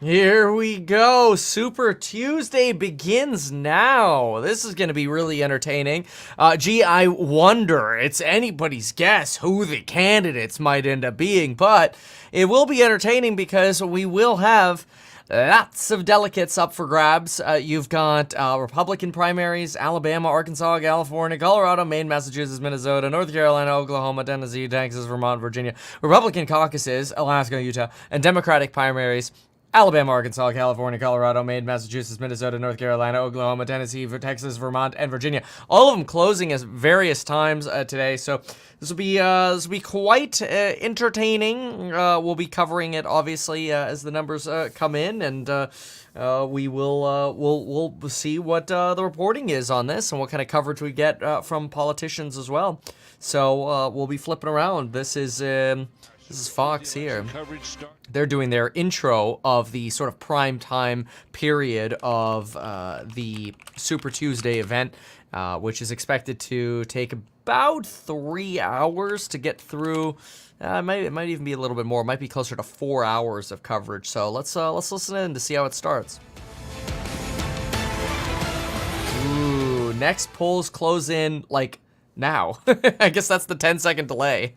Here we go. Super Tuesday begins now. This is going to be really entertaining. I wonder, it's anybody's guess who the candidates might end up being, but it will be entertaining because we will have lots of delegates up for grabs. You've got Republican primaries, Alabama, Arkansas, California, Colorado, Maine, Massachusetts, Minnesota, North Carolina, Oklahoma, Tennessee, Texas, Vermont, Virginia. Republican caucuses, Alaska, Utah, and Democratic primaries, Alabama, Arkansas, California, Colorado, Maine, Massachusetts, Minnesota, North Carolina, Oklahoma, Tennessee, Texas, Vermont, and Virginia. All of them closing at various times today. So this will be quite entertaining. We'll be covering it obviously as the numbers come in, and we'll see what the reporting is on this and what kind of coverage we get from politicians as well. So we'll be flipping around. This is Fox here. They're doing their intro of the sort of prime time period of the Super Tuesday event, which is expected to take about 3 hours to get through. It might even be a little bit more. It might be closer to 4 hours of coverage. So let's listen in to see how it starts. Ooh, next polls close in like now. I guess that's the 10-second delay.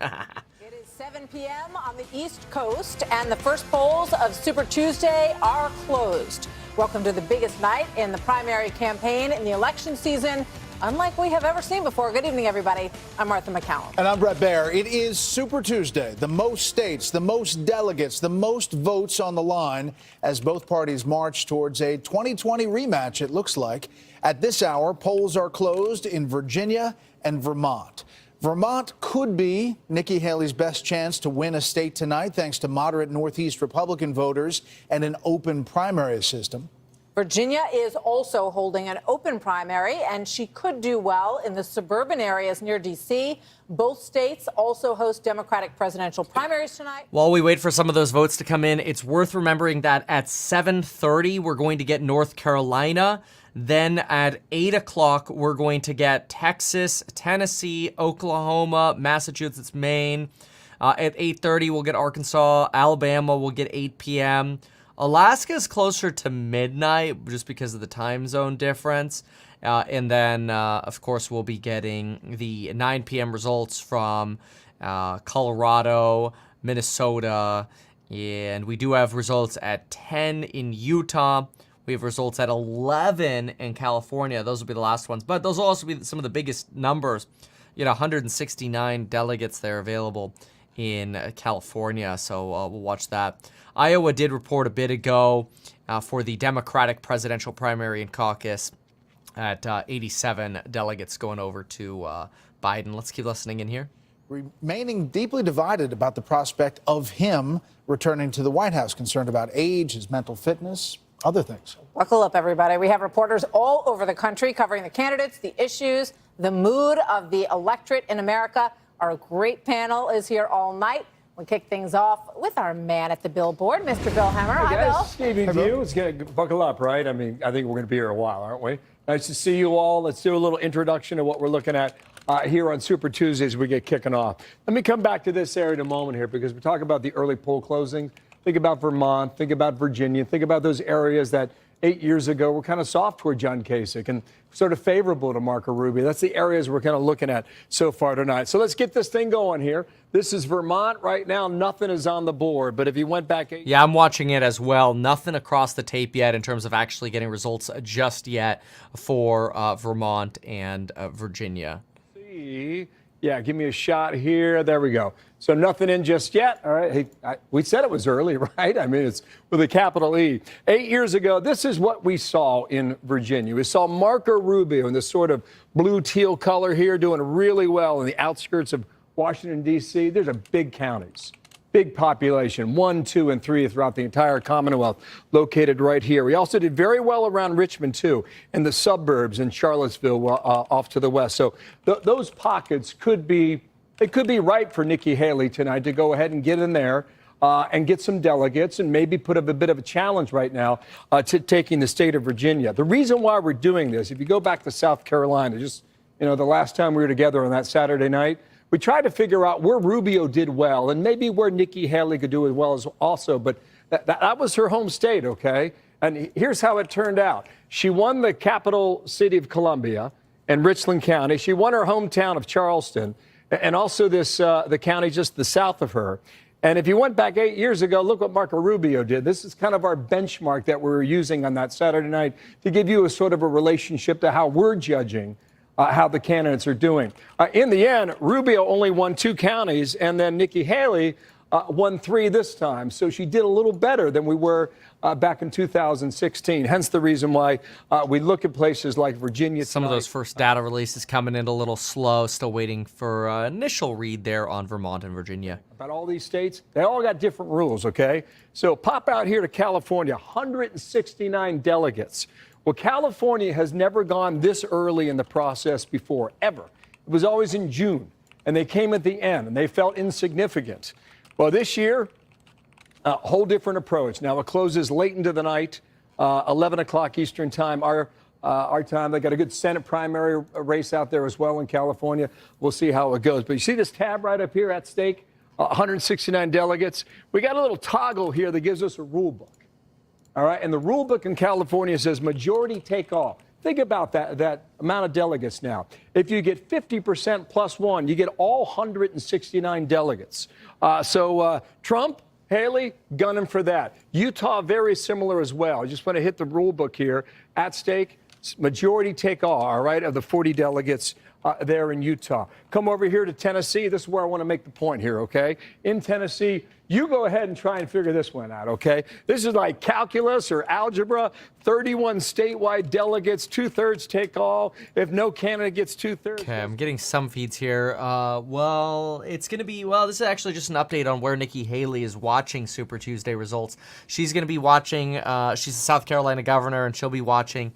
7 p.m. on the East Coast, and the first polls of Super Tuesday are closed. Welcome to the biggest night in the primary campaign in the election season, unlike we have ever seen before. Good evening, everybody. I'm Martha McCallum. And I'm Brett Baer. It is Super Tuesday. The most states, the most delegates, the most votes on the line as both parties march towards a 2020 rematch, it looks like. At this hour, polls are closed in Virginia and Vermont. Vermont could be Nikki Haley's best chance to win a state tonight, thanks to moderate Northeast Republican voters and an open primary system. Virginia is also holding an open primary, and she could do well in the suburban areas near D.C. Both states also host Democratic presidential primaries tonight. While we wait for some of those votes to come in, it's worth remembering that at 7:30, we're going to get North Carolina. Then at 8 o'clock, we're going to get Texas, Tennessee, Oklahoma, Massachusetts, Maine. At 8:30, we'll get Arkansas. Alabama will get 8 p.m. Alaska is closer to midnight just because of the time zone difference. And then, of course, we'll be getting the 9 p.m. results from Colorado, Minnesota, and we do have results at 10 in Utah. We have results at 11 in California. Those will be the last ones. But those will also be some of the biggest numbers. 169 delegates there available in California. So we'll watch that. Iowa did report a bit ago for the Democratic presidential primary and caucus at 87 delegates going over to Biden. Let's keep listening in here. Remaining deeply divided about the prospect of him returning to the White House, concerned about age, his mental fitness, other things. Buckle up, everybody. We have reporters all over the country covering the candidates, the issues, the mood of the electorate in America. Our great panel is here all night. We'll kick things off with our man at the billboard, Mr. Bill Hemmer. Hey Hi, Bill. Good evening to you. It's going to buckle up, right? I mean, I think we're going to be here a while, aren't we? Nice to see you all. Let's do a little introduction of what we're looking at here on Super Tuesday as we get kicking off. Let me come back to this area in a moment here because we talk about the early poll closing. Think about Vermont, think about Virginia, think about those areas that 8 years ago were kind of soft toward John Kasich and sort of favorable to Marco Rubio. That's the areas we're kind of looking at so far tonight. So let's get this thing going here. This is Vermont right now. Nothing is on the board. But if you went back... Yeah, I'm watching it as well. Nothing across the tape yet in terms of actually getting results just yet for Vermont and Virginia. Yeah, give me a shot here. There we go. So nothing in just yet. All right. Hey, we said it was early, right? I mean, it's with a capital E. 8 years ago, this is what we saw in Virginia. We saw Marco Rubio in this sort of blue teal color here doing really well in the outskirts of Washington, D.C. There's a big counties. Big population, 1, 2, and 3 throughout the entire Commonwealth, located right here. We also did very well around Richmond, too, and the suburbs in Charlottesville off to the west. So those pockets could be ripe for Nikki Haley tonight to go ahead and get in there and get some delegates and maybe put up a bit of a challenge right now to taking the state of Virginia. The reason why we're doing this, if you go back to South Carolina, just, the last time we were together on that Saturday night, we tried to figure out where Rubio did well and maybe where Nikki Haley could do as well as also. But That was her home state, okay? And here's how it turned out. She won the capital city of Columbia and Richland County. She won her hometown of Charleston and also the county just the south of her. And if you went back 8 years ago, look what Marco Rubio did. This is kind of our benchmark that we were using on that Saturday night to give you a sort of a relationship to how we're judging how the candidates are doing. In the end, Rubio only won 2 counties, and then Nikki Haley won 3 this time. So she did a little better than we were back in 2016. Hence the reason why we look at places like Virginia. Some of those first data releases coming in a little slow. Still waiting for initial read there on Vermont and Virginia. About all these states, they all got different rules, okay? So pop out here to California, 169 delegates. Well, California has never gone this early in the process before, ever. It was always in June, and they came at the end, and they felt insignificant. Well, this year, a whole different approach. Now, it closes late into the night, 11 o'clock Eastern time, our time. They got a good Senate primary race out there as well in California. We'll see how it goes. But you see this tab right up here at stake, 169 delegates. We got a little toggle here that gives us a rule book. All right, and the rule book in California says majority take all. Think about that amount of delegates now. If you get 50% plus 1, you get all 169 delegates. So Trump, Haley, gunning for that. Utah, very similar as well. I just want to hit the rule book here. At stake, majority take all right, of the 40 delegates there in Utah. Come over here to Tennessee. This is where I want to make the point here, okay? In Tennessee, you go ahead and try and figure this one out, okay? This is like calculus or algebra. 31 statewide delegates, 2/3 take all. If no candidate gets 2/3. Okay, I'm getting some feeds here. Well, it's going to be, well, this is actually just an update on where Nikki Haley is watching Super Tuesday results. She's going to be watching, she's the South Carolina governor, and she'll be watching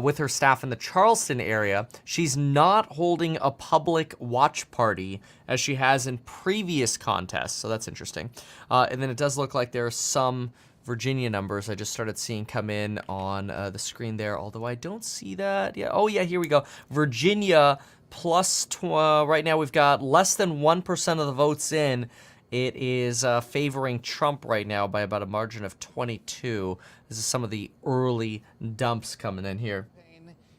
with her staff in the Charleston area. She's not holding a public watch party as she has in previous contests, so that's interesting. And then it does look like there are some Virginia numbers I just started seeing come in on the screen there, although I don't see that. Yeah. Oh, yeah, here we go. Virginia plus, right now we've got less than 1% of the votes in. It is favoring Trump right now by about a margin of 22. This is some of the early dumps coming in here.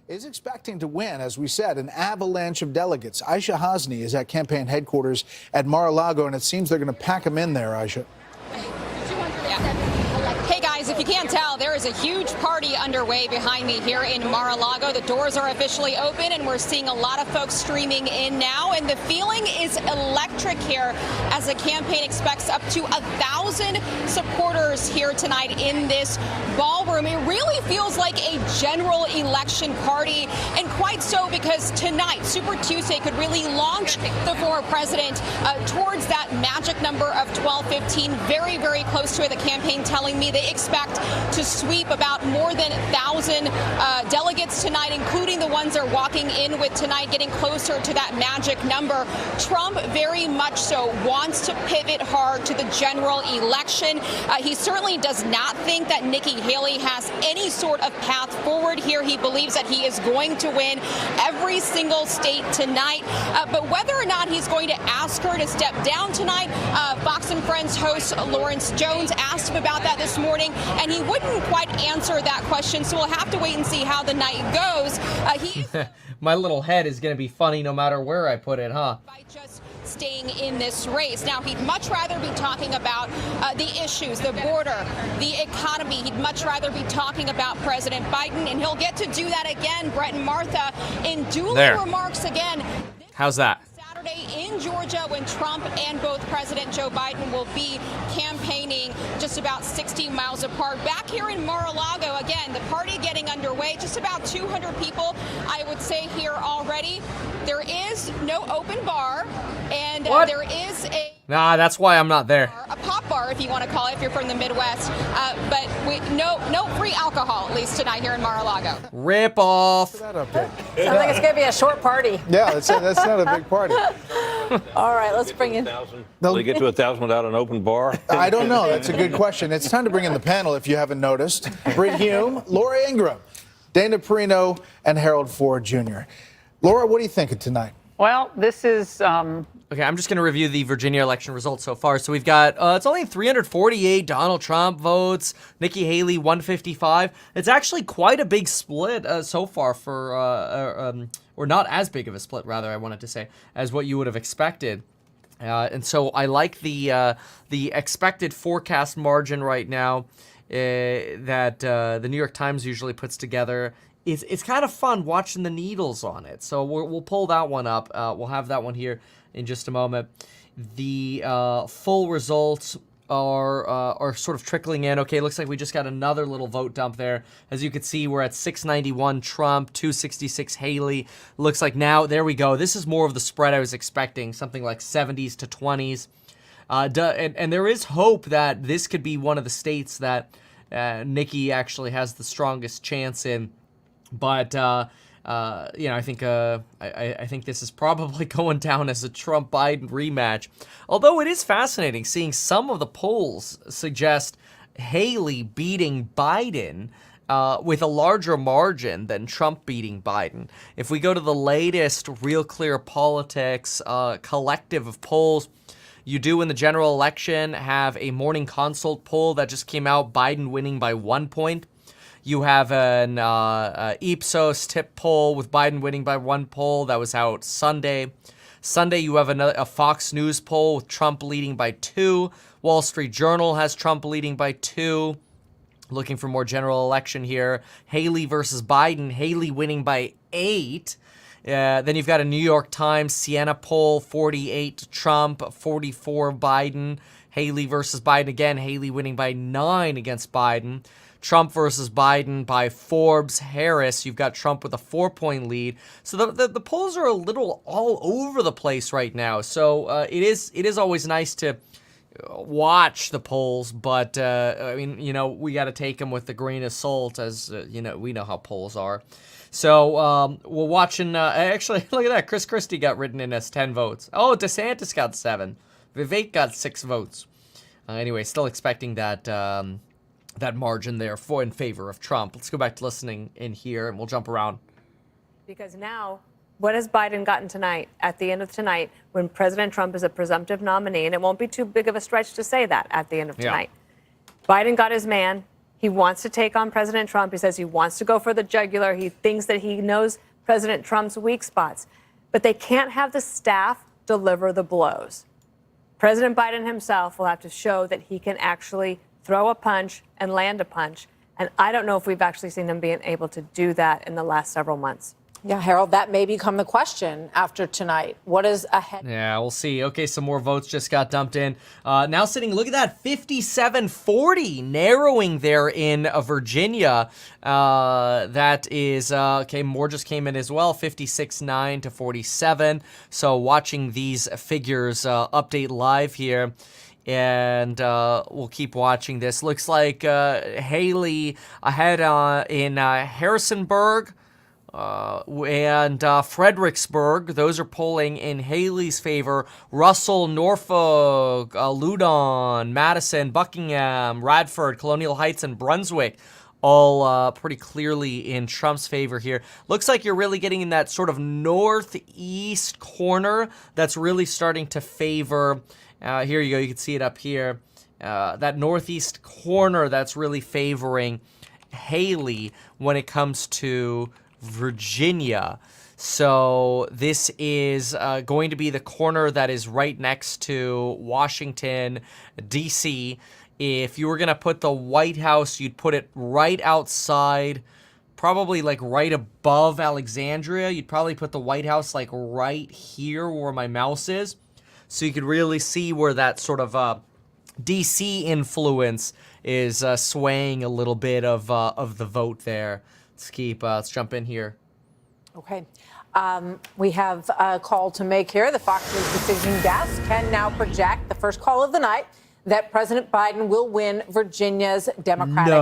Is expecting to win, as we said, an avalanche of delegates. Aisha Hasni is at campaign headquarters at Mar-a-Lago, and it seems they're going to pack them in there, Aisha. Hey guys, if you can't tell, there is a huge party underway behind me here in Mar-a-Lago. The doors are officially open and we're seeing a lot of folks streaming in now, and the feeling is electric here as the campaign expects up to 1,000 supporters here tonight in this ballroom. It really feels like a general election party, and quite so, because tonight, Super Tuesday, could really launch the former president towards that magic number of 1215, very, very close to it. The campaign telling me they expect to sweep about more than 1,000 delegates tonight, including the ones they're walking in with tonight, getting closer to that magic number. Trump very much so wants to pivot hard to the general election. He certainly does not think that Nikki Haley has any sort of path forward here. He believes that he is going to win every single state tonight. But whether or not he's going to ask her to step down tonight, Fox and Friends host Lawrence Jones asked him about that this morning, and he wouldn't quite answer that question, so we'll have to wait and see how the night goes. My little head is going to be funny no matter where I put it, huh? By just staying in this race. Now, he'd much rather be talking about the issues, the border, the economy. He'd much rather be talking about President Biden, and he'll get to do that again, Brett and Martha, in dueling remarks again. How's that? Saturday in Georgia, when Trump and both President Joe Biden will be campaigning just about 60 miles apart. Back here in Mar-a-Lago, again, the party getting underway. Just about 200 people, I would say, here already. There is no open bar, and there is a... Nah, that's why I'm not there. A pop bar, if you want to call it, if you're from the Midwest. But no free alcohol, at least tonight here in Mar-a-Lago. Rip off. Sounds like it's going to be a short party. Yeah, that's not a big party. All right, let's bring in. Will they get to 1,000 without an open bar? I don't know. That's a good question. It's time to bring in the panel, if you haven't noticed. Britt Hume, Laura Ingraham, Dana Perino, and Harold Ford Jr. Laura, what do you think of tonight? Well, this is Okay, I'm just going to review the Virginia election results so far. So we've got, it's only 348 Donald Trump votes, Nikki Haley 155. It's actually quite a big split so far for, or not as big of a split, rather, I wanted to say, as what you would have expected. And so I like the expected forecast margin right now that the New York Times usually puts together. It's kind of fun watching the needles on it. So we'll pull that one up. We'll have that one here in just a moment. The full results are sort of trickling in. Okay, looks like we just got another little vote dump there. As you can see, we're at 691 Trump, 266 Haley. Looks like now, there we go. This is more of the spread I was expecting, something like 70s to 20s. And there is hope that this could be one of the states that Nikki actually has the strongest chance in. But I think I think this is probably going down as a Trump-Biden rematch. Although it is fascinating seeing some of the polls suggest Haley beating Biden with a larger margin than Trump beating Biden. If we go to the latest Real Clear Politics collective of polls, you do in the general election have a Morning Consult poll that just came out, Biden winning by 1 point. You have an Ipsos tip poll with Biden winning by 1 poll that was out Sunday. Sunday, you have a Fox News poll with Trump leading by 2. Wall Street Journal has Trump leading by 2. Looking for more general election here. Haley versus Biden. Haley winning by 8. Then you've got a New York Times Siena poll, 48 to Trump, 44 Biden. Haley versus Biden again. Haley winning by 9 against Biden. Trump versus Biden by Forbes Harris. You've got Trump with a 4-point lead. So the polls are a little all over the place right now. So it is always nice to watch the polls, but I mean, we got to take them with a grain of salt, as we know how polls are. So we're watching. Actually, look at that. Chris Christie got written in as 10 votes. Oh, DeSantis got 7. Vivek got 6 votes. Anyway, still expecting that. That margin there in favor of Trump. Let's go back to listening in here, and we'll jump around. Because now, what has Biden gotten tonight, at the end of tonight, when President Trump is a presumptive nominee, and it won't be too big of a stretch to say that at the end of tonight. Biden got his man. He wants to take on President Trump. He says he wants to go for the jugular. He thinks that he knows President Trump's weak spots. But they can't have the staff deliver the blows. President Biden himself will have to show that he can actually throw a punch and land a punch. And I don't know if we've actually seen him being able to do that in the last several months. Yeah, Harold, that may become the question after tonight. What is ahead? Yeah, we'll see. Okay, some more votes just got dumped in. Now sitting, look at that, 57-40, narrowing there in Virginia. That is, okay, more just came in as well, 56-9 to 47. So watching these figures update live here. And we'll keep watching this. Looks like Haley ahead in Harrisonburg and Fredericksburg. Those are polling in Haley's favor. Russell, Norfolk, Loudon, Madison, Buckingham, Radford, Colonial Heights, and Brunswick. All pretty clearly in Trump's favor here. Looks like you're really getting in that sort of northeast corner that's really starting to favor. Here you go. You can see it up here. That northeast corner that's really favoring Haley when it comes to Virginia. So this is going to be the corner that is right next to Washington, D.C. If you were going to put the White House, you'd put it right outside, probably like right above Alexandria. You'd probably put the White House like right here where my mouse is. So you could really see where that sort of D.C. influence is swaying a little bit of the vote there. Let's jump in here. Okay. We have a call to make here. The Fox News Decision desk can now project the first call of the night that President Biden will win Virginia's Democratic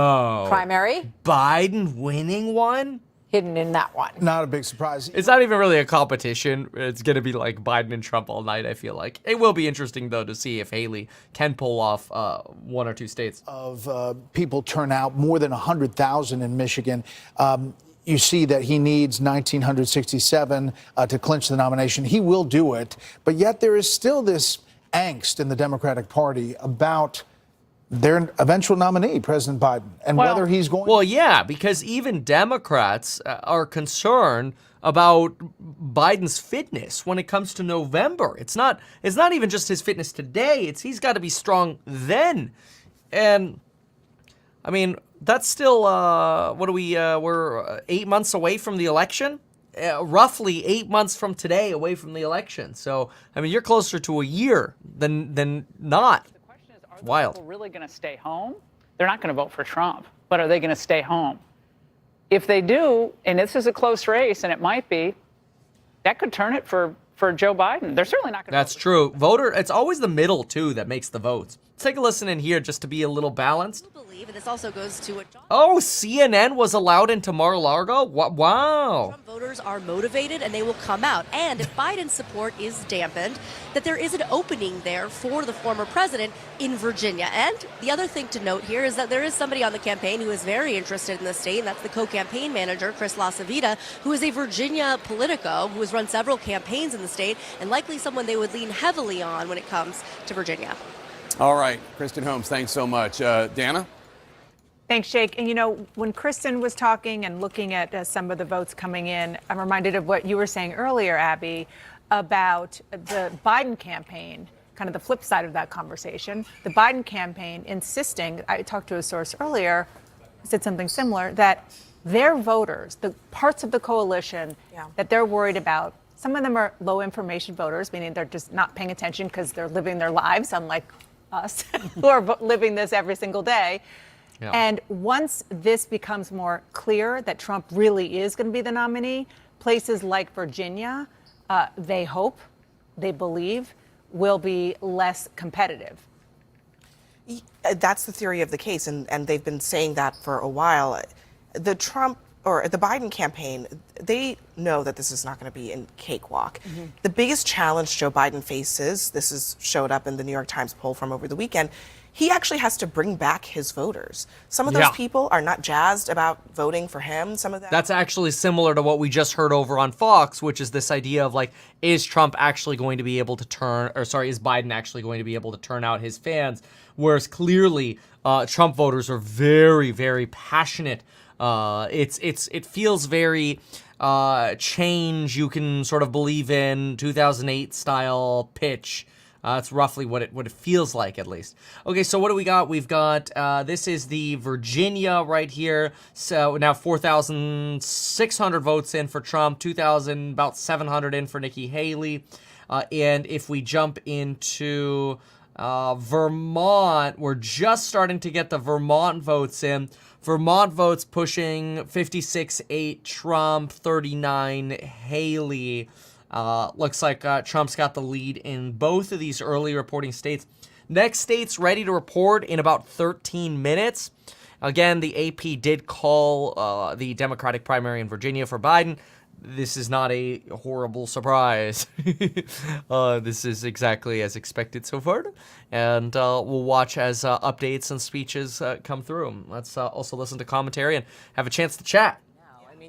primary. Biden winning one? Hidden in that one. Not a big surprise. It's not even really a competition. It's going to be like Biden and Trump all night, I feel like. It will be interesting, though, to see if Haley can pull off 1 or 2 states. Of people turn out, more than 100,000 in Michigan. you see that he needs 1,967 to clinch the nomination. He will do it. But yet there is still this angst in the Democratic Party about their eventual nominee, President Biden, and whether he's going. Well, yeah, because even Democrats are concerned about Biden's fitness when it comes to November. It's not even just his fitness today. He's got to be strong then. And I mean, that's still we're 8 months away from the election. Roughly 8 months from today away from the election. So, I mean, you're closer to a year than not. The question is, are Wild. people really going to stay home? They're not going to vote for Trump, but are they going to stay home? If they do, and this is a close race, and it might be, that could turn it for Joe Biden. They're certainly not going to. That's true. It's always the middle, too, that makes the votes. Let's take a listen in here just to be a little balanced. And this also goes to what John. Oh, CNN was allowed into Mar-a-Lago? Wow. Trump voters are motivated and they will come out. And if Biden's support is dampened, that there is an opening there for the former president in Virginia. And the other thing to note here is that there is somebody on the campaign who is very interested in the state, and that's the co-campaign manager, Chris LaCivita, who is a Virginia Politico who has run several campaigns in the state and likely someone they would lean heavily on when it comes to Virginia. All right, Kristen Holmes, thanks so much. Dana? Thanks, Jake. And, you know, when Kristen was talking and looking at some of the votes coming in, I'm reminded of what you were saying earlier, Abby, about the Biden campaign, kind of the flip side of that conversation. The Biden campaign insisting, I talked to a source earlier, said something similar, that their voters, the parts of the coalition that they're worried about, some of them are low information voters, meaning they're just not paying attention because they're living their lives, unlike us, who are living this every single day. Yeah. And once this becomes more clear that Trump really is going to be the nominee, places like Virginia, they hope, they believe, will be less competitive. That's the theory of the case, and they've been saying that for a while. The Trump or the Biden campaign, they know that this is not going to be a cakewalk. Mm-hmm. The biggest challenge Joe Biden faces, showed up in the New York Times poll from over the weekend, he actually has to bring back his voters. Some of those people are not jazzed about voting for him. Some of them. That's actually similar to what we just heard over on Fox, which is this idea of like, is Trump actually going to be able to is Biden actually going to be able to turn out his fans? Whereas clearly Trump voters are very, very passionate. It feels very change you can sort of believe in 2008 style pitch. That's roughly what it feels like, at least. Okay, so what do we got? We've got, this is the Virginia right here. So now 4,600 votes in for Trump, about 700 in for Nikki Haley. And if we jump into Vermont, we're just starting to get the Vermont votes in. Vermont votes pushing 56-8 Trump, 39 Haley. Looks like Trump's got the lead in both of these early reporting states. Next state's ready to report in about 13 minutes. Again, the AP did call the Democratic primary in Virginia for Biden. This is not a horrible surprise. This is exactly as expected so far. And we'll watch as updates and speeches come through. Let's also listen to commentary and have a chance to chat.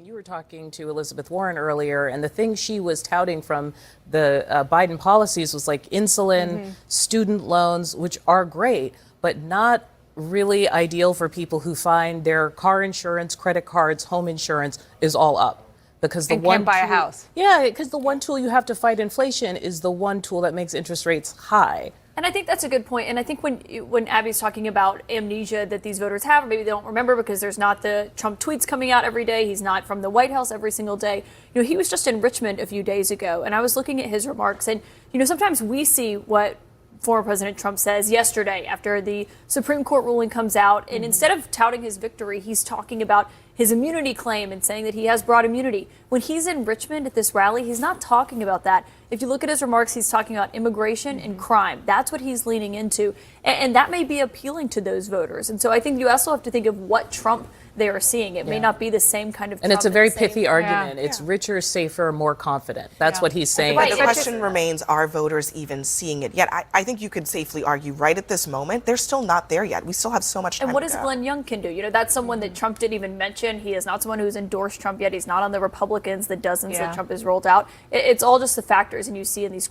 You were talking to Elizabeth Warren earlier, and the thing she was touting from the Biden policies was like insulin, student loans, which are great, but not really ideal for people who find their car insurance, credit cards, home insurance is all up. Because the can't buy a house. Yeah, because the one tool you have to fight inflation is the one tool that makes interest rates high. And I think that's a good point. And I think when Abby's talking about amnesia that these voters have, or maybe they don't remember because there's not the Trump tweets coming out every day. He's not from the White House every single day. You know, he was just in Richmond a few days ago, and I was looking at his remarks. And, you know, sometimes we see what former President Trump says yesterday after the Supreme Court ruling comes out. And instead of touting his victory, he's talking about his immunity claim and saying that he has broad immunity. When he's in Richmond at this rally, he's not talking about that. If you look at his remarks, he's talking about immigration and crime. That's what he's leaning into. And that may be appealing to those voters. And so I think you also have to think of what Trump they are seeing. It may not be the same kind of Trump. And it's a very pithy argument. It's richer, safer, more confident. That's what he's saying. But the question remains, are voters even seeing it yet? I think you could safely argue right at this moment, they're still not there yet. We still have so much time And what to does go. Glenn Young can do? You know, that's someone that Trump didn't even mention mentioned, he is not someone who's endorsed Trump yet. He's not on the Republicans, the dozens Yeah. that Trump has rolled out. It's all just the factors, and you see in these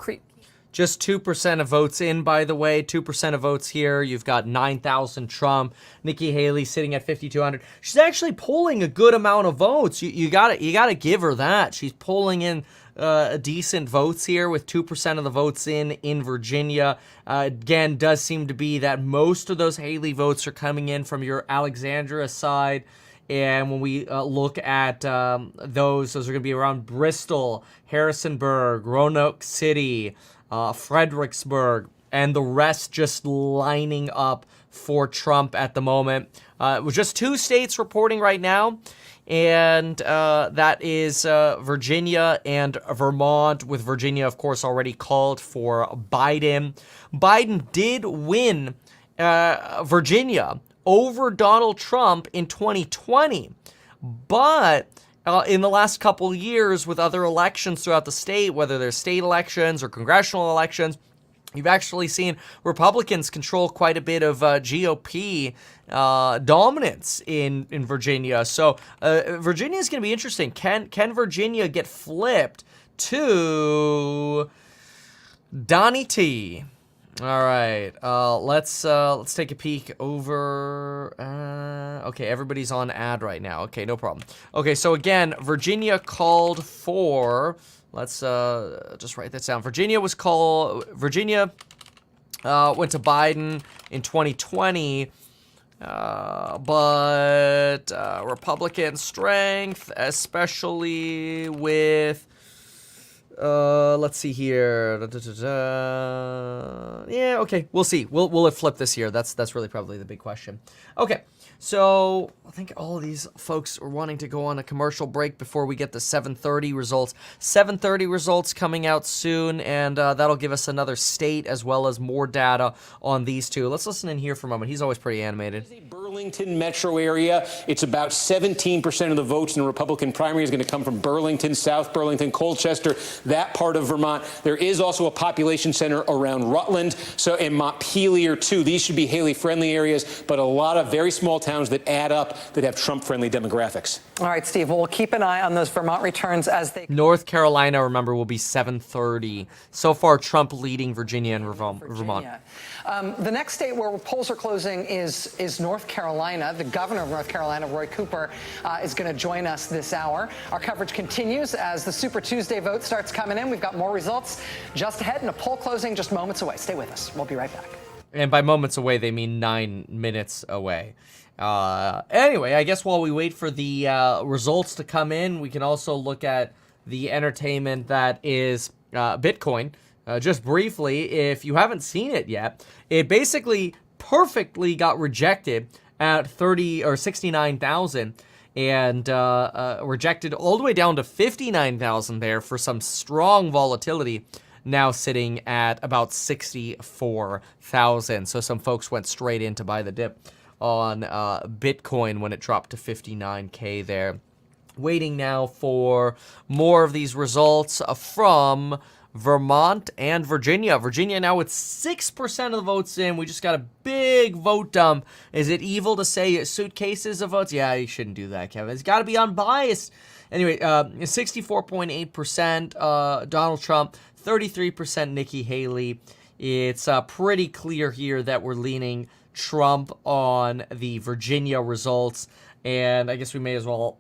Just 2% of votes in, by the way. 2% of votes here. You've got 9,000 Trump. Nikki Haley sitting at 5,200. She's actually polling a good amount of votes. You gotta give her that. She's polling in decent votes here with 2% of the votes in Virginia. Again, does seem to be that most of those Haley votes are coming in from your Alexandria side. And when we look at those are going to be around Bristol, Harrisonburg, Roanoke City, Fredericksburg, and the rest just lining up for Trump at the moment. It was just 2 states reporting right now, and that is Virginia and Vermont, with Virginia, of course, already called for Biden. Biden did win Virginia over Donald Trump in 2020, but in the last couple years with other elections throughout the state, whether they're state elections or congressional elections, you've actually seen Republicans control quite a bit of GOP dominance in Virginia. So Virginia is going to be interesting. Can Virginia get flipped to Donnie T? All right, let's take a peek over. Okay, everybody's on ad right now. Okay, no problem. Okay, so again, Virginia called for. Let's just write this down. Virginia went to Biden in 2020, but Republican strength, especially with. Let's see here. Yeah, okay, we'll see. Will it flip this year? That's really probably the big question. Okay, so I think all of these folks are wanting to go on a commercial break before we get the 7:30 results. 7:30 results coming out soon, and that'll give us another state as well as more data on these two. Let's listen in here for a moment. He's always pretty animated. Burlington metro area. It's about 17% of the votes in the Republican primary is going to come from Burlington, South Burlington, Colchester, that part of Vermont. There is also a population center around Rutland, so in Montpelier too. These should be Haley-friendly areas, but a lot of very small towns that add up that have Trump-friendly demographics. All right, Steve, well, we'll keep an eye on those Vermont returns as they... North Carolina, remember, will be 7:30. So far, Trump leading Virginia and Vermont. The next state where polls are closing is North Carolina. The governor of North Carolina, Roy Cooper, is going to join us this hour. Our coverage continues as the Super Tuesday vote starts coming in. We've got more results just ahead and a poll closing just moments away. Stay with us. We'll be right back. And by moments away, they mean 9 minutes away. Anyway, I guess while we wait for the results to come in, we can also look at the entertainment that is Bitcoin. Just briefly, if you haven't seen it yet, it basically perfectly got rejected at 30 or 69,000 and rejected all the way down to 59,000 there for some strong volatility. Now sitting at about 64,000. So some folks went straight in to buy the dip on Bitcoin when it dropped to 59K there. Waiting now for more of these results from Vermont and Virginia. Virginia now with 6% of the votes in. We just got a big vote dump. Is it evil to say suitcases of votes? Yeah, you shouldn't do that, Kevin. It's got to be unbiased. Anyway, 64.8% Donald Trump, 33% Nikki Haley. It's pretty clear here that we're leaning Trump on the Virginia results. And I guess we may as well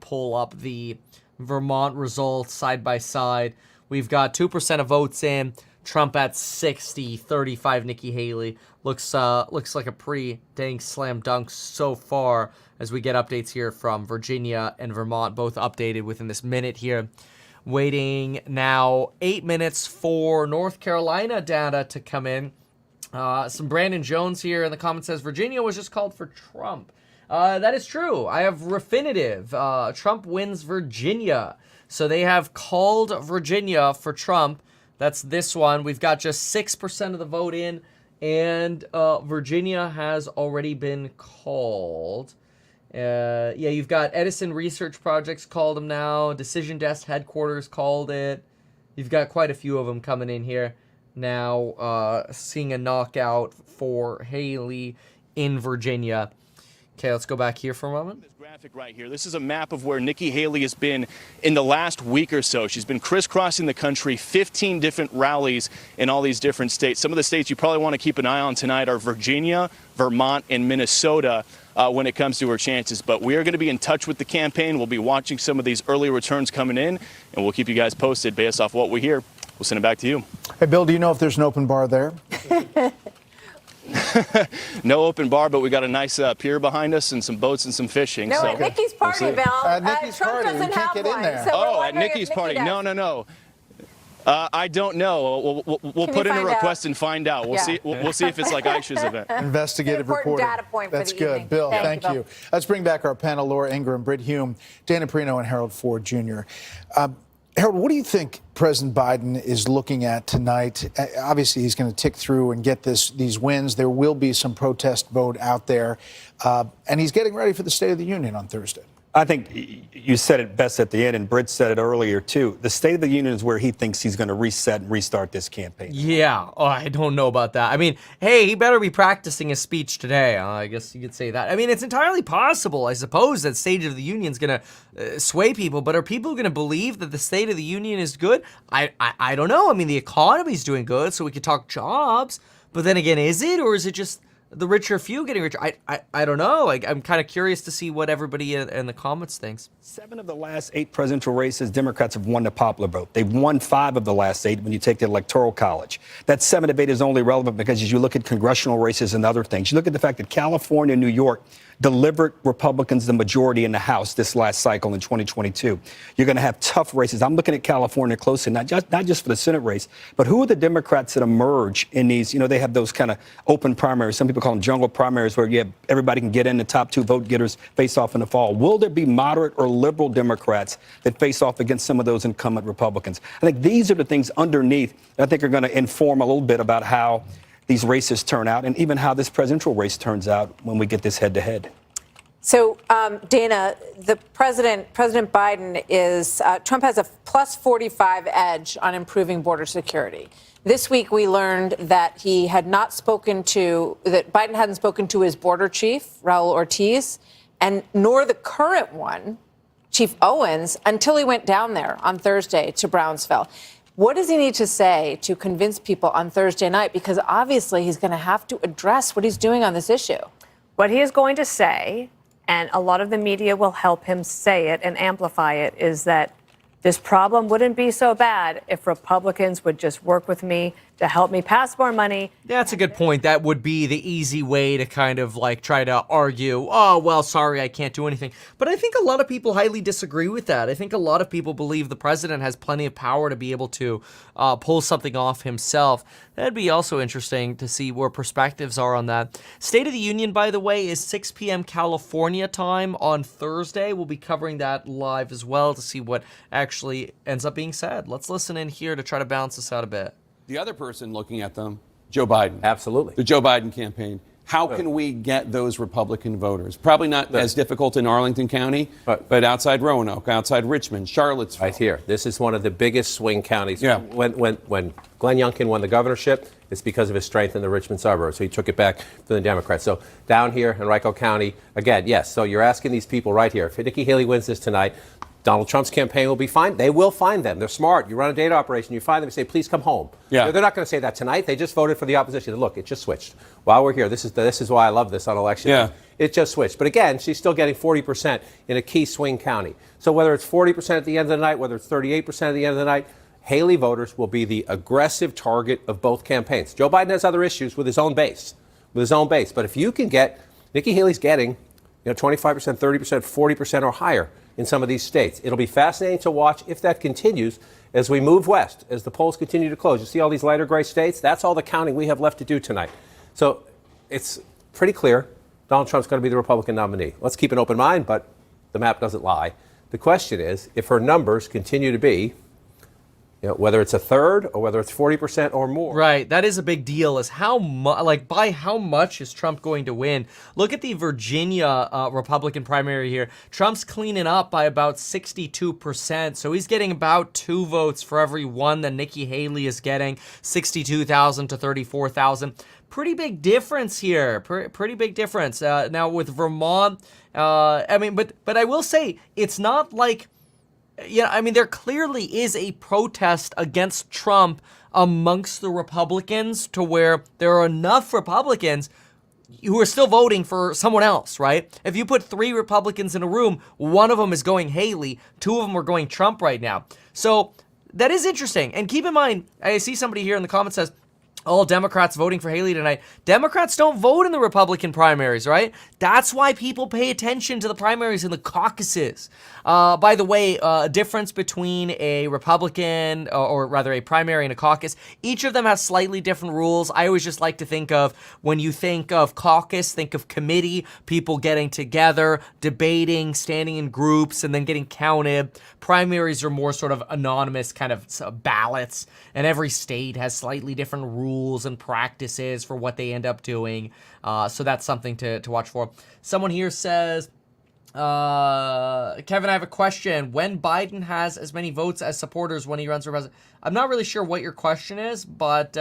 pull up the Vermont results side by side. We've got 2% of votes in. Trump at 60, 35 Nikki Haley. Looks like a pretty dang slam dunk so far as we get updates here from Virginia and Vermont, both updated within this minute here. Waiting now 8 minutes for North Carolina data to come in. Some Brandon Jones here in the comments says Virginia was just called for Trump. That is true. I have Refinitiv. Trump wins Virginia. So they have called Virginia for Trump. That's this one. We've got just 6% of the vote in, and Virginia has already been called. Yeah, you've got Edison Research Projects called them now. Decision Desk Headquarters called it. You've got quite a few of them coming in here now, seeing a knockout for Haley in Virginia. Okay, let's go back here for a moment. This graphic right here. This is a map of where Nikki Haley has been in the last week or so. She's been crisscrossing the country, 15 different rallies in all these different states. Some of the states you probably want to keep an eye on tonight are Virginia, Vermont, and Minnesota when it comes to her chances. But we are going to be in touch with the campaign. We'll be watching some of these early returns coming in, and we'll keep you guys posted based off what we hear. We'll send it back to you. Hey, Bill, do you know if there's an open bar there? No open bar, but we got a nice pier behind us and some boats and some fishing. No, so at Nikki's party, Bill. Nikki's Trump party. We doesn't can't have get in one. there. So we're at wondering Nikki's if Nikki party. does. No. I don't know. We'll Can put you in a find request out? and find out. We'll Yeah. see. We'll see if it's like Aisha's event. Investigative Important reporting. data point for That's the good. evening. Bill, Thank you, thank you. Let's bring back our panel, Laura Ingraham, Britt Hume, Dana Perino, and Harold Ford Jr. Harold, what do you think President Biden is looking at tonight? Obviously, he's going to tick through and get these wins. There will be some protest vote out there. And he's getting ready for the State of the Union on Thursday. I think you said it best at the end, and Britt said it earlier, too. The State of the Union is where he thinks he's going to reset and restart this campaign. Yeah, I don't know about that. I mean, hey, he better be practicing his speech today. I guess you could say that. I mean, it's entirely possible, I suppose, that State of the Union is going to sway people, but are people going to believe that the State of the Union is good? I don't know. I mean, the economy's doing good, so we could talk jobs, but then again, is it, or is it just the richer few getting richer? I don't know. I'm kind of curious to see what everybody in the comments thinks. 7 of the last 8 presidential races, Democrats have won the popular vote. They've won 5 of the last 8 when you take the Electoral College. That 7 debate is only relevant because as you look at congressional races and other things, you look at the fact that California and New York delivered Republicans the majority in the House this last cycle in 2022. You're going to have tough races. I'm looking at California closely, not just for the Senate race, but who are the Democrats that emerge in these? You know, they have those kind of open primaries. Some people call them jungle primaries, where everybody can get in. The top 2 vote getters face off in the fall. Will there be moderate or liberal Democrats that face off against some of those incumbent Republicans? I think these are the things underneath that I think are going to inform a little bit about how these races turn out, and even how this presidential race turns out when we get this head-to-head. So, Dana, the President Biden is, Trump has a plus 45 edge on improving border security. This week, we learned that Biden hadn't spoken to his border chief, Raul Ortiz, and nor the current one, Chief Owens, until he went down there on Thursday to Brownsville. What does he need to say to convince people on Thursday night? Because obviously he's going to have to address what he's doing on this issue. What he is going to say, and a lot of the media will help him say it and amplify it, is that this problem wouldn't be so bad if Republicans would just work with me to help me pass more money. That's a good point. That would be the easy way to kind of like try to argue, oh, well, sorry, I can't do anything. But I think a lot of people highly disagree with that. I think a lot of people believe the president has plenty of power to be able to pull something off himself. That'd be also interesting to see where perspectives are on that. State of the Union, by the way, is 6 p.m. California time on Thursday. We'll be covering that live as well to see what actually ends up being said. Let's listen in here to try to balance this out a bit. The other person looking at them, Joe Biden. Absolutely. The Joe Biden campaign. How can we get those Republican voters? Probably not as difficult in Arlington County, but outside Roanoke, outside Richmond, Charlottesville. Right here. This is one of the biggest swing counties. Yeah. When Glenn Youngkin won the governorship, it's because of his strength in the Richmond suburbs. So he took it back to the Democrats. So down here in Henrico County, again, yes. So you're asking these people right here. If Nikki Haley wins this tonight, Donald Trump's campaign will be fine. They will find them. They're smart. You run a data operation. You find them and say, please come home. Yeah. They're not going to say that tonight. They just voted for the opposition. Look, it just switched. While we're here, this is why I love this on election. Yeah. It just switched. But again, she's still getting 40% in a key swing county. So whether it's 40% at the end of the night, whether it's 38% at the end of the night, Haley voters will be the aggressive target of both campaigns. Joe Biden has other issues with his own base. But if you can get, Nikki Haley's getting 25%, 30%, 40% or higher in some of these states. It'll be fascinating to watch if that continues as we move west, as the polls continue to close. You see all these lighter gray states? That's all the counting we have left to do tonight. So it's pretty clear Donald Trump's going to be the Republican nominee. Let's keep an open mind, but the map doesn't lie. The question is, if her numbers continue to be, whether it's a third or whether it's 40% or more. Right, that is a big deal. Is how much, by how much is Trump going to win? Look at the Virginia Republican primary here. Trump's cleaning up by about 62%, so he's getting about 2 votes for every one that Nikki Haley is getting, 62,000 to 34,000. pretty big difference here. Pretty big difference. Now with Vermont, I mean, but I will say it's not like, yeah, I mean, there clearly is a protest against Trump amongst the Republicans to where there are enough Republicans who are still voting for someone else, right? If you put 3 Republicans in a room, one of them is going Haley, 2 of them are going Trump right now. So that is interesting. And keep in mind, I see somebody here in the comments says, all Democrats voting for Haley tonight. Democrats don't vote in the Republican primaries, right? That's why people pay attention to the primaries and the caucuses. By the way, a difference between a Republican, or rather a primary and a caucus, each of them has slightly different rules. I always just like to think of, when you think of caucus, think of committee, people getting together, debating, standing in groups, and then getting counted. Primaries are more sort of anonymous kind of ballots, and every state has slightly different rules and practices for what they end up doing. So that's something to watch for. Someone here says, Kevin, I have a question. When Biden has as many votes as supporters when he runs for president, I'm not really sure what your question is, but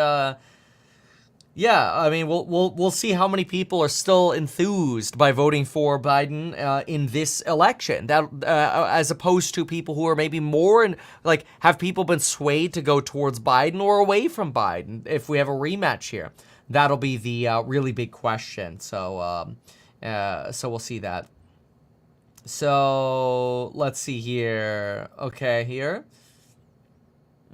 yeah, I mean, we'll see how many people are still enthused by voting for Biden in this election. That as opposed to people who are maybe more like, have people been swayed to go towards Biden or away from Biden? If we have a rematch here, that'll be the really big question. So so we'll see that. So let's see here. Okay, here.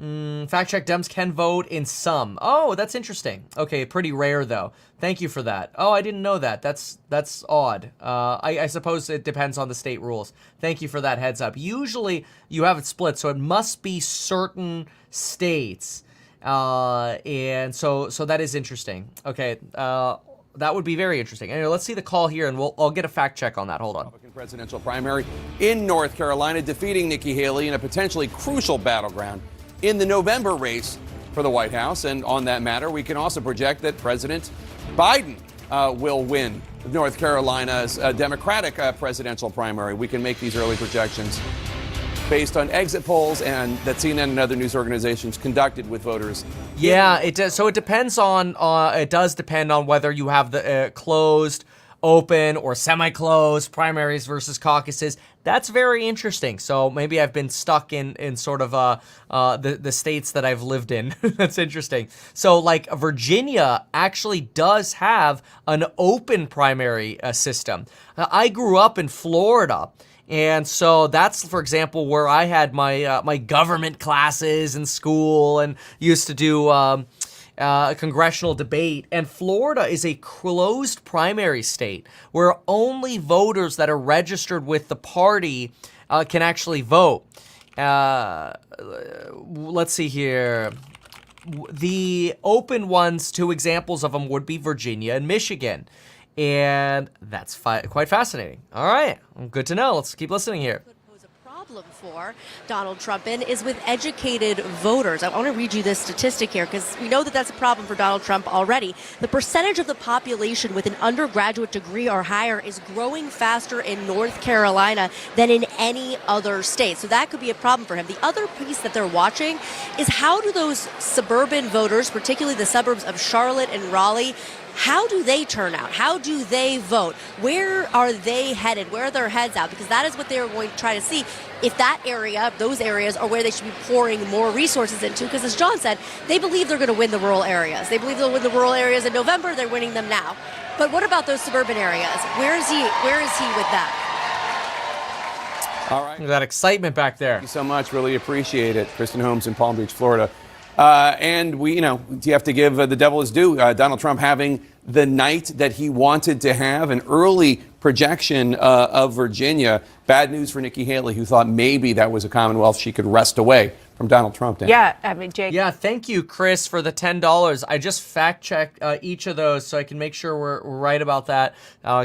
Fact check, Dems can vote in some. Oh, that's interesting. Okay, pretty rare though. Thank you for that. Oh, I didn't know that. That's odd. I suppose it depends on the state rules. Thank you for that heads up. Usually you have it split, so it must be certain states. And so that is interesting. Okay, that would be very interesting. Anyway, let's see the call here, and I'll get a fact check on that. Hold on. Republican presidential primary in North Carolina, defeating Nikki Haley in a potentially crucial battleground in the November race for the White House. And on that matter, we can also project that President Biden will win North Carolina's Democratic presidential primary. We can make these early projections based on exit polls and that CNN and other news organizations conducted with voters. Yeah, it does. So it depends on, it does depend on whether you have the closed, open, or semi-closed primaries versus caucuses. That's very interesting. So maybe I've been stuck in sort of the states that I've lived in. That's interesting. So like Virginia actually does have an open primary system. I grew up in Florida. And so that's, for example, where I had my my government classes in school and used to do congressional debate. And Florida is a closed primary state where only voters that are registered with the party can actually vote. Let's see here. The open ones, 2 examples of them would be Virginia and Michigan. And that's quite fascinating. All right, good to know. Let's keep listening here. Problem for Donald Trump is with educated voters. I want to read you this statistic here because we know that that's a problem for Donald Trump already. The percentage of the population with an undergraduate degree or higher is growing faster in North Carolina than in any other state. So that could be a problem for him. The other piece that they're watching is how do those suburban voters, particularly the suburbs of Charlotte and Raleigh, how do they turn out? How do they vote? Where are they headed? Where are their heads out? Because that is what they're going to try to see. If that area, those areas are where they should be pouring more resources into. Because as John said, they believe they're going to win the rural areas. They believe they'll win the rural areas in November. They're winning them now. But what about those suburban areas? Where is he with that? All right. That excitement back there. Thank you so much. Really appreciate it. Kristen Holmes in Palm Beach, Florida. And you have to give the devil his due. Donald Trump having the night that he wanted to have, an early projection of Virginia. Bad news for Nikki Haley, who thought maybe that was a Commonwealth she could wrest away from Donald Trump. Dan. Yeah, I mean, Jake. Yeah, thank you, Chris, for the $10. I just fact-checked each of those so I can make sure we're right about that,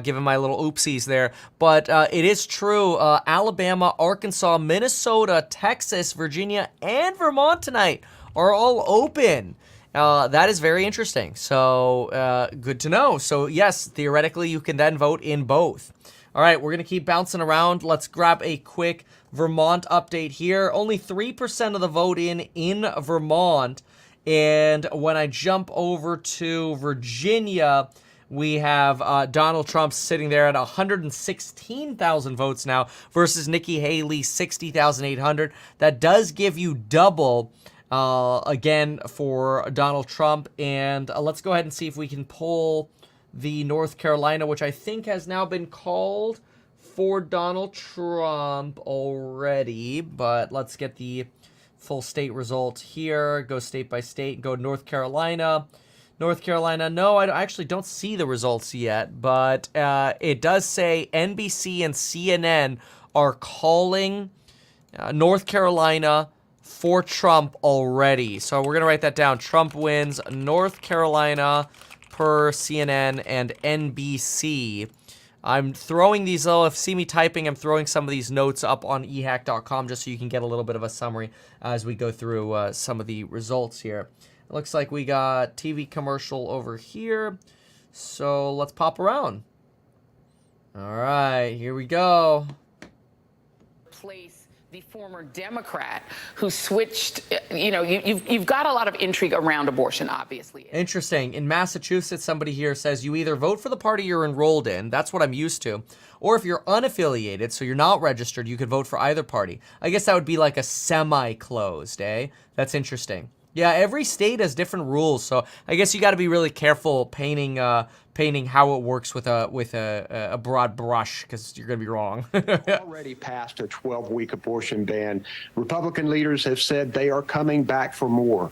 given my little oopsies there. But it is true. Alabama, Arkansas, Minnesota, Texas, Virginia, and Vermont tonight are all open. That is very interesting. So good to know. So yes, theoretically, you can then vote in both. All right, we're going to keep bouncing around. Let's grab a quick Vermont update here. Only 3% of the vote in Vermont. And when I jump over to Virginia, we have Donald Trump sitting there at 116,000 votes now versus Nikki Haley, 60,800. That does give you double again for Donald Trump. And let's go ahead and see if we can pull the North Carolina, which I think has now been called for Donald Trump already. But let's get the full state result here. Go state by state. Go North Carolina. North Carolina, no, I actually don't see the results yet, but it does say NBC and CNN are calling North Carolina for Trump already. So we're going to write that down. Trump wins North Carolina per CNN and NBC. I'm throwing these, if you see me typing, I'm throwing some of these notes up on ehack.com just so you can get a little bit of a summary as we go through some of the results here. It looks like we got TV commercial over here. So let's pop around. All right, here we go. Place the former Democrat who switched, you've got a lot of intrigue around abortion, obviously. Interesting. In Massachusetts, somebody here says you either vote for the party you're enrolled in, that's what I'm used to, or if you're unaffiliated, so you're not registered, you could vote for either party. I guess that would be like a semi-closed, eh? That's interesting. Yeah, every state has different rules, so I guess you got to be really careful painting how it works with a broad brush, because you're going to be wrong. Already passed a 12-week abortion ban. Republican leaders have said they are coming back for more.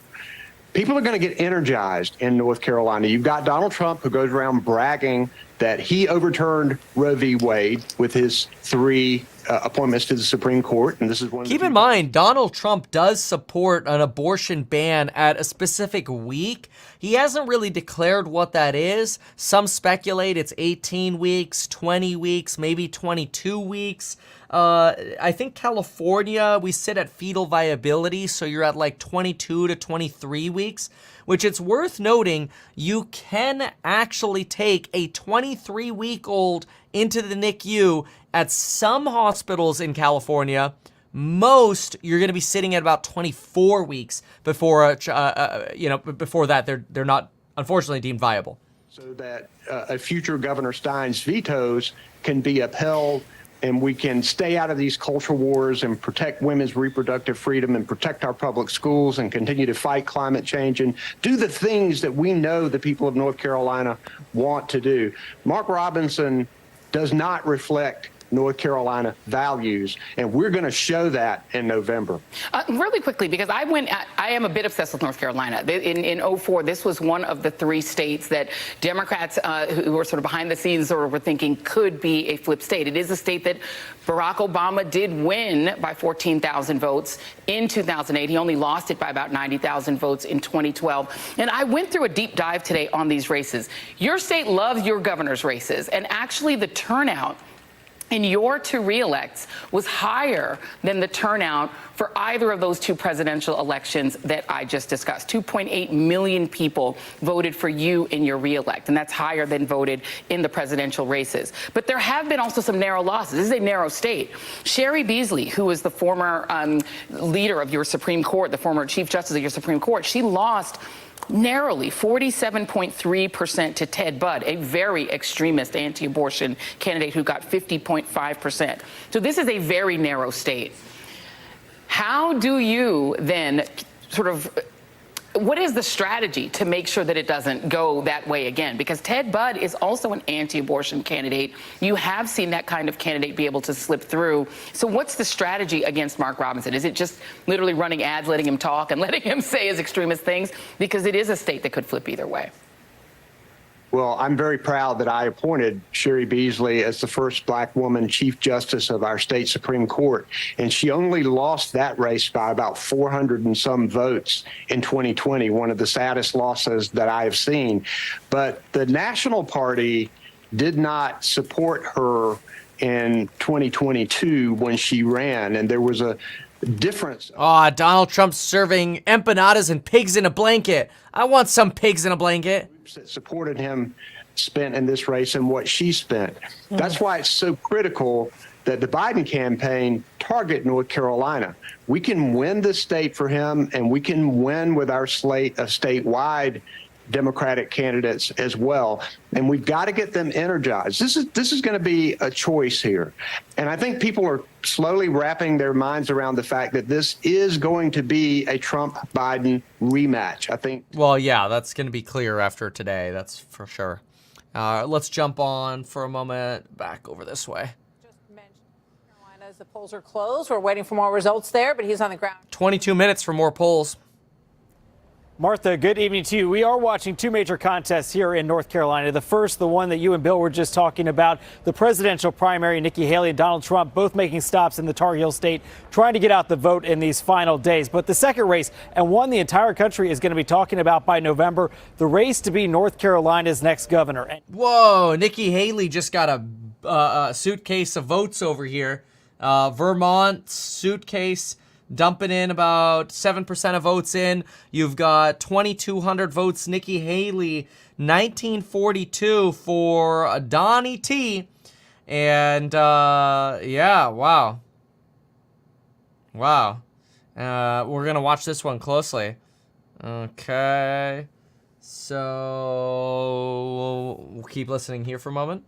People are going to get energized in North Carolina. You've got Donald Trump, who goes around bragging that he overturned Roe v. Wade with his 3 appointments to the Supreme Court, and this is one. Keep in mind, Donald Trump does support an abortion ban at a specific week. He hasn't really declared what that is. Some speculate it's 18 weeks, 20 weeks, maybe 22 weeks. I think California, we sit at fetal viability, so you're at like 22 to 23 weeks, which it's worth noting, you can actually take a 23-week-old into the NICU at some hospitals in California. Most, you're going to be sitting at about 24 weeks before, before that, they're not, unfortunately, deemed viable. So that a future Governor Stein's vetoes can be upheld, and we can stay out of these culture wars and protect women's reproductive freedom and protect our public schools and continue to fight climate change and do the things that we know the people of North Carolina want to do. Mark Robinson does not reflect North Carolina values, and we're going to show that in November. Really quickly, because I am a bit obsessed with North Carolina. In 04, this was one of the 3 states that Democrats who were sort of behind the scenes or were thinking could be a flip state. It is a state that Barack Obama did win by 14,000 votes in 2008. He only lost it by about 90,000 votes in 2012. And I went through a deep dive today on these races. Your state loves your governor's races, and actually the turnout in your 2 re-elects was higher than the turnout for either of those 2 presidential elections that I just discussed. 2.8 million people voted for you in your re-elect, and that's higher than voted in the presidential races. But there have been also some narrow losses. This is a narrow state. Sherry Beasley, who was the former leader of your Supreme Court, the former Chief Justice of your Supreme Court, she lost narrowly, 47.3% to Ted Budd, a very extremist anti-abortion candidate who got 50.5%. So this is a very narrow state. How do you then sort of, what is the strategy to make sure that it doesn't go that way again? Because Ted Budd is also an anti-abortion candidate. You have seen that kind of candidate be able to slip through. So what's the strategy against Mark Robinson? Is it just literally running ads, letting him talk, and letting him say his extremist things? Because it is a state that could flip either way. Well, I'm very proud that I appointed Sherry Beasley as the first Black woman Chief Justice of our state Supreme Court. And she only lost that race by about 400 and some votes in 2020, one of the saddest losses that I have seen. But the National Party did not support her in 2022 when she ran, and there was a difference. Donald Trump serving empanadas and pigs in a blanket. I want some pigs in a blanket. That supported him spent in this race and what she spent. That's why it's so critical that the Biden campaign target North Carolina. We can win the state for him, and we can win with our slate of statewide Democratic candidates as well. And we've got to get them energized. This is going to be a choice here. And I think people are slowly wrapping their minds around the fact that this is going to be a Trump-Biden rematch. I think. Well, yeah, that's going to be clear after today. That's for sure. Let's jump on for a moment back over this way. As the polls are closed, we're waiting for more results there, but he's on the ground. 22 minutes for more polls. Martha, good evening to you. We are watching two major contests here in North Carolina. The first, the one that you and Bill were just talking about, the presidential primary, Nikki Haley and Donald Trump both making stops in the Tar Heel state, trying to get out the vote in these final days. But the second race, and one the entire country is going to be talking about by November, the race to be North Carolina's next governor. Whoa, Nikki Haley just got a suitcase of votes over here. Vermont suitcase dumping in about 7% of votes in. You've got 2,200 votes. Nikki Haley, 1942 for Donnie T. And, yeah, wow. Wow. We're going to watch this one closely. Okay. So we'll keep listening here for a moment.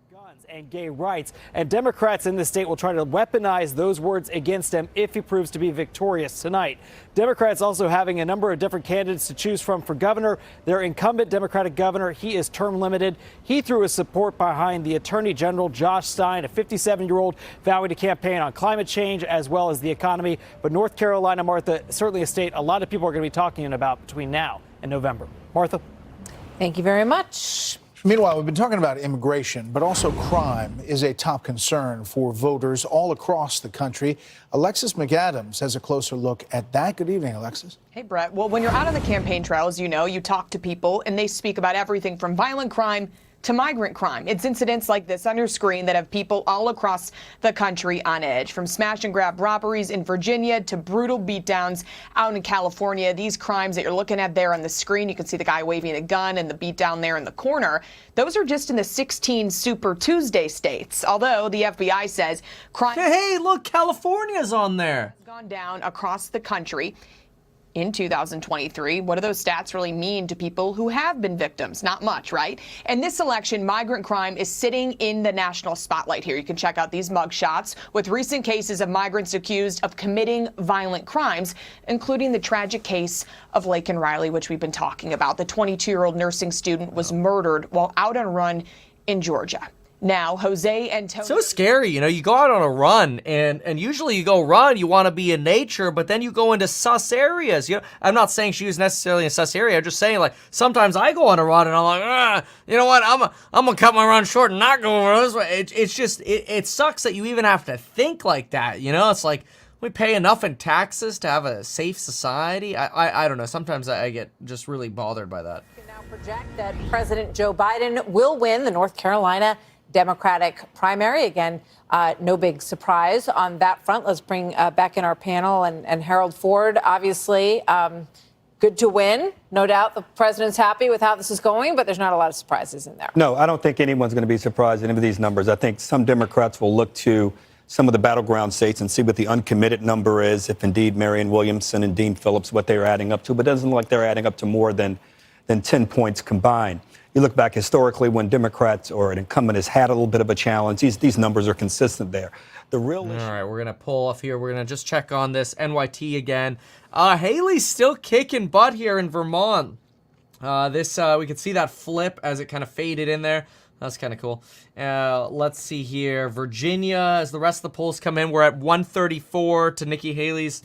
And gay rights. And Democrats in the state will try to weaponize those words against him if he proves to be victorious tonight. Democrats also having a number of different candidates to choose from for governor. Their incumbent Democratic governor, he is term limited. He threw his support behind the Attorney General Josh Stein, a 57-year-old vowing to campaign on climate change as well as the economy. But North Carolina, Martha, certainly a state a lot of people are going to be talking about between now and November. Martha? Thank you very much. Meanwhile, we've been talking about immigration, but also crime is a top concern for voters all across the country. Alexis McAdams has a closer look at that. Good evening, Alexis. Hey, Brett. Well, when you're out on the campaign trails, you know, you talk to people and they speak about everything from violent crime to migrant crime. It's incidents like this on your screen that have people all across the country on edge, from smash and grab robberies in Virginia to brutal beatdowns out in California. These crimes that you're looking at there on the screen, you can see the guy waving a gun and the beatdown there in the corner. Those are just in the 16 Super Tuesday states, although the FBI says crime. Hey, look, California's on there. Has gone down across the country. In 2023, what do those stats really mean to people who have been victims? Not much, right? And this election, migrant crime is sitting in the national spotlight here. You can check out these mugshots with recent cases of migrants accused of committing violent crimes, including the tragic case of Laken Riley, which we've been talking about. The 22-year-old nursing student was murdered while out on a run in Georgia. Now, Jose Antonio. So scary, you know, you go out on a run and usually you go run, you want to be in nature, but then you go into sus areas. You know, I'm not saying she was necessarily in a sus area. I'm just saying, like, sometimes I go on a run and I'm like, you know what, I'm going to cut my run short and not go over this way. It's just, it sucks that you even have to think like that, you know? It's like, we pay enough in taxes to have a safe society. I don't know. Sometimes I get just really bothered by that. We can now project that President Joe Biden will win the North Carolina Democratic primary. Again, no big surprise on that front. Let's bring back in our panel and Harold Ford, obviously. Good to win. No doubt the president's happy with how this is going, but there's not a lot of surprises in there. No, I don't think anyone's going to be surprised at any of these numbers. I think some Democrats will look to some of the battleground states and see what the uncommitted number is, if indeed Marianne Williamson and Dean Phillips, what they're adding up to. But it doesn't look like they're adding up to more than 10 points combined. You look back historically when Democrats or an incumbent has had a little bit of a challenge, these numbers are consistent there. The real issue. All right, we're going to pull off here. We're going to just check on this NYT again. Haley's still kicking butt here in Vermont. We can see that flip as it kind of faded in there. That's kind of cool. Let's see here. Virginia, as the rest of the polls come in, we're at 134 to Nikki Haley's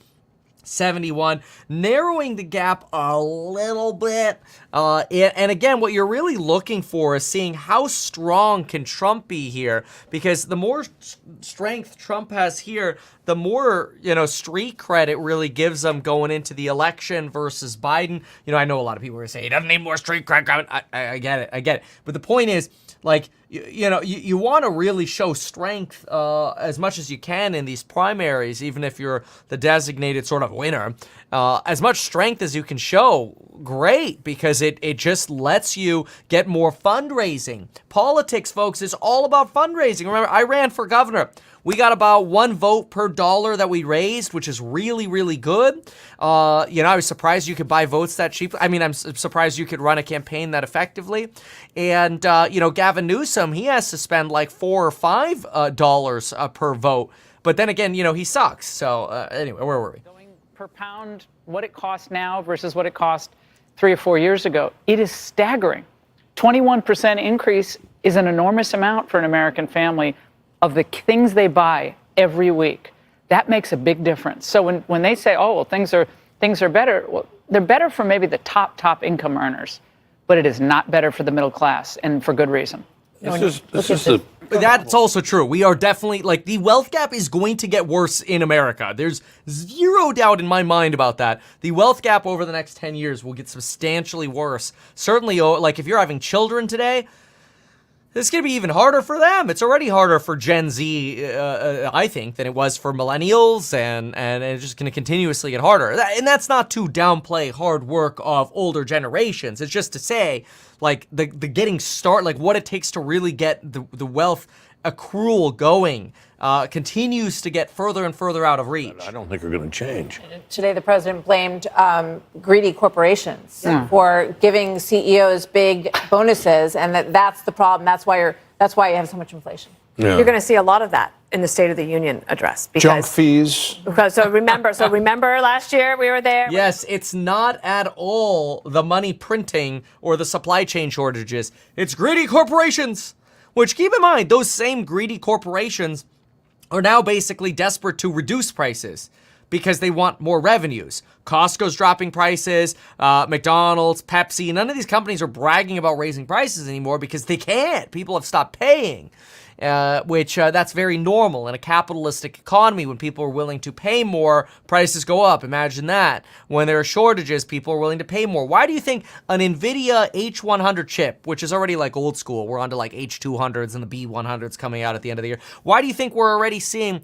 71, narrowing the gap a little bit. And again, what you're really looking for is seeing how strong can Trump be here, because the more strength Trump has here, the more, street credit really gives them going into the election versus Biden. I know a lot of people are going to say he doesn't need more street cred. I get it. But the point is, like, you want to really show strength as much as you can in these primaries, even if you're the designated sort of winner. As much strength as you can show, great, because it just lets you get more fundraising. Politics, folks, is all about fundraising. Remember, I ran for governor. We got about 1 vote per dollar that we raised, which is really, really good. I was surprised you could buy votes that cheap. I mean, I'm surprised you could run a campaign that effectively. And, Gavin Newsom, he has to spend like $4 or $5 per vote. But then again, he sucks. So anyway, where were we? Per pound, what it costs now versus what it cost 3 or 4 years ago, it is staggering. 21% increase is an enormous amount for an American family of the things they buy every week. That makes a big difference. So when they say, oh, well, things are better, well, they're better for maybe the top income earners, but it is not better for the middle class, and for good reason. That's also true. We are definitely, the wealth gap is going to get worse in America. There's zero doubt in my mind about that. The wealth gap over the next 10 years will get substantially worse. Certainly, if you're having children today, it's going to be even harder for them. It's already harder for Gen Z, I think, than it was for millennials, and it's just going to continuously get harder. And that's not to downplay hard work of older generations. It's just to say, the getting started, what it takes to really get the wealth accrual going continues to get further and further out of reach. I don't think we're going to change. Today, the president blamed greedy corporations for giving CEOs big bonuses, and that's the problem. That's why you have so much inflation. Yeah. You're going to see a lot of that in the State of the Union address. Junk fees. So remember last year we were there? Yes, it's not at all the money printing or the supply chain shortages. It's greedy corporations, which, keep in mind, those same greedy corporations are now basically desperate to reduce prices because they want more revenues. Costco's dropping prices, McDonald's, Pepsi, none of these companies are bragging about raising prices anymore because they can't. People have stopped paying. Which that's very normal in a capitalistic economy. When people are willing to pay more, prices go up. Imagine that. When there are shortages, people are willing to pay more. Why do you think an NVIDIA H100 chip, which is already old school, we're on to H200s and the B100s coming out at the end of the year. Why do you think we're seeing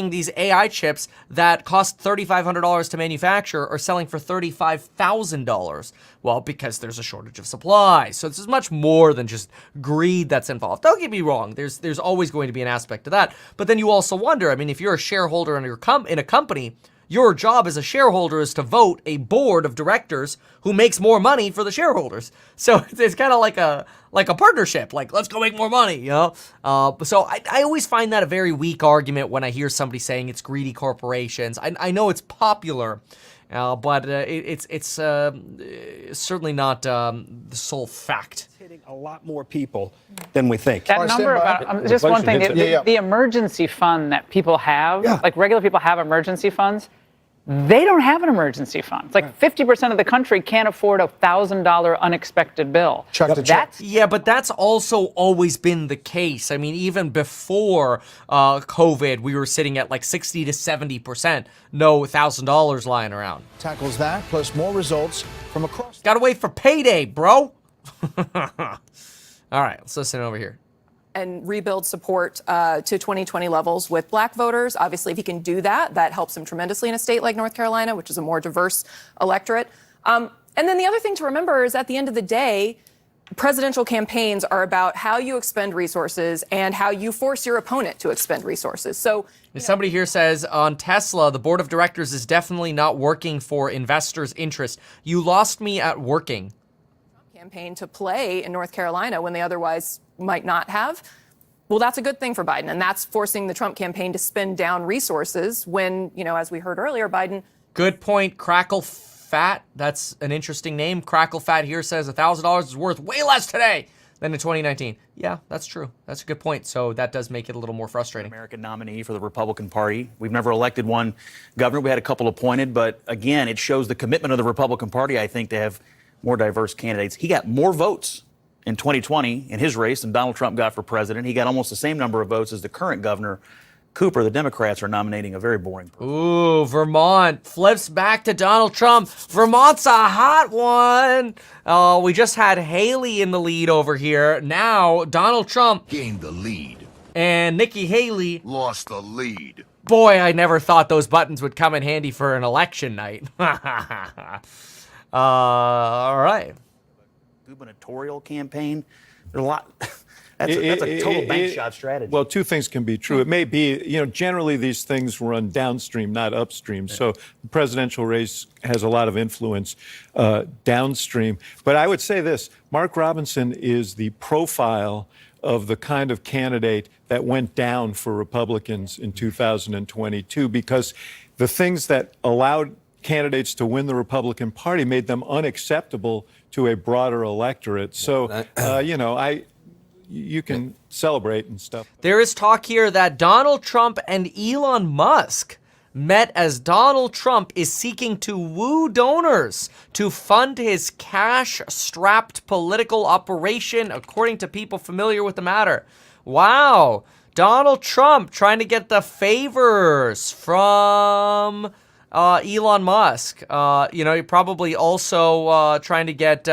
these AI chips that cost $3,500 to manufacture are selling for $35,000? Well, because there's a shortage of supply. So this is much more than just greed that's involved. Don't get me wrong. There's always going to be an aspect of that. But then you also wonder, if you're a shareholder in a company, your job as a shareholder is to vote a board of directors who makes more money for the shareholders. So it's kind of like a partnership. Let's go make more money, So I always find that a very weak argument when I hear somebody saying it's greedy corporations. I know it's popular. But it's certainly not the sole fact. It's hitting a lot more people than we think. That number just one thing, the emergency fund that people have, regular people have emergency funds, they don't have an emergency fund. It's 50% of the country can't afford a $1,000 unexpected bill. But that's also always been the case. Even before COVID, we were sitting at 60 to 70%, no $1,000 lying around. Tackles that, plus more results from across. Gotta wait for payday, bro. All right, let's listen over here. And rebuild support to 2020 levels with black voters. Obviously, if he can do that, that helps him tremendously in a state like North Carolina, which is a more diverse electorate. And then the other thing to remember is at the end of the day, presidential campaigns are about how you expend resources and how you force your opponent to expend resources. So somebody here says on Tesla, the board of directors is definitely not working for investors' interest. You lost me at working. Campaign to play in North Carolina when they otherwise might not have. Well, that's a good thing for Biden, and that's forcing the Trump campaign to spend down resources when, as we heard earlier, Biden. Good point. Crackle Fat. That's an interesting name. Crackle Fat here says $1,000 is worth way less today than in 2019. Yeah, that's true. That's a good point. So that does make it a little more frustrating. American nominee for the Republican Party. We've never elected one governor. We had a couple appointed, but again, it shows the commitment of the Republican Party, I think, to have more diverse candidates. He got more votes in 2020 in his race than Donald Trump got for president. He got almost the same number of votes as the current governor Cooper, the Democrats are nominating a very boring person. Ooh, Vermont flips back to Donald Trump. Vermont's a hot one. Oh, we just had Haley in the lead over here. Now Donald Trump gained the lead. And Nikki Haley lost the lead. Boy, I never thought those buttons would come in handy for an election night. All right. Gubernatorial campaign. There's a lot. That's a total bank shot strategy. Well, two things can be true. It may be, generally these things run downstream, not upstream. So the presidential race has a lot of influence downstream. But I would say this, Mark Robinson is the profile of the kind of candidate that went down for Republicans in 2022 because the things that allowed candidates to win the Republican Party made them unacceptable to a broader electorate. So, you can celebrate and stuff. There is talk here that Donald Trump and Elon Musk met as Donald Trump is seeking to woo donors to fund his cash-strapped political operation, according to people familiar with the matter. Wow. Donald Trump trying to get the favors from Elon Musk. You're probably also trying to get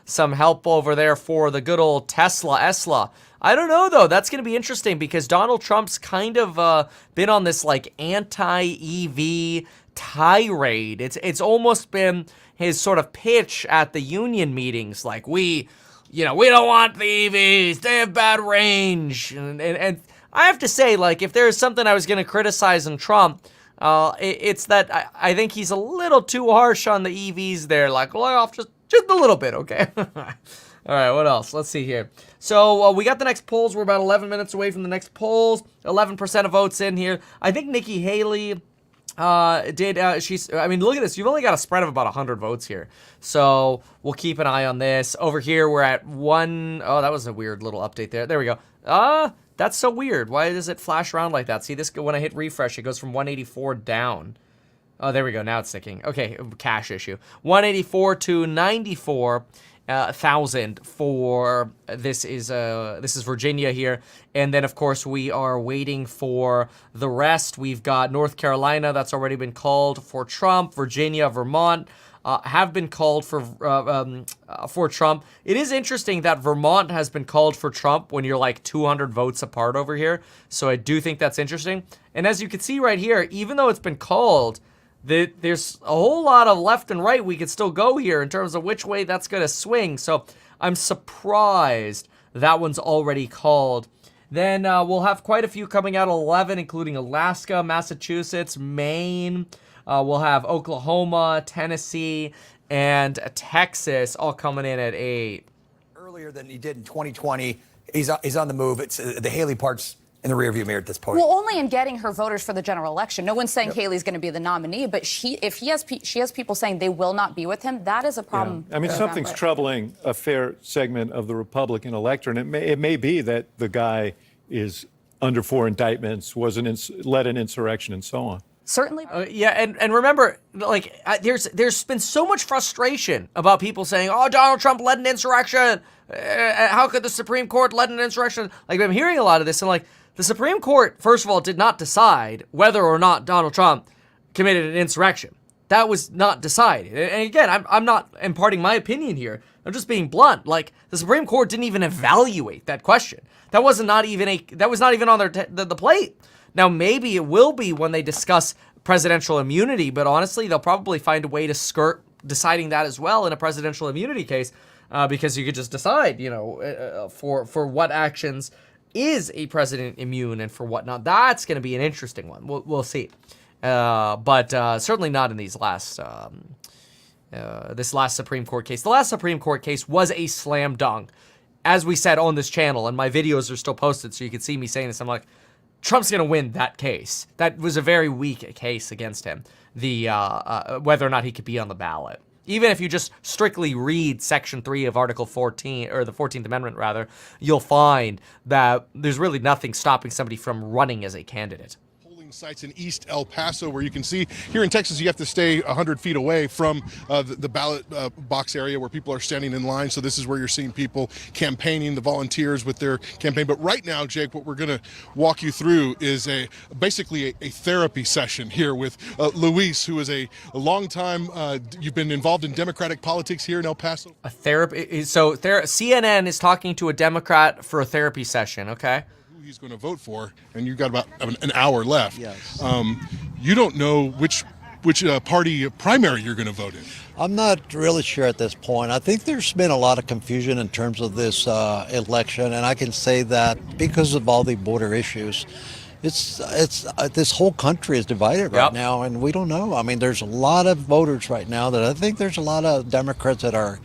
some help over there for the good old Tesla. I don't know, though. That's going to be interesting because Donald Trump's kind of been on this, anti-EV tirade. It's almost been his sort of pitch at the union meetings, we don't want the EVs. They have bad range. And I have to say, if there's something I was going to criticize in Trump, it's that I think he's a little too harsh on the EVs there. Lay off just a little bit, okay? All right, what else? Let's see here. So we got the next polls. We're about 11 minutes away from the next polls. 11% of votes in here. I think Nikki Haley look at this. You've only got a spread of about 100 votes here. So we'll keep an eye on this. Over here, we're at one. Oh, that was a weird little update there. There we go. That's so weird. Why does it flash around like that? See, this when I hit refresh, it goes from 184 down. Oh, there we go. Now it's sticking. Okay, cash issue. 184 to 94,000 for this is Virginia here, and then of course we are waiting for the rest. We've got North Carolina that's already been called for Trump. Virginia, Vermont have been called for Trump. It is interesting that Vermont has been called for Trump when you're 200 votes apart over here. So I do think that's interesting. And as you can see right here, even though it's been called, there's a whole lot of left and right we could still go here in terms of which way that's going to swing. So I'm surprised that one's already called. Then we'll have quite a few coming out at 11, including Alaska, Massachusetts, Maine. We'll have Oklahoma, Tennessee, and Texas all coming in at 8. Earlier than he did in 2020. He's on the move. It's the Haley part's in the rearview mirror at this point. Well, only in getting her voters for the general election. No one's saying Haley's going to be the nominee, but if she has people saying they will not be with him, that is a problem. Yeah. I mean, something's troubling a fair segment of the Republican electorate. And it may be that the guy is under 4 indictments, led an insurrection, and so on. Certainly. And remember, there's been so much frustration about people saying, oh, Donald Trump led an insurrection. How could the Supreme Court lead an insurrection? I'm hearing a lot of this, and the Supreme Court, first of all, did not decide whether or not Donald Trump committed an insurrection. That was not decided. And again, I'm not imparting my opinion here. I'm just being blunt. The Supreme Court didn't even evaluate that question. That was not even on the plate. Now, maybe it will be when they discuss presidential immunity, but honestly, they'll probably find a way to skirt deciding that as well in a presidential immunity case, because you could just decide, for what actions is a president immune and for what not. That's going to be an interesting one. We'll see. But certainly not in these last this last Supreme Court case. The last Supreme Court case was a slam dunk, as we said on this channel, and my videos are still posted, so you can see me saying this. I'm like, Trump's going to win that case. That was a very weak case against him, whether or not he could be on the ballot. Even if you just strictly read Section 3 of Article 14, or the 14th Amendment, rather, you'll find that there's really nothing stopping somebody from running as a candidate. sites in East El Paso, where you can see here in Texas you have to stay 100 feet away from the ballot box area where people are standing in line. So this is where you're seeing people campaigning, the volunteers with their campaign. But right now, Jake, what we're going to walk you through is basically a therapy session here with Luis, who is a long time. You've been involved in Democratic politics here in El Paso. A therapy. So CNN is talking to a Democrat for a therapy session. Okay. He's going to vote for, and you've got about an hour left. Yes. You don't know which party primary you're going to vote in. I'm not really sure at this point. I think there's been a lot of confusion in terms of this election, and I can say that because of all the border issues, it's this whole country is divided right now, and we don't know. I mean, there's a lot of voters right now that I think there's a lot of Democrats that are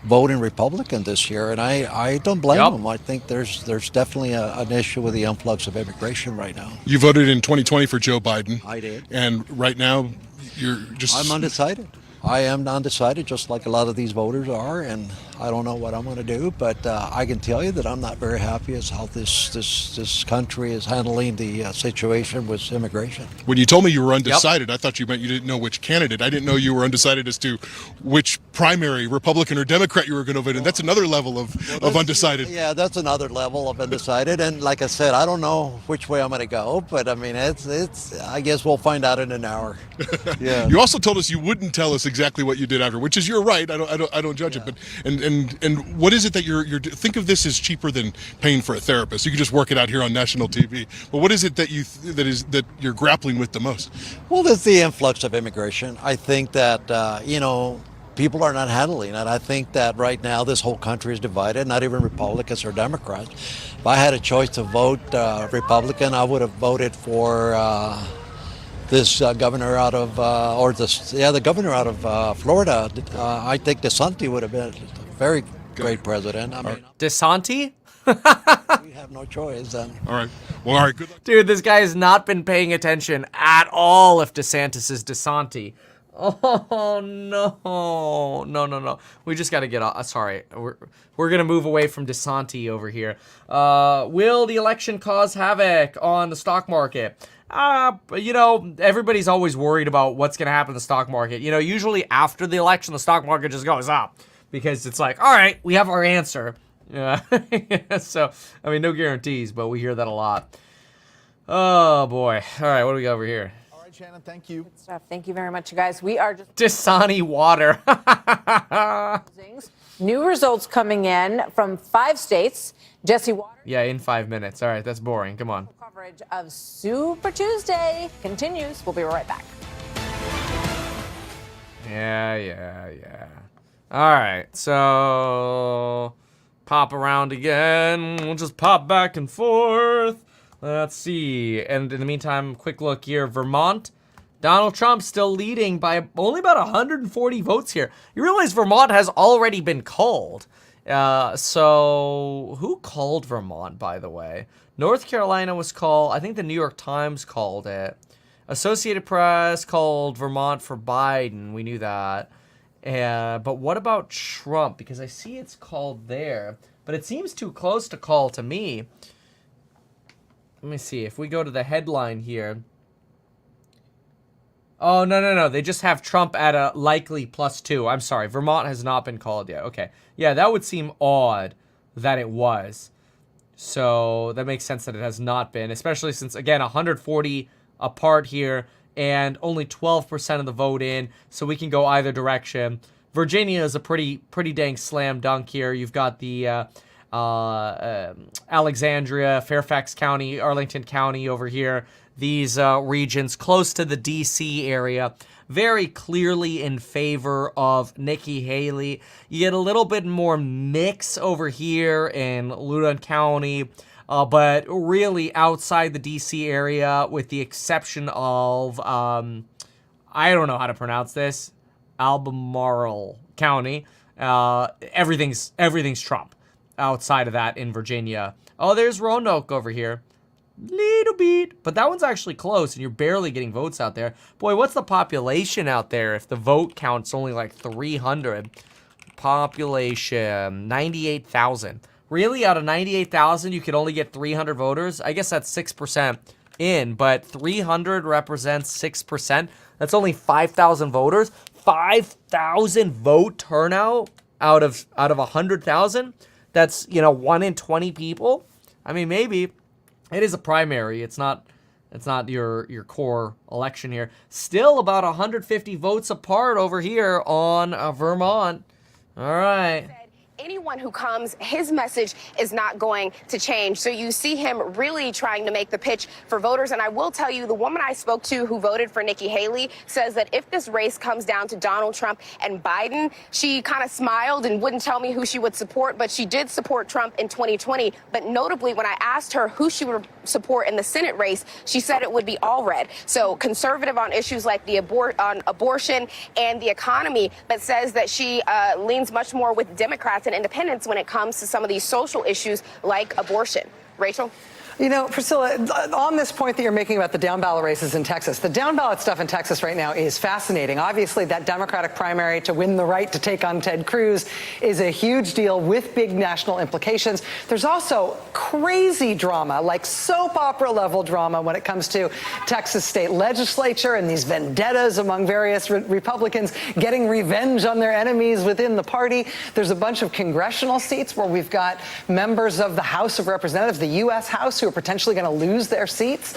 voting Republican this year, and I don't blame them. I think there's definitely an issue with the influx of immigration right now. You voted in 2020 for Joe Biden. I did. And right now, you're just... I'm undecided. I am undecided, just like a lot of these voters are, and I don't know what I'm going to do, but I can tell you that I'm not very happy as how this country is handling the situation with immigration. When you told me you were undecided, I thought you meant you didn't know which candidate. I didn't know you were undecided as to which primary, Republican or Democrat, you were going to vote in. That's another level of undecided. Yeah, that's another level of undecided, and like I said, I don't know which way I'm going to go, but I mean, it's. I guess we'll find out in an hour. Yeah. You also told us you wouldn't tell us exactly what you did after, which is your right. I don't judge it, but and what is it that you're think of this as cheaper than paying for a therapist? You can just work it out here on national TV. But what is it that that you're grappling with the most? Well, there's the influx of immigration. I think that people are not handling it. I think that right now this whole country is divided. Not even Republicans or Democrats. If I had a choice to vote Republican, I would have voted for this governor out of the governor out of Florida. I think DeSantis would have been a very great president. I mean, DeSantis? We have no choice then. All right. Well, all right. Good luck. Dude, this guy has not been paying attention at all if DeSantis is DeSantis. Oh, no. We just got to get off. Sorry. We're going to move away from DeSantis over here. Will the election cause havoc on the stock market? Everybody's always worried about what's going to happen in the stock market. Usually after the election, the stock market just goes up because it's like, all right, we have our answer. Yeah. So, I mean, no guarantees, but we hear that a lot. Oh, boy. All right, what do we got over here? All right, Shannon, thank you. Good stuff. Thank you very much, you guys. We are just... Dasani water. New results coming in from 5 states. Jesse Waters. Yeah, in 5 minutes. All right, that's boring. Come on. Coverage of Super Tuesday continues. We'll be right back. Yeah. All right, so pop around again. We'll just pop back and forth. Let's see. And in the meantime, quick look here. Vermont. Donald Trump still leading by only about 140 votes here. You realize Vermont has already been called. So who called Vermont, by the way? North Carolina was called. I think the New York Times called it. Associated Press called Vermont for Biden. We knew that. But what about Trump? Because I see it's called there. But it seems too close to call to me. Let me see. If we go to the headline here. Oh, no. They just have Trump at a likely +2. I'm sorry. Vermont has not been called yet. Okay. Yeah, that would seem odd that it was. So that makes sense that it has not been, especially since, again, 140 apart here and only 12% of the vote in, so we can go either direction. Virginia is a pretty dang slam dunk here. You've got the Alexandria, Fairfax County, Arlington County over here. These regions close to the D.C. area, very clearly in favor of Nikki Haley. You get a little bit more mix over here in Loudoun County, but really outside the D.C. area, with the exception of, I don't know how to pronounce this, Albemarle County. Everything's Trump outside of that in Virginia. Oh, there's Roanoke over here. Little bit, but that one's actually close, and you're barely getting votes out there. Boy, what's the population out there if the vote count's only like 300? Population, 98,000. Really, out of 98,000, you could only get 300 voters? I guess that's 6%. in, but 300 represents 6%. That's only 5,000 voters. 5,000 vote turnout out of 100,000. That's 1 in 20 people. I mean, maybe it is a primary. It's not your core election here. Still about 150 votes apart over here on Vermont. All right. Anyone who comes, his message is not going to change. So you see him really trying to make the pitch for voters. And I will tell you, the woman I spoke to who voted for Nikki Haley says that if this race comes down to Donald Trump and Biden, she kind of smiled and wouldn't tell me who she would support, but she did support Trump in 2020. But notably, when I asked her who she would support in the Senate race, she said it would be all red. So conservative on issues like the abortion and the economy, but says that she leans much more with Democrats and independents when it comes to some of these social issues like abortion. Rachel? Priscilla, on this point that you're making about the down ballot races in Texas, the down ballot stuff in Texas right now is fascinating. Obviously, that Democratic primary to win the right to take on Ted Cruz is a huge deal with big national implications. There's also crazy drama, like soap opera level drama when it comes to Texas state legislature and these vendettas among various Republicans getting revenge on their enemies within the party. There's a bunch of congressional seats where we've got members of the House of Representatives, the U.S. House, who are potentially going to lose their seats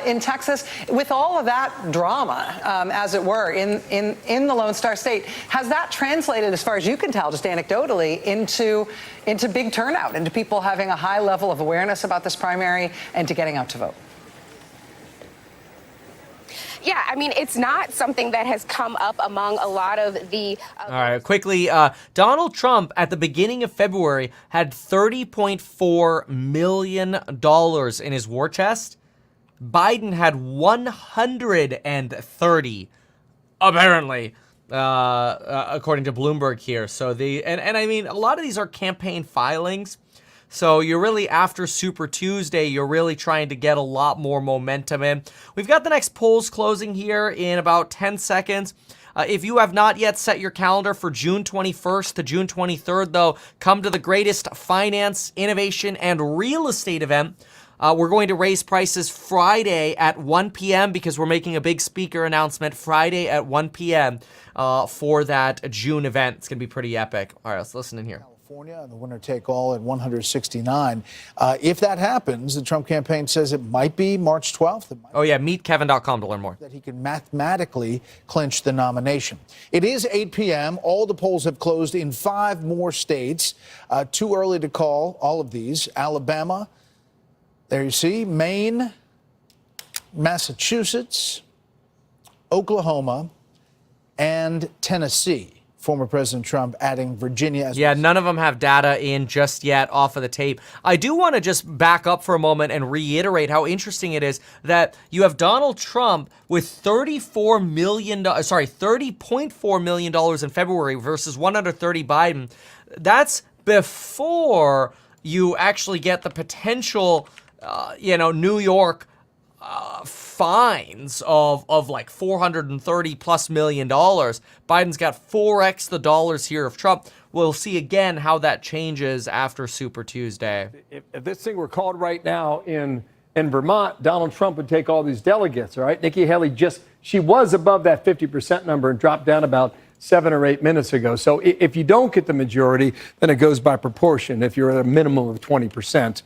in Texas. With all of that drama, as it were, in the Lone Star State, has that translated, as far as you can tell, just anecdotally, into big turnout, into people having a high level of awareness about this primary and to getting out to vote? Yeah, I mean, it's not something that has come up among a lot of the... All right, quickly, Donald Trump at the beginning of February had $30.4 million in his war chest. Biden had 130, apparently, according to Bloomberg here. So and I mean, a lot of these are campaign filings. So you're really, after Super Tuesday, you're really trying to get a lot more momentum in. We've got the next polls closing here in about 10 seconds. If you have not yet set your calendar for June 21st to June 23rd, though, come to the greatest finance, innovation, and real estate event. We're going to raise prices Friday at 1 p.m. because we're making a big speaker announcement Friday at 1 p.m. For that June event. It's going to be pretty epic. All right, let's listen in here. California, and the winner take all at 169. If that happens, the Trump campaign says it might be March 12th. Oh, yeah, meetkevin.com to learn more. That he can mathematically clinch the nomination. It is 8 p.m. All the polls have closed in 5 more states. Too early to call all of these. Alabama, there you see, Maine, Massachusetts, Oklahoma, and Tennessee. Former President Trump adding Virginia as yeah, none of them have data in just yet off of the tape. I do want to just back up for a moment and reiterate how interesting it is that you have Donald Trump with $30.4 million in February versus 130 Biden. That's before you actually get the potential, New York fines of like $430+ million. Biden's got 4x the dollars here of Trump. We'll see again how that changes after Super Tuesday. If this thing were called right now in Vermont, Donald Trump would take all these delegates, all right? Nikki Haley she was above that 50% number and dropped down about 7 or 8 minutes ago. So if you don't get the majority, then it goes by proportion if you're at a minimum of 20%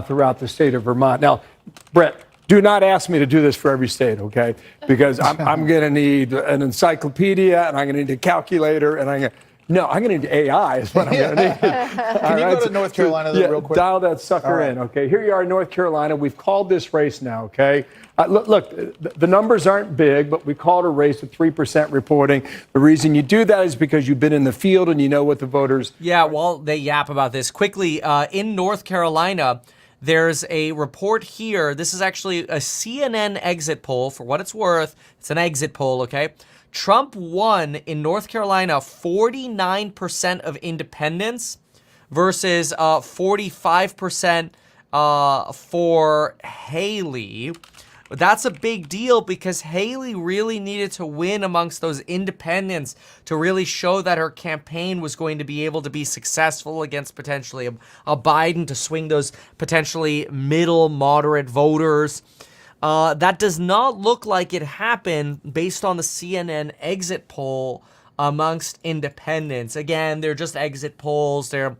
throughout the state of Vermont. Now, Brett, do not ask me to do this for every state, okay? Because I'm going to need an encyclopedia, and I'm going to need a calculator, and I'm going to need AI is what I'm going to need. Can you go to North Carolina real quick? Dial that sucker in, okay? Here you are in North Carolina. We've called this race now, okay? Look, the numbers aren't big, but we called a race with 3% reporting. The reason you do that is because you've been in the field and you know what the voters... Yeah, well, they yap about this. Quickly, in North Carolina... There's a report here. This is actually a CNN exit poll, for what it's worth. It's an exit poll, okay? Trump won in North Carolina 49% of independents versus 45% for Haley. That's a big deal because Haley really needed to win amongst those independents to really show that her campaign was going to be able to be successful against potentially a Biden to swing those potentially middle moderate voters. That does not look like it happened based on the CNN exit poll amongst independents. Again, they're just exit polls. They're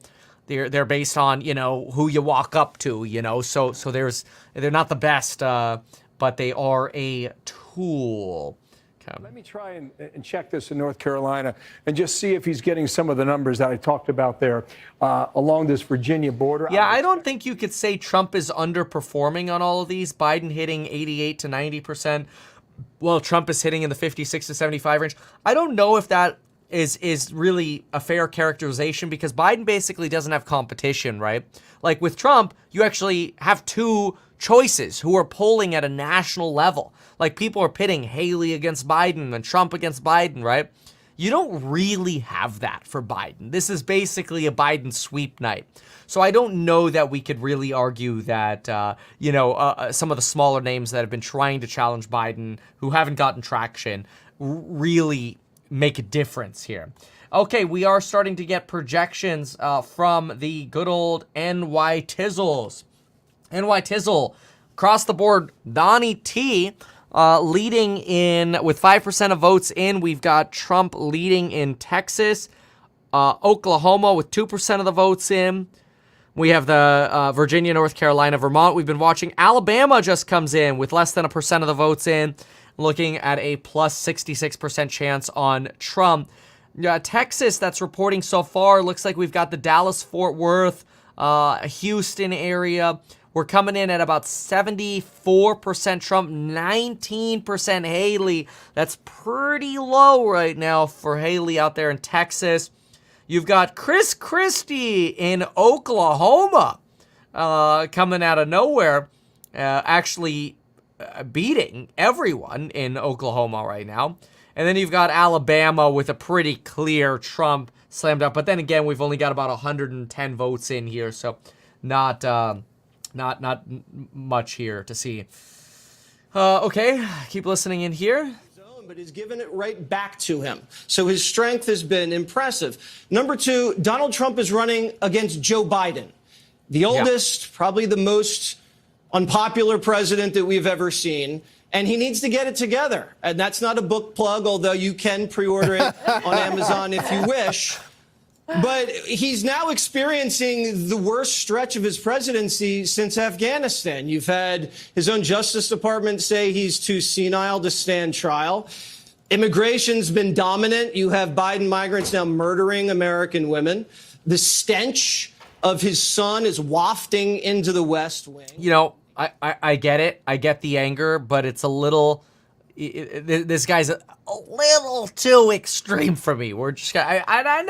based on, who you walk up to, so they're not the best, but they are a tool. Okay. Let me try and check this in North Carolina and just see if he's getting some of the numbers that I talked about there along this Virginia border. Yeah, I don't think you could say Trump is underperforming on all of these. Biden hitting 88 to 90%. Well, Trump is hitting in the 56 to 75 range. I don't know if that is really a fair characterization because Biden basically doesn't have competition, right? Like with Trump, you actually have two choices who are polling at a national level. Like people are pitting Haley against Biden and Trump against Biden, right? You don't really have that for Biden. This is basically a Biden sweep night. So I don't know that we could really argue that, some of the smaller names that have been trying to challenge Biden who haven't gotten traction really make a difference here. Okay, we are starting to get projections from the good old NY Tizzles. NY Tizzle, across the board, Donnie T leading in with 5% of votes in. We've got Trump leading in Texas, Oklahoma with 2% of the votes in. We have the Virginia, North Carolina, Vermont. We've been watching. Alabama just comes in with less than 1% of the votes in, looking at a plus 66% chance on Trump. Texas, that's reporting so far. Looks like we've got the Dallas-Fort Worth, Houston area. We're coming in at about 74% Trump, 19% Haley. That's pretty low right now for Haley out there in Texas. You've got Chris Christie in Oklahoma coming out of nowhere, actually beating everyone in Oklahoma right now. And then you've got Alabama with a pretty clear Trump slammed up. But then again, we've only got about 110 votes in here, so not much here to see. Okay, keep listening in here. But he's given it right back to him. So his strength has been impressive. Number two, Donald Trump is running against Joe Biden, the oldest, probably the most unpopular president that we've ever seen. And he needs to get it together. And that's not a book plug, although you can pre-order it on Amazon if you wish. But he's now experiencing the worst stretch of his presidency since Afghanistan. You've had his own Justice Department say he's too senile to stand trial. Immigration's been dominant. You have Biden migrants now murdering American women. The stench of his son is wafting into the West Wing. I get it. I get the anger, but it's a little... This guy's a little too extreme for me. We're just, I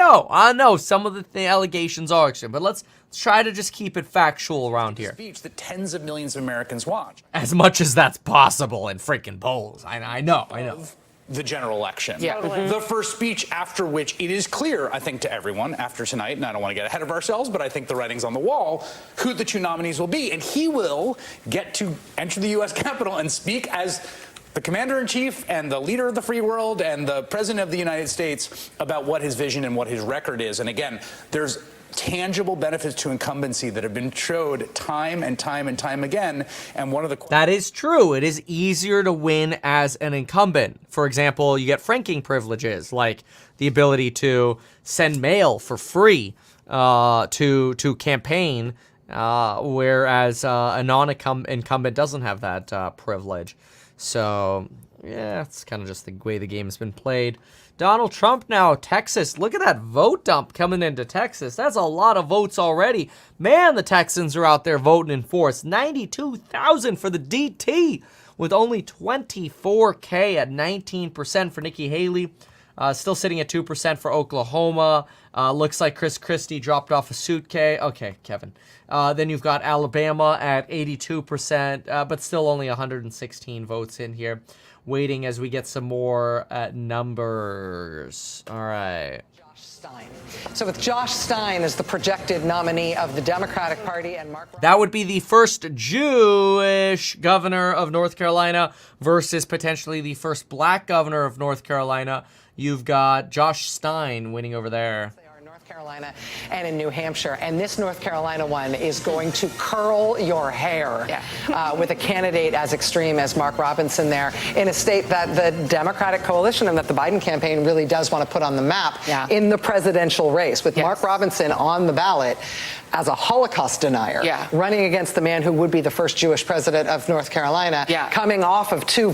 know some of the allegations are extreme, but let's try to just keep it factual around here. Speech that tens of millions of Americans watch. As much as that's possible in freaking polls. I know. The general election. Yeah. The first speech after which it is clear, I think, to everyone after tonight, and I don't want to get ahead of ourselves, but I think the writing's on the wall, who the two nominees will be. And he will get to enter the U.S. Capitol and speak as the commander-in-chief and the leader of the free world and the president of the United States about what his vision and what his record is. And again, there's tangible benefits to incumbency that have been showed time and time and time again. And one of the... That is true. It is easier to win as an incumbent. For example, you get franking privileges, like the ability to send mail for free to campaign, whereas a non-incumbent doesn't have that privilege. So, yeah, it's kind of just the way the game has been played. Donald Trump now, Texas. Look at that vote dump coming into Texas. That's a lot of votes already. Man, the Texans are out there voting in force. 92,000 for the DT, with only 24K at 19% for Nikki Haley. Still sitting at 2% for Oklahoma. Looks like Chris Christie dropped off a suitcase. Okay, Kevin. Then you've got Alabama at 82%, but still only 116 votes in here. Waiting as we get some more numbers. All right. Josh Stein. So with Josh Stein as the projected nominee of the Democratic Party and Mark... That would be the first Jewish governor of North Carolina versus potentially the first black governor of North Carolina. You've got Josh Stein winning over there. Carolina and in New Hampshire. And this North Carolina one is going to curl your hair with a candidate as extreme as Mark Robinson there in a state that the Democratic coalition and that the Biden campaign really does want to put on the map in the presidential race, with Mark Robinson on the ballot as a Holocaust denier, running against the man who would be the first Jewish president of North Carolina, coming off of two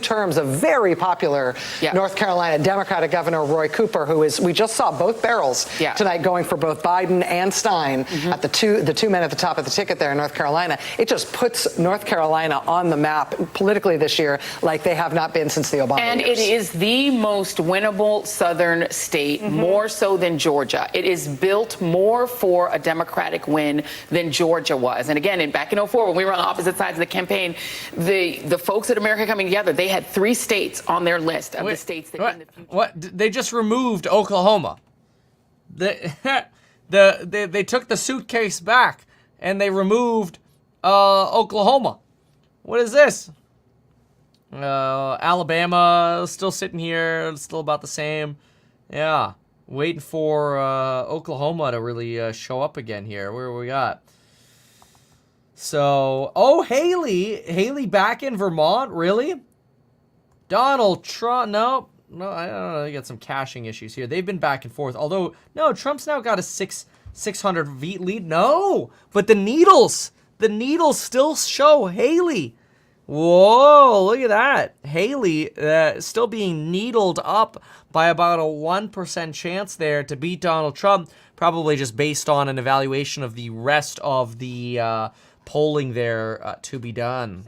terms of very popular North Carolina Democratic Governor Roy Cooper, who is, we just saw both barrels tonight going for both Biden and Stein at the two men at the top of the ticket there in North Carolina. It just puts North Carolina on the map politically this year like they have not been since the Obama And years. it is the most winnable southern state, more so than Georgia. It is built more for a Democratic win than Georgia was. And again, back in 2004, when we were on opposite sides of the campaign, the folks at America Coming Together, they had 3 states on their list of the states that in the future. What? They just removed Oklahoma. They took the suitcase back and they removed Oklahoma. What is this? Alabama still sitting here, still about the same. Yeah, waiting for Oklahoma to really show up again here. Where we got? So, Haley back in Vermont, really? Donald Trump, no, I don't know. They got some caching issues here. They've been back and forth. Although, no, Trump's now got a 600 V lead. No, but the needles still show Haley. Whoa, look at that. Haley still being needled up by about a 1% chance there to beat Donald Trump, probably just based on an evaluation of the rest of the polling there to be done.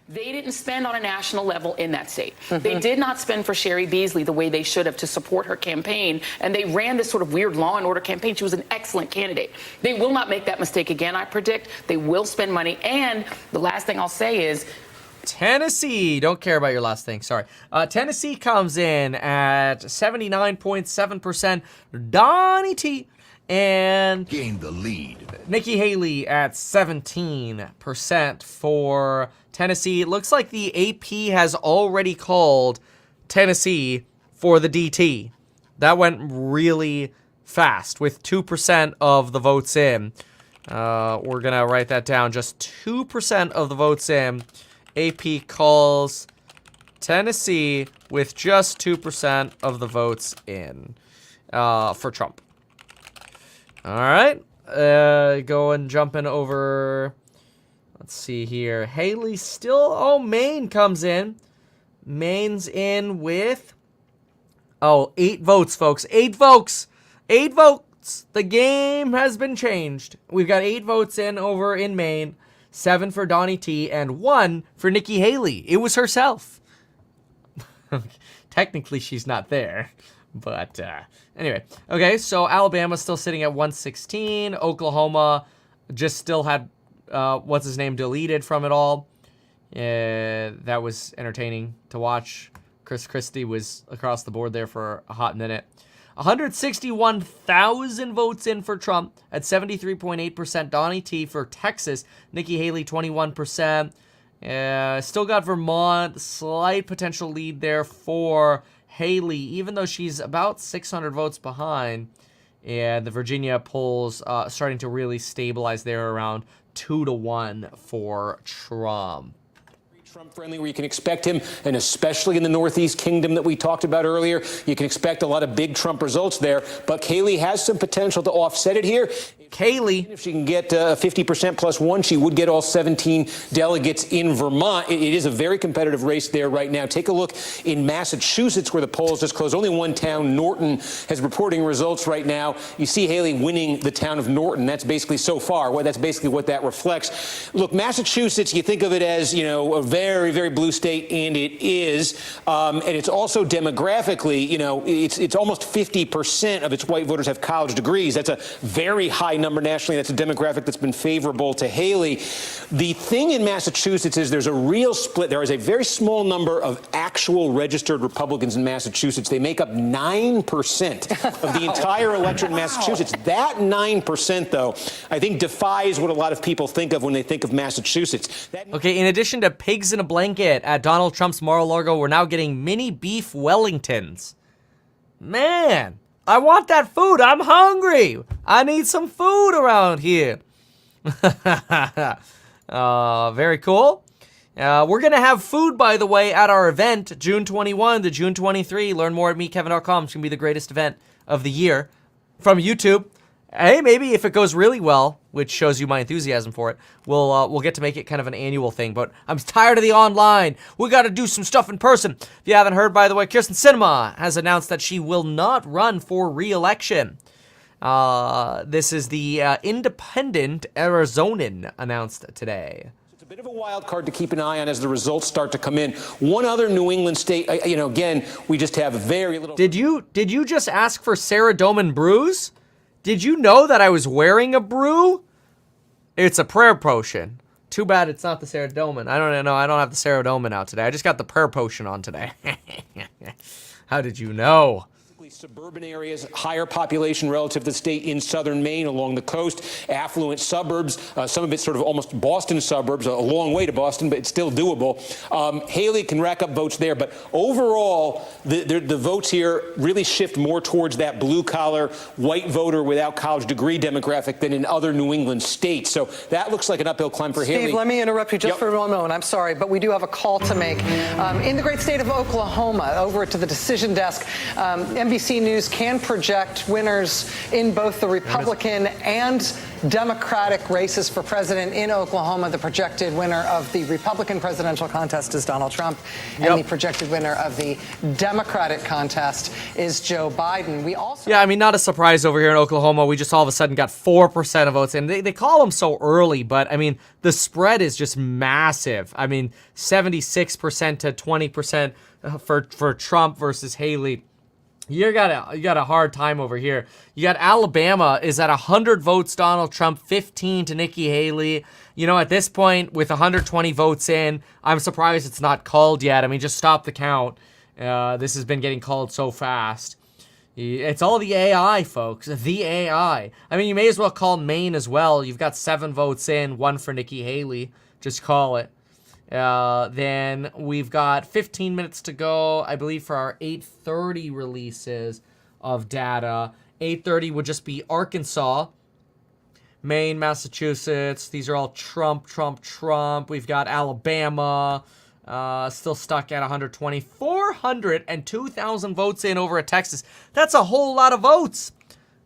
They didn't spend on a national level in that state. They did not spend for Sherry Beasley the way they should have to support her campaign, and they ran this sort of weird law and order campaign. She was an excellent candidate. They will not make that mistake again, I predict. They will spend money, and the last thing I'll say is Tennessee, don't care about your last thing, sorry. Tennessee comes in at 79.7%. Donnie T and gained the lead. Nikki Haley at 17% for Tennessee. It looks like the AP has already called Tennessee for the DT. That went really fast with 2% of the votes in. We're going to write that down. Just 2% of the votes in. AP calls Tennessee with just 2% of the votes in for Trump. All right. Jumping over. Let's see here. Haley still. Maine comes in. Maine's in with 8 votes, folks. 8 votes. 8 votes. The game has been changed. We've got 8 votes in over in Maine. 7 for Donnie T and 1 for Nikki Haley. It was herself. Technically, she's not there. But anyway. Okay, so Alabama's still sitting at 116. Oklahoma just still had, what's-his-name deleted from it all. That was entertaining to watch. Chris Christie was across the board there for a hot minute. 161,000 votes in for Trump at 73.8%. Donnie T for Texas. Nikki Haley, 21%. Still got Vermont. Slight potential lead there for Haley, even though she's about 600 votes behind. And the Virginia polls starting to really stabilize there around 2-1 for Trump. Trump-friendly, where you can expect him, and especially in the Northeast Kingdom that we talked about earlier, you can expect a lot of big Trump results there. But Haley has some potential to offset it here. Haley, if she can get 50% plus 1, she would get all 17 delegates in Vermont. It is a very competitive race there right now. Take a look in Massachusetts, where the polls just closed. Only one town, Norton, has reporting results right now. You see Haley winning the town of Norton. That's basically so far. Well, that's basically what that reflects. Look, Massachusetts, you think of it as, a very, very blue state, and it is. And it's also demographically, it's almost 50% of its white voters have college degrees. That's a very high number nationally. That's a demographic that's been favorable to Haley. The thing in Massachusetts is there's a real split. There is a very small number of actual registered Republicans in Massachusetts. They make up 9% of the entire electorate in Massachusetts. That 9%, though, I think defies what a lot of people think of when they think of Massachusetts. Okay, in addition to pigs in a blanket at Donald Trump's Mar-a-Lago, we're now getting mini beef Wellingtons. Man, I want that food. I'm hungry. I need some food around here. Very cool. We're going to have food, by the way, at our event, June 21 to June 23. Learn more at meetkevin.com. It's going to be the greatest event of the year from YouTube. Hey, maybe if it goes really well, which shows you my enthusiasm for it, we'll get to make it kind of an annual thing. But I'm tired of the online. We got to do some stuff in person. If you haven't heard, by the way, Kirsten Sinema has announced that she will not run for re-election. This is the independent Arizonan announced today. Bit of a wild card to keep an eye on as the results start to come in. One other New England state, again, we just have very little. Did you just ask for Saradomin brews? Did you know that I was wearing a brew? It's a prayer potion. Too bad it's not the Saradomin. I don't know. I don't have the Saradomin out today. I just got the prayer potion on today. How did you know? Suburban areas, higher population relative to the state in southern Maine along the coast, affluent suburbs, some of it sort of almost Boston suburbs, a long way to Boston, but it's still doable. Haley can rack up votes there, but overall, the votes here really shift more towards that blue-collar, white voter without college degree demographic than in other New England states. So that looks like an uphill climb for Haley. Steve, let me interrupt you just for one moment. I'm sorry, but we do have a call to make. In the great state of Oklahoma, over to the decision desk, NBC News can project winners in both the Republican and Democratic races for president in Oklahoma. The projected winner of the Republican presidential contest is Donald Trump, and the projected winner of the Democratic contest is Joe Biden. We also... Yeah, I mean, not a surprise over here in Oklahoma. We just all of a sudden got 4% of votes, and they call them so early, but I mean, the spread is just massive. I mean, 76% to 20% for Trump versus Haley. You got a hard time over here. You got Alabama is at 100 votes, Donald Trump, 15 to Nikki Haley. You know, at this point, with 120 votes in, I'm surprised it's not called yet. I mean, just stop the count. This has been getting called so fast. It's all the AI, folks. The AI. I mean, you may as well call Maine as well. You've got 7 votes in, 1 for Nikki Haley. Just call it. Then we've got 15 minutes to go, I believe, for our 8:30 releases of data. 8:30 would just be Arkansas, Maine, Massachusetts. These are all Trump. We've got Alabama, still stuck at 120. 402,000 votes in over at Texas. That's a whole lot of votes.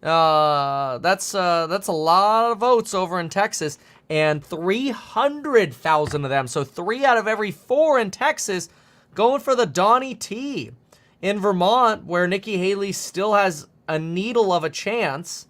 That's a lot of votes over in Texas. And 300,000 of them, so 3 out of every 4 in Texas, going for the Donnie T. In Vermont, where Nikki Haley still has a needle of a chance,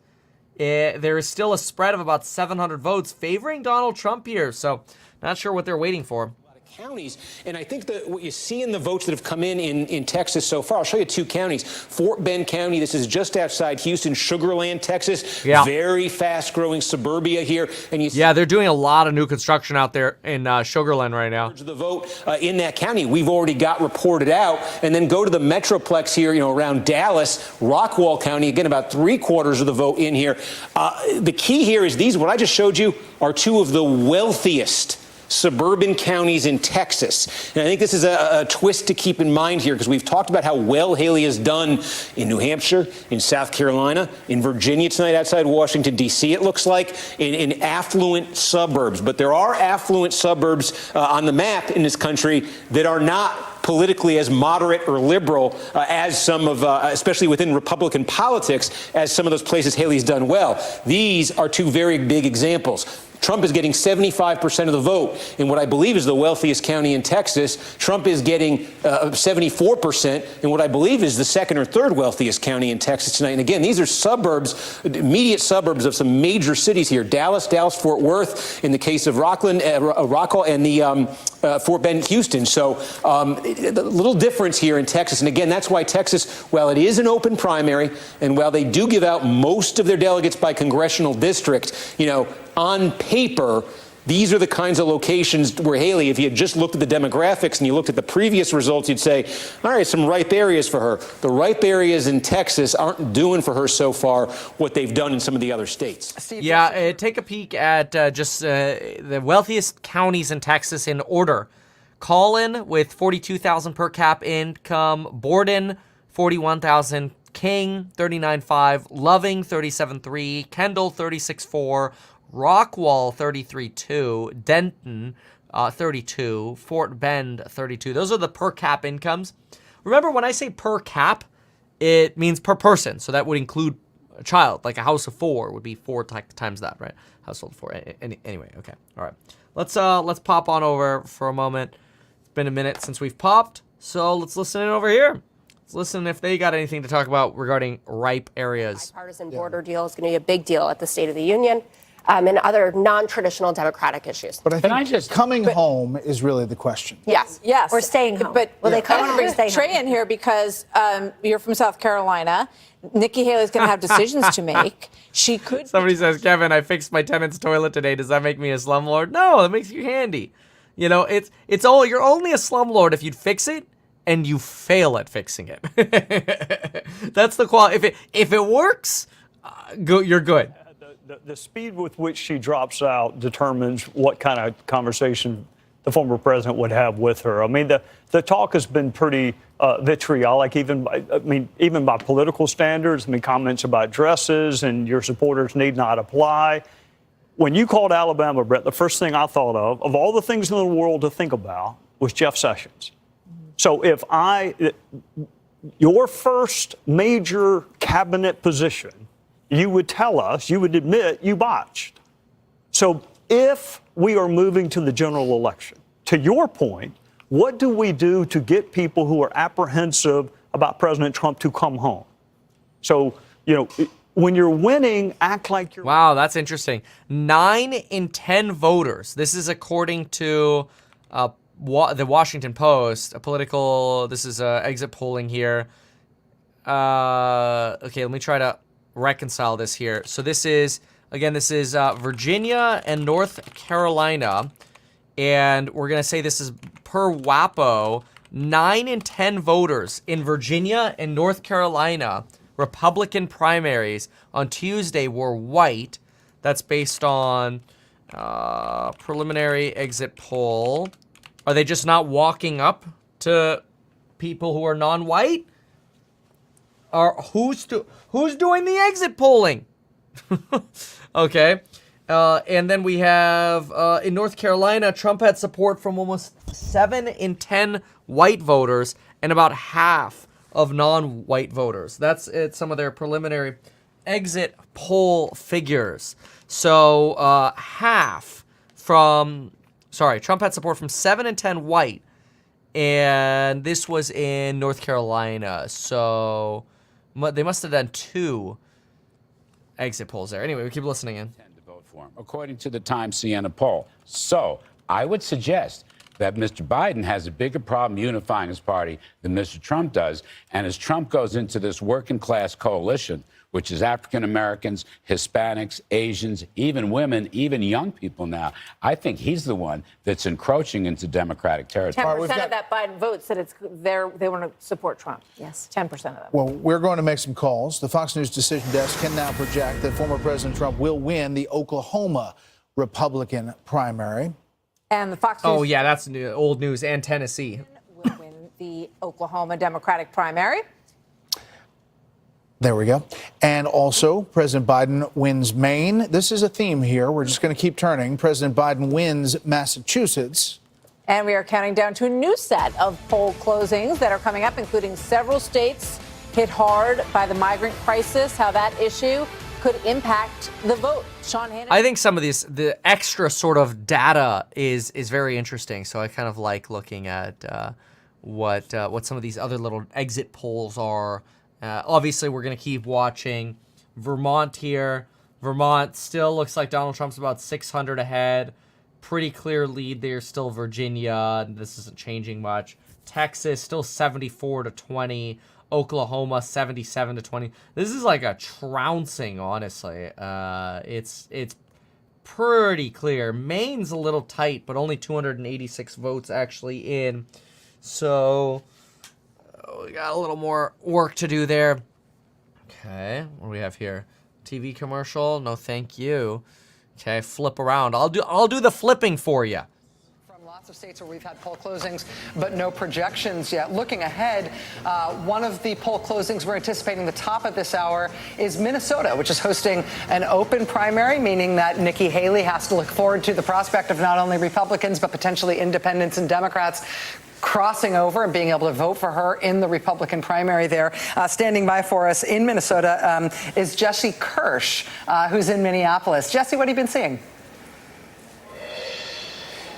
there is still a spread of about 700 votes favoring Donald Trump here. So not sure what they're waiting for. Counties, and I think that what you see in the votes that have come in Texas so far, I'll show you 2 counties. Fort Bend County, this is just outside Houston, Sugar Land, Texas. Yeah. Very fast-growing suburbia here. And you see they're doing a lot of new construction out there in Sugar Land right now. The vote in that county, we've already got reported out. And then go to the Metroplex here, around Dallas, Rockwall County, again, about 3/4 of the vote in here. The key here is what I just showed you are 2 of the wealthiest suburban counties in Texas. And I think this is a twist to keep in mind here, because we've talked about how well Haley has done in New Hampshire, in South Carolina, in Virginia tonight outside Washington, D.C., it looks like, in affluent suburbs. But there are affluent suburbs on the map in this country that are not politically as moderate or liberal as some of, especially within Republican politics, as some of those places Haley's done well. These are 2 very big examples. Trump is getting 75% of the vote in what I believe is the wealthiest county in Texas. Trump is getting 74% in what I believe is the 2nd or 3rd wealthiest county in Texas tonight. And again, these are suburbs, immediate suburbs of some major cities here. Dallas, Fort Worth, in the case of Rockwall, and the Fort Bend, Houston. So a little difference here in Texas. And again, that's why Texas, while it is an open primary, and while they do give out most of their delegates by congressional district, on paper, these are the kinds of locations where Haley, if you had just looked at the demographics and you looked at the previous results, you'd say, all right, some ripe areas for her. The ripe areas in Texas aren't doing for her so far what they've done in some of the other states. Yeah, take a peek at just the wealthiest counties in Texas in order. Collin with 42,000 per cap income, Borden 41,000, King, 39.5. Loving, 37.3. Kendall, 36.4. Rockwall, 33.2. Denton, 32. Fort Bend, 32. Those are the per cap incomes. Remember, when I say per cap, it means per person. So that would include a child. Like a house of 4 would be 4 times that, right? Household of 4. Anyway, okay. All right. Let's pop on over for a moment. It's been a minute since we've popped, so let's listen in over here. Let's listen if they got anything to talk about regarding ripe areas. Bipartisan border deal is going to be a big deal at the State of the Union and other non-traditional democratic issues. But I think coming home is really the question. Yes. Yes. Or staying home. But Will they come I want to home or bring stay Trey home? in here because you're from South Carolina. Nikki Haley's going to have decisions to make. She could. Somebody says, Kevin, I fixed my tenant's toilet today. Does that make me a slumlord? No, that makes you handy. You know, it's all, you're only a slumlord if you'd fix it and you fail at fixing it. That's the quality. If it works, you're good. The speed with which she drops out determines what kind of conversation the former president would have with her. I mean, the talk has been pretty vitriolic, even by political standards. I mean, comments about dresses and your supporters need not apply. When you called Alabama, Brett, the first thing I thought of all the things in the world to think about, was Jeff Sessions. So if your first major cabinet position, you would tell us, you would admit you botched. So if we are moving to the general election, to your point, what do we do to get people who are apprehensive about President Trump to come home? So, you know, when you're winning, act like you're... Wow, that's interesting. 9 in 10 voters. This is according to the Washington Post, this is exit polling here. Okay, let me try to reconcile this here. So this is Virginia and North Carolina. And we're going to say this is per WAPO. 9 in 10 voters in Virginia and North Carolina, Republican primaries on Tuesday, were white. That's based on preliminary exit poll. Are they just not walking up to people who are non-white? Or who's doing the exit polling? Okay. And then we have, in North Carolina, Trump had support from almost 7 in 10 white voters and about half of non-white voters. That's some of their preliminary exit poll figures. So Trump had support from 7 in 10 white, and this was in North Carolina. So they must have done 2 exit polls there. Anyway, we keep listening in. According to the Times Siena poll. So I would suggest that Mr. Biden has a bigger problem unifying his party than Mr. Trump does. And as Trump goes into this working class coalition, which is African Americans, Hispanics, Asians, even women, even young people now, I think he's the one that's encroaching into Democratic territory. 10% of that Biden vote said they want to support Trump. Yes, 10% of them. Well, we're going to make some calls. The Fox News decision desk can now project that former President Trump will win the Oklahoma Republican primary. And the Fox News... Oh, yeah, that's old news. And Tennessee. ...will win the Oklahoma Democratic primary. There we go. And also, President Biden wins Maine. This is a theme here. We're just going to keep turning. President Biden wins Massachusetts. And we are counting down to a new set of poll closings that are coming up, including several states hit hard by the migrant crisis, how that issue could impact the vote. Sean Hannity. I think some of the extra sort of data is very interesting. So I kind of like looking at what some of these other little exit polls are. Obviously, we're going to keep watching Vermont here. Vermont still looks like Donald Trump's about 600 ahead. Pretty clear lead there. Still Virginia. This isn't changing much. Texas still 74-20. Oklahoma 77-20. This is like a trouncing, honestly. It's pretty clear. Maine's a little tight, but only 286 votes actually in. So we got a little more work to do there. Okay, what do we have here? TV commercial? No, thank you. Okay, flip around. I'll do the flipping for you. Lots of states where we've had poll closings, but no projections yet. Looking ahead, one of the poll closings we're anticipating the top of this hour is Minnesota, which is hosting an open primary, meaning that Nikki Haley has to look forward to the prospect of not only Republicans, but potentially independents and Democrats crossing over and being able to vote for her in the Republican primary there. Standing by for us in Minnesota is Jesse Kirsch, who's in Minneapolis. Jesse, what have you been seeing?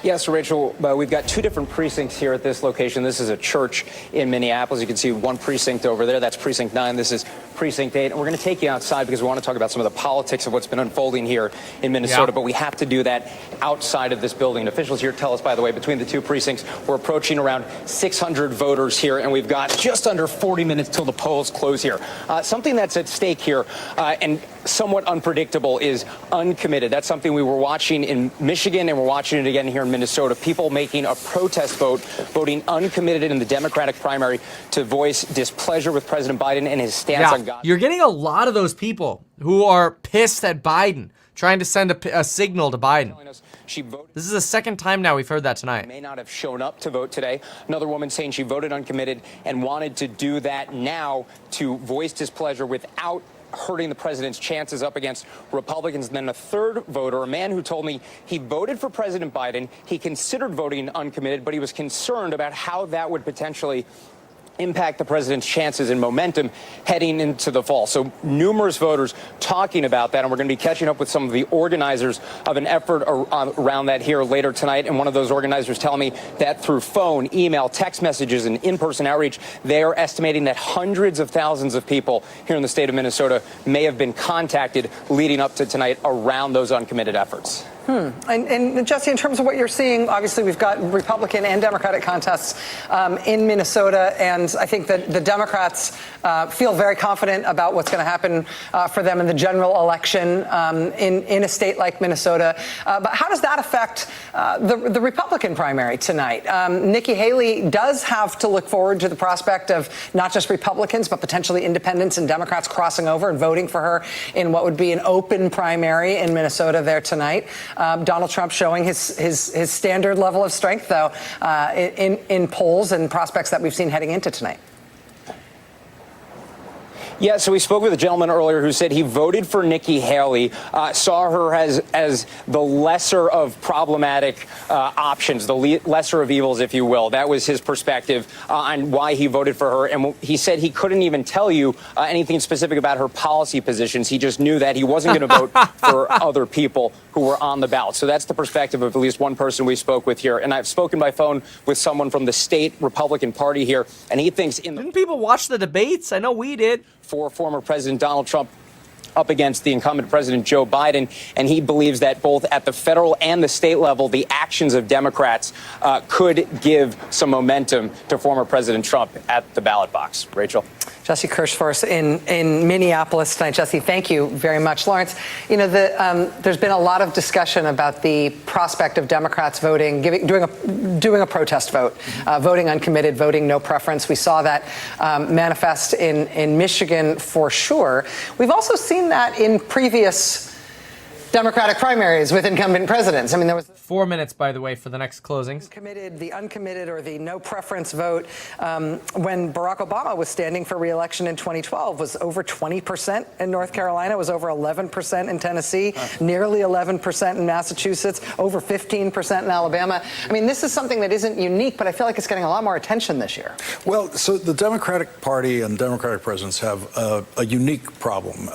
Yes, Rachel, we've got two different precincts here at this location. This is a church in Minneapolis. You can see one precinct over there. That's Precinct 9. This is Precinct 8. And we're going to take you outside because we want to talk about some of the politics of what's been unfolding here in Minnesota. But we have to do that outside of this building. Officials here tell us, by the way, between the two precincts, we're approaching around 600 voters here, and we've got just under 40 minutes till the polls close here. Something that's at stake here and somewhat unpredictable is uncommitted. That's something we were watching in Michigan, and we're watching it again here in Minnesota. People making a protest vote, voting uncommitted in the Democratic primary to voice displeasure with President Biden and his stance on God. You're getting a lot of those people who are pissed at Biden, trying to send a signal to Biden. This is the second time now we've heard that tonight. May not have shown up to vote today. Another woman saying she voted uncommitted and wanted to do that now to voice displeasure without hurting the president's chances up against Republicans. And then a third voter, a man who told me he voted for President Biden. He considered voting uncommitted, but he was concerned about how that would potentially impact the president's chances and momentum heading into the fall. So numerous voters talking about that, and we're going to be catching up with some of the organizers of an effort around that here later tonight. And one of those organizers telling me that through phone, email, text messages, and in-person outreach, they are estimating that hundreds of thousands of people here in the state of Minnesota may have been contacted leading up to tonight around those uncommitted efforts. And Jesse, in terms of what you're seeing, obviously we've got Republican and Democratic contests in Minnesota, and I think that the Democrats feel very confident about what's going to happen for them in the general election in a state like Minnesota. But how does that affect the Republican primary tonight? Nikki Haley does have to look forward to the prospect of not just Republicans, but potentially independents and Democrats crossing over and voting for her in what would be an open primary in Minnesota there tonight. Donald Trump showing his standard level of strength, though, in polls and prospects that we've seen heading into tonight. Yeah, so we spoke with a gentleman earlier who said he voted for Nikki Haley, saw her as the lesser of problematic options, the lesser of evils, if you will. That was his perspective on why he voted for her. And he said he couldn't even tell you anything specific about her policy positions. He just knew that he wasn't going to vote for other people who were on the ballot. So that's the perspective of at least one person we spoke with here. And I've spoken by phone with someone from the state Republican Party here, and he thinks Didn't people watch the debates? I know we did. For former President Donald Trump up against the incumbent President Joe Biden, and he believes that both at the federal and the state level, the actions of Democrats could give some momentum to former President Trump at the ballot box. Rachel. Jesse Kirsch for us in Minneapolis tonight. Jesse, thank you very much. Lawrence, you know, there's been a lot of discussion about the prospect of Democrats voting, doing a protest vote, voting uncommitted, voting no preference. We saw that manifest in Michigan for sure. We've also seen that in previous Democratic primaries with incumbent presidents. I mean, there was 4 minutes, by the way, for the next closings. The uncommitted or the no preference vote when Barack Obama was standing for re-election in 2012 was over 20% in North Carolina, was over 11% in Tennessee, nearly 11% in Massachusetts, over 15% in Alabama. I mean, this is something that isn't unique, but I feel like it's getting a lot more attention this year. Well, so the Democratic Party and Democratic presidents have a unique problem,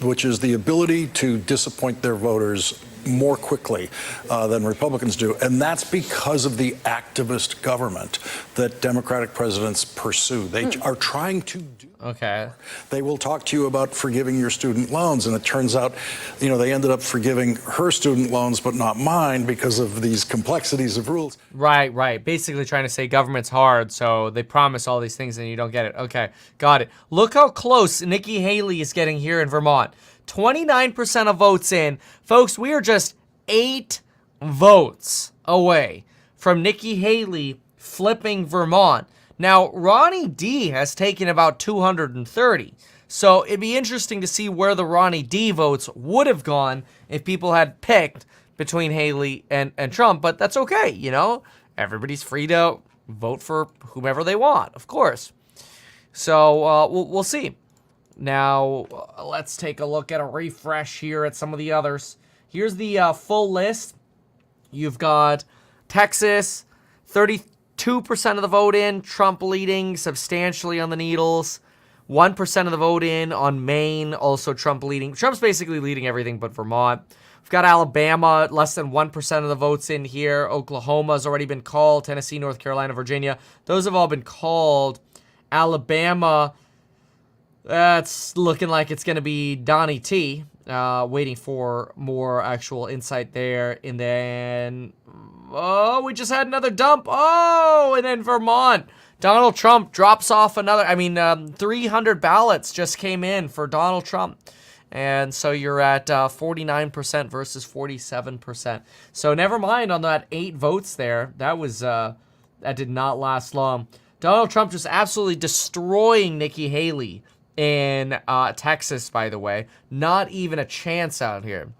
which is the ability to disappoint their voters more quickly than Republicans do. And that's because of the activist government that Democratic presidents pursue. They are trying to do. Okay. They will talk to you about forgiving your student loans. And it turns out, you know, they ended up forgiving her student loans, but not mine because of these complexities of rules. Right, right. Basically trying to say government's hard, so they promise all these things and you don't get it. Okay, got it. Look how close Nikki Haley is getting here in Vermont. 29% of votes in. Folks, we are just 8 votes away from Nikki Haley flipping Vermont. Now, Ronnie D has taken about 230. So it'd be interesting to see where the Ronnie D votes would have gone if people had picked between Haley and Trump, but that's okay, you know? everybody's free to vote for whomever they want, of course. So we'll see. Now, let's take a look at a refresh here at some of the others. Here's the full list. You've got Texas, 32% of the vote in, Trump leading substantially on the needles. 1% of the vote in on Maine, also Trump leading. Trump's basically leading everything but Vermont. We've got Alabama, less than 1% of the votes in here. Oklahoma's already been called. Tennessee, North Carolina, Virginia. Those have all been called. Alabama, that's looking like it's going to be Donnie T. Waiting for more actual insight there. And then, we just had another dump. And then Vermont. Donald Trump drops off another, 300 ballots just came in for Donald Trump. And so you're at 49% versus 47%. So never mind on that 8 votes there. That was, that did not last long. Donald Trump just absolutely destroying Nikki Haley in Texas, by the way. Not even a chance out here.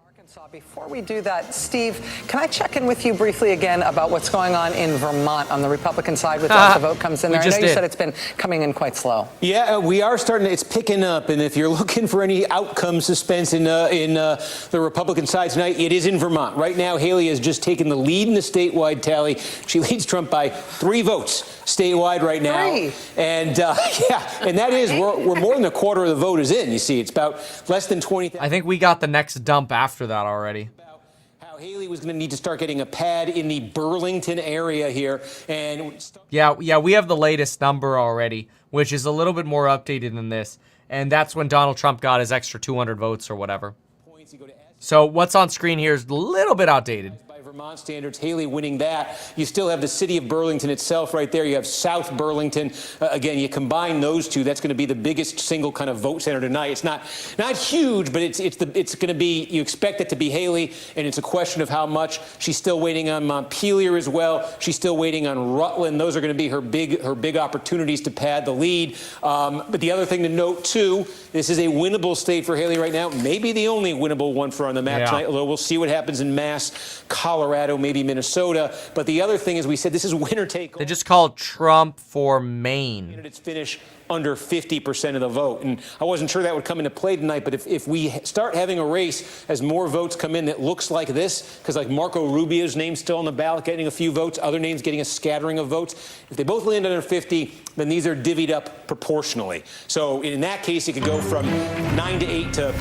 Before we do that, Steve, can I check in with you briefly again about what's going on in Vermont on the Republican side with as the vote comes in there? I know you said it's been coming in quite slow. Yeah, we are starting to, it's picking up. And if you're looking for any outcome suspense in the Republican side tonight, it is in Vermont. Right now, Haley has just taken the lead in the statewide tally. She leads Trump by 3 votes statewide right now. 3. And and that is, we're more than a quarter of the vote is in. You see, it's about less than 20,000. I think we got the next dump after that already. How Haley was going to need to start getting a pad in the Burlington area here. And yeah, we have the latest number already, which is a little bit more updated than this. And that's when Donald Trump got his extra 200 votes or whatever. So what's on screen here is a little bit outdated. By Vermont standards, Haley winning that. You still have the city of Burlington itself right there. You have South Burlington. Again, you combine those two, that's going to be the biggest single kind of vote center tonight. It's not huge, but it's going to be, you expect it to be Haley, and it's a question of how much. She's still waiting on Montpelier as well. She's still waiting on Rutland. Those are going to be her big opportunities to pad the lead. But the other thing to note too, this is a winnable state for Haley right now. Maybe the only winnable one for her on the map tonight, although we'll see what happens in Mass, Colorado, maybe Minnesota. But the other thing is, we said this is winner take all. They just called Trump for Maine. Candidates finish under 50% of the vote. And I wasn't sure that would come into play tonight, but if we start having a race as more votes come in that looks like this, because like Marco Rubio's name's still on the ballot getting a few votes, other names getting a scattering of votes, if they both land under 50, then these are divvied up proportionally. So in that case, it could go from 9 to 8 to,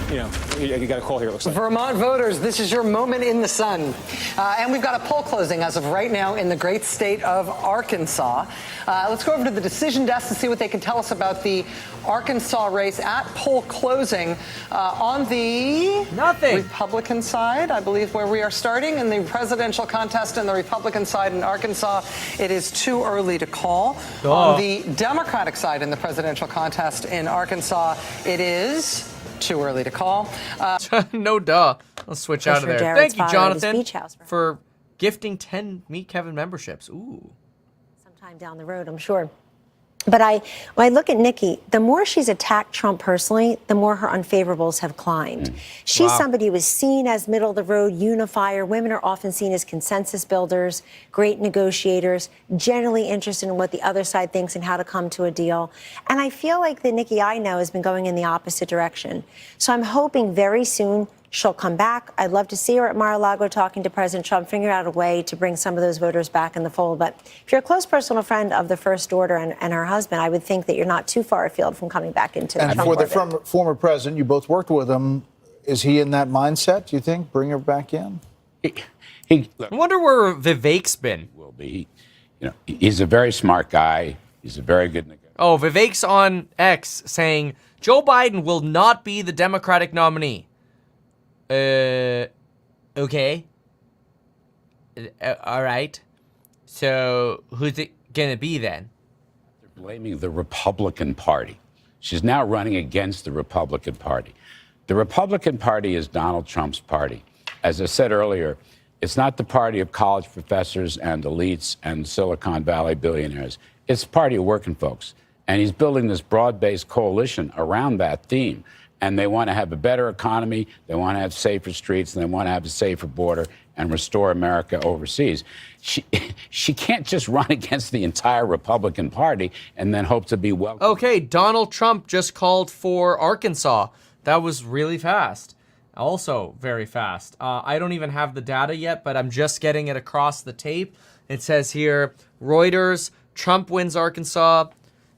you got a call here, it looks like. Vermont voters, this is your moment in the sun. And we've got a poll closing as of right now in the great state of Arkansas. Let's go over to the decision desk to see what they can tell us about the Arkansas race at poll closing on the Republican side, I believe, where we are starting in the presidential contest in the Republican side in Arkansas. It is too early to call. On the Democratic side in the presidential contest in Arkansas, it is too early to call. No duh. Let's switch out of there. Thank you, Jonathan, for gifting 10 Meet Kevin memberships. Ooh. Sometime down the road, I'm sure. But when I look at Nikki, the more she's attacked Trump personally, the more her unfavorables have climbed. She's somebody who is seen as middle-of-the-road unifier. Women are often seen as consensus builders, great negotiators, generally interested in what the other side thinks and how to come to a deal. And I feel like the Nikki I know has been going in the opposite direction. So I'm hoping very soon she'll come back. I'd love to see her at Mar-a-Lago talking to President Trump, figure out a way to bring some of those voters back in the fold. But if you're a close personal friend of the First Order and her husband, I would think that you're not too far afield from coming back into the Trump orbit. And for the former president, you both worked with him. Is he in that mindset, do you think? Bring her back in? I wonder where Vivek's been. Will be. He's a very smart guy. He's a very good negotiator. Oh, Vivek's on X saying Joe Biden will not be the Democratic nominee. Okay. All right. So who's it going to be then? They're blaming the Republican Party. She's now running against the Republican Party. The Republican Party is Donald Trump's party. As I said earlier, it's not the party of college professors and elites and Silicon Valley billionaires. It's the party of working folks. And he's building this broad-based coalition around that theme. And they want to have a better economy, they want to have safer streets, and they want to have a safer border and restore America overseas. She can't just run against the entire Republican Party and then hope to be welcomed. Okay, Donald Trump just called for Arkansas. That was really fast. Also very fast. I don't even have the data yet, but I'm just getting it across the tape. It says here, Reuters, Trump wins Arkansas,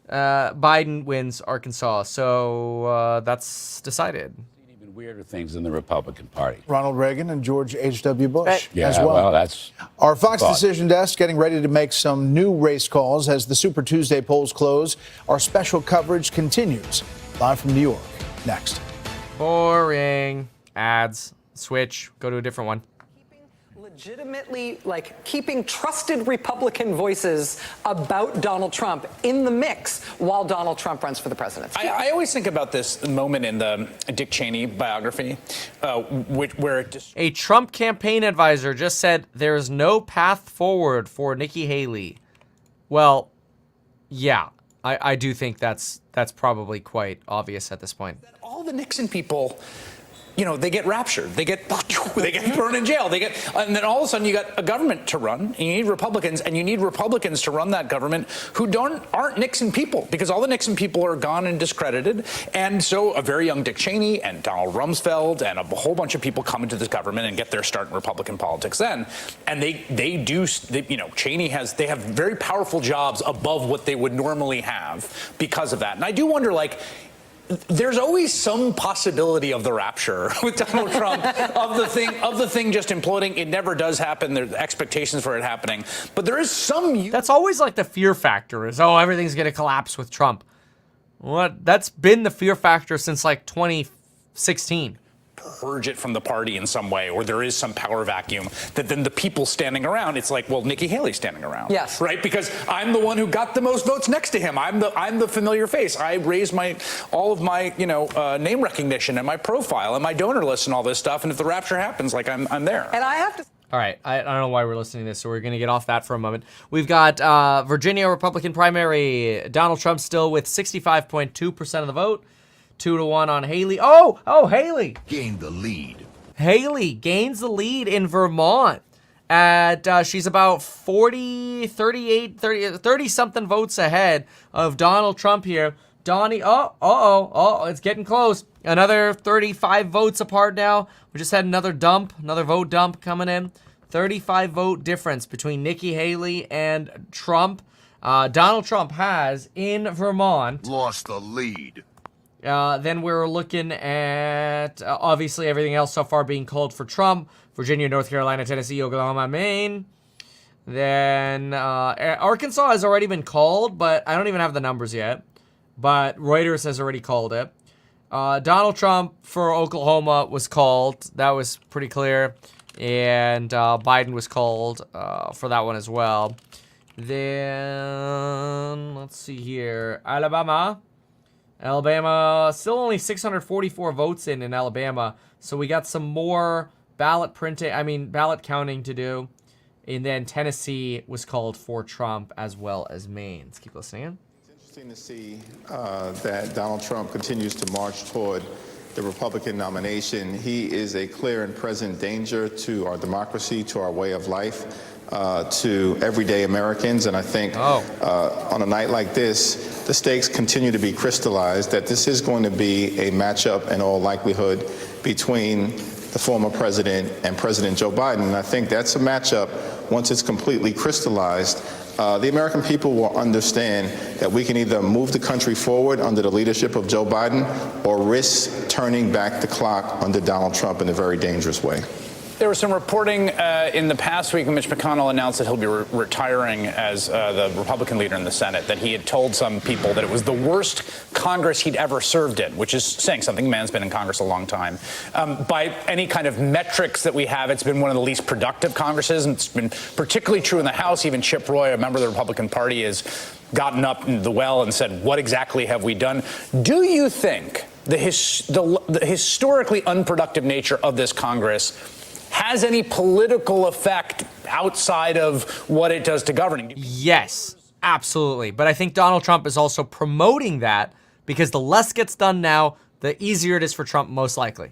Biden wins Arkansas. So that's decided. Even weirder things in the Republican Party. Ronald Reagan and George H.W. Bush Yeah, as well. That's Our Fox thought. Decision Desk getting ready to make some new race calls as the Super Tuesday polls close. Our special coverage continues. Live from New York. Next. Boring. Ads. Switch. Go to a different one. Legitimately, like, keeping trusted Republican voices about Donald Trump in the mix while Donald Trump runs for the presidency. I always think about this moment in the Dick Cheney biography, where it just... A Trump campaign advisor just said there is no path forward for Nikki Haley. Well, yeah, I do think that's probably quite obvious at this point. All the Nixon people, you know, they get raptured, they get thrown in jail, and then all of a sudden you got a government to run, and you need Republicans, and you need Republicans to run that government who aren't Nixon people, because all the Nixon people are gone and discredited, and so a very young Dick Cheney and Donald Rumsfeld and a whole bunch of people come into this government and get their start in Republican politics then, and Cheney they have very powerful jobs above what they would normally have because of that, and I do wonder, like, there's always some possibility of the rapture with Donald Trump, of the thing just imploding. It never does happen. There's expectations for it happening. But there is some... That's always like the fear factor is, oh, everything's going to collapse with Trump. What? That's been the fear factor since like 2016. Purge it from the party in some way, or there is some power vacuum that then the people standing around, it's like, well, Nikki Haley's standing around. Yes. Right? Because I'm the one who got the most votes next to him. I'm the familiar face. I raised all of my name recognition and my profile and my donor list and all this stuff. And if the rapture happens, like I'm there. And I have to... All right, I don't know why we're listening to this, so we're going to get off that for a moment. We've got Virginia Republican primary. Donald Trump still with 65.2% of the vote. 2-1 on Haley. Oh, Haley gained the lead. Haley gains the lead in Vermont. She's about 30-something votes ahead of Donald Trump here. Donnie, it's getting close. Another 35 votes apart now. We just had another vote dump coming in. 35 vote difference between Nikki Haley and Trump. Donald Trump has, in Vermont, lost the lead. Then we're looking at, obviously, everything else so far being called for Trump. Virginia, North Carolina, Tennessee, Oklahoma, Maine. Then Arkansas has already been called, but I don't even have the numbers yet. But Reuters has already called it. Donald Trump for Oklahoma was called. That was pretty clear. And Biden was called for that one as well. Then, let's see here. Alabama, still only 644 votes in Alabama. So we got some more ballot counting to do. And then Tennessee was called for Trump as well as Maine. Let's keep listening. It's interesting to see that Donald Trump continues to march toward the Republican nomination. He is a clear and present danger to our democracy, to our way of life, to everyday Americans. And I think on a night like this, the stakes continue to be crystallized, that this is going to be a matchup in all likelihood between the former president and President Joe Biden. And I think that's a matchup, once it's completely crystallized, the American people will understand that we can either move the country forward under the leadership of Joe Biden or risk turning back the clock under Donald Trump in a very dangerous way. There was some reporting in the past week when Mitch McConnell announced that he'll be retiring as the Republican leader in the Senate, that he had told some people that it was the worst Congress he'd ever served in, which is saying something. The man's been in Congress a long time. By any kind of metrics that we have, it's been one of the least productive Congresses, and it's been particularly true in the House. Even Chip Roy, a member of the Republican Party, has gotten up in the well and said, what exactly have we done? Do you think the historically unproductive nature of this Congress has any political effect outside of what it does to governing? Yes. Absolutely. But I think Donald Trump is also promoting that because the less gets done now, the easier it is for Trump, most likely.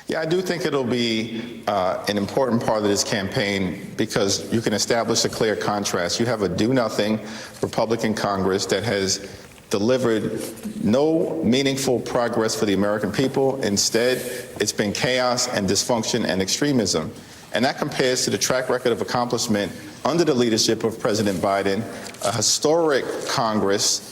Yeah, I do think it'll be an important part of this campaign because you can establish a clear contrast. You have a do-nothing Republican Congress that has delivered no meaningful progress for the American people. Instead, it's been chaos and dysfunction and extremism. And that compares to the track record of accomplishment under the leadership of President Biden, a historic Congress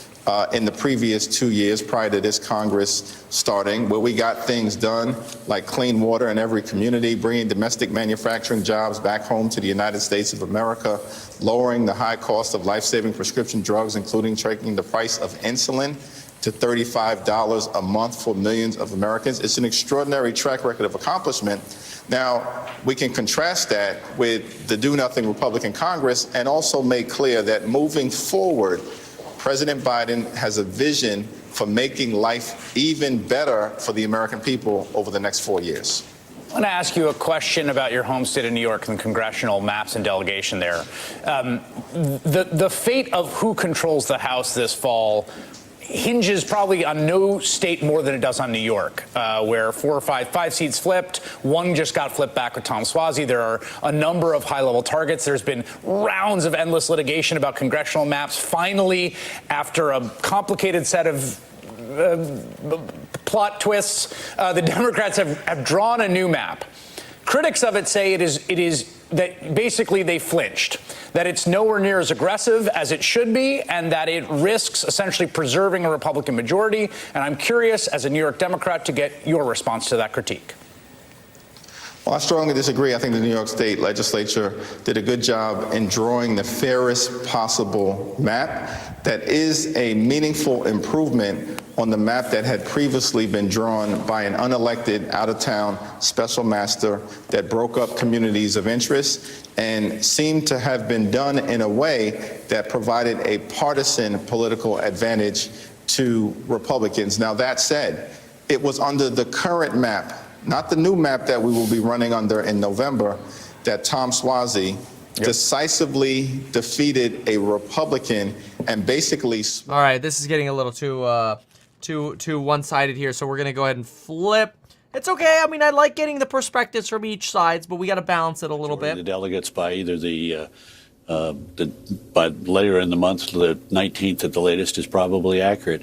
in the previous 2 years prior to this Congress starting, where we got things done like clean water in every community, bringing domestic manufacturing jobs back home to the United States of America, lowering the high cost of life-saving prescription drugs, including taking the price of insulin to $35 a month for millions of Americans. It's an extraordinary track record of accomplishment. Now, we can contrast that with the do-nothing Republican Congress and also make clear that moving forward, President Biden has a vision for making life even better for the American people over the next 4 years. I want to ask you a question about your home state of New York and the congressional maps and delegation there. The fate of who controls the House this fall hinges probably on no state more than it does on New York, where five seats flipped. One just got flipped back with Tom Suozzi. There are a number of high-level targets. There's been rounds of endless litigation about congressional maps. Finally, after a complicated set of plot twists, the Democrats have drawn a new map. Critics of it say it is that basically they flinched, that it's nowhere near as aggressive as it should be, and that it risks essentially preserving a Republican majority. And I'm curious, as a New York Democrat, to get your response to that critique. Well, I strongly disagree. I think the New York State legislature did a good job in drawing the fairest possible map that is a meaningful improvement on the map that had previously been drawn by an unelected, out-of-town special master that broke up communities of interest and seemed to have been done in a way that provided a partisan political advantage to Republicans. Now, that said, it was under the current map, not the new map that we will be running under in November, that Tom Suozzi decisively defeated a Republican and basically... All right, this is getting a little too one-sided here, so we're going to go ahead and flip. It's okay. I mean, I like getting the perspectives from each side, but we got to balance it a little bit. The delegates by either by later in the month, the 19th at the latest, is probably accurate.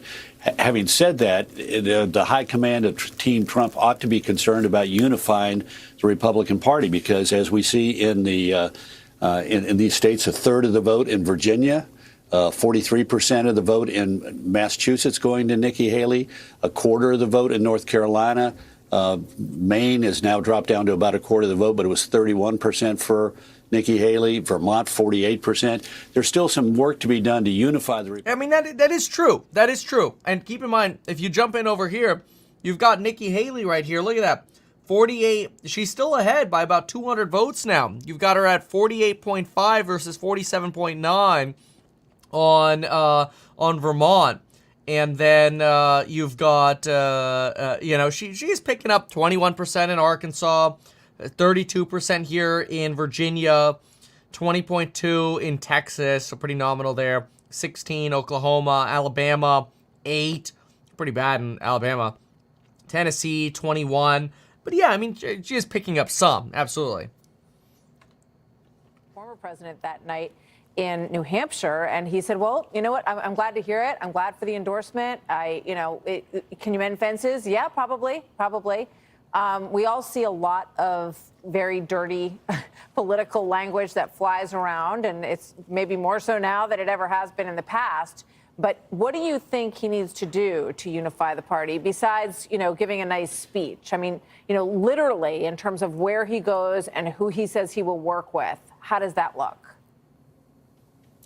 Having said that, the high command of Team Trump ought to be concerned about unifying the Republican Party because, as we see in the in these states, a third of the vote in Virginia, 43% of the vote in Massachusetts going to Nikki Haley, a quarter of the vote in North Carolina. Maine has now dropped down to about a quarter of the vote, but it was 31% for Nikki Haley. Vermont, 48%. There's still some work to be done to unify the Republican. I mean, that is true. That is true. And keep in mind, if you jump in over here, you've got Nikki Haley right here. Look at that. 48. She's still ahead by about 200 votes now. You've got her at 48.5 versus 47.9 on Vermont. And then you've got, she's picking up 21% in Arkansas, 32% here in Virginia, 20.2 in Texas, so pretty nominal there, 16 Oklahoma, Alabama, 8, pretty bad in Alabama, Tennessee, 21. But yeah, I mean, she is picking up some, absolutely. Former president that night in New Hampshire, and he said, well, you know what, I'm glad to hear it. I'm glad for the endorsement. Can you mend fences? Yeah, probably. We all see a lot of very dirty political language that flies around, and it's maybe more so now than it ever has been in the past. But what do you think he needs to do to unify the party besides, giving a nice speech? I mean, literally in terms of where he goes and who he says he will work with, how does that look?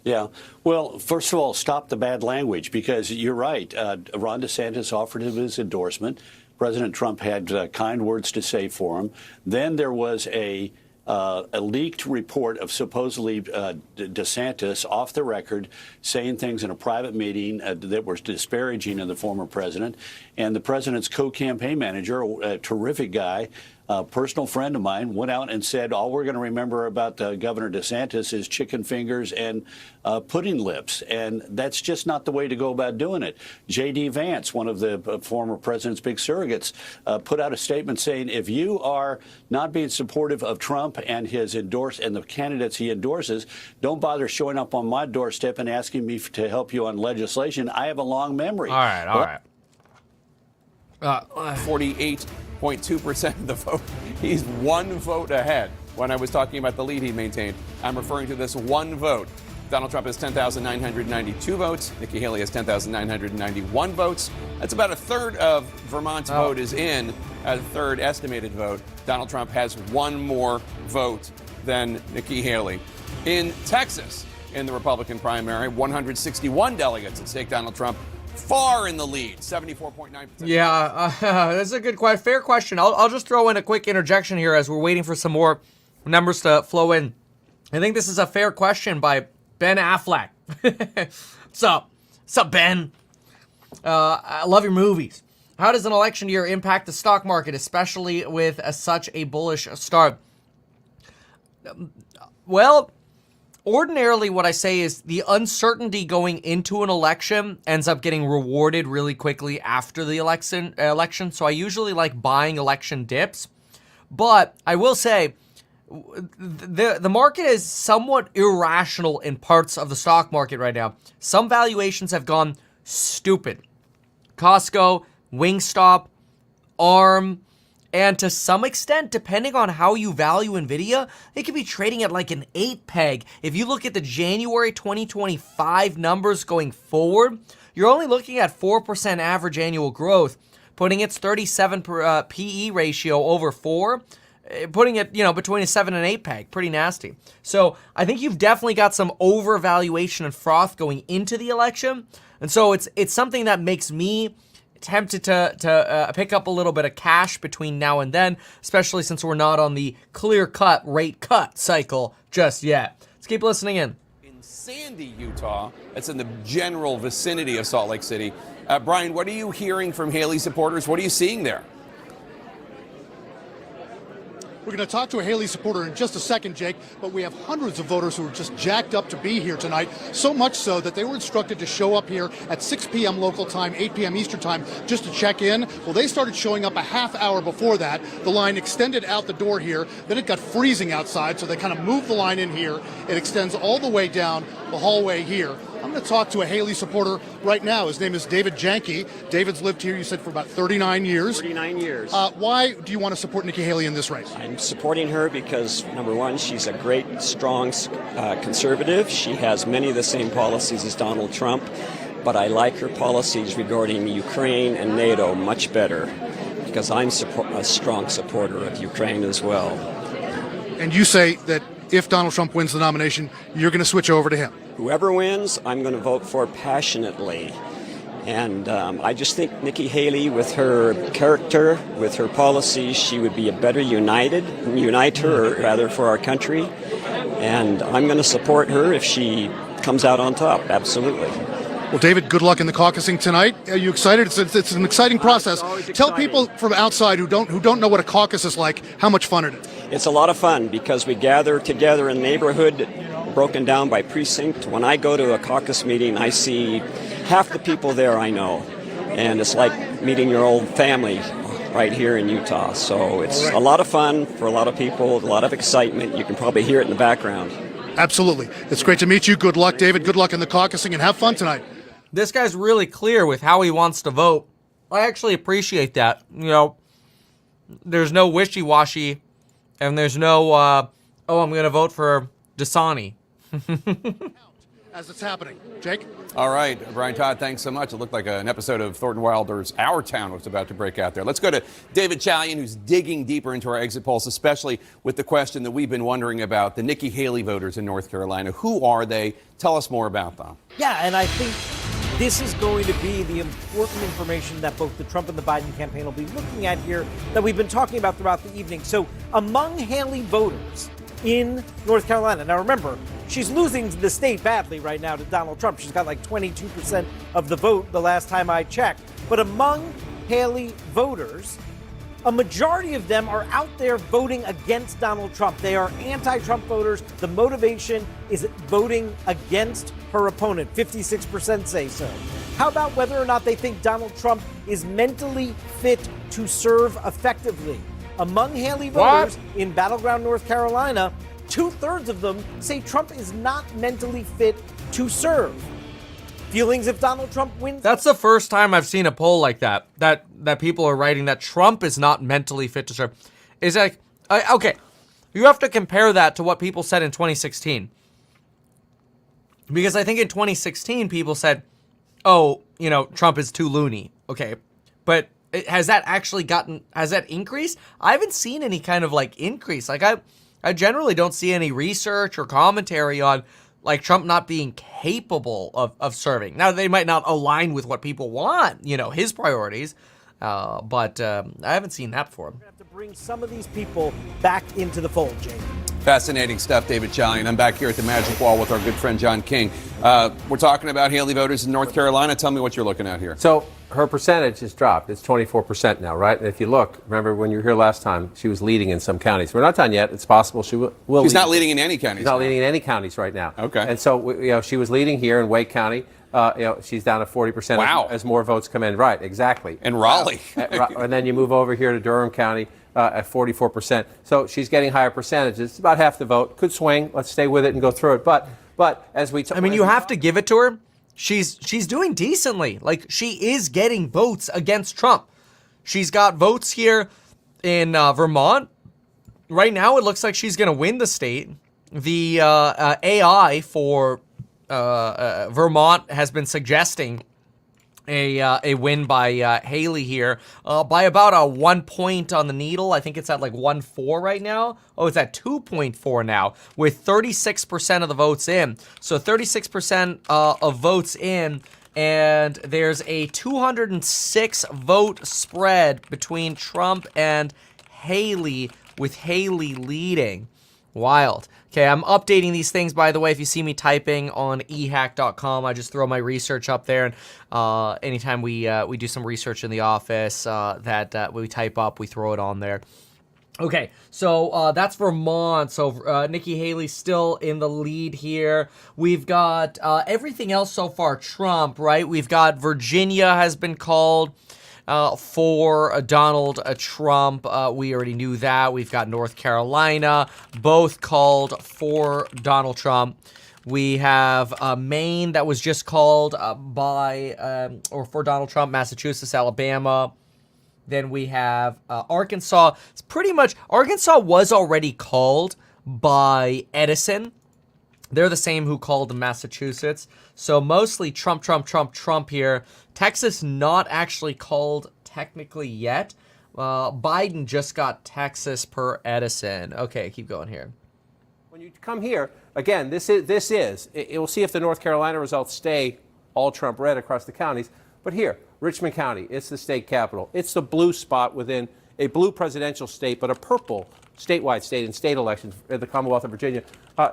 Yeah. Well, first of all, stop the bad language, because you're right. Ron DeSantis offered him his endorsement. President Trump had kind words to say for him. Then there was a leaked report of supposedly DeSantis off the record saying things in a private meeting that were disparaging of the former president. And the president's co-campaign manager, a terrific guy, A personal friend of mine went out and said, all we're going to remember about Governor DeSantis is chicken fingers and pudding lips. And that's just not the way to go about doing it. J.D. Vance, one of the former president's big surrogates, put out a statement saying, if you are not being supportive of Trump and the candidates he endorses, don't bother showing up on my doorstep and asking me to help you on legislation. I have a long memory. All right. 48.2% of the vote. He's one vote ahead. When I was talking about the lead he maintained, I'm referring to this one vote. Donald Trump has 10,992 votes. Nikki Haley has 10,991 votes. That's about a third of Vermont's vote is in, a third estimated vote. Donald Trump has one more vote than Nikki Haley. In Texas, in the Republican primary, 161 delegates at stake. Donald Trump far in the lead, 74.9%. Yeah, that's a good, fair question. I'll just throw in a quick interjection here as we're waiting for some more numbers to flow in. I think this is a fair question by Ben Affleck. What's up, Ben? I love your movies. How does an election year impact the stock market, especially with such a bullish start? Well, ordinarily, what I say is the uncertainty going into an election ends up getting rewarded really quickly after the election. So I usually like buying election dips. But I will say the market is somewhat irrational in parts of the stock market right now. Some valuations have gone stupid. Costco, Wingstop, ARM, and to some extent, depending on how you value NVIDIA, it could be trading at like an 8 peg. If you look at the January 2025 numbers going forward, you're only looking at 4% average annual growth, putting its 37 PE ratio over 4, putting it, between a 7 and 8 peg. Pretty nasty. So I think you've definitely got some overvaluation and froth going into the election. And so it's something that makes me tempted to pick up a little bit of cash between now and then, especially since we're not on the clear-cut rate cut cycle just yet. Let's keep listening in. In Sandy, Utah, that's in the general vicinity of Salt Lake City. Brian, what are you hearing from Haley supporters? What are you seeing there? We're going to talk to a Haley supporter in just a second, Jake, but we have hundreds of voters who are just jacked up to be here tonight, so much so that they were instructed to show up here at 6 p.m. local time, 8 p.m. Eastern time, just to check in. Well, they started showing up a half hour before that. The line extended out the door here. Then it got freezing outside, so they kind of moved the line in here. It extends all the way down the hallway here. I'm going to talk to a Haley supporter right now. His name is David Janke. David's lived here, you said, for about 39 years. 39 years. Why do you want to support Nikki Haley in this race? I'm supporting her because, number one, she's a great, strong conservative. She has many of the same policies as Donald Trump, but I like her policies regarding Ukraine and NATO much better because I'm a strong supporter of Ukraine as well. And you say that if Donald Trump wins the nomination, you're going to switch over to him? Whoever wins, I'm going to vote for passionately. And I just think Nikki Haley, with her character, with her policies, she would be a better uniter, rather, for our country. And I'm going to support her if she comes out on top, absolutely. Well, David, good luck in the caucusing tonight. Are you excited? It's an exciting process. Tell people from outside who don't know what a caucus is like how much fun it is. It's a lot of fun because we gather together in a neighborhood broken down by precinct. When I go to a caucus meeting, I see half the people there I know. And it's like meeting your old family right here in Utah. So it's a lot of fun for a lot of people, a lot of excitement. You can probably hear it in the background. Absolutely. It's great to meet you. Good luck, David. Good luck in the caucusing and have fun tonight. This guy's really clear with how he wants to vote. I actually appreciate that. There's no wishy-washy, and there's no, I'm going to vote for Dasani. As it's happening. Jake? All right, Brian Todd, thanks so much. It looked like an episode of Thornton Wilder's Our Town was about to break out there. Let's go to David Chalian, who's digging deeper into our exit polls, especially with the question that we've been wondering about, the Nikki Haley voters in North Carolina. Who are they? Tell us more about them. Yeah, and I think this is going to be the important information that both the Trump and the Biden campaign will be looking at here that we've been talking about throughout the evening. So among Haley voters in North Carolina, now remember, she's losing the state badly right now to Donald Trump. She's got like 22% of the vote the last time I checked. But among Haley voters, a majority of them are out there voting against Donald Trump. They are anti-Trump voters. The motivation is voting against her opponent. 56% say so. How about whether or not they think Donald Trump is mentally fit to serve effectively? Among Haley voters in battleground North Carolina, 2/3 of them say Trump is not mentally fit to serve. Feelings if Donald Trump wins? That's the first time I've seen a poll like that people are writing that Trump is not mentally fit to serve. Is like, okay, you have to compare that to what people said in 2016. Because I think in 2016, people said, oh, Trump is too loony. Okay, but has that increased? I haven't seen any kind of increase. I generally don't see any research or commentary on Trump not being capable of serving. Now, they might not align with what people want, his priorities, but I haven't seen that before. We're going to have to bring some of these people back into the fold, Jake. Fascinating stuff, David Chalian. I'm back here at the Magic Wall with our good friend John King. We're talking about Haley voters in North Carolina. Tell me what you're looking at here. So her percentage has dropped. It's 24% now, right? And if you look, remember when you were here last time, she was leading in some counties. We're not done yet. It's possible she will. She's not leading in any counties. She's not leading in any counties right now. Okay. And so she was leading here in Wake County. She's down to 40%. Wow. As more votes come in. Right. Exactly. And Raleigh. And then you move over here to Durham County. At 44%. So she's getting higher percentages. It's about half the vote. Could swing. Let's stay with it and go through it. But as we you have to give it to her. She's doing decently. She is getting votes against Trump. She's got votes here in Vermont. Right now, it looks like she's going to win the state. The AI for Vermont has been suggesting a win by Haley here by about a 1 point on the needle. I think it's at 1.4 right now. Oh, it's at 2.4 now with 36% of the votes in. So 36% of votes in, and there's a 206 vote spread between Trump and Haley, with Haley leading. Wild. Okay, I'm updating these things, by the way. If you see me typing on ehack.com, I just throw my research up there. And anytime we do some research in the office that we type up, we throw it on there. Okay, so that's Vermont. So Nikki Haley still in the lead here. We've got everything else so far Trump, right? We've got Virginia has been called for Donald Trump. We already knew that. We've got North Carolina, both called for Donald Trump. We have Maine that was just called or for Donald Trump, Massachusetts, Alabama. Then we have Arkansas. It's pretty much, Arkansas was already called by Edison. They're the same who called Massachusetts. So mostly Trump here. Texas not actually called technically yet. Biden just got Texas per Edison. Okay, keep going here. When you come here, again, we'll see if the North Carolina results stay all Trump red across the counties. But here, Richmond County, it's the state capital. It's the blue spot within a blue presidential state, but a purple statewide state in state elections in the Commonwealth of Virginia.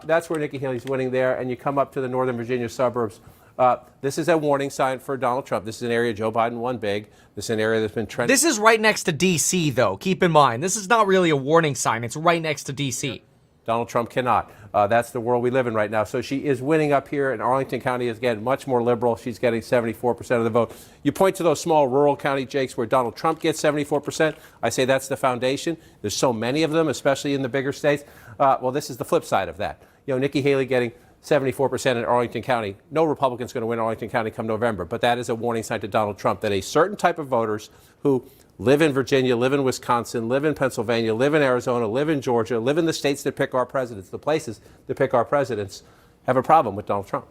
That's where Nikki Haley's winning there, and you come up to the Northern Virginia suburbs. This is a warning sign for Donald Trump. This is an area Joe Biden won big. This is an area that's been trending. This is right next to D.C., though. Keep in mind, this is not really a warning sign. It's right next to D.C. Donald Trump cannot. That's the world we live in right now. So she is winning up here, and Arlington County is getting much more liberal. She's getting 74% of the vote. You point to those small rural county, Jakes, where Donald Trump gets 74%. I say that's the foundation. There's so many of them, especially in the bigger states. Well, this is the flip side of that. Nikki Haley getting 74% in Arlington County. No Republican's going to win Arlington County come November, but that is a warning sign to Donald Trump that a certain type of voters who live in Virginia, live in Wisconsin, live in Pennsylvania, live in Arizona, live in Georgia, live in the states that pick our presidents, the places that pick our presidents, have a problem with Donald Trump.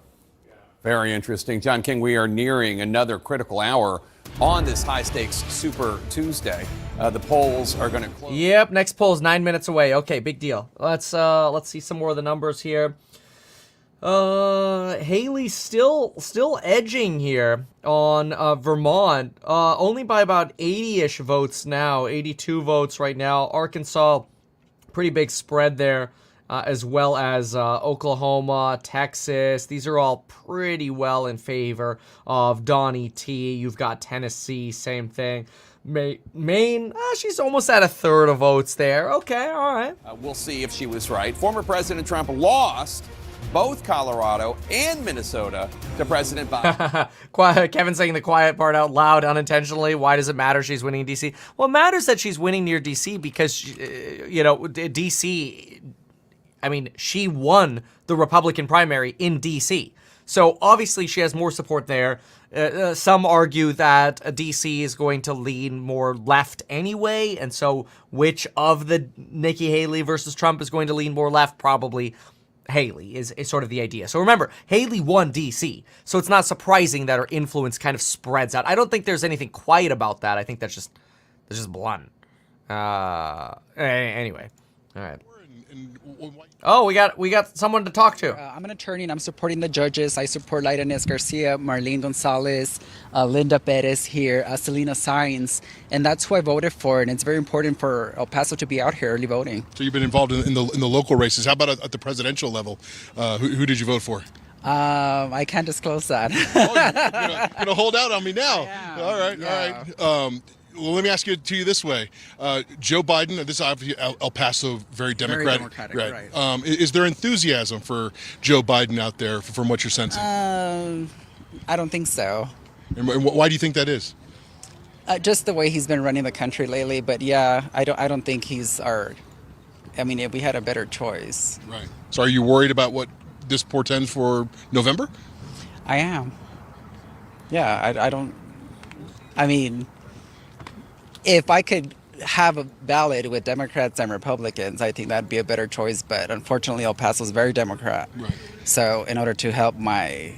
Very interesting. John King, we are nearing another critical hour on this high-stakes Super Tuesday. The polls are going to close. Yep, next poll is 9 minutes away. Okay, big deal. Let's see some more of the numbers here. Haley's still edging here on Vermont, only by about 80-ish votes now, 82 votes right now. Arkansas, pretty big spread there. as well as Oklahoma, Texas. These are all pretty well in favor of Donnie T. You've got Tennessee, same thing. Maine, she's almost at a third of votes there. Okay, all right. We'll see if she was right. Former President Trump lost both Colorado and Minnesota to President Biden. Kevin saying the quiet part out loud unintentionally. Why does it matter she's winning D.C.? Well, it matters that she's winning near D.C. because, D.C., I mean, she won the Republican primary in D.C. So obviously she has more support there. Some argue that D.C. is going to lean more left anyway. And so which of the Nikki Haley versus Trump is going to lean more left? Probably Haley is sort of the idea. So remember, Haley won D.C., so it's not surprising that her influence kind of spreads out. I don't think there's anything quiet about that. I think that's just blunt. Anyway, all right. Oh, we got someone to talk to. I'm an attorney and I'm supporting the judges. I support Laida Inez Garcia, Marlene Gonzalez, Linda Perez here, Selena Saenz, and that's who I voted for. And it's very important for El Paso to be out here early voting. So you've been involved in the local races. How about at the presidential level? Who did you vote for? I can't disclose that. You're gonna hold out on me now. All right. Well, let me ask you this way: Joe Biden, this is obviously El Paso, very democratic, right? Is there enthusiasm for Joe Biden out there, from what you're sensing? I don't think so. And why do you think that is? Just the way he's been running the country lately. But yeah, I don't think he's our. I mean, if we had a better choice. Right. So, are you worried about what this portends for November? I am. Yeah, I don't. I mean, if I could have a ballot with Democrats and Republicans, I think that'd be a better choice. But unfortunately, El Paso is very Democrat. Right. So in order to help my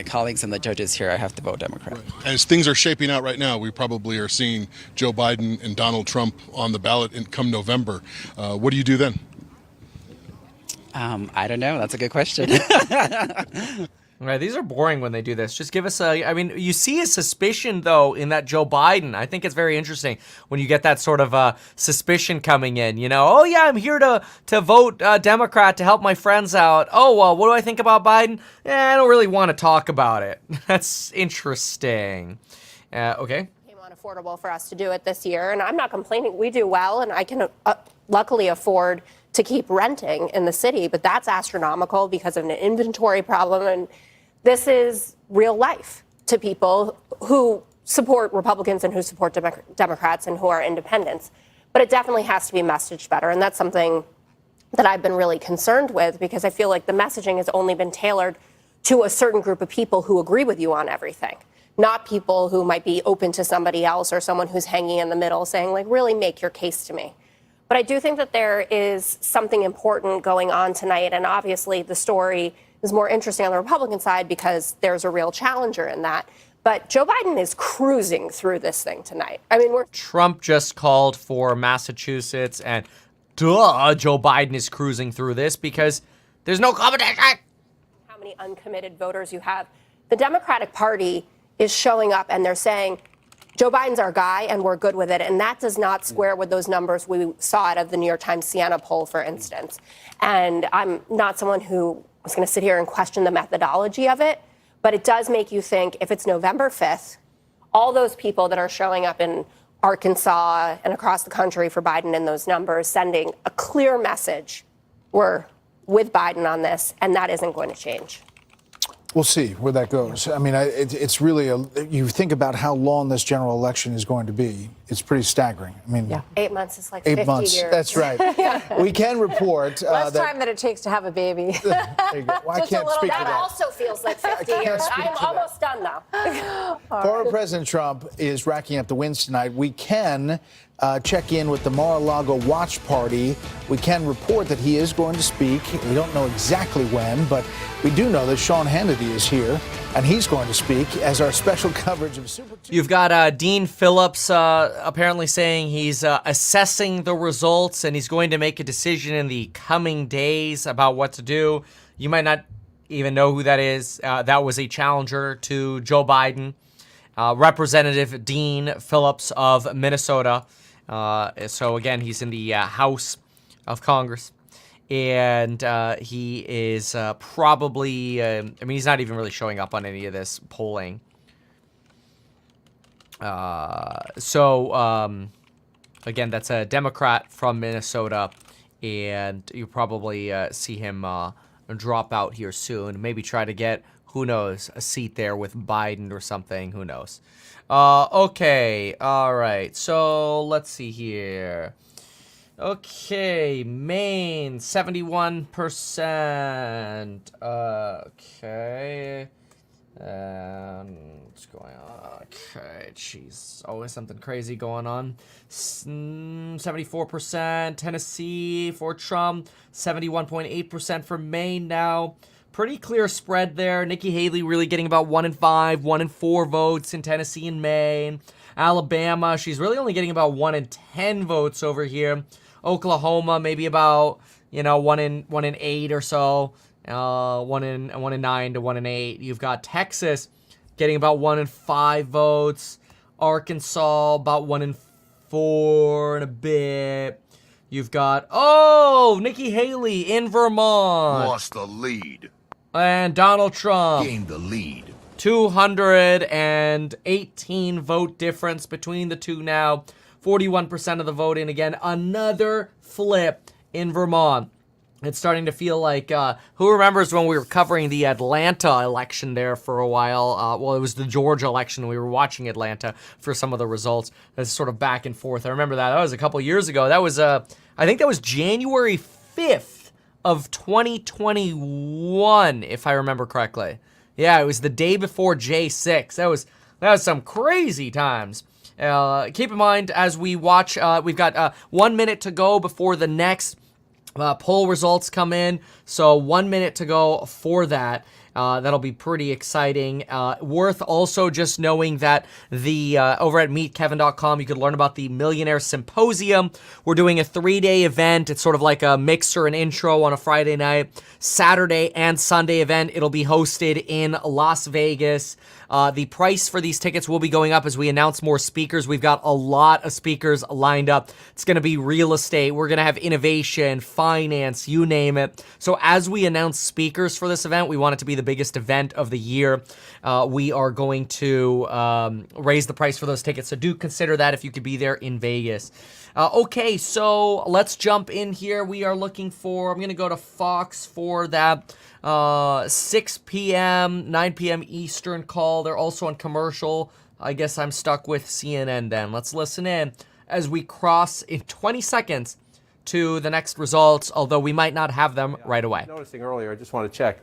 colleagues and the judges here, I have to vote Democrat. Right. As things are shaping out right now, we probably are seeing Joe Biden and Donald Trump on the ballot come November. What do you do then? I don't know. That's a good question. All right, these are boring when they do this. Just give us you see a suspicion, though, in that Joe Biden. I think it's very interesting when you get that sort of suspicion coming in. Oh, yeah, I'm here to vote Democrat to help my friends out. Oh, well, what do I think about Biden? I don't really want to talk about it. That's interesting. Okay. It became unaffordable for us to do it this year, and I'm not complaining. We do well, and I can luckily afford to keep renting in the city, but that's astronomical because of an inventory problem, and this is real life to people who support Republicans and who support Democrats and who are independents. But it definitely has to be messaged better, and that's something that I've been really concerned with because I feel like the messaging has only been tailored to a certain group of people who agree with you on everything, not people who might be open to somebody else or someone who's hanging in the middle saying, like, really make your case to me. But I do think that there is something important going on tonight, and obviously the story is more interesting on the Republican side because there's a real challenger in that. But Joe Biden is cruising through this thing tonight. I mean, Trump just called for Massachusetts, and Joe Biden is cruising through this because there's no competition. How many uncommitted voters you have. The Democratic Party is showing up, and they're saying, Joe Biden's our guy, and we're good with it. And that does not square with those numbers we saw out of the New York Times Siena poll, for instance. And I'm not someone who was going to sit here and question the methodology of it, but it does make you think if it's November 5th, all those people that are showing up in Arkansas and across the country for Biden in those numbers, sending a clear message, we're with Biden on this, and that isn't going to change. We'll see where that goes. I mean, it's really you think about how long this general election is going to be. It's pretty staggering. I mean, 8 months is like 8 50 months. years. That's right. We can report less time than it takes to have a baby. There you go. Well, I can't speak to that. that. Also feels like 50 years. I'm almost done though. Former President Trump is racking up the wins tonight. We can check in with the Mar-a-Lago watch party. We can report that he is going to speak. We don't know exactly when, but we do know that Sean Hannity is here, and he's going to speak as our special coverage of Super Tuesday. You've got Dean Phillips apparently saying he's assessing the results, and he's going to make a decision in the coming days about what to do. You might not even know who that is. That was a challenger to Joe Biden, Representative Dean Phillips of Minnesota. So again, he's in the House of Congress. And he is probably, I mean, he's not even really showing up on any of this polling. Again, that's a Democrat from Minnesota, and you probably see him drop out here soon. Maybe try to get, who knows, a seat there with Biden or something. Who knows? Okay, all right. So let's see here. Okay, Maine, 71%. Okay. What's going on? Okay, jeez. Always something crazy going on. 74%. Tennessee for Trump. 71.8% for Maine now. Pretty clear spread there. Nikki Haley really getting about 1 in 5, 1 in 4 votes in Tennessee and Maine. Alabama, she's really only getting about 1 in 10 votes over here. Oklahoma, maybe about, 1 in 8 or so. 1 in 9 to 1 in 8. You've got Texas getting about 1 in 5 votes. Arkansas about 1 in 4 and a bit. You've got Nikki Haley in Vermont Lost the lead. and Donald Trump Gained the lead. 218 vote difference between the two now. 41% of the vote in again. Another flip in Vermont. It's starting to feel like, who remembers when we were covering the Atlanta election there for a while? Well, it was the Georgia election. We were watching Atlanta for some of the results. That's sort of back and forth. I remember that. That was a couple years ago. That was, I think that was January 5th of 2021, if I remember correctly. Yeah, it was the day before J6. That was some crazy times. Keep in mind, as we watch, we've got 1 minute to go before the next poll results come in, so 1 minute to go for that. That'll be pretty exciting. Worth also just knowing that the over at meetkevin.com, you could learn about the Millionaire Symposium. We're doing a 3-day event. It's sort of like a mixer and intro on a Friday night, Saturday and Sunday event. It'll be hosted in Las Vegas. The price for these tickets will be going up as we announce more speakers. We've got a lot of speakers lined up. It's going to be real estate. We're going to have innovation, finance, you name it. So as we announce speakers for this event, we want it to be the biggest event of the year. We are going to raise the price for those tickets. So do consider that if you could be there in Vegas. Okay, so let's jump in here. We are looking for, I'm going to go to Fox for that 6 p.m., 9 p.m. Eastern call. They're also on commercial. I guess I'm stuck with CNN then. Let's listen in as we cross in 20 seconds to the next results, although we might not have them right away. Noticing earlier, I just want to check.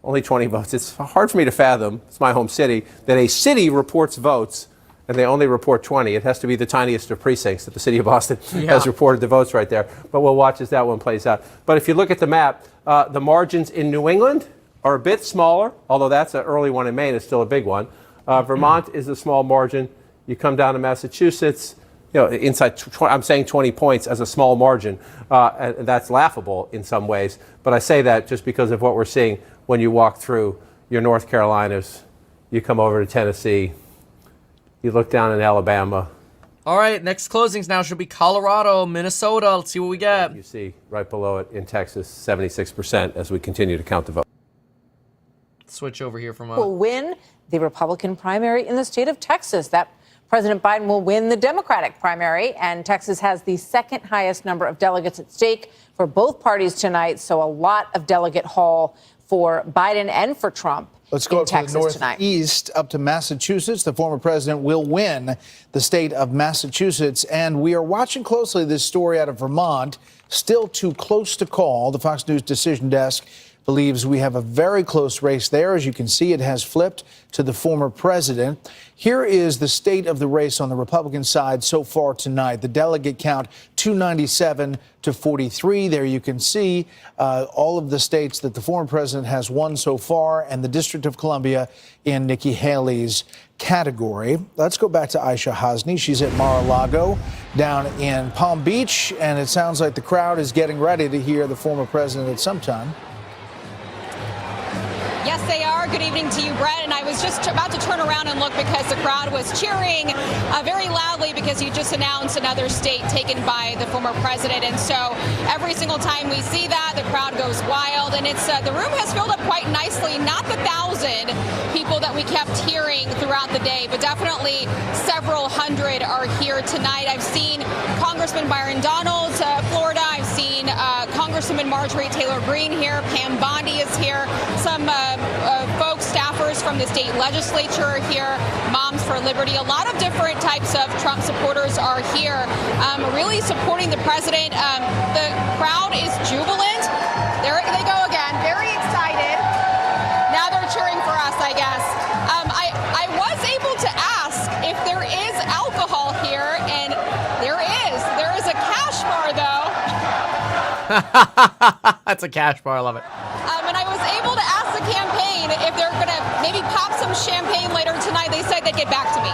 Only 20 votes. It's hard for me to fathom, it's my home city, that a city reports votes and they only report 20. It has to be the tiniest of precincts that the city of Boston has reported the votes right there. But we'll watch as that one plays out. But if you look at the map, the margins in New England are a bit smaller, although that's an early one in Maine. It's still a big one. Vermont is a small margin. You come down to Massachusetts, inside, I'm saying 20 points as a small margin. And that's laughable in some ways. But I say that just because of what we're seeing when you walk through your North Carolinas, you come over to Tennessee, you look down in Alabama. All right, next closings now should be Colorado, Minnesota. Let's see what we get. You see right below it in Texas, 76% as we continue to count the vote. Switch over here from will win the Republican primary in the state of Texas. That President Biden will win the Democratic primary, and Texas has the second highest number of delegates at stake for both parties tonight. So a lot of delegate haul for Biden and for Trump. Let's go up to the tonight. northeast, up to Massachusetts. The former president will win the state of Massachusetts. And we are watching closely this story out of Vermont. Still too close to call. The Fox News decision desk believes we have a very close race there. As you can see, it has flipped to the former president. Here is the state of the race on the Republican side so far tonight. The delegate count, 297 to 43. There you can see all of the states that the former president has won so far, and the District of Columbia in Nikki Haley's category. Let's go back to Aisha Hasni. She's at Mar-a-Lago down in Palm Beach, and it sounds like the crowd is getting ready to hear the former president at some time. Yes, they are. Good evening to you, Brett. And I was just about to turn around and look because the crowd was cheering very loudly because you just announced another state taken by the former president. And so every single time we see that, the crowd goes wild. And it's the room has filled up quite nicely. Not the 1,000 people that we kept hearing throughout the day, but definitely several hundred are here tonight. I've seen Congressman Byron Donalds, Florida. I've seen Congresswoman Marjorie Taylor Greene here. Pam Bondi is here. Some folks, staffers from the state legislature are here. Moms for Liberty. A lot of different types of Trump supporters are here, really supporting the president. The crowd is jubilant. There they go again. Very excited. Now they're cheering for us, I guess. I was able to ask if there is alcohol here, and there is. There is a cash bar, though. That's a cash bar. I love it. And I was able to ask the campaign if they're going to maybe pop some champagne later tonight. They said they'd get back to me.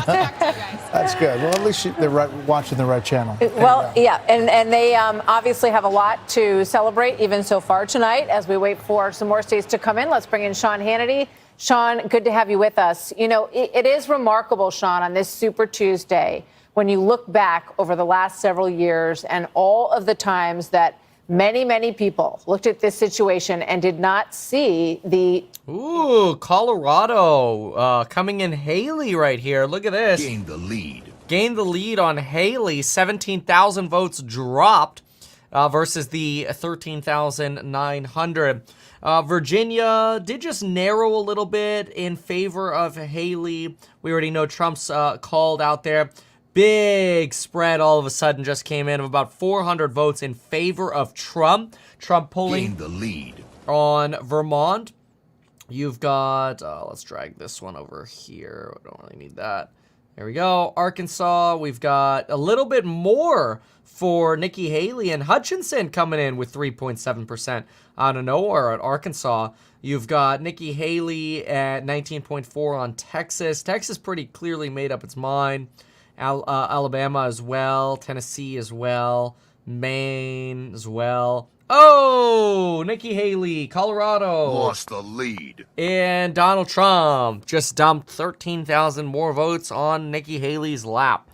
Back to you guys. That's good. Well, at least they're watching the right channel. Well, yeah, and they obviously have a lot to celebrate even so far tonight as we wait for some more states to come in. Let's bring in Sean Hannity. Sean, good to have you with us. You know, it is remarkable, Sean, on this Super Tuesday, when you look back over the last several years and all of the times that many, many people looked at this situation and did not see the... Ooh, Colorado coming in Haley right here. Look at this. Gained the lead. Gained the lead on Haley. 17,000 votes dropped versus the 13,900. Virginia did just narrow a little bit in favor of Haley. We already know Trump's called out there. Big spread all of a sudden just came in of about 400 votes in favor of Trump. Trump pulling Gained the lead on Vermont. You've got, let's drag this one over here. I don't really need that. There we go. Arkansas, we've got a little bit more for Nikki Haley and Hutchinson coming in with 3.7% out of nowhere at Arkansas. You've got Nikki Haley at 19.4 on Texas. Texas pretty clearly made up its mind. Alabama as well. Tennessee as well. Maine as well. Oh, Nikki Haley, Colorado. Lost the lead. And Donald Trump just dumped 13,000 more votes on Nikki Haley's lap.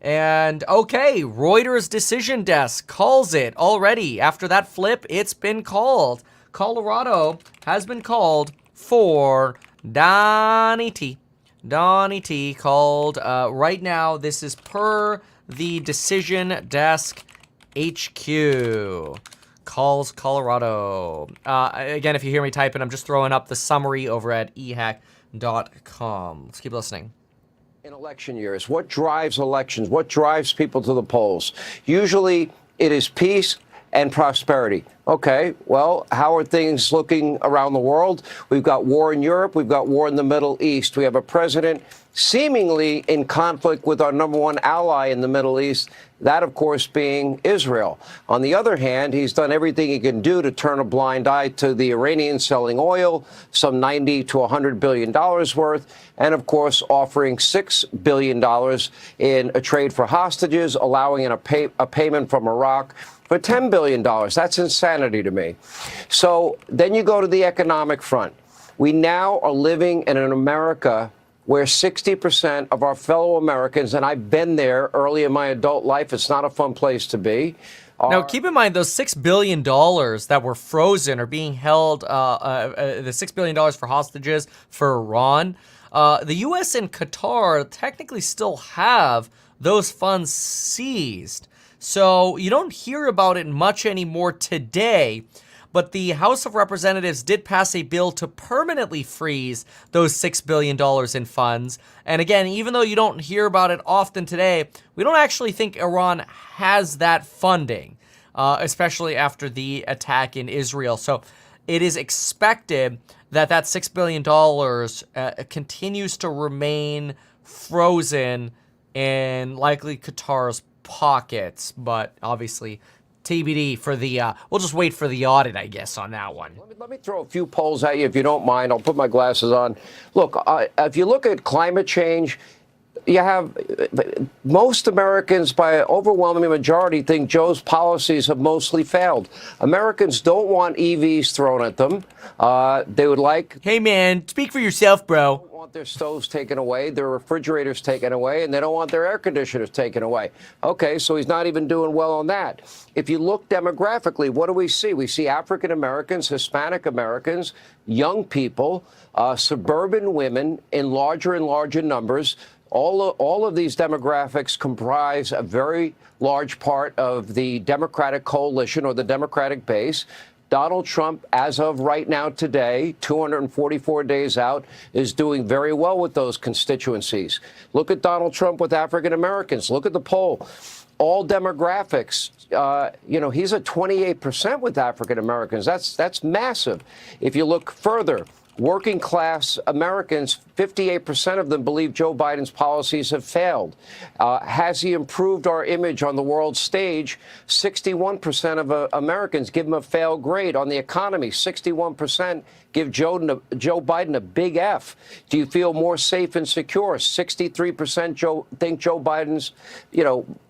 And okay, Reuters decision desk calls it already. After that flip, it's been called. Colorado has been called for Donnie T. Donnie T called right now. This is per the decision desk HQ. Calls Colorado. Again, if you hear me typing, I'm just throwing up the summary over at ehack.com. Let's keep listening. In election years, what drives elections? What drives people to the polls? Usually it is peace and prosperity. Okay, well, how are things looking around the world? We've got war in Europe. We've got war in the Middle East. We have a president seemingly in conflict with our number one ally in the Middle East, that, of course, being Israel. On the other hand, he's done everything he can do to turn a blind eye to the Iranians selling oil, some $90 to $100 billion worth, and, of course, offering $6 billion in a trade for hostages, allowing a payment from Iraq for $10 billion. That's insanity to me. So then you go to the economic front. We now are living in an America where 60% of our fellow Americans, and I've been there early in my adult life, it's not a fun place to be. Now, keep in mind, those $6 billion that were frozen are being held, the $6 billion for hostages for Iran. The U.S. and Qatar technically still have those funds seized. So you don't hear about it much anymore today. But the House of Representatives did pass a bill to permanently freeze those $6 billion in funds. And again, even though you don't hear about it often today, we don't actually think Iran has that funding, especially after the attack in Israel. So it is expected that that $6 billion continues to remain frozen in likely Qatar's pockets. But obviously, TBD for the, we'll just wait for the audit, I guess, on that one. Let me throw a few polls at you, if you don't mind. I'll put my glasses on. Look, if you look at climate change, you have most Americans, by an overwhelming majority, think Joe's policies have mostly failed. Americans don't want EVs thrown at them. They would like... Hey, man, speak for yourself, bro. Want their stoves taken away, their refrigerators taken away, and they don't want their air conditioners taken away. Okay, so he's not even doing well on that. If you look demographically, what do we see? We see African Americans, Hispanic Americans, young people, suburban women in larger and larger numbers. All of these demographics comprise a very large part of the Democratic coalition or the Democratic base. Donald Trump, as of right now today, 244 days out, is doing very well with those constituencies. Look at Donald Trump with African Americans. Look at the poll. All demographics, he's at 28% with African Americans. That's massive. If you look further, working class Americans, 58% of them believe Joe Biden's policies have failed. Has he improved our image on the world stage? 61% of Americans give him a fail grade. On the economy, 61% give Joe Biden a big F. Do you feel more safe and secure? 63% think Joe Biden's,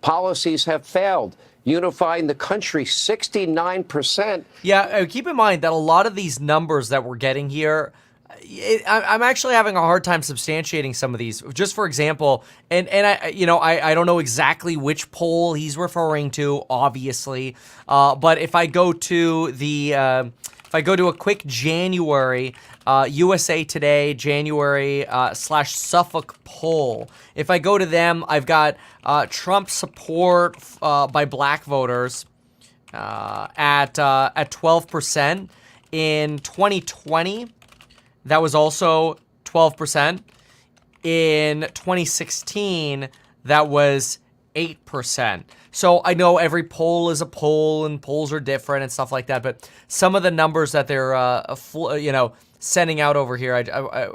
policies have failed. Unifying the country, 69%. Yeah, keep in mind that a lot of these numbers that we're getting here, I'm actually having a hard time substantiating some of these. Just for example, and I don't know exactly which poll he's referring to, obviously, but if I go to a quick January USA Today January / Suffolk poll, if I go to them, I've got Trump support by black voters at 12%. In 2020, that was also 12%. In 2016, that was 8%. So I know every poll is a poll and polls are different and stuff like that, but some of the numbers that they're sending out over here, I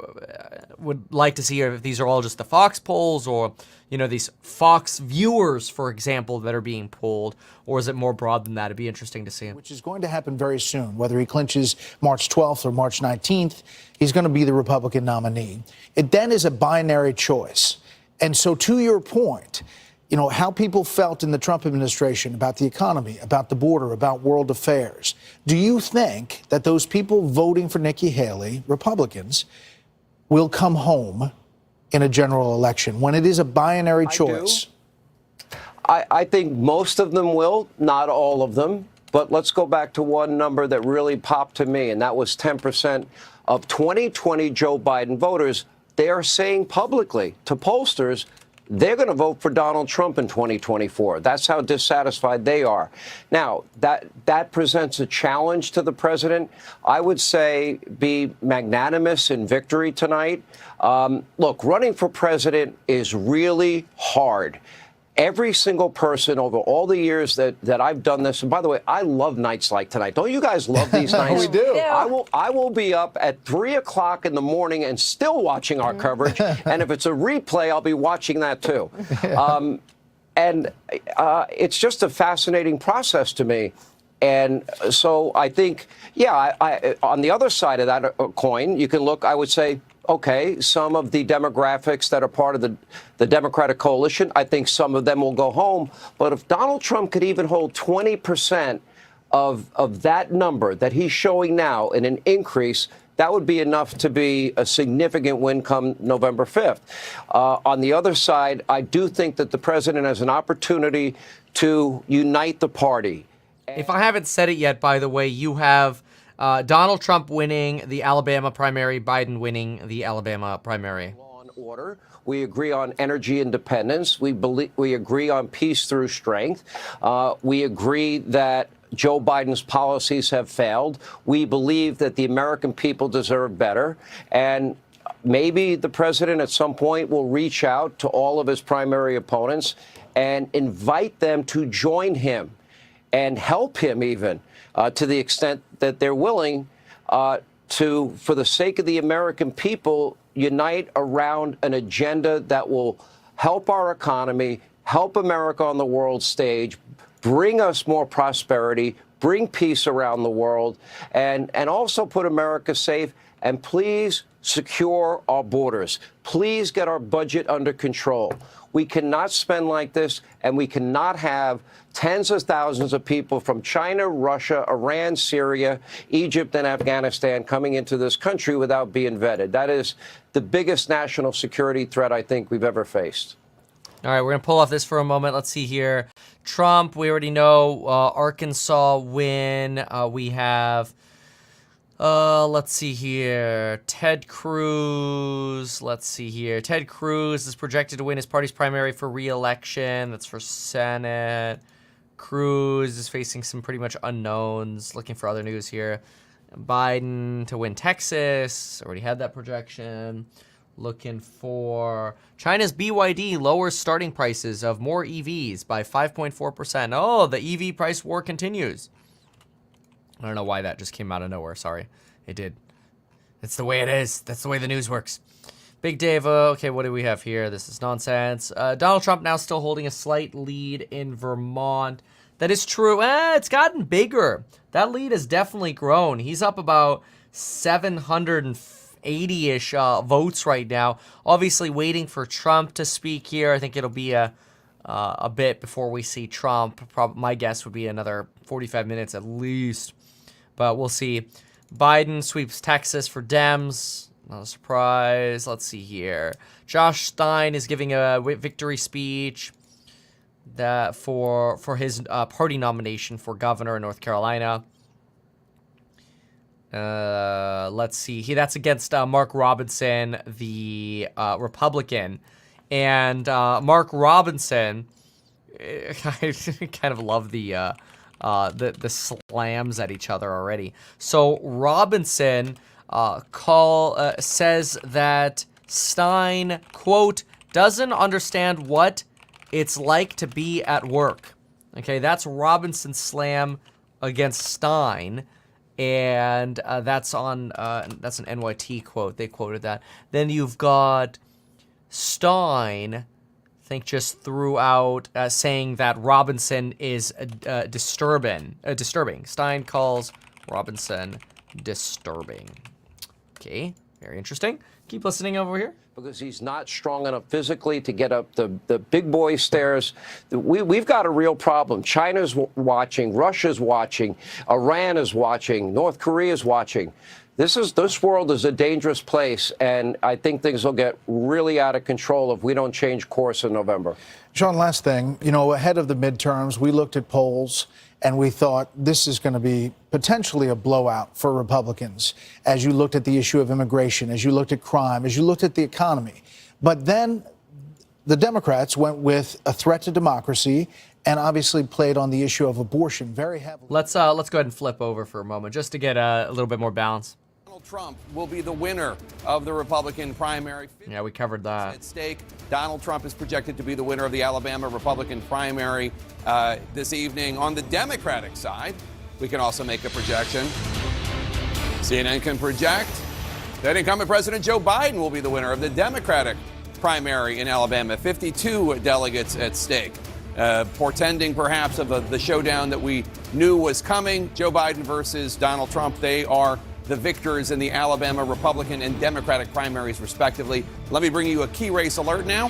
would like to see if these are all just the Fox polls or, these Fox viewers, for example, that are being polled, or is it more broad than that? It'd be interesting to see. Which is going to happen very soon. Whether he clinches March 12th or March 19th, he's going to be the Republican nominee. It then is a binary choice. And so to your point, how people felt in the Trump administration about the economy, about the border, about world affairs. Do you think that those people voting for Nikki Haley, Republicans, will come home in a general election when it is a binary choice? I think most of them will, not all of them. But let's go back to one number that really popped to me, and that was 10% of 2020 Joe Biden voters. They are saying publicly to pollsters they're going to vote for Donald Trump in 2024. That's how dissatisfied they are. Now, that presents a challenge to the president. I would say be magnanimous in victory tonight. Look, running for president is really hard. Every single person over all the years that I've done this, and by the way, I love nights like tonight. Don't you guys love these nights? We do. I will be up at 3 o'clock in the morning and still watching our coverage. And if it's a replay, I'll be watching that too. It's just a fascinating process to me. And so I think, on the other side of that coin, you can look, I would say, okay, some of the demographics that are part of the Democratic coalition, I think some of them will go home. But if Donald Trump could even hold 20% of that number that he's showing now in an increase, that would be enough to be a significant win come November 5th. On the other side, I do think that the president has an opportunity to unite the party. If I haven't said it yet, by the way, you have Donald Trump winning the Alabama primary, Biden winning the Alabama primary. Law and order. We agree on energy independence. We agree on peace through strength. We agree that Joe Biden's policies have failed. We believe that the American people deserve better. And maybe the president at some point will reach out to all of his primary opponents and invite them to join him and help him even to the extent that they're willing to, for the sake of the American people, unite around an agenda that will help our economy, help America on the world stage, bring us more prosperity, bring peace around the world, and also put America safe. And please secure our borders. Please get our budget under control. We cannot spend like this, and we cannot have tens of thousands of people from China, Russia, Iran, Syria, Egypt, and Afghanistan coming into this country without being vetted. That is the biggest national security threat I think we've ever faced. All right, we're going to pull off this for a moment. Let's see here. Trump, we already know. Arkansas win. We have, let's see here. Ted Cruz. Let's see here. Ted Cruz is projected to win his party's primary for re-election. That's for Senate. Cruz is facing some pretty much unknowns. Looking for other news here. Biden to win Texas. Already had that projection. Looking for China's BYD lowers starting prices of more EVs by 5.4%. Oh, the EV price war continues. I don't know why that just came out of nowhere. Sorry. It did. That's the way it is. That's the way the news works. Big Dave. Okay, what do we have here? This is nonsense. Donald Trump now still holding a slight lead in Vermont. That is true. It's gotten bigger. That lead has definitely grown. He's up about 780-ish votes right now. Obviously waiting for Trump to speak here. I think it'll be a bit before we see Trump. My guess would be another 45 minutes at least. But we'll see. Biden sweeps Texas for Dems. Not a surprise. Let's see here. Josh Stein is giving a victory speech that for his party nomination for governor in North Carolina. Let's see. That's against Mark Robinson, the Republican. And Mark Robinson, I kind of love the slams at each other already. So Robinson says that Stein, quote, doesn't understand what it's like to be at work. Okay, that's Robinson's slam against Stein. And that's an NYT quote. They quoted that. Then you've got Stein, I think, just threw out saying that Robinson is disturbing. Stein calls Robinson disturbing. Okay, very interesting. Keep listening over here. Because he's not strong enough physically to get up the big boy stairs. We've got a real problem. China's watching, Russia's watching, Iran is watching, North Korea's watching. This world is a dangerous place, and I think things will get really out of control if we don't change course in November. Sean, last thing, ahead of the midterms, we looked at polls and we thought this is going to be potentially a blowout for Republicans as you looked at the issue of immigration, as you looked at crime, as you looked at the economy. But then the Democrats went with a threat to democracy and obviously played on the issue of abortion very heavily. Let's go ahead and flip over for a moment just to get a little bit more balance. Donald Trump will be the winner of the Republican primary. Yeah, we covered that. At stake, Donald Trump is projected to be the winner of the Alabama Republican primary this evening. On the Democratic side, we can also make a projection. CNN can project that incumbent President Joe Biden will be the winner of the Democratic primary in Alabama. 52 delegates at stake, portending perhaps of the showdown that we knew was coming. Joe Biden versus Donald Trump. They are the victors in the Alabama Republican and Democratic primaries, respectively. Let me bring you a key race alert now.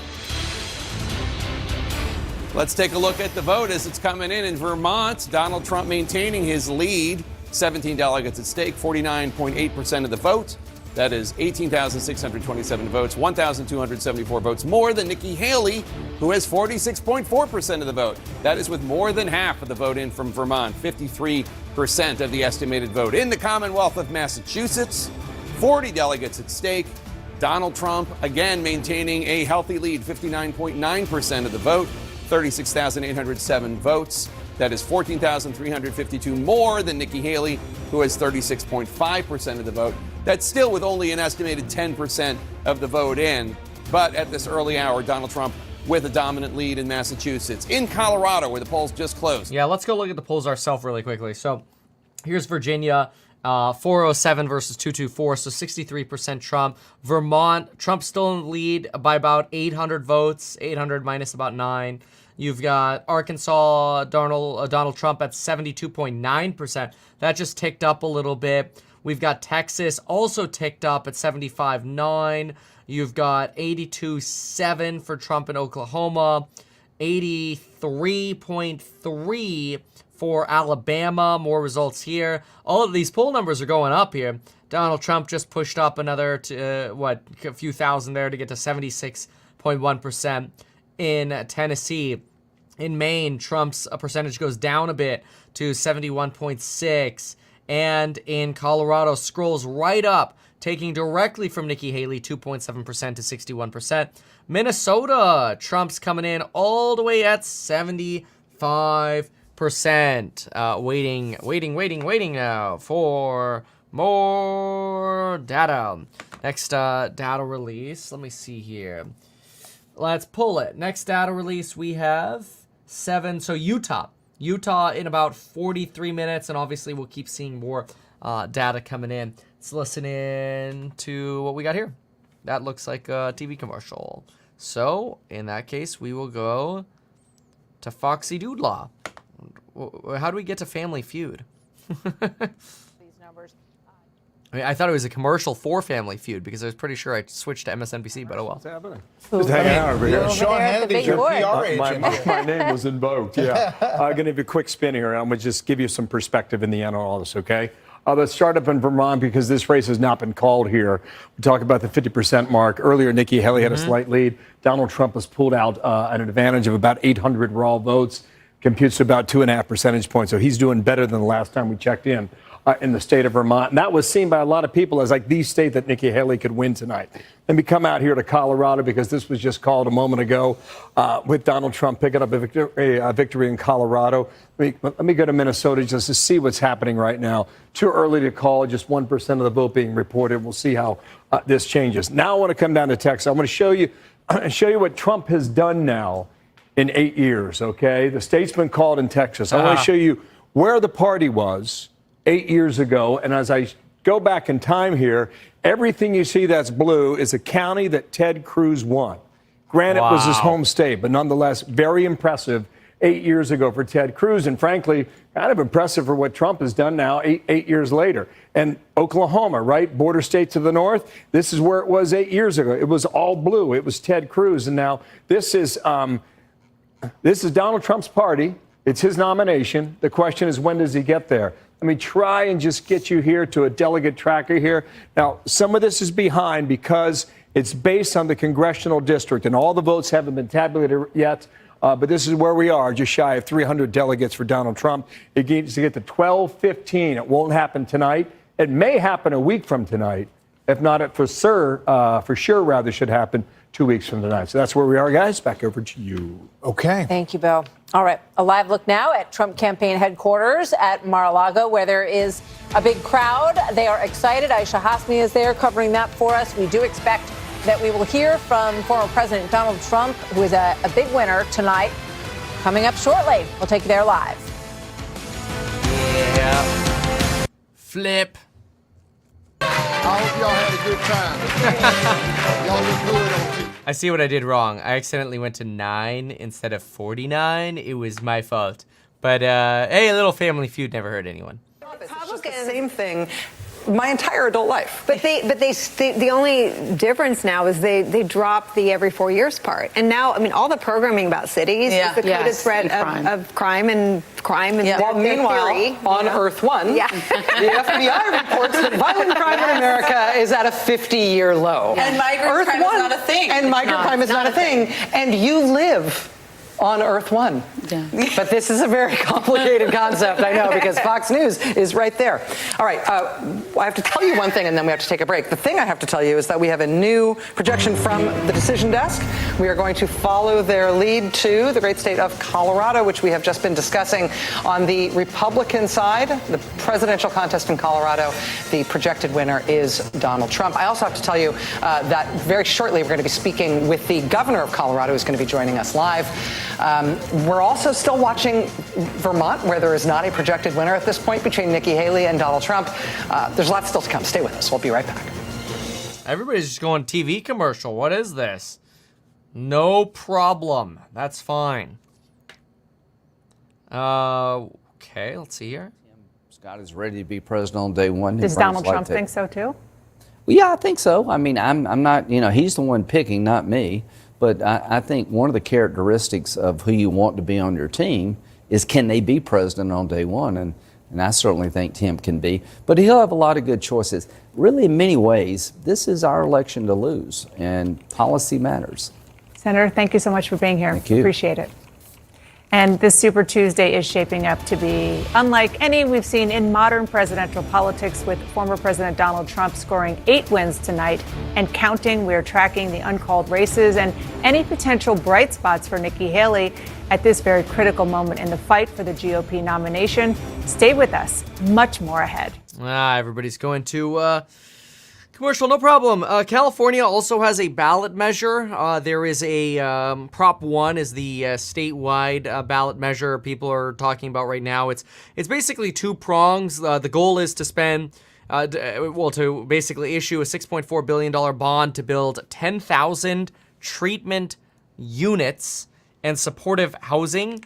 Let's take a look at the vote as it's coming in Vermont. Donald Trump maintaining his lead. 17 delegates at stake, 49.8% of the vote. That is 18,627 votes, 1,274 votes more than Nikki Haley, who has 46.4% of the vote. That is with more than half of the vote in from Vermont, 53% of the estimated vote. In the Commonwealth of Massachusetts, 40 delegates at stake. Donald Trump, again, maintaining a healthy lead, 59.9% of the vote, 36,807 votes. That is 14,352 more than Nikki Haley, who has 36.5% of the vote. That's still with only an estimated 10% of the vote in. But at this early hour, Donald Trump with a dominant lead in Massachusetts. In Colorado, where the polls just closed. Yeah, let's go look at the polls ourselves really quickly. So here's Virginia, 407 versus 224, so 63% Trump. Vermont, Trump's still in the lead by about 800 votes, 800 minus about 9. You've got Arkansas, Donald Trump at 72.9%. That just ticked up a little bit. We've got Texas also ticked up at 75.9. You've got 82.7 for Trump in Oklahoma, 83.3 for Alabama. More results here. All of these poll numbers are going up here. Donald Trump just pushed up another, a few thousand there to get to 76.1% in Tennessee. In Maine, Trump's percentage goes down a bit to 71.6. And in Colorado, scrolls right up, taking directly from Nikki Haley, 2.7% to 61%. Minnesota, Trump's coming in all the way at 75%. Waiting now for more data. Next data release. Let me see here. Let's pull it. Next data release, we have 7. So Utah in about 43 minutes, and obviously we'll keep seeing more data coming in. Let's listen in to what we got here. That looks like a TV commercial. So in that case, we will go to Foxy Doodlaw. How do we get to Family Feud? I mean, I thought it was a commercial for Family Feud because I was pretty sure I switched to MSNBC, but oh well. What's happening? Just hanging out over here. Sean Hannity's your PR agent. My name was invoked, yeah. I'm going to give you a quick spin here, and I'm going to just give you some perspective in the end on all this, okay? Let's start up in Vermont because this race has not been called here. We talk about the 50% mark. Earlier, Nikki Haley had a slight lead. Donald Trump has pulled out at an advantage of about 800 raw votes, computes to about 2.5 percentage points. So he's doing better than the last time we checked in the state of Vermont. And that was seen by a lot of people as like the state that Nikki Haley could win tonight. Let me come out here to Colorado because this was just called a moment ago with Donald Trump picking up a victory in Colorado. Let me go to Minnesota just to see what's happening right now. Too early to call, just 1% of the vote being reported. We'll see how this changes. Now I want to come down to Texas. I want to show you what Trump has done now in 8 years, okay? The state's been called in Texas. I want to show you where the party was 8 years ago. And as I go back in time here, everything you see that's blue is a county that Ted Cruz won. Granted, it was his home state, but nonetheless, very impressive 8 years ago for Ted Cruz. And frankly, kind of impressive for what Trump has done now 8 years later. And Oklahoma, right? Border state to the north. This is where it was 8 years ago. It was all blue. It was Ted Cruz. And now this is Donald Trump's party. It's his nomination. The question is, when does he get there? Let me try and just get you here to a delegate tracker here. Now, some of this is behind because it's based on the congressional district, and all the votes haven't been tabulated yet. But this is where we are, just shy of 300 delegates for Donald Trump. It needs to get to 1215. It won't happen tonight. It may happen a week from tonight. If not, it for sure should happen 2 weeks from tonight. So that's where we are, guys. Back over to you. Okay. Thank you, Bill. All right. A live look now at Trump campaign headquarters at Mar-a-Lago, where there is a big crowd. They are excited. Aisha Hasmi is there covering that for us. We do expect that we will hear from former President Donald Trump, who is a big winner tonight, coming up shortly. We'll take you there live. Yeah. Flip. I hope y'all had a good time. Y'all look good on TV. I see what I did wrong. I accidentally went to 9 instead of 49. It was my fault. But hey, a little Family Feud never hurt anyone. It's just the same thing my entire adult life. But the only difference now is they dropped the every 4 years part. And now, I mean, all the programming about cities is the coded threat of crime and well, meanwhile, on Earth One, the FBI reports that violent crime in America is at a 50-year low. And migrant crime is not a thing. And migrant crime is not a thing. And you live on Earth One. Yeah. But this is a very complicated concept, I know, because Fox News is right there. All right, I have to tell you one thing, and then we have to take a break. The thing I have to tell you is that we have a new projection from the decision desk. We are going to follow their lead to the great state of Colorado, which we have just been discussing. On the Republican side, the presidential contest in Colorado, the projected winner is Donald Trump. I also have to tell you that very shortly we're going to be speaking with the governor of Colorado, who's going to be joining us live. We're also still watching Vermont, where there is not a projected winner at this point between Nikki Haley and Donald Trump. There's lots still to come. Stay with us. We'll be right back. Everybody's just going TV commercial. What is this? No problem. That's fine. Okay, let's see here. God is ready to be president on day one. Does Donald Trump think so too? Well, yeah, I think so. I mean, I'm not, he's the one picking, not me. But I think one of the characteristics of who you want to be on your team is can they be president on day one? And I certainly think Tim can be. But he'll have a lot of good choices. Really, in many ways, this is our election to lose, and policy matters. Senator, thank you so much for being here. Thank you. Appreciate it. And this Super Tuesday is shaping up to be unlike any we've seen in modern presidential politics, with former President Donald Trump scoring 8 wins tonight and counting. We're tracking the uncalled races and any potential bright spots for Nikki Haley at this very critical moment in the fight for the GOP nomination. Stay with us. Much more ahead. Everybody's going to commercial, no problem. California also has a ballot measure. There is a Prop 1 is the statewide ballot measure people are talking about right now. It's basically 2 prongs. The goal is to spend, to basically issue a $6.4 billion bond to build 10,000 treatment units and supportive housing.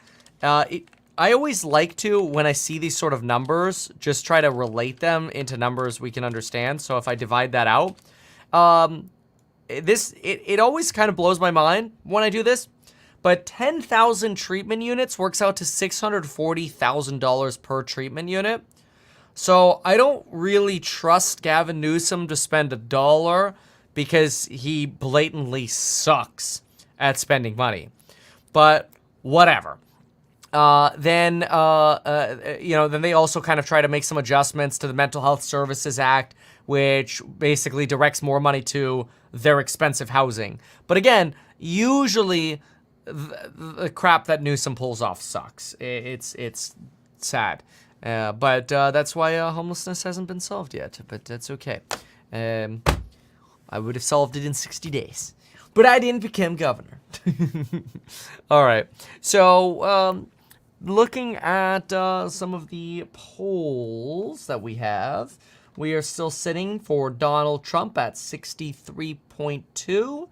I always like to, when I see these sort of numbers, just try to relate them into numbers we can understand. So if I divide that out, it always kind of blows my mind when I do this. But 10,000 treatment units works out to $640,000 per treatment unit. So I don't really trust Gavin Newsom to spend $1 because he blatantly sucks at spending money. But whatever. Then they also kind of try to make some adjustments to the Mental Health Services Act, which basically directs more money to their expensive housing. But again, usually the crap that Newsom pulls off sucks. It's sad. But that's why homelessness hasn't been solved yet. But that's okay. I would have solved it in 60 days. But I didn't become governor. All right. So, looking at some of the polls that we have, we are still sitting for Donald Trump at 63.2,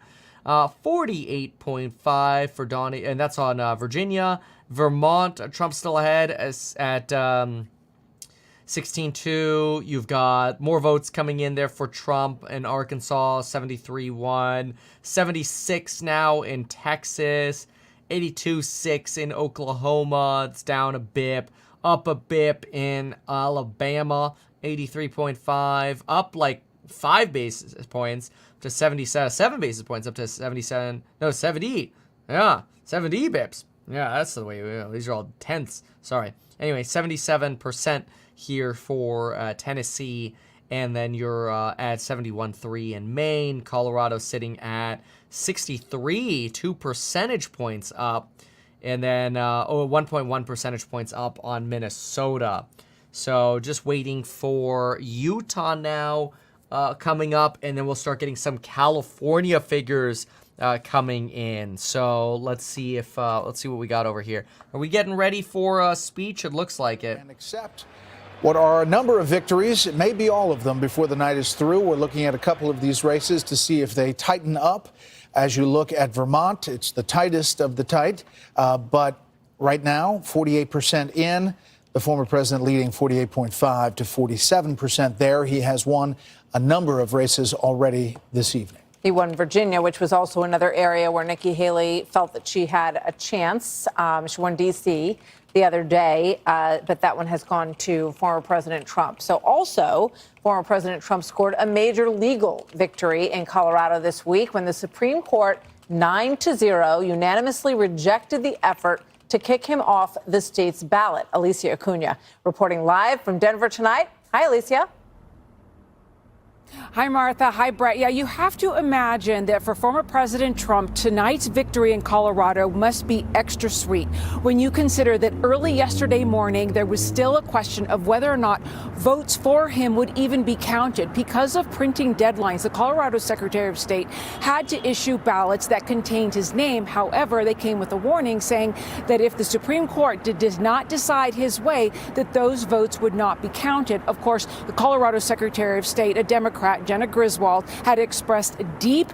48.5 for Donnie, and that's on Virginia. Vermont, Trump's still ahead at 16.2. You've got more votes coming in there for Trump in Arkansas, 73.1, 76 now in Texas. 82.6 in Oklahoma. It's down a bip. Up a bip in Alabama. 83.5. Up like 5 basis points to 77. 7 basis points up to 77. No, 70. Yeah, 70 bips. Yeah, that's the way. These are all tenths. Sorry. Anyway, 77% here for Tennessee. And then you're at 71.3 in Maine. Colorado sitting at 63, 2 percentage points up. And then 1.1 percentage points up on Minnesota. So just waiting for Utah now coming up. And then we'll start getting some California figures coming in. So let's see what we got over here. Are we getting ready for a speech? It looks like it. And accept what are a number of victories. It may be all of them before the night is through. We're looking at a couple of these races to see if they tighten up. As you look at Vermont, it's the tightest of the tight. But right now, 48% in. The former president leading 48.5 to 47% there. He has won a number of races already this evening. He won Virginia, which was also another area where Nikki Haley felt that she had a chance. She won D.C. the other day, but that one has gone to former President Trump. So also, former President Trump scored a major legal victory in Colorado this week when the Supreme Court 9-0 unanimously rejected the effort to kick him off the state's ballot. Alicia Acuna reporting live from Denver tonight. Hi, Alicia. Hi, Martha. Hi, Brett. Yeah, you have to imagine that for former President Trump, tonight's victory in Colorado must be extra sweet when you consider that early yesterday morning there was still a question of whether or not votes for him would even be counted. Because of printing deadlines, the Colorado Secretary of State had to issue ballots that contained his name. However, they came with a warning saying that if the Supreme Court did not decide his way, that those votes would not be counted. Of course, the Colorado Secretary of State, a Democrat, Democrat Jenna Griswold had expressed deep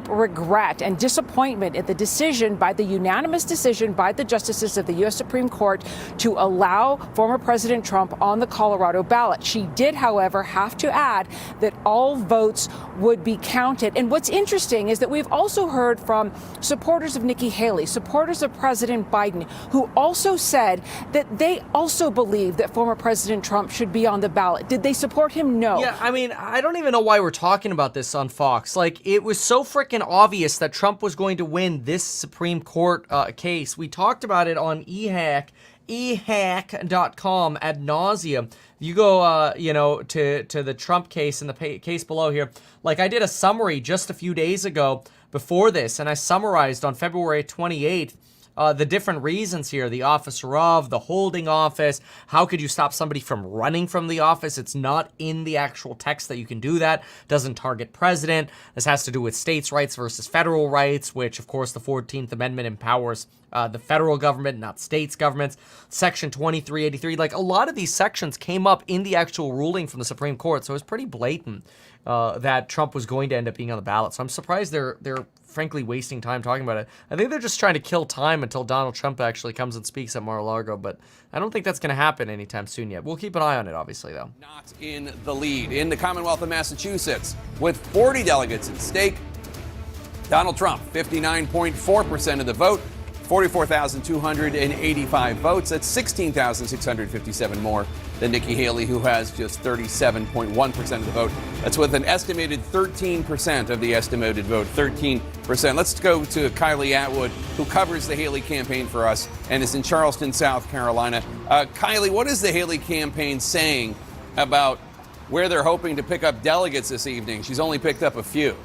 regret and disappointment at the decision by the unanimous decision by the justices of the U.S. Supreme Court to allow former President Trump on the Colorado ballot. She did, however, have to add that all votes would be counted. And what's interesting is that we've also heard from supporters of Nikki Haley, supporters of President Biden, who also said that they also believe that former President Trump should be on the ballot. Did they support him? No. Yeah, I mean, I don't even know why we're talking about this on Fox. Like, it was so freaking obvious that Trump was going to win this Supreme Court case. We talked about it on ehack.com ad nauseum. You go, to the Trump case and the case below here. Like, I did a summary just a few days ago before this, and I summarized on February 28th the different reasons here, the officer of, the holding office, how could you stop somebody from running from the office? It's not in the actual text that you can do that. Doesn't target president. This has to do with states' rights versus federal rights, which, of course, the 14th Amendment empowers the federal government, not states' governments. Section 2383, like a lot of these sections came up in the actual ruling from the Supreme Court, so it was pretty blatant that Trump was going to end up being on the ballot. So I'm surprised they're frankly wasting time talking about it. I think they're just trying to kill time until Donald Trump actually comes and speaks at Mar-a-Lago, but I don't think that's going to happen anytime soon yet. We'll keep an eye on it, obviously, though. Not in the lead. In the Commonwealth of Massachusetts, with 40 delegates at stake, Donald Trump, 59.4% of the vote, 44,285 votes. That's 16,657 more than Nikki Haley, who has just 37.1% of the vote. That's with an estimated 13% of the estimated vote, 13%. Let's go to Kylie Atwood, who covers the Haley campaign for us and is in Charleston, South Carolina. Kylie, what is the Haley campaign saying about where they're hoping to pick up delegates this evening? She's only picked up a few.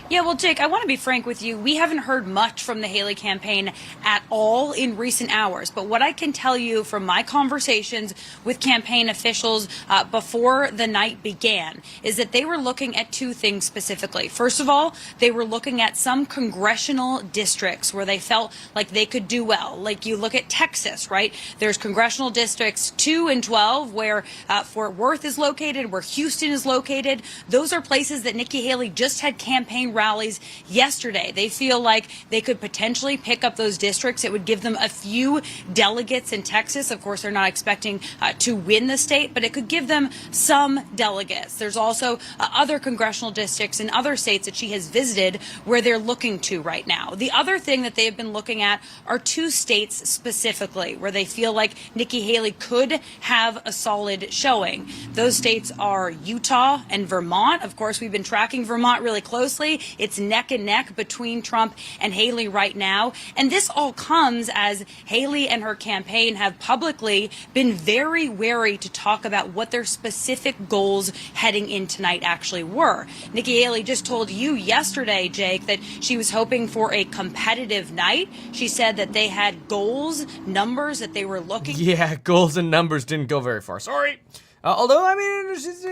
Yeah, well, Jake, I want to be frank with you. We haven't heard much from the Haley campaign at all in recent hours. But what I can tell you from my conversations with campaign officials before the night began is that they were looking at two things specifically. First of all, they were looking at some congressional districts where they felt like they could do well. Like you look at Texas, right? There's congressional districts 2 and 12 where Fort Worth is located, where Houston is located. Those are places that Nikki Haley just had campaign rallies yesterday. They feel like they could potentially pick up those districts. It would give them a few delegates in Texas. Of course, they're not expecting to win the state, but it could give them some delegates. There's also other congressional districts in other states that she has visited where they're looking to right now. The other thing that they have been looking at are 2 states specifically where they feel like Nikki Haley could have a solid showing. Those states are Utah and Vermont. Of course, we've been tracking Vermont really closely. It's neck and neck between Trump and Haley right now. And this all comes as Haley and her campaign have publicly been very wary to talk about what their specific goals heading in tonight actually were. Nikki Haley just told you yesterday, Jake, that she was hoping for a competitive night. She said that they had goals, numbers that they were looking. Yeah, goals and numbers didn't go very far. Sorry. Although, I mean, she's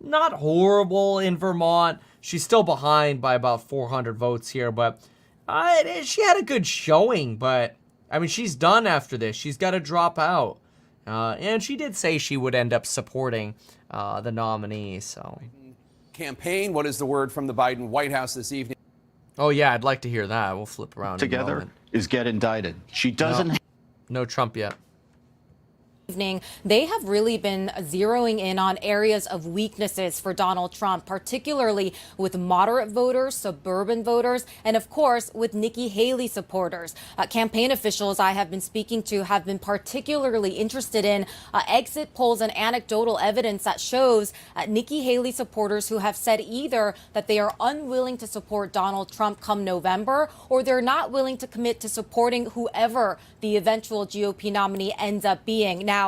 not horrible in Vermont. She's still behind by about 400 votes here, but she had a good showing. But, I mean, she's done after this. She's got to drop out. And she did say she would end up supporting the nominee, so. Campaign, what is the word from the Biden White House this evening? Oh, yeah, I'd like to hear that. We'll flip around together is get indicted. She doesn't. No Trump yet. They have really been zeroing in on areas of weaknesses for Donald Trump, particularly with moderate voters, suburban voters, and of course with Nikki Haley supporters. Campaign officials I have been speaking to have been particularly interested in exit polls and anecdotal evidence that shows Nikki Haley supporters who have said either that they are unwilling to support Donald Trump come November, or they're not willing to commit to supporting whoever the eventual GOP nominee ends up being. Now,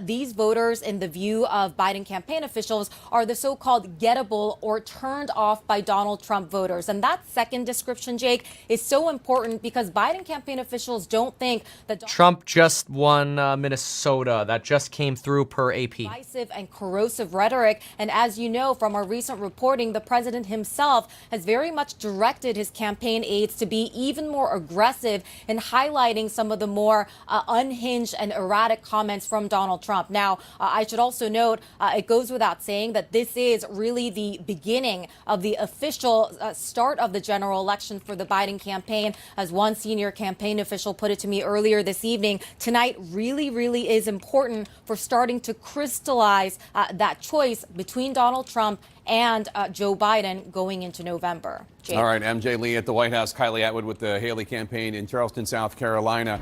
these voters, in the view of Biden campaign officials, are the so-called gettable or turned off by Donald Trump voters. And that second description, Jake, is so important because Biden campaign officials don't think that Trump just won Minnesota. That just came through per AP. Divisive and corrosive rhetoric. And as you know from our recent reporting, the president himself has very much directed his campaign aides to be even more aggressive in highlighting some of the more unhinged and erratic comments from Donald Trump. Now, I should also note, it goes without saying that this is really the beginning of the official start of the general election for the Biden campaign. As one senior campaign official put it to me earlier this evening, tonight really is important for starting to crystallize that choice between Donald Trump and Joe Biden going into November. Jake. All right, MJ Lee at the White House, Kylie Atwood with the Haley campaign in Charleston, South Carolina.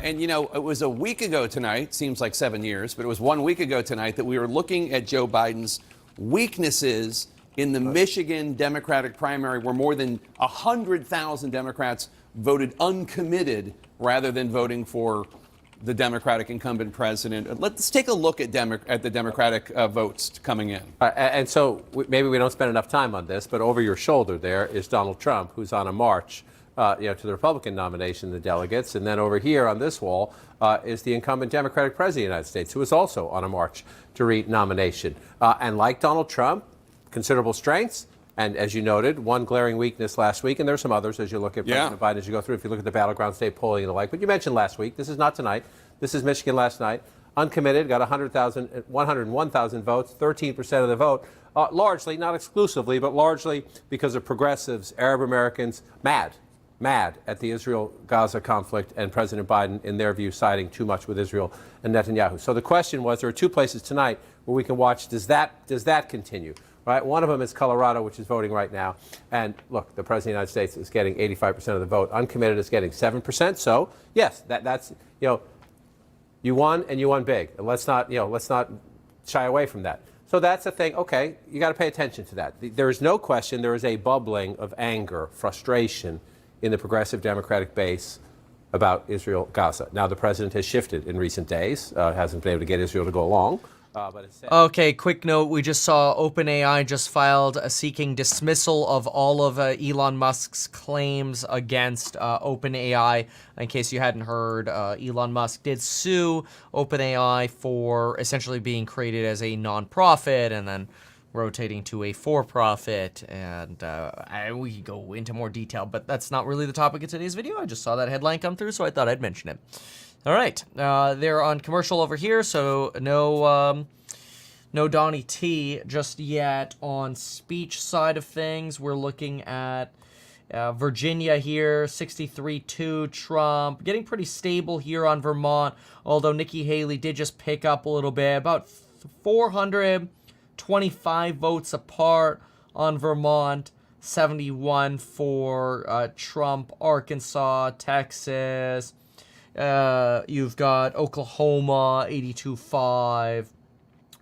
And, you know, it was a week ago tonight, seems like 7 years, but it was 1 week ago tonight that we were looking at Joe Biden's weaknesses in the Michigan Democratic primary, where more than 100,000 Democrats voted uncommitted rather than voting for the Democratic incumbent president. Let's take a look at the Democratic votes coming in. And so maybe we don't spend enough time on this, but over your shoulder there is Donald Trump, who's on a march to the Republican nomination, the delegates. And then over here on this wall is the incumbent Democratic president of the United States, who is also on a march to re-nomination. And like Donald Trump, considerable strengths. And as you noted, one glaring weakness last week, and there are some others as you look at President Biden as you go through, if you look at the battleground state polling and the like. But you mentioned last week, this is not tonight, this is Michigan last night. Uncommitted, got 101,000 votes, 13% of the vote, largely, not exclusively, but largely because of progressives, Arab Americans, mad at the Israel-Gaza conflict and President Biden, in their view, siding too much with Israel and Netanyahu. So the question was, there are two places tonight where we can watch, does that continue? Right? One of them is Colorado, which is voting right now. And look, the President of the United States is getting 85% of the vote. Uncommitted is getting 7%. So, yes, that's, you won and you won big. And let's not shy away from that. So that's the thing. Okay, you got to pay attention to that. There is no question there is a bubbling of anger, frustration in the progressive Democratic base about Israel-Gaza. Now, the president has shifted in recent days, hasn't been able to get Israel to go along. Okay, quick note. We just saw OpenAI just filed seeking dismissal of all of Elon Musk's claims against OpenAI. In case you hadn't heard, Elon Musk did sue OpenAI for essentially being created as a nonprofit and then rotating to a for-profit. And we could go into more detail, but that's not really the topic of today's video. I just saw that headline come through, so I thought I'd mention it. All right, they're on commercial over here, so no Donnie T just yet. On speech side of things, we're looking at Virginia here, 63-2 Trump, getting pretty stable here on Vermont, although Nikki Haley did just pick up a little bit, about 425 votes apart on Vermont, 71 for Trump, Arkansas, Texas. You've got Oklahoma, 82-5.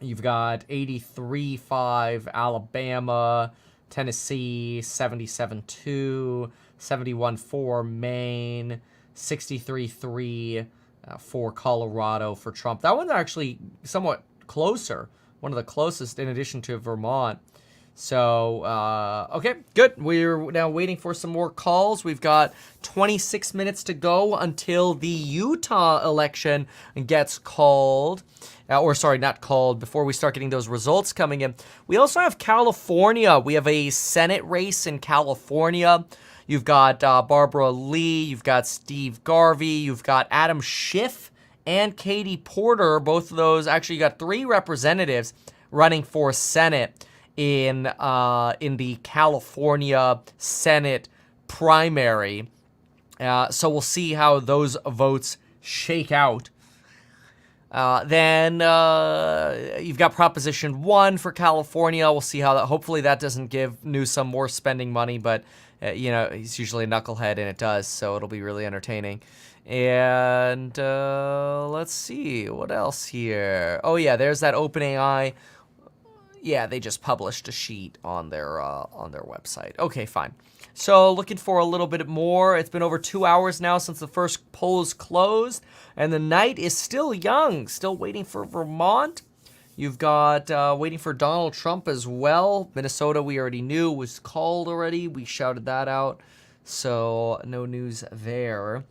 You've got 83-5, Alabama, Tennessee, 77-2, 71-4, Maine, 63-3 for Colorado for Trump. That one's actually somewhat closer, one of the closest in addition to Vermont. So, okay, good. We're now waiting for some more calls. We've got 26 minutes to go until the Utah election gets called. Not called, before we start getting those results coming in. We also have California. We have a Senate race in California. You've got Barbara Lee. You've got Steve Garvey. You've got Adam Schiff and Katie Porter. Both of those, actually, you got 3 representatives running for Senate in the California Senate primary. So we'll see how those votes shake out. Then you've got Proposition 1 for California. We'll see how that, hopefully that doesn't give Newsom more spending money, but he's usually a knucklehead and it does, so it'll be really entertaining. And let's see, what else here? Oh yeah, there's that OpenAI. Yeah, they just published a sheet on their website. Okay, fine. So looking for a little bit more. It's been over 2 hours now since the first polls closed, and the night is still young. Still waiting for Vermont. You've got waiting for Donald Trump as well. Minnesota, we already knew, was called already. We shouted that out, so no news there.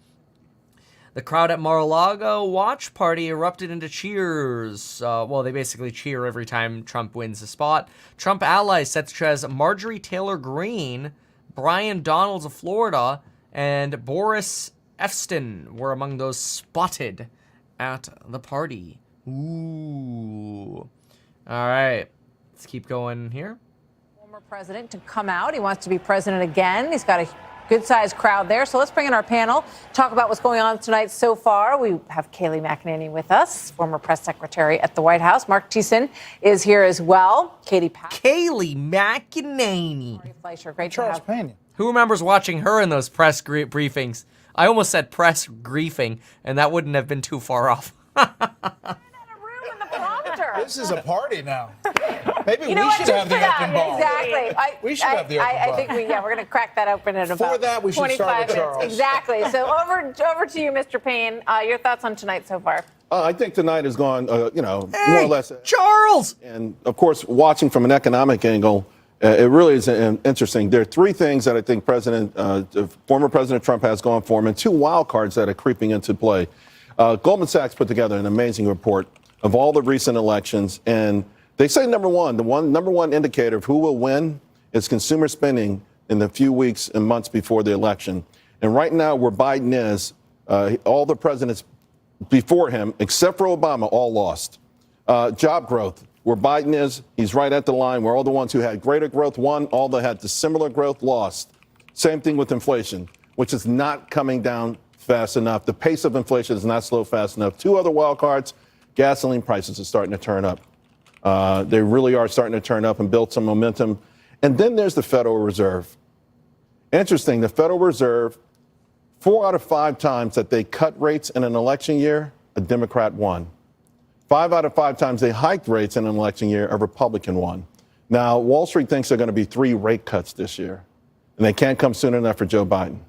The crowd at Mar-a-Lago watch party erupted into cheers. Well, they basically cheer every time Trump wins a spot. Trump allies such as Marjorie Taylor Greene, Brian Donalds of Florida, and Boris Efston were among those spotted at the party. Ooh. All right. Let's keep going here. Former president to come out. He wants to be president again. He's got a good-sized crowd there. So let's bring in our panel, talk about what's going on tonight so far. We have Kayleigh McEnany with us, former press secretary at the White House. Mark Thiessen is here as well. Kayleigh McEnany. Fleischer, great Charles to have. Pena. Who remembers watching her in those press briefings? I almost said press griefing, and that wouldn't have been too far off. This is a party now. Maybe You know we what? should Just have the for that, open bar. Exactly. We should have the open I bar. think we're going to crack that open in Before about that, we should 25 start with minutes. Charles. Exactly. So over to you, Mr. Payne. Your thoughts on tonight so far? I think tonight has gone, more or less. Charles! And, of course, watching from an economic angle, it really is interesting. There are three things that I think former President Trump has going for him, and two wild cards that are creeping into play. Goldman Sachs put together an amazing report of all the recent elections, and they say number one indicator of who will win is consumer spending in the few weeks and months before the election. And right now, where Biden is, all the presidents before him, except for Obama, all lost. Job growth, where Biden is, he's right at the line where all the ones who had greater growth won, all that had the similar growth lost. Same thing with inflation, which is not coming down fast enough. The pace of inflation is not slow fast enough. Two other wild cards, gasoline prices are starting to turn up. They really are starting to turn up and build some momentum. And then there's the Federal Reserve. Interesting, the Federal Reserve, 4 out of 5 times that they cut rates in an election year, a Democrat won. 5 out of 5 times they hiked rates in an election year, a Republican won. Now, Wall Street thinks there are going to be 3 rate cuts this year, and they can't come soon enough for Joe Biden.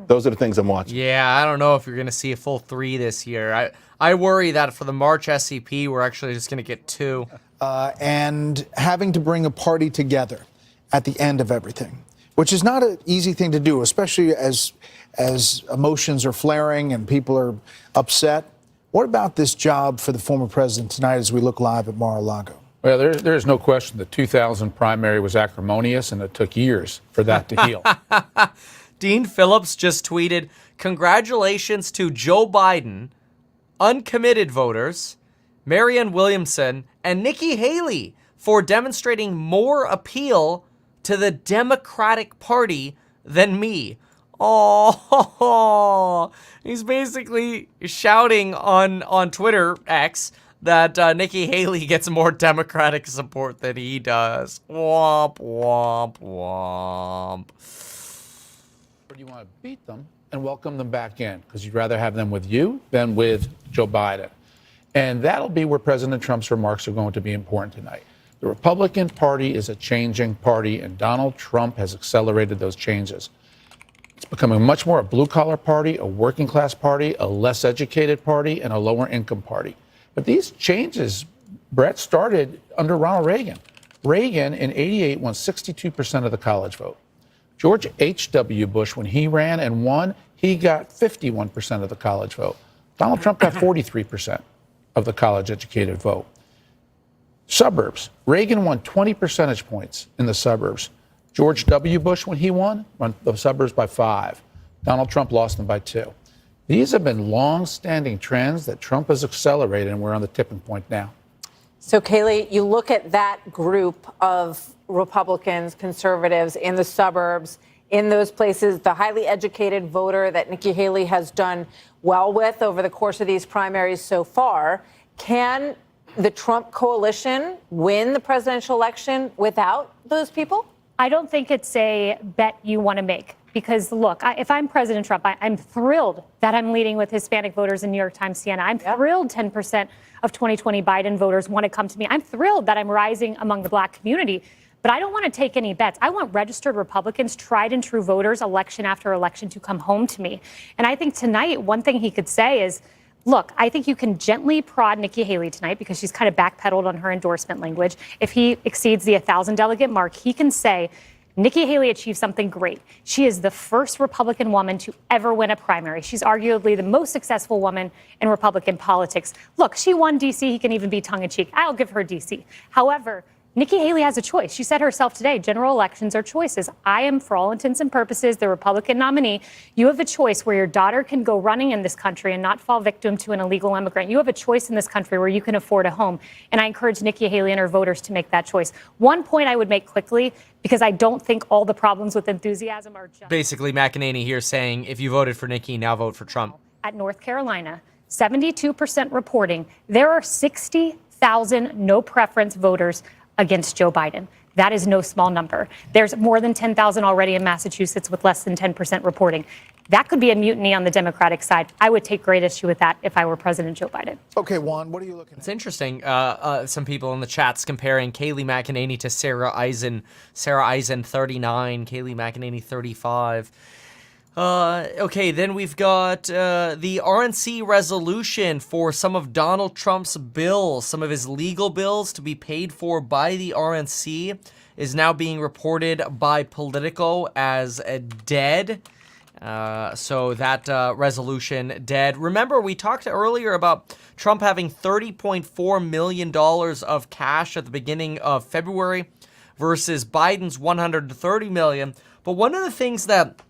Those are the things I'm watching. Yeah, I don't know if you're going to see a full 3 this year. I worry that for the March SEP, we're actually just going to get 2. And having to bring a party together at the end of everything, which is not an easy thing to do, especially as emotions are flaring and people are upset. What about this job for the former president tonight as we look live at Mar-a-Lago? Well, there's no question the 2000 primary was acrimonious, and it took years for that to heal. Dean Phillips just tweeted, "Congratulations to Joe Biden, uncommitted voters, Marianne Williamson, and Nikki Haley for demonstrating more appeal to the Democratic Party than me." Oh, he's basically shouting on Twitter X that Nikki Haley gets more Democratic support than he does. Womp, womp, womp. You want to beat them and welcome them back in because you'd rather have them with you than with Joe Biden. And that'll be where President Trump's remarks are going to be important tonight. The Republican Party is a changing party, and Donald Trump has accelerated those changes. It's becoming much more a blue-collar party, a working-class party, a less educated party, and a lower-income party. But these changes, Brett, started under Ronald Reagan. Reagan in '88 won 62% of the college vote. George H.W. Bush, when he ran and won, he got 51% of the college vote. Donald Trump got 43% of the college-educated vote. Suburbs. Reagan won 20 percentage points in the suburbs. George W. Bush, when he won the suburbs by 5. Donald Trump lost them by 2. These have been long-standing trends that Trump has accelerated, and we're on the tipping point now. So, Kayleigh, you look at that group of Republicans, conservatives in the suburbs, in those places, the highly educated voter that Nikki Haley has done well with over the course of these primaries so far. Can the Trump coalition win the presidential election without those people? I don't think it's a bet you want to make because, look, if I'm President Trump, I'm thrilled that I'm leading with Hispanic voters in New York Times Siena. I'm thrilled 10% of 2020 Biden voters want to come to me. I'm thrilled that I'm rising among the Black community, but I don't want to take any bets. I want registered Republicans, tried and true voters, election after election to come home to me. And I think tonight, one thing he could say is, look, I think you can gently prod Nikki Haley tonight because she's kind of backpedaled on her endorsement language. If he exceeds the 1,000 delegate mark, he can say, Nikki Haley achieved something great. She is the first Republican woman to ever win a primary. She's arguably the most successful woman in Republican politics. Look, she won D.C. He can even be tongue-in-cheek. I'll give her D.C. However, Nikki Haley has a choice. She said herself today, general elections are choices. I am, for all intents and purposes, the Republican nominee. You have a choice where your daughter can go running in this country and not fall victim to an illegal immigrant. You have a choice in this country where you can afford a home. And I encourage Nikki Haley and her voters to make that choice. One point I would make quickly, because I don't think all the problems with enthusiasm are just... Basically, McEnany here saying, if you voted for Nikki, now vote for Trump. At North Carolina, 72% reporting, there are 60,000 no preference voters against Joe Biden. That is no small number. There's more than 10,000 already in Massachusetts with less than 10% reporting. That could be a mutiny on the Democratic side. I would take great issue with that if I were President Joe Biden. Okay, Juan, what are you looking at? It's interesting. Some people in the chats comparing Kayleigh McEnany to Sarah Eisen. Sarah Eisen, 39. Kayleigh McEnany, 35. Okay, then we've got the RNC resolution for some of Donald Trump's bills, some of his legal bills to be paid for by the RNC is now being reported by Politico as dead. So that resolution dead. Remember, we talked earlier about Trump having $30.4 million of cash at the beginning of February versus Biden's $130 million. But one of the things that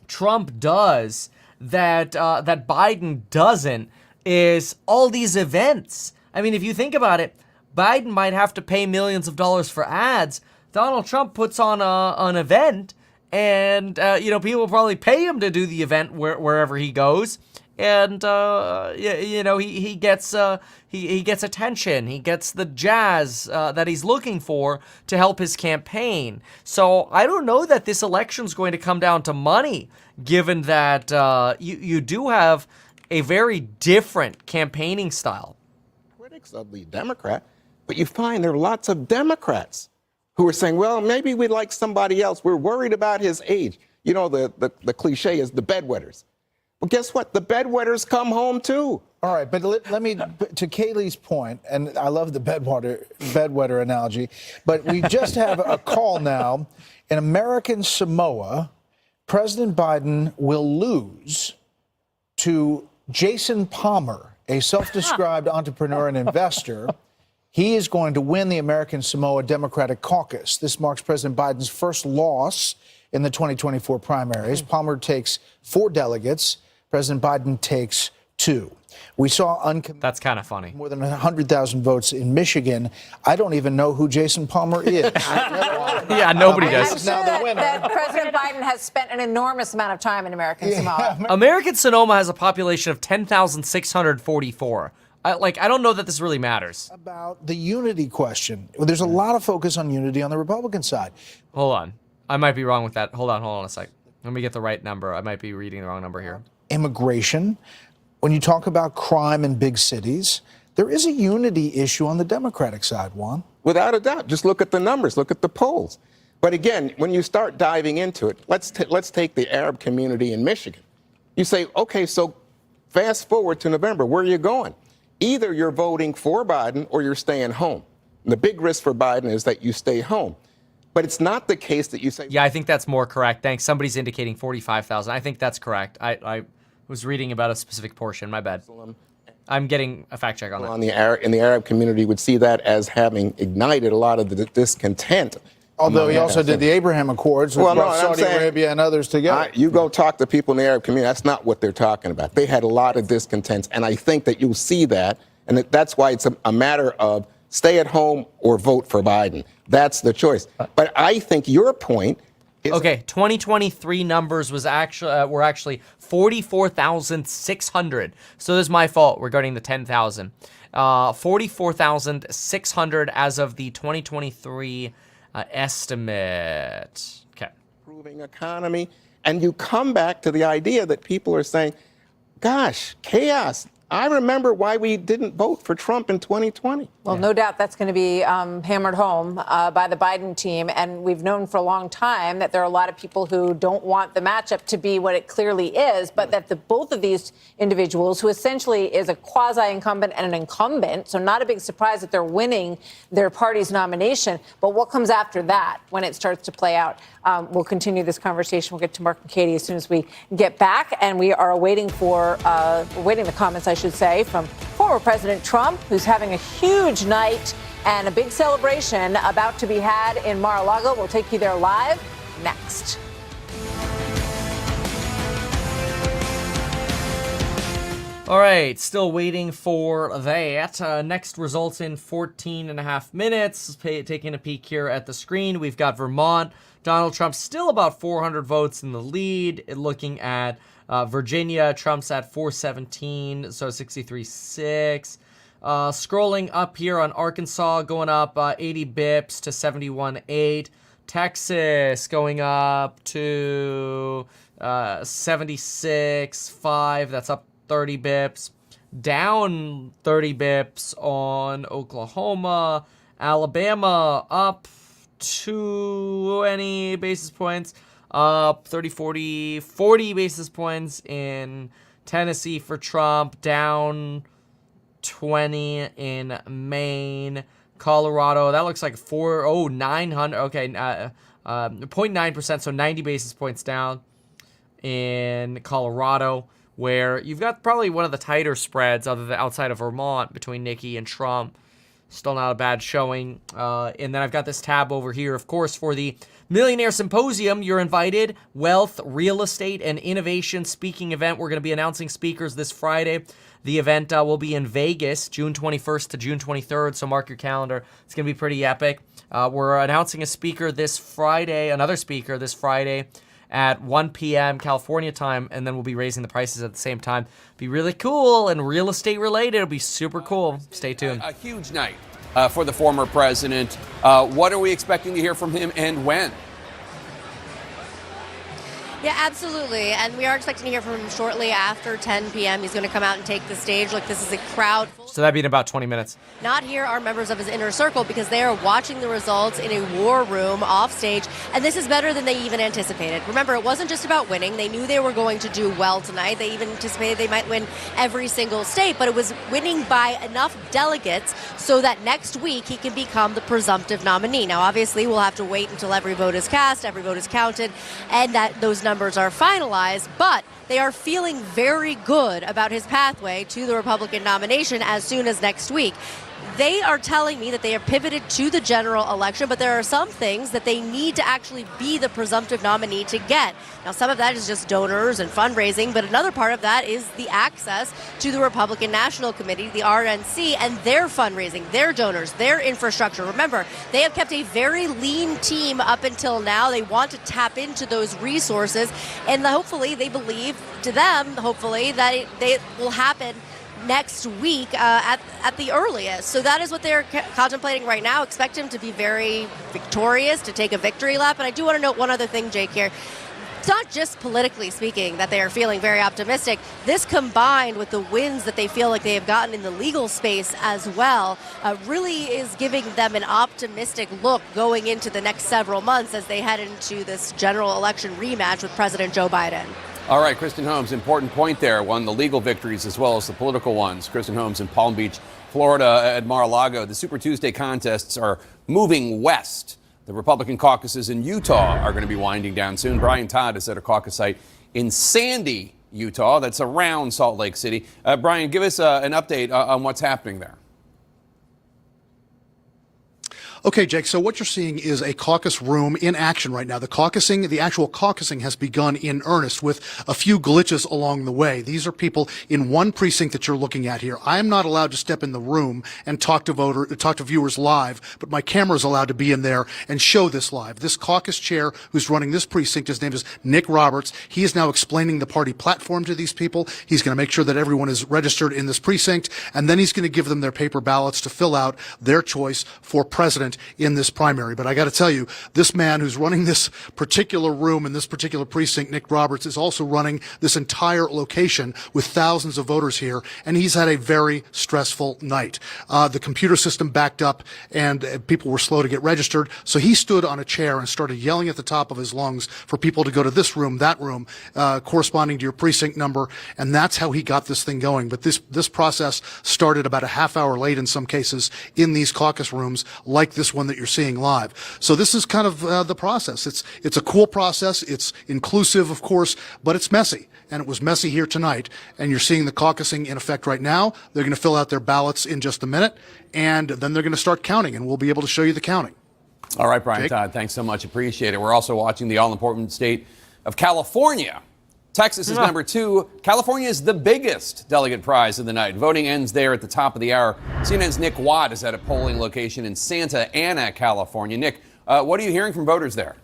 Trump does that Biden doesn't is all these events. I mean, if you think about it, Biden might have to pay millions of dollars for ads. Donald Trump puts on an event, and people probably pay him to do the event wherever he goes, and he gets attention. He gets the jazz that he's looking for to help his campaign. So I don't know that this election's going to come down to money, given that you do have a very different campaigning style. Critics of the Democrat, but you find there are lots of Democrats who are saying, well, maybe we like somebody else. We're worried about his age. You know, the cliche is the bedwetters. Well, guess what? The bedwetters come home, too. All right, but let me, to Kayleigh's point, and I love the bedwetter analogy, but we just have a call now. In American Samoa, President Biden will lose to Jason Palmer, a self-described entrepreneur and investor. He is going to win the American Samoa Democratic Caucus. This marks President Biden's first loss in the 2024 primaries. Palmer takes 4 delegates. President Biden takes 2. We saw That's kind of funny. More than 100,000 votes in Michigan. I don't even know who Jason Palmer is. Yeah, nobody does. I'm sure that President Biden has spent an enormous amount of time in American Samoa. American Samoa has a population of 10,644. I don't know that this really matters. About the unity question. Well, there's a lot of focus on unity on the Republican side. Hold on. I might be wrong with that. Hold on a sec. Let me get the right number. I might be reading the wrong number here. Immigration. When you talk about crime in big cities, there is a unity issue on the Democratic side, Juan. Without a doubt. Just look at the numbers. Look at the polls. But again, when you start diving into it, let's take the Arab community in Michigan. You say, okay, so fast forward to November. Where are you going? Either you're voting for Biden or you're staying home. And the big risk for Biden is that you stay home. But it's not the case that you say... Yeah, I think that's more correct. Thanks. Somebody's indicating 45,000. I think that's correct. I was reading about a specific portion. My bad. I'm getting a fact check on that. In the Arab community would see that as having ignited a lot of the discontent. Although he also did the Abraham Accords with Saudi Arabia and others together. You go talk to people in the Arab community, that's not what they're talking about. They had a lot of discontent, and I think that you'll see that, and that's why it's a matter of stay at home or vote for Biden. That's the choice. But I think your point is... Okay, 2023 numbers were actually 44,600. So this is my fault regarding the 10,000. 44,600 as of the 2023 estimate. Okay. Improving economy. And you come back to the idea that people are saying, gosh, chaos. I remember why we didn't vote for Trump in 2020. Well, no doubt that's going to be hammered home by the Biden team. And we've known for a long time that there are a lot of people who don't want the matchup to be what it clearly is, but that both of these individuals, who essentially is a quasi-incumbent and an incumbent, so not a big surprise that they're winning their party's nomination. But what comes after that when it starts to play out? We'll continue this conversation. We'll get to Mark and Katie as soon as we get back. And we are awaiting the comments, I should say, from former President Trump, who's having a huge night and a big celebration about to be had in Mar-a-Lago. We'll take you there live next. All right, still waiting for that. Next results in 14 and a half minutes. Taking a peek here at the screen, we've got Vermont. Donald Trump still about 400 votes in the lead. Looking at Virginia, Trump's at 417, so 63.6. Scrolling up here on Arkansas, going up 80 bips to 71.8. Texas going up to 76.5. That's up 30 bips. Down 30 bips on Oklahoma. Alabama up 20 basis points. Up 30, 40 basis points in Tennessee for Trump. Down 20 in Maine. Colorado, that looks like 900. Okay, 0.9%, so 90 basis points down in Colorado, where you've got probably one of the tighter spreads outside of Vermont between Nikki and Trump. Still not a bad showing. And then I've got this tab over here, of course, for the Millionaire Symposium. You're invited. Wealth, real estate, and innovation speaking event. We're going to be announcing speakers this Friday. The event will be in Vegas, June 21st to June 23rd, so mark your calendar. It's going to be pretty epic. We're announcing another speaker this Friday, at 1 p.m. California time, and then we'll be raising the prices at the same time. Be really cool and real estate related. It'll be super cool. Stay tuned. A huge night for the former president. What are we expecting to hear from him, and when? Yeah, absolutely. And we are expecting to hear from him shortly after 10 p.m. He's going to come out and take the stage. Look, this is a crowd full. So that'd be in about 20 minutes. Not here are members of his inner circle because they are watching the results in a war room off stage. And this is better than they even anticipated. Remember, it wasn't just about winning. They knew they were going to do well tonight. They even anticipated they might win every single state. But it was winning by enough delegates so that next week he can become the presumptive nominee. Now, obviously, we'll have to wait until every vote is cast, every vote is counted, and that those numbers are finalized. But they are feeling very good about his pathway to the Republican nomination as soon as next week. They are telling me that they are pivoted to the general election, but there are some things that they need to actually be the presumptive nominee to get. Now, some of that is just donors and fundraising, but another part of that is the access to the Republican National Committee, the RNC, and their fundraising, their donors, their infrastructure. Remember, they have kept a very lean team up until now. They want to tap into those resources, and hopefully they believe, to them, hopefully, that it will happen next week at the earliest. So that is what they're contemplating right now. Expect him to be very victorious, to take a victory lap. And I do want to note one other thing, Jake, here. It's not just politically speaking that they are feeling very optimistic. This combined with the wins that they feel like they have gotten in the legal space as well really is giving them an optimistic look going into the next several months as they head into this general election rematch with President Joe Biden. All right, Kristen Holmes, important point there. Won the legal victories as well as the political ones. Kristen Holmes in Palm Beach, Florida at Mar-a-Lago. The Super Tuesday contests are moving west. The Republican caucuses in Utah are going to be winding down soon. Brian Todd is at a caucus site in Sandy, Utah. That's around Salt Lake City. Brian, give us an update on what's happening there. Okay, Jake, so what you're seeing is a caucus room in action right now. The actual caucusing has begun in earnest with a few glitches along the way. These are people in one precinct that you're looking at here. I am not allowed to step in the room and talk to viewers live, but my camera is allowed to be in there and show this live. This caucus chair who's running this precinct, his name is Nick Roberts. He is now explaining the party platform to these people. He's going to make sure that everyone is registered in this precinct, and then he's going to give them their paper ballots to fill out their choice for president in this primary. But I got to tell you, this man who's running this particular room in this particular precinct, Nick Roberts, is also running this entire location with thousands of voters here, and he's had a very stressful night. The computer system backed up, and people were slow to get registered, so he stood on a chair and started yelling at the top of his lungs for people to go to this room, that room, corresponding to your precinct number, and that's how he got this thing going. But this process started about a half hour late in some cases in these caucus rooms, like this one that you're seeing live. So this is kind of the process. It's a cool process. It's inclusive, of course, but it's messy. and it was messy here tonight. And you're seeing the caucusing in effect right now. They're going to fill out their ballots in just a minute, and then they're going to start counting, and we'll be able to show you the counting. All right, Brian Jake? Todd, thanks so much. Appreciate it. We're also watching the all-important state of California. Texas is number 2. California is the biggest delegate prize of the night. Voting ends there at the top of the hour. CNN's Nick Watt is at a polling location in Santa Ana, California. Nick, what are you hearing from voters there?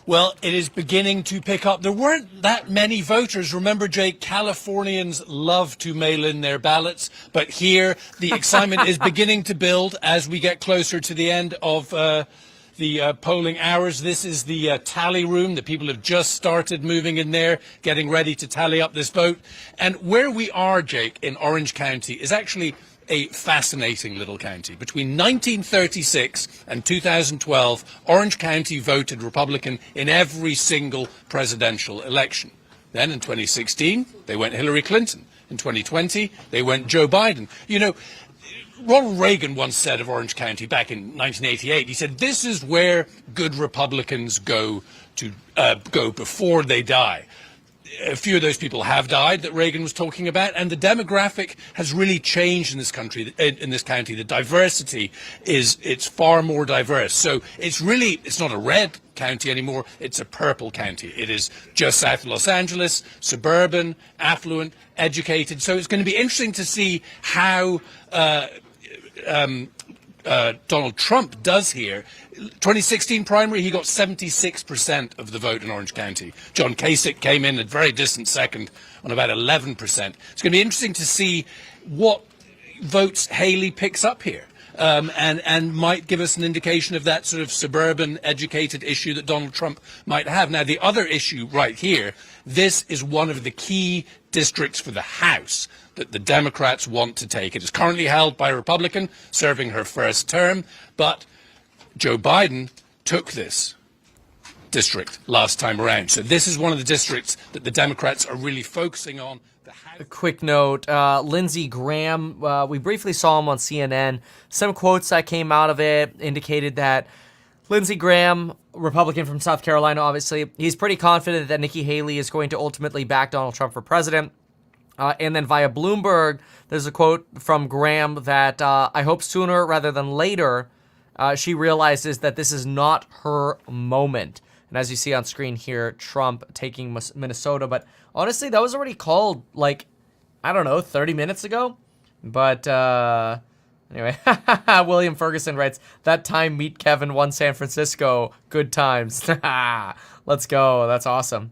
Well, it is beginning to pick up. There weren't that many voters. Remember, Jake, Californians love to mail in their ballots. But here, the excitement is beginning to build as we get closer to the end of the polling hours. This is the tally room. The people have just started moving in there, getting ready to tally up this vote. And where we are, Jake, in Orange County is actually a fascinating little county. Between 1936 and 2012, Orange County voted Republican in every single presidential election. Then in 2016, they went Hillary Clinton. In 2020, they went Joe Biden. You know, Ronald Reagan once said of Orange County back in 1988, he said, this is where good Republicans go to go before they die. A few of those people have died that Reagan was talking about, and the demographic has really changed in this country, in this county. The diversity it's far more diverse. So it's not a red county anymore, it's a purple county. It is just south of Los Angeles, suburban, affluent, educated. So it's going to be interesting to see how Donald Trump does here. 2016 primary, he got 76% of the vote in Orange County. John Kasich came in a very distant second on about 11%. It's going to be interesting to see what votes Haley picks up here. And might give us an indication of that sort of suburban, educated issue that Donald Trump might have. Now, the other issue right here, this is one of the key districts for the House that the Democrats want to take. It is currently held by a Republican serving her first term, but Joe Biden took this district last time around. So this is one of the districts that the Democrats are really focusing on. A quick note, Lindsey Graham, we briefly saw him on CNN. Some quotes that came out of it indicated that Lindsey Graham, Republican from South Carolina, obviously, he's pretty confident that Nikki Haley is going to ultimately back Donald Trump for president. And then via Bloomberg, there's a quote from Graham that I hope sooner rather than later, she realizes that this is not her moment. And as you see on screen here, Trump taking Minnesota. But honestly, that was already called, like, I don't know, 30 minutes ago. But anyway, William Ferguson writes, that time Meet Kevin won San Francisco. Good times. Let's go. That's awesome.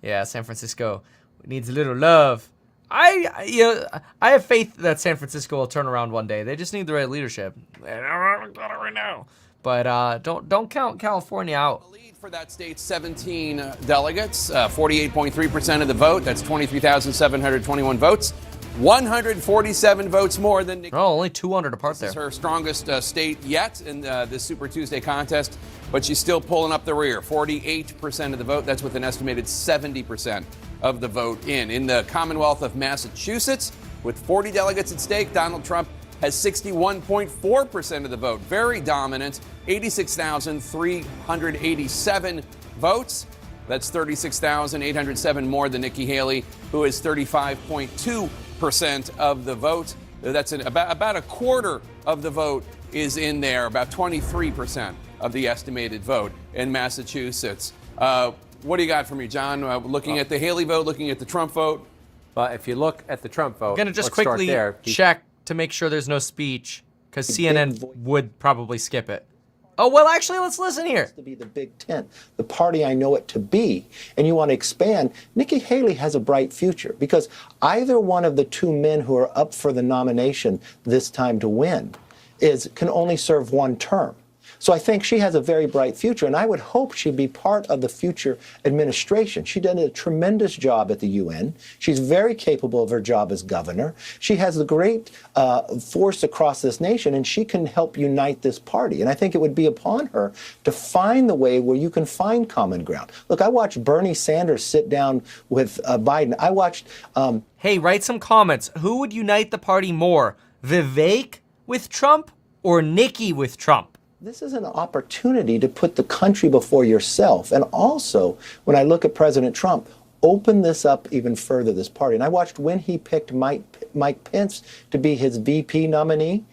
Yeah, San Francisco needs a little love. I have faith that San Francisco will turn around one day. They just need the right leadership. They don't got it right now. But don't count California out. For that state, 17 delegates, 48.3% of the vote. That's 23,721 votes. 147 votes more than Nikki. Oh, only 200 apart there. This is her strongest state yet in this Super Tuesday contest, but she's still pulling up the rear. 48% of the vote. That's with an estimated 70% of the vote in. In the Commonwealth of Massachusetts, with 40 delegates at stake, Donald Trump has 61.4% of the vote. Very dominant. 86,387 votes. That's 36,807 more than Nikki Haley, who is 35.2% of the vote. That's about a quarter of the vote is in there, about 23% of the estimated vote in Massachusetts. What do you got for me, John? Looking at the Haley vote, looking at the Trump vote? But if you look at the Trump vote, I'm going to just quickly check to make sure there's no speech, because CNN would probably skip it. Oh, well, actually, let's listen here. To be the Big Tent, the party I know it to be, and you want to expand, Nikki Haley has a bright future, because either one of the two men who are up for the nomination this time to win can only serve one term. So I think she has a very bright future, and I would hope she'd be part of the future administration. She did a tremendous job at the UN. She's very capable of her job as governor. She has a great force across this nation, and she can help unite this party. And I think it would be upon her to find the way where you can find common ground. Look, I watched Bernie Sanders sit down with Biden. I watched... Hey, write some comments. Who would unite the party more? Vivek with Trump or Nikki with Trump? This is an opportunity to put the country before yourself. And also, when I look at President Trump, open this up even further, this party. And I watched when he picked Mike Pence to be his VP nominee.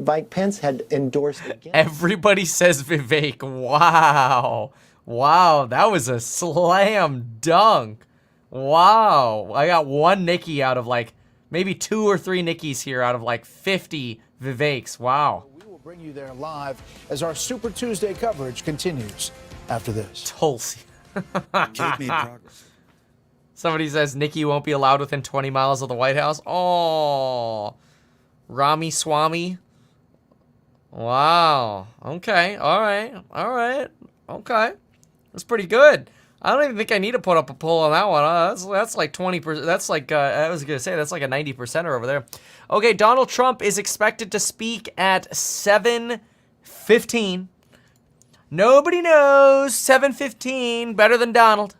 Mike Pence had endorsed again. Everybody says Vivek. Wow. Wow, that was a slam dunk. Wow. I got one Nikki out of like maybe 2 or 3 Nikkis here out of like 50 Viveks. Wow. We will bring you there live as our Super Tuesday coverage continues after this. Tulsi. Kate made progress. Somebody says Nikki won't be allowed within 20 miles of the White House. Oh, Rami Swami. Wow. Okay. All right. All right. Okay. That's pretty good. I don't even think I need to put up a poll on that one. That's like 20%. That's like, I was going to say, that's like a 90%er over there. Okay, Donald Trump is expected to speak at 7:15. Nobody knows 7:15 better than Donald.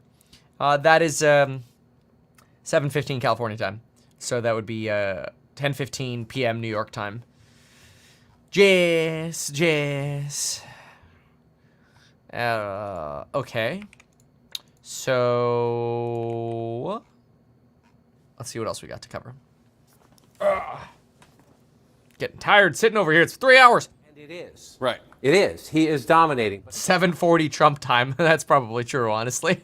That is 7:15 California time. So that would be 10:15 p.m. New York time. Jess. Okay. So let's see what else we got to cover. Getting tired sitting over here. It's 3 hours. And it is. Right. It is. He is dominating. 7:40 Trump time. That's probably true, honestly.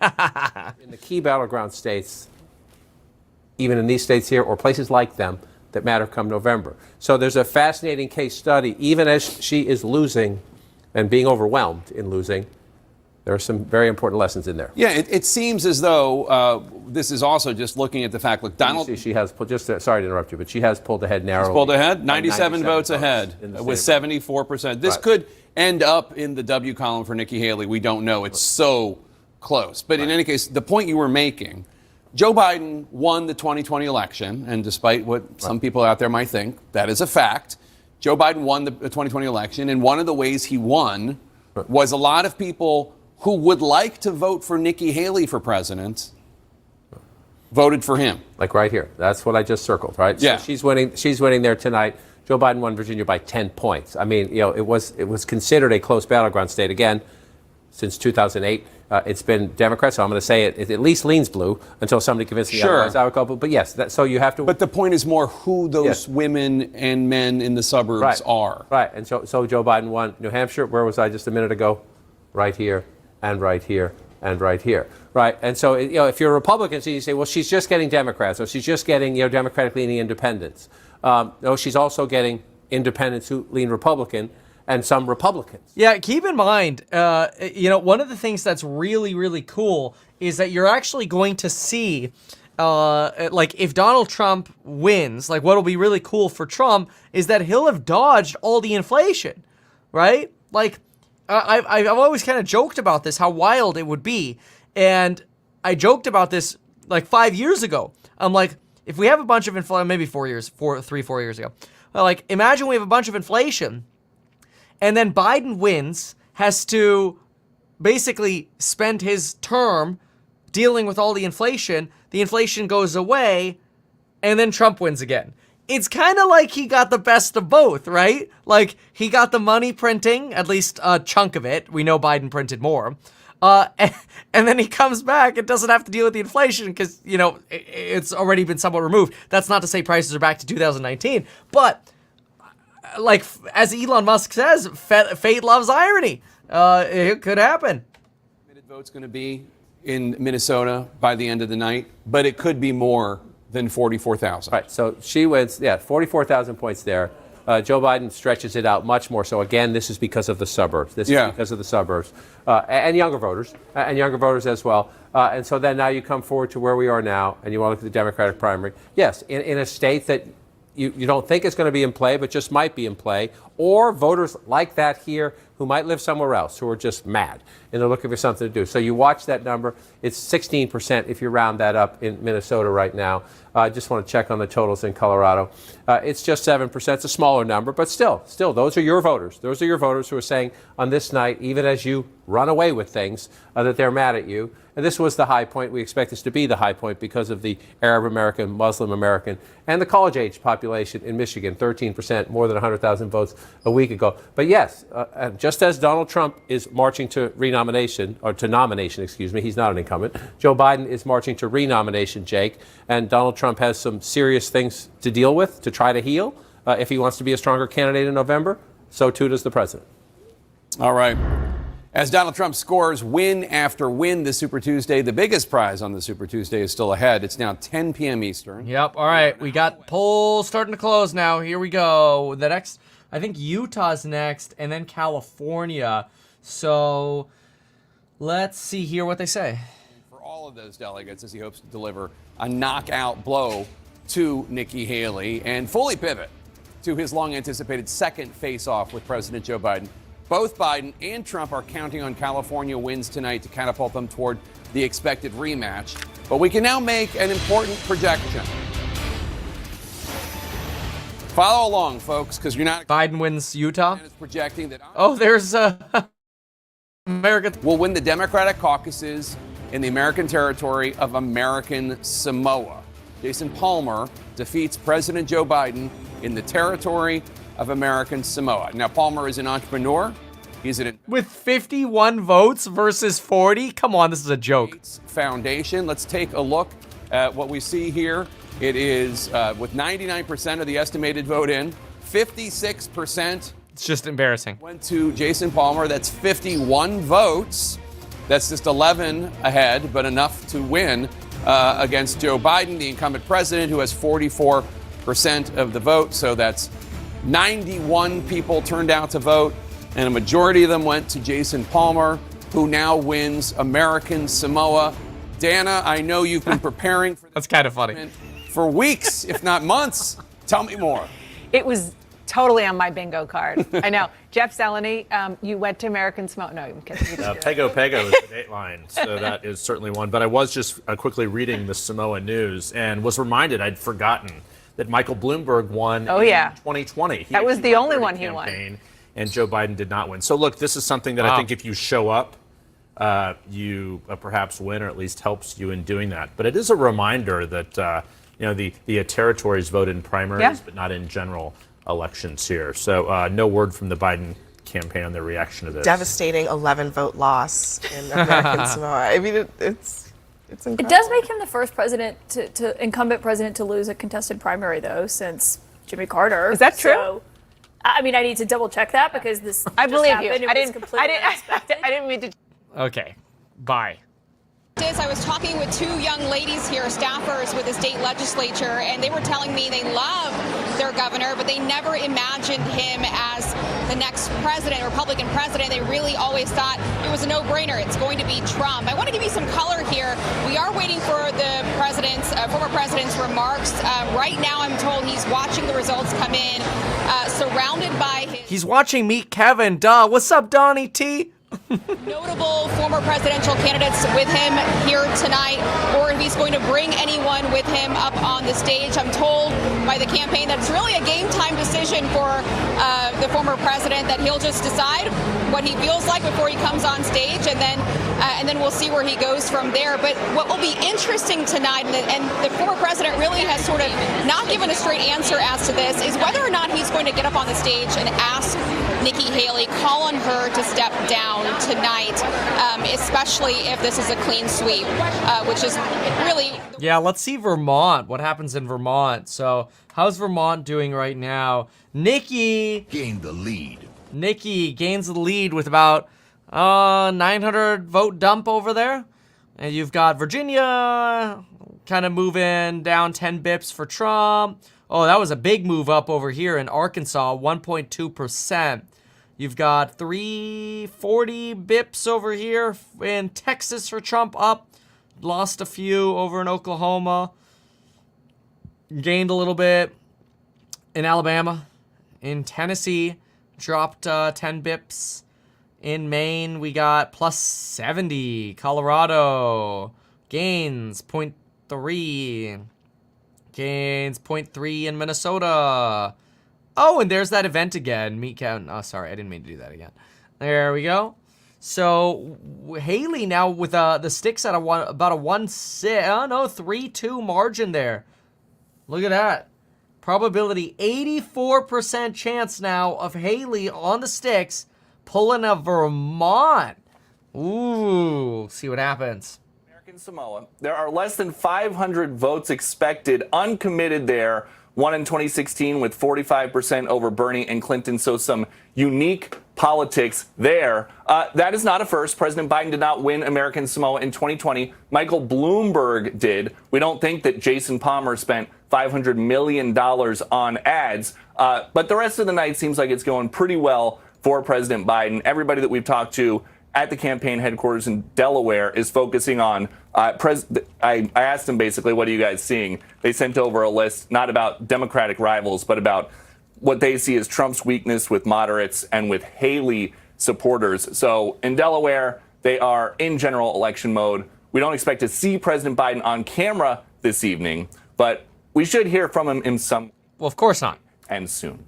In the key battleground states, even in these states here or places like them that matter come November. So there's a fascinating case study. Even as she is losing and being overwhelmed in losing, there are some very important lessons in there. Yeah, it seems as though this is also just looking at the fact, look, Donald... You see, she has, sorry to interrupt you, but she has pulled ahead narrowly. She's pulled ahead? 97 votes ahead with 74%. This could end up in the W column for Nikki Haley. We don't know. It's so close. But in any case, the point you were making, Joe Biden won the 2020 election, and despite what some people out there might think, that is a fact. Joe Biden won the 2020 election, and one of the ways he won was a lot of people who would like to vote for Nikki Haley for president voted for him. Like right here. That's what I just circled, right? Yeah. So she's winning there tonight. Joe Biden won Virginia by 10 points. I mean, it was considered a close battleground state again since 2008. It's been Democrats, so I'm going to say it at least leans blue until somebody convinces me otherwise. I would call, but yes, so you have to. But the point is more who those women and men in the suburbs are. Right, and so Joe Biden won New Hampshire. Where was I just a minute ago? Right here, and right here, and right here. Right, and so if you're a Republican, so you say, well, she's just getting Democrats, or she's just getting Democratic-leaning independents. No, she's also getting independents who lean Republican. And some Republicans. Yeah, keep in mind, one of the things that's really, really cool is that you're actually going to see, if Donald Trump wins, what'll be really cool for Trump is that he'll have dodged all the inflation, right? I've always kind of joked about this, how wild it would be. And I joked about this 5 years ago. I'm like, if we have a bunch of inflation, maybe 4 years ago. Imagine we have a bunch of inflation. And then Biden wins, has to basically spend his term dealing with all the inflation. The inflation goes away, and then Trump wins again. It's kind of like he got the best of both, right? He got the money printing, at least a chunk of it. We know Biden printed more. And then he comes back and doesn't have to deal with the inflation because, it's already been somewhat removed. That's not to say prices are back to 2019, but... as Elon Musk says, fate loves irony. It could happen. Vote's going to be in Minnesota by the end of the night, but it could be more than 44,000. Right. So she wins, 44,000 points there. Joe Biden stretches it out much more. So again, this is because of the suburbs. This is because of the suburbs and younger voters as well. And so then now you come forward to where we are now, and you want to look at the Democratic primary. Yes, in a state that you don't think it's going to be in play, but just might be in play, or voters like that here who might live somewhere else, who are just mad, and they're looking for something to do. So you watch that number. It's 16% if you round that up in Minnesota right now. I just want to check on the totals in Colorado. It's just 7%. It's a smaller number, but still, those are your voters. Those are your voters who are saying on this night, even as you run away with things, that they're mad at you. And this was the high point. We expect this to be the high point because of the Arab American, Muslim American, and the college-age population in Michigan, 13%, more than 100,000 votes a week ago. But yes, just as Donald Trump is marching to nomination, he's not an incumbent. Joe Biden is marching to renomination, Jake, and Donald Trump has some serious things to deal with to try to heal if he wants to be a stronger candidate in November. So too does the president. All right. As Donald Trump scores win after win this Super Tuesday, the biggest prize on the Super Tuesday is still ahead. It's now 10 p.m. Eastern. Yep. All right. We got polls starting to close now. Here we go. The next, I think Utah's next, and then California. So let's see here what they say. For all of those delegates, as he hopes to deliver a knockout blow to Nikki Haley and fully pivot to his long-anticipated second face-off with President Joe Biden. Both Biden and Trump are counting on California wins tonight to catapult them toward the expected rematch. But we can now make an important projection. Follow along, folks, because you're not. Biden wins Utah. Is projecting that. Oh, there's America will win the Democratic caucuses in the American territory of American Samoa. Jason Palmer defeats President Joe Biden in the territory of American Samoa. Now, Palmer is an entrepreneur. He's with 51 votes versus 40. Come on, this is a joke. Foundation. Let's take a look at what we see here. It is with 99% of the estimated vote in, 56%. It's just embarrassing. Went to Jason Palmer. That's 51 votes. That's just 11 ahead, but enough to win against Joe Biden, the incumbent president, who has 44% of the vote. So that's 91 people turned out to vote, and a majority of them went to Jason Palmer, who now wins American Samoa. Dana, I know you've been preparing for this. That's kind of funny. For weeks, if not months. Tell me more. It was totally on my bingo card. I know. Jeff Zeleny, you went to American Samoa. No, I'm kidding. Pego is the dateline, so that is certainly one. But I was just quickly reading the Samoa news and was reminded I'd forgotten that Michael Bloomberg won in 2020. That was the only one he won. And Joe Biden did not win. So, look, this is something that I think if you show up, you perhaps win, or at least helps you in doing that. But it is a reminder that, the territories vote in primaries, but not in general elections here. So no word from the Biden campaign on their reaction to this. Devastating 11-vote loss in American Samoa. I mean, it's incredible. It does make him the first incumbent president to lose a contested primary, though, since Jimmy Carter. Is that true? So, I mean, I need to double check that because this. I believe happened. you. I didn't mean to. Okay. Bye. I was talking with two young ladies here, staffers with the state legislature, and they were telling me they love their governor, but they never imagined him as the next president, Republican president. They really always thought it was a no-brainer. It's going to be Trump. I want to give you some color here. We are waiting for the former president's remarks. Right now, I'm told he's watching the results come in, surrounded by his... He's watching Meet Kevin. Duh. What's up, Donnie T? Notable former presidential candidates with him here tonight, or if he's going to bring anyone with him up on the stage. I'm told by the campaign that it's really a game time decision for the former president, that he'll just decide what he feels like before he comes on stage, and then we'll see where he goes from there. But what will be interesting tonight, and the former president really has sort of not given a straight answer as to this, is whether or not he's going to get up on the stage and ask Nikki Haley, call on her to step down tonight, especially if this is a clean sweep, which is really... Yeah, let's see Vermont. What happens in Vermont? So, how's Vermont doing right now? Nikki gained the lead. Nikki gains the lead with about 900 vote dump over there. And you've got Virginia kind of moving down 10 bips for Trump. Oh, that was a big move up over here in Arkansas, 1.2%. You've got 340 bips over here in Texas for Trump up. Lost a few over in Oklahoma. Gained a little bit in Alabama. In Tennessee, dropped 10 bips. In Maine, we got plus 70. Colorado gains 0.3. Gains 0.3 in Minnesota. Oh, and there's that event again. Meet Kevin. Oh, sorry, I didn't mean to do that again. There we go. So Haley now with the sticks at about a 3-2 margin there. Look at that. Probability 84% chance now of Haley on the sticks pulling a Vermont. Ooh, see what happens. American Samoa. There are less than 500 votes expected, uncommitted there. Won in 2016 with 45% over Bernie and Clinton. So some unique politics there. That is not a first. President Biden did not win American Samoa in 2020. Michael Bloomberg did. We don't think that Jason Palmer spent $500 million on ads. But the rest of the night seems like it's going pretty well for President Biden. Everybody that we've talked to at the campaign headquarters in Delaware is focusing on, I asked them basically, what are you guys seeing? They sent over a list, not about Democratic rivals, but about what they see as Trump's weakness with moderates and with Haley supporters. So in Delaware, they are in general election mode. We don't expect to see President Biden on camera this evening, but we should hear from him in some. Well, of course not. And soon.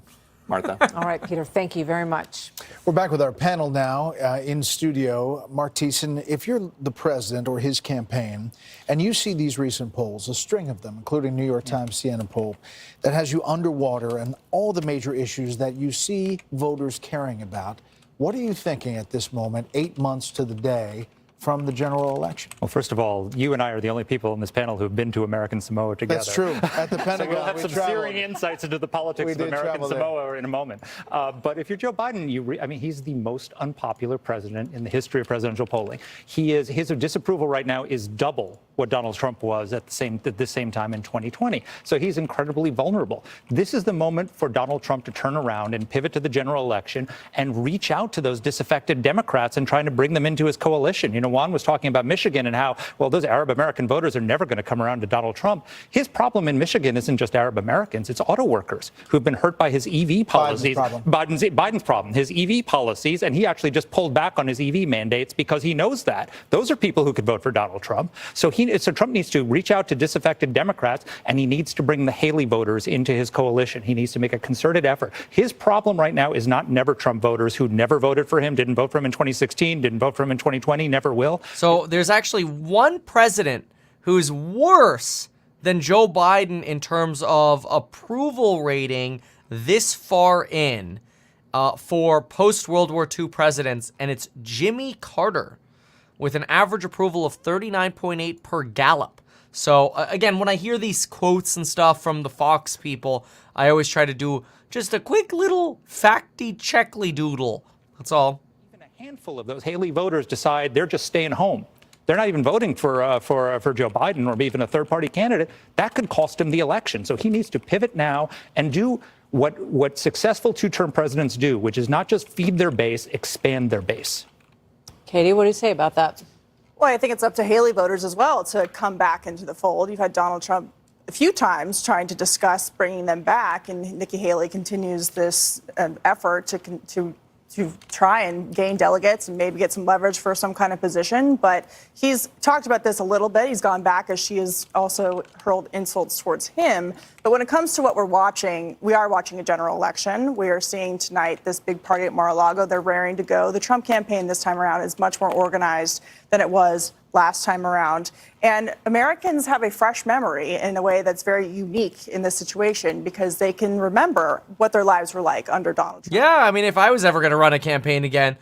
Martha. All right, Peter, thank you very much. We're back with our panel now in studio. Mark Thiessen, if you're the president or his campaign and you see these recent polls, a string of them, including New York Times CNN poll, that has you underwater and all the major issues that you see voters caring about, what are you thinking at this moment, 8 months to the day from the general election? Well, first of all, you and I are the only people in this panel who've been to American Samoa together. That's true. At the Pentagon, so we'll have some searing insights into the politics of American Samoa in a moment. But if you're Joe Biden, he's the most unpopular president in the history of presidential polling. His disapproval right now is double what Donald Trump was at the same time in 2020. So he's incredibly vulnerable. This is the moment for Donald Trump to turn around and pivot to the general election and reach out to those disaffected Democrats and trying to bring them into his coalition. You know, Juan was talking about Michigan and how, well, those Arab American voters are never going to come around to Donald Trump. His problem in Michigan isn't just Arab Americans, it's auto workers who've been hurt by his EV policies. Biden's problem, his EV policies, and he actually just pulled back on his EV mandates because he knows that. Those are people who could vote for Donald Trump. So Trump needs to reach out to disaffected Democrats, and he needs to bring the Haley voters into his coalition. He needs to make a concerted effort. His problem right now is not never Trump voters who never voted for him, didn't vote for him in 2016, didn't vote for him in 2020, never will. So there's actually one president who's worse than Joe Biden in terms of approval rating this far in for post-World War II presidents, and it's Jimmy Carter, with an average approval of 39.8 per Gallup. So again, when I hear these quotes and stuff from the Fox people, I always try to do just a quick little facty checkly doodle. That's all. Even a handful of those Haley voters decide they're just staying home. They're not even voting for Joe Biden or even a third-party candidate. That could cost him the election. So he needs to pivot now and do what successful two-term presidents do, which is not just feed their base, expand their base. Katie, what do you say about that? Well, I think it's up to Haley voters as well to come back into the fold. You've had Donald Trump a few times trying to discuss bringing them back, and Nikki Haley continues this effort to try and gain delegates and maybe get some leverage for some kind of position. But he's talked about this a little bit. He's gone back as she has also hurled insults towards him. But when it comes to what we're watching, we are watching a general election. We are seeing tonight this big party at Mar-a-Lago. They're raring to go. The Trump campaign this time around is much more organized than it was last time around. And Americans have a fresh memory in a way that's very unique in this situation because they can remember what their lives were like under Donald Trump. Yeah, I mean, if I was ever going to run a campaign again,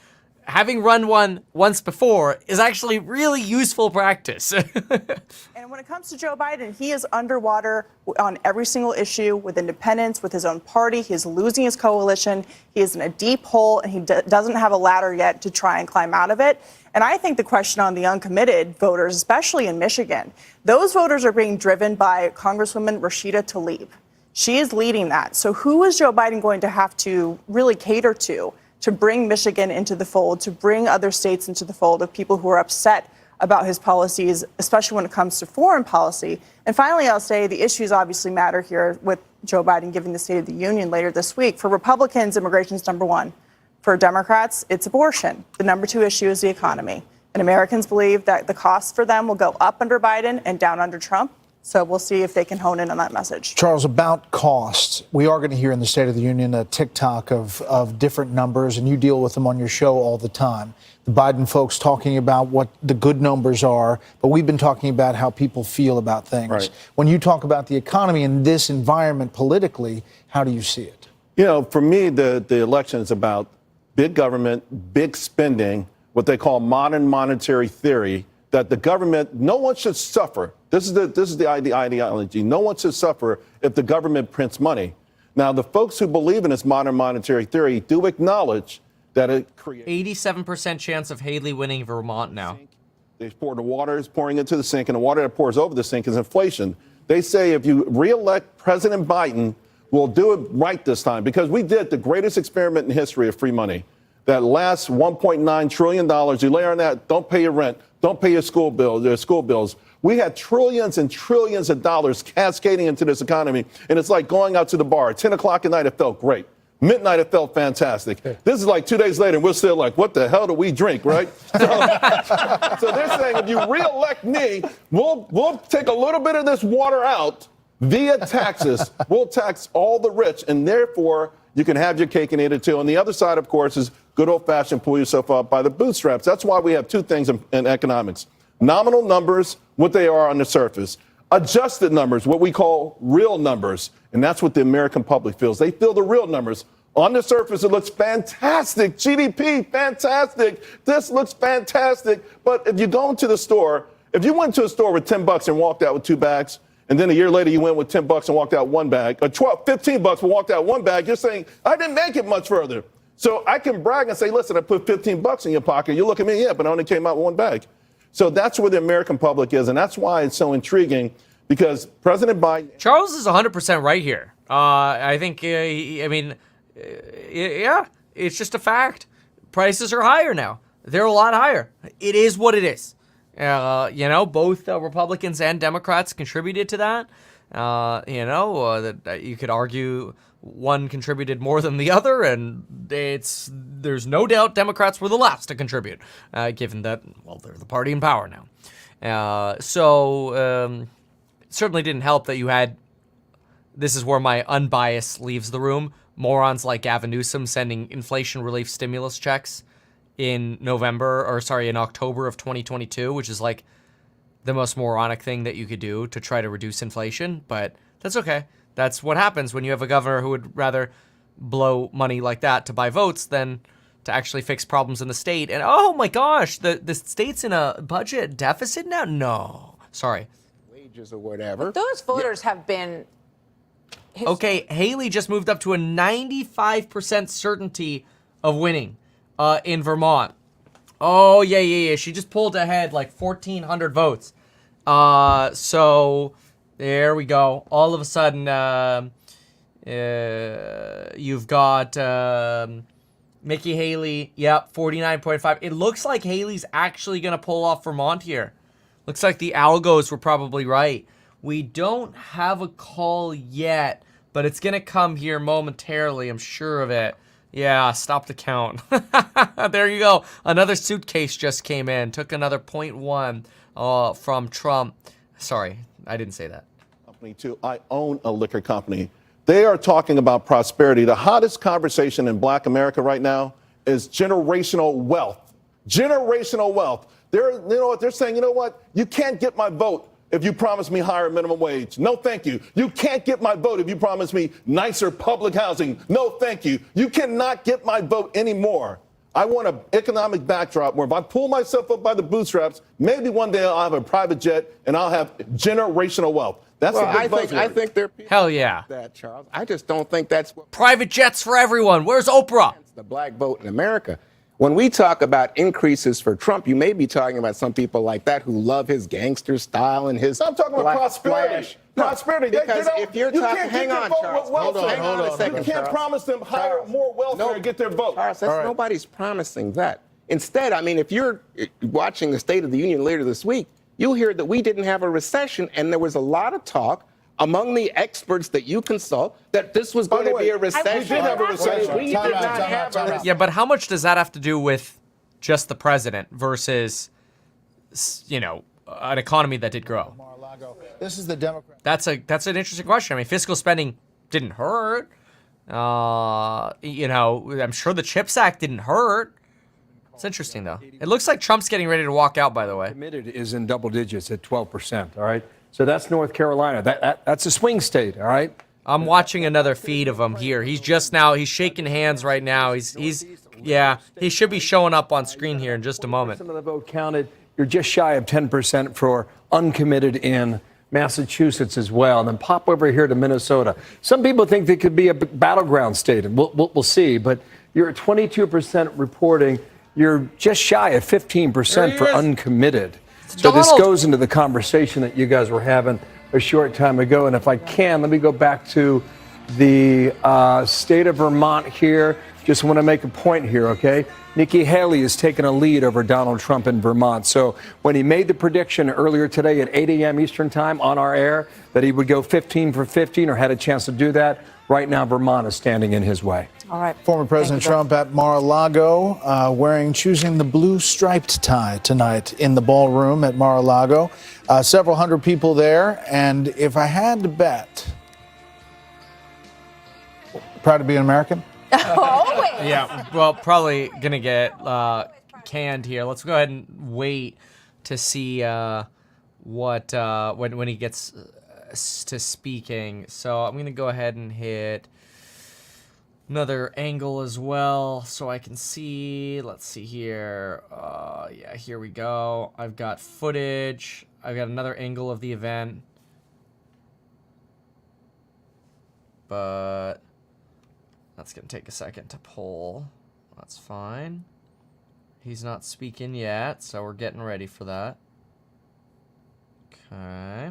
having run one once before is actually really useful practice. And when it comes to Joe Biden, he is underwater on every single issue with independents, with his own party. He is losing his coalition. He is in a deep hole, and he doesn't have a ladder yet to try and climb out of it. And I think the question on the uncommitted voters, especially in Michigan, those voters are being driven by Congresswoman Rashida Tlaib. She is leading that. So who is Joe Biden going to have to really cater to bring Michigan into the fold, to bring other states into the fold of people who are upset about his policies, especially when it comes to foreign policy? And finally, I'll say the issues obviously matter here with Joe Biden giving the State of the Union later this week. For Republicans, immigration is number one. For Democrats, it's abortion. The number two issue is the economy. And Americans believe that the costs for them will go up under Biden and down under Trump. So we'll see if they can hone in on that message. Charles, about costs, we are going to hear in the State of the Union a tick-tock of different numbers, and you deal with them on your show all the time. the Biden folks talking about what the good numbers are, but we've been talking about how people feel about things. Right. When you talk about the economy in this environment politically, how do you see it? You know, for me, the election is about big government, big spending, what they call modern monetary theory, that the government, no one should suffer. This is the ideology. No one should suffer if the government prints money. Now, the folks who believe in this modern monetary theory do acknowledge that it creates 87% chance of Haley winning Vermont now. They pour the water is pouring into the sink, and the water that pours over the sink is inflation. They say if you reelect President Biden, we'll do it right this time, because we did the greatest experiment in history of free money. That last $1.9 trillion, you lay on that, don't pay your rent, don't pay your school bills. We had trillions and trillions of dollars cascading into this economy, and it's like going out to the bar. At 10 o'clock at night, it felt great. Midnight, it felt fantastic. This is like 2 days later, and we're still like, what the hell do we drink, right? So they're saying, if you reelect me, we'll take a little bit of this water out via taxes. We'll tax all the rich, and therefore you can have your cake and eat it too. On the other side, of course, is good old-fashioned pull yourself up by the bootstraps. That's why we have two things in economics. Nominal numbers, what they are on the surface. Adjusted numbers, what we call real numbers. And that's what the American public feels. They feel the real numbers. On the surface, it looks fantastic. GDP, fantastic. This looks fantastic. But if you go into the store, if you went to a store with $10 and walked out with 2 bags, and then a year later you went with $10 and walked out 1 bag, or $15 and walked out 1 bag, you're saying, I didn't make it much further. So I can brag and say, listen, I put $15 in your pocket. You look at me, yeah, but I only came out with 1 bag. So that's where the American public is, and that's why it's so intriguing, because President Biden... Charles is 100% right here. I think, yeah, it's just a fact. Prices are higher now. They're a lot higher. It is what it is. Both Republicans and Democrats contributed to that. That you could argue one contributed more than the other, and there's no doubt Democrats were the last to contribute, given that, well, they're the party in power now. It certainly didn't help that you had, this is where my unbiased leaves the room, morons like Gavin Newsom sending inflation relief stimulus checks in October of 2022, which is like the most moronic thing that you could do to try to reduce inflation, but that's okay. That's what happens when you have a governor who would rather blow money like that to buy votes than to actually fix problems in the state. And oh my gosh, the state's in a budget deficit now? No. Sorry. Wages or whatever. Those voters have been... Okay, Haley just moved up to a 95% certainty of winning in Vermont. Oh, yeah. She just pulled ahead like 1,400 votes. So there we go. All of a sudden, you've got Nikki Haley. Yep, 49.5. It looks like Haley's actually going to pull off Vermont here. Looks like the algos were probably right. We don't have a call yet, but it's going to come here momentarily. I'm sure of it. Yeah, stop the count. There you go. Another suitcase just came in. Took another 0.1 from Trump. Sorry, I didn't say that. Company too. I own a liquor company. They are talking about prosperity. The hottest conversation in Black America right now is generational wealth. Generational wealth. They're saying, you know what? You can't get my vote if you promise me higher minimum wage. No, thank you. You can't get my vote if you promise me nicer public housing. No, thank you. You cannot get my vote anymore. I want an economic backdrop where if I pull myself up by the bootstraps, maybe one day I'll have a private jet and I'll have generational wealth. That's I think there are people Hell yeah. that, Charles. I just don't think that's what private jets for everyone. Where's Oprah? The black vote in America. When we talk about increases for Trump, you may be talking about some people like that who love his gangster style and his. I'm talking about prosperity. Prosperity. Because if you're talking, hang on, Charles. Hold on a second. You can't promise them higher, more welfare and get their vote. Charles, nobody's promising that. Instead, I mean, if you're watching the State of the Union later this week, you'll hear that we didn't have a recession, and there was a lot of talk among the experts that you consult that this was going to be a recession. We did have a recession. We did not have a recession. Yeah, but how much does that have to do with just the president versus, an economy that did grow? Mar-a-Lago. This is the Democrat. That's an interesting question. I mean, fiscal spending didn't hurt. I'm sure the CHIPS Act didn't hurt. It's interesting, though. It looks like Trump's getting ready to walk out, by the way. Committed is in double digits at 12%, all right? So that's North Carolina. That's a swing state, all right? I'm watching another feed of him here. He's shaking hands right now. Yeah, he should be showing up on screen here in just a moment. Some of the vote counted. You're just shy of 10% for uncommitted in Massachusetts as well. And then pop over here to Minnesota. Some people think they could be a battleground state, and we'll see. But you're at 22% reporting. You're just shy of 15% for uncommitted. So this goes into the conversation that you guys were having a short time ago. And if I can, let me go back to the state of Vermont here. Just want to make a point here, okay? Nikki Haley has taken a lead over Donald Trump in Vermont. So when he made the prediction earlier today at 8 a.m. Eastern time on our air that he would go 15 for 15 or had a chance to do that, right now Vermont is standing in his way. All right. Former President Trump at Mar-a-Lago choosing the blue striped tie tonight in the ballroom at Mar-a-Lago. Several hundred people there. And if I had to bet, proud to be an American? Yeah, well, probably going to get canned here. Let's go ahead and wait to see when he gets to speaking. So I'm going to go ahead and hit another angle as well so I can see. Let's see here. Yeah, here we go. I've got footage. I've got another angle of the event. But that's going to take a second to pull. That's fine. He's not speaking yet, so we're getting ready for that. Okay.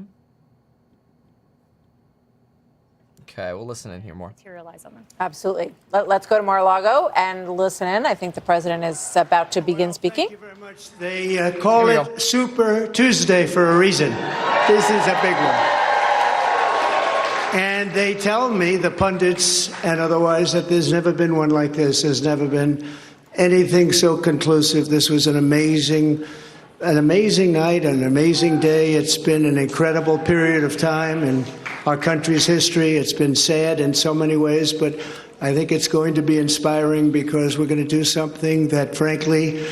Okay, we'll listen in here more. Materialize on them. Absolutely. Let's go to Mar-a-Lago and listen in. I think the president is about to begin speaking. Thank you very much. They call it Super Tuesday for a reason. This is a big one. And they tell me, the pundits and otherwise, that there's never been one like this. There's never been anything so conclusive. This was an amazing night, an amazing day. It's been an incredible period of time in our country's history. It's been sad in so many ways, but I think it's going to be inspiring because we're going to do something that, frankly,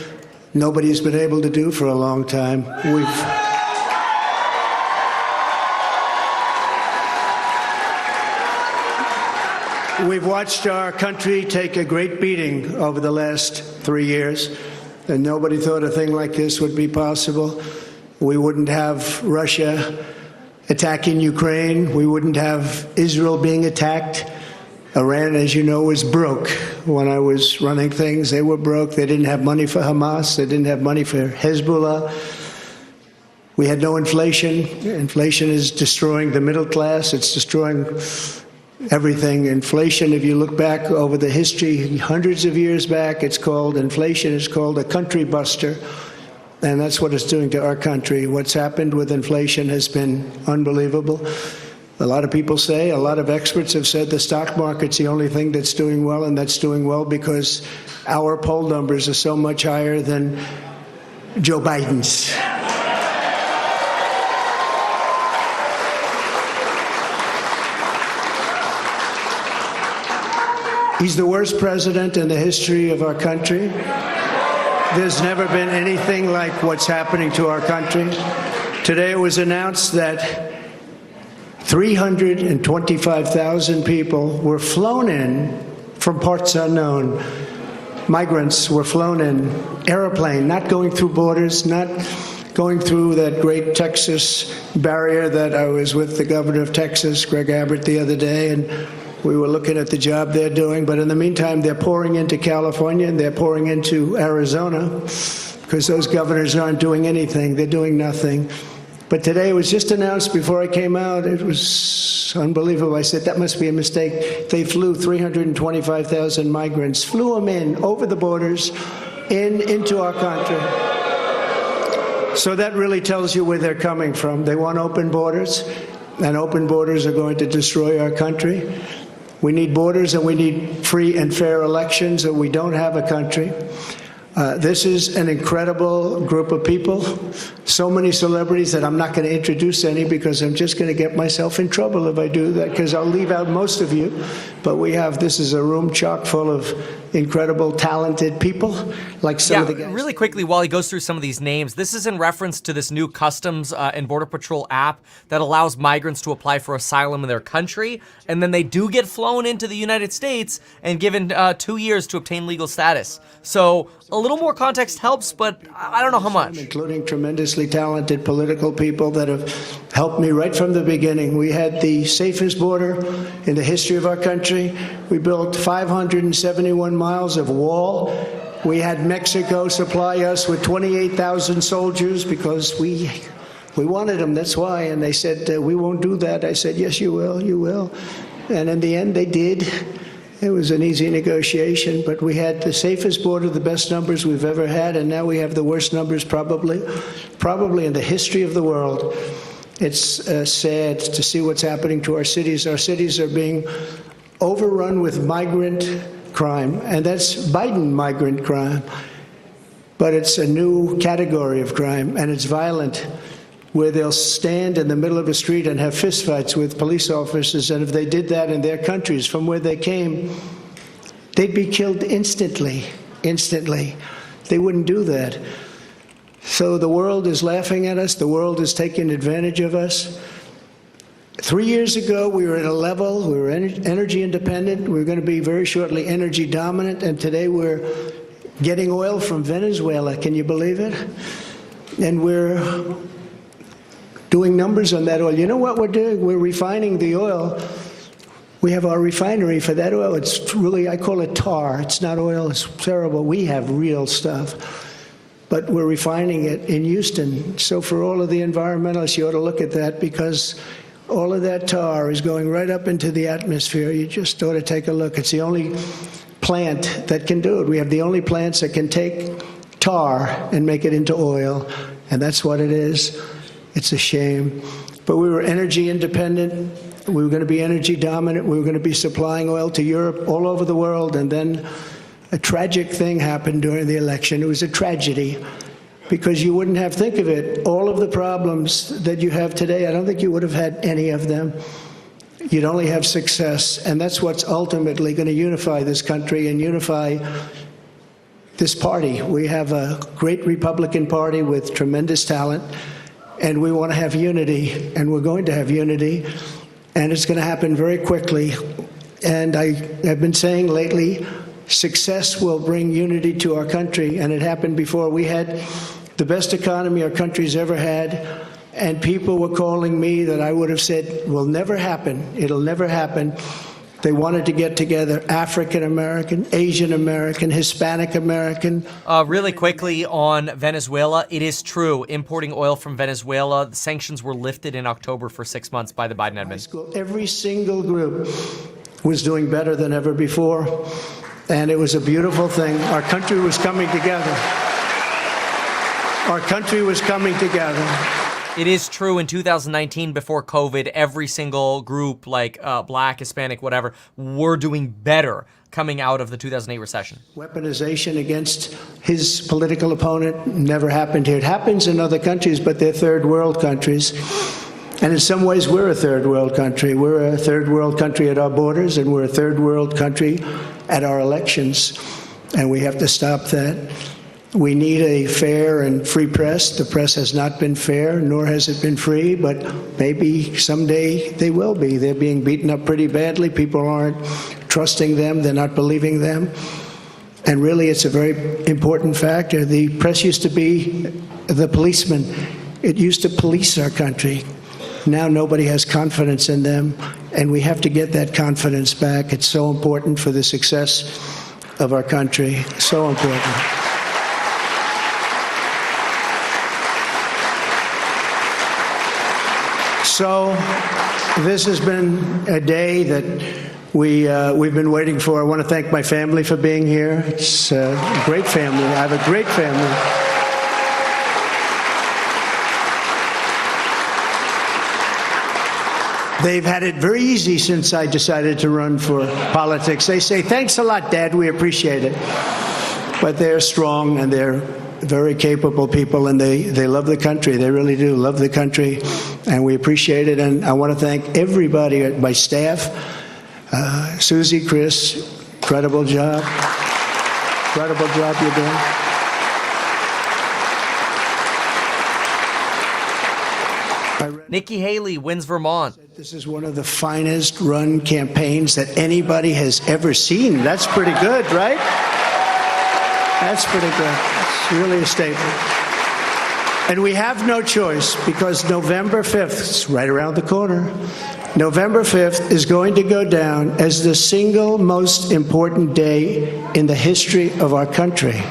nobody's been able to do for a long time. We've watched our country take a great beating over the last 3 years, and nobody thought a thing like this would be possible. We wouldn't have Russia attacking Ukraine. We wouldn't have Israel being attacked. Iran, as you know, was broke. When I was running things, they were broke. They didn't have money for Hamas. They didn't have money for Hezbollah. We had no inflation. Inflation is destroying the middle class. It's destroying everything. Inflation, if you look back over the history, hundreds of years back, inflation is called a country buster. And that's what it's doing to our country. What's happened with inflation has been unbelievable. A lot of people say, a lot of experts have said the stock market's the only thing that's doing well, and that's doing well because our poll numbers are so much higher than Joe Biden's. He's the worst president in the history of our country. There's never been anything like what's happening to our country. Today it was announced that 325,000 people were flown in from parts unknown. Migrants were flown in airplane, not going through borders, not going through that great Texas barrier that I was with the governor of Texas, Greg Abbott, the other day, and we were looking at the job they're doing. But in the meantime, they're pouring into California and they're pouring into Arizona because those governors aren't doing anything. They're doing nothing. But today it was just announced before I came out. It was unbelievable. I said, that must be a mistake. They flew 325,000 migrants, flew them in over the borders into our country. So that really tells you where they're coming from. They want open borders, and open borders are going to destroy our country. We need borders and we need free and fair elections, and we don't have a country. This is an incredible group of people. So many celebrities that I'm not going to introduce any because I'm just going to get myself in trouble if I do that, because I'll leave out most of you. But this is a room chock full of incredible, talented people, like some of the guys. Really quickly, while he goes through some of these names, this is in reference to this new Customs and Border Patrol app that allows migrants to apply for asylum in their country, and then they do get flown into the United States and given 2 years to obtain legal status. So a little more context helps, but I don't know how much. Including tremendously talented political people that have helped me right from the beginning. We had the safest border in the history of our country. We built 571 miles of wall. We had Mexico supply us with 28,000 soldiers because we wanted them, that's why. And they said, we won't do that. I said, yes, you will, you will. And in the end, they did. It was an easy negotiation, but we had the safest border, the best numbers we've ever had, and now we have the worst numbers probably in the history of the world. It's sad to see what's happening to our cities. Our cities are being overrun with migrant crime, and that's Biden migrant crime. But it's a new category of crime, and it's violent, where they'll stand in the middle of a street and have fistfights with police officers, and if they did that in their countries from where they came, they'd be killed instantly. They wouldn't do that. So the world is laughing at us. The world is taking advantage of us. 3 years ago, we were at a level, we were energy independent. We were going to be very shortly energy dominant, and today we're getting oil from Venezuela. Can you believe it? And we're doing numbers on that oil. You know what we're doing? We're refining the oil. We have our refinery for that oil. It's really, I call it tar. It's not oil. It's terrible. We have real stuff. But we're refining it in Houston. So for all of the environmentalists, you ought to look at that, because all of that tar is going right up into the atmosphere. You just ought to take a look. It's the only plant that can do it. We have the only plants that can take tar and make it into oil, and that's what it is. It's a shame. But we were energy independent. We were going to be energy dominant. We were going to be supplying oil to Europe, all over the world. And then a tragic thing happened during the election. It was a tragedy, because you wouldn't have, think of it, all of the problems that you have today, I don't think you would have had any of them. You'd only have success. And that's what's ultimately going to unify this country and unify this party. We have a great Republican Party with tremendous talent. And we want to have unity, and we're going to have unity, and it's going to happen very quickly. And I have been saying lately, success will bring unity to our country, and it happened before. We had the best economy our country's ever had, and people were calling me that I would have said will never happen. It'll never happen. They wanted to get together African American, Asian American, Hispanic American. Really quickly on Venezuela, it is true. Importing oil from Venezuela, the sanctions were lifted in October for 6 months by the Biden administration. Every single group was doing better than ever before, and it was a beautiful thing. Our country was coming together. Our country was coming together. It is true, in 2019, before COVID, every single group, like Black, Hispanic, whatever, were doing better coming out of the 2008 recession. Weaponization against his political opponent never happened here. It happens in other countries, but they're third world countries. And in some ways, we're a third world country. We're a third world country at our borders, and we're a third world country at our elections. And we have to stop that. We need a fair and free press. The press has not been fair, nor has it been free, but maybe someday they will be. They're being beaten up pretty badly. People aren't trusting them. They're not believing them. And really, it's a very important factor. The press used to be the policeman. It used to police our country. Now nobody has confidence in them, and we have to get that confidence back. It's so important for the success of our country. So important. So this has been a day that we've been waiting for. I want to thank my family for being here. It's a great family. I have a great family. They've had it very easy since I decided to run for politics. They say, thanks a lot, Dad. We appreciate it. But they're strong, and they're very capable people, and they love the country. They really do love the country, and we appreciate it. And I want to thank everybody, my staff, Susie, Chris, incredible job. Incredible job you're doing. Nikki Haley wins Vermont. This is one of the finest run campaigns that anybody has ever seen. That's pretty good, right? That's pretty good. That's really a statement. And we have no choice because November 5th, it's right around the corner, November 5th is going to go down as the single most important day in the history of our country.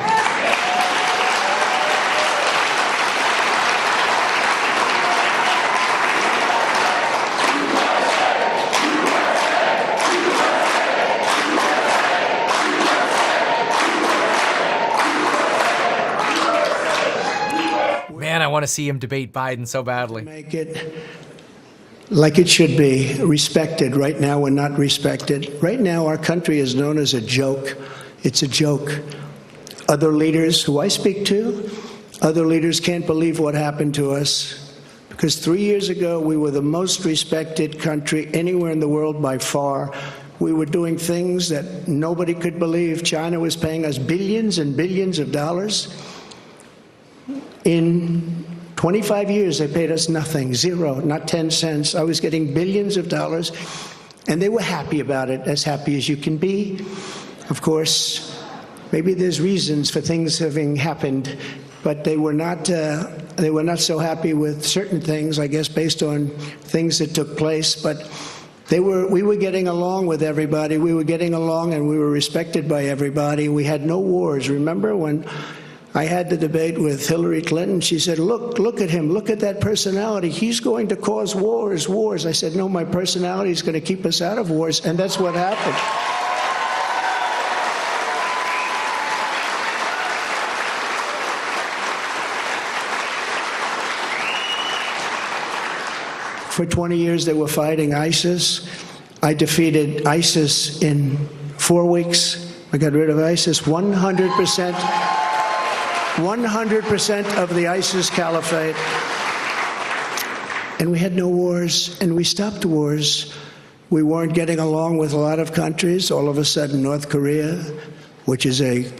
Man, I want to see him debate Biden so badly. Make it like it should be, respected. Right now, we're not respected. Right now, our country is known as a joke. It's a joke. Other leaders who I speak to, other leaders can't believe what happened to us. Because 3 years ago, we were the most respected country anywhere in the world by far. We were doing things that nobody could believe. China was paying us billions and billions of dollars. In 25 years, they paid us nothing, zero, not 10 cents. I was getting billions of dollars, and they were happy about it, as happy as you can be. Of course, maybe there's reasons for things having happened, but they were not so happy with certain things, I guess, based on things that took place. But we were getting along with everybody. We were getting along, and we were respected by everybody. We had no wars. Remember when I had the debate with Hillary Clinton? She said, look at him, look at that personality. He's going to cause wars. I said, no, my personality is going to keep us out of wars, and that's what happened. For 20 years, they were fighting ISIS. I defeated ISIS in 4 weeks. I got rid of ISIS 100%. 100% of the ISIS caliphate. And we had no wars, and we stopped wars. We weren't getting along with a lot of countries. All of a sudden, North Korea, which is a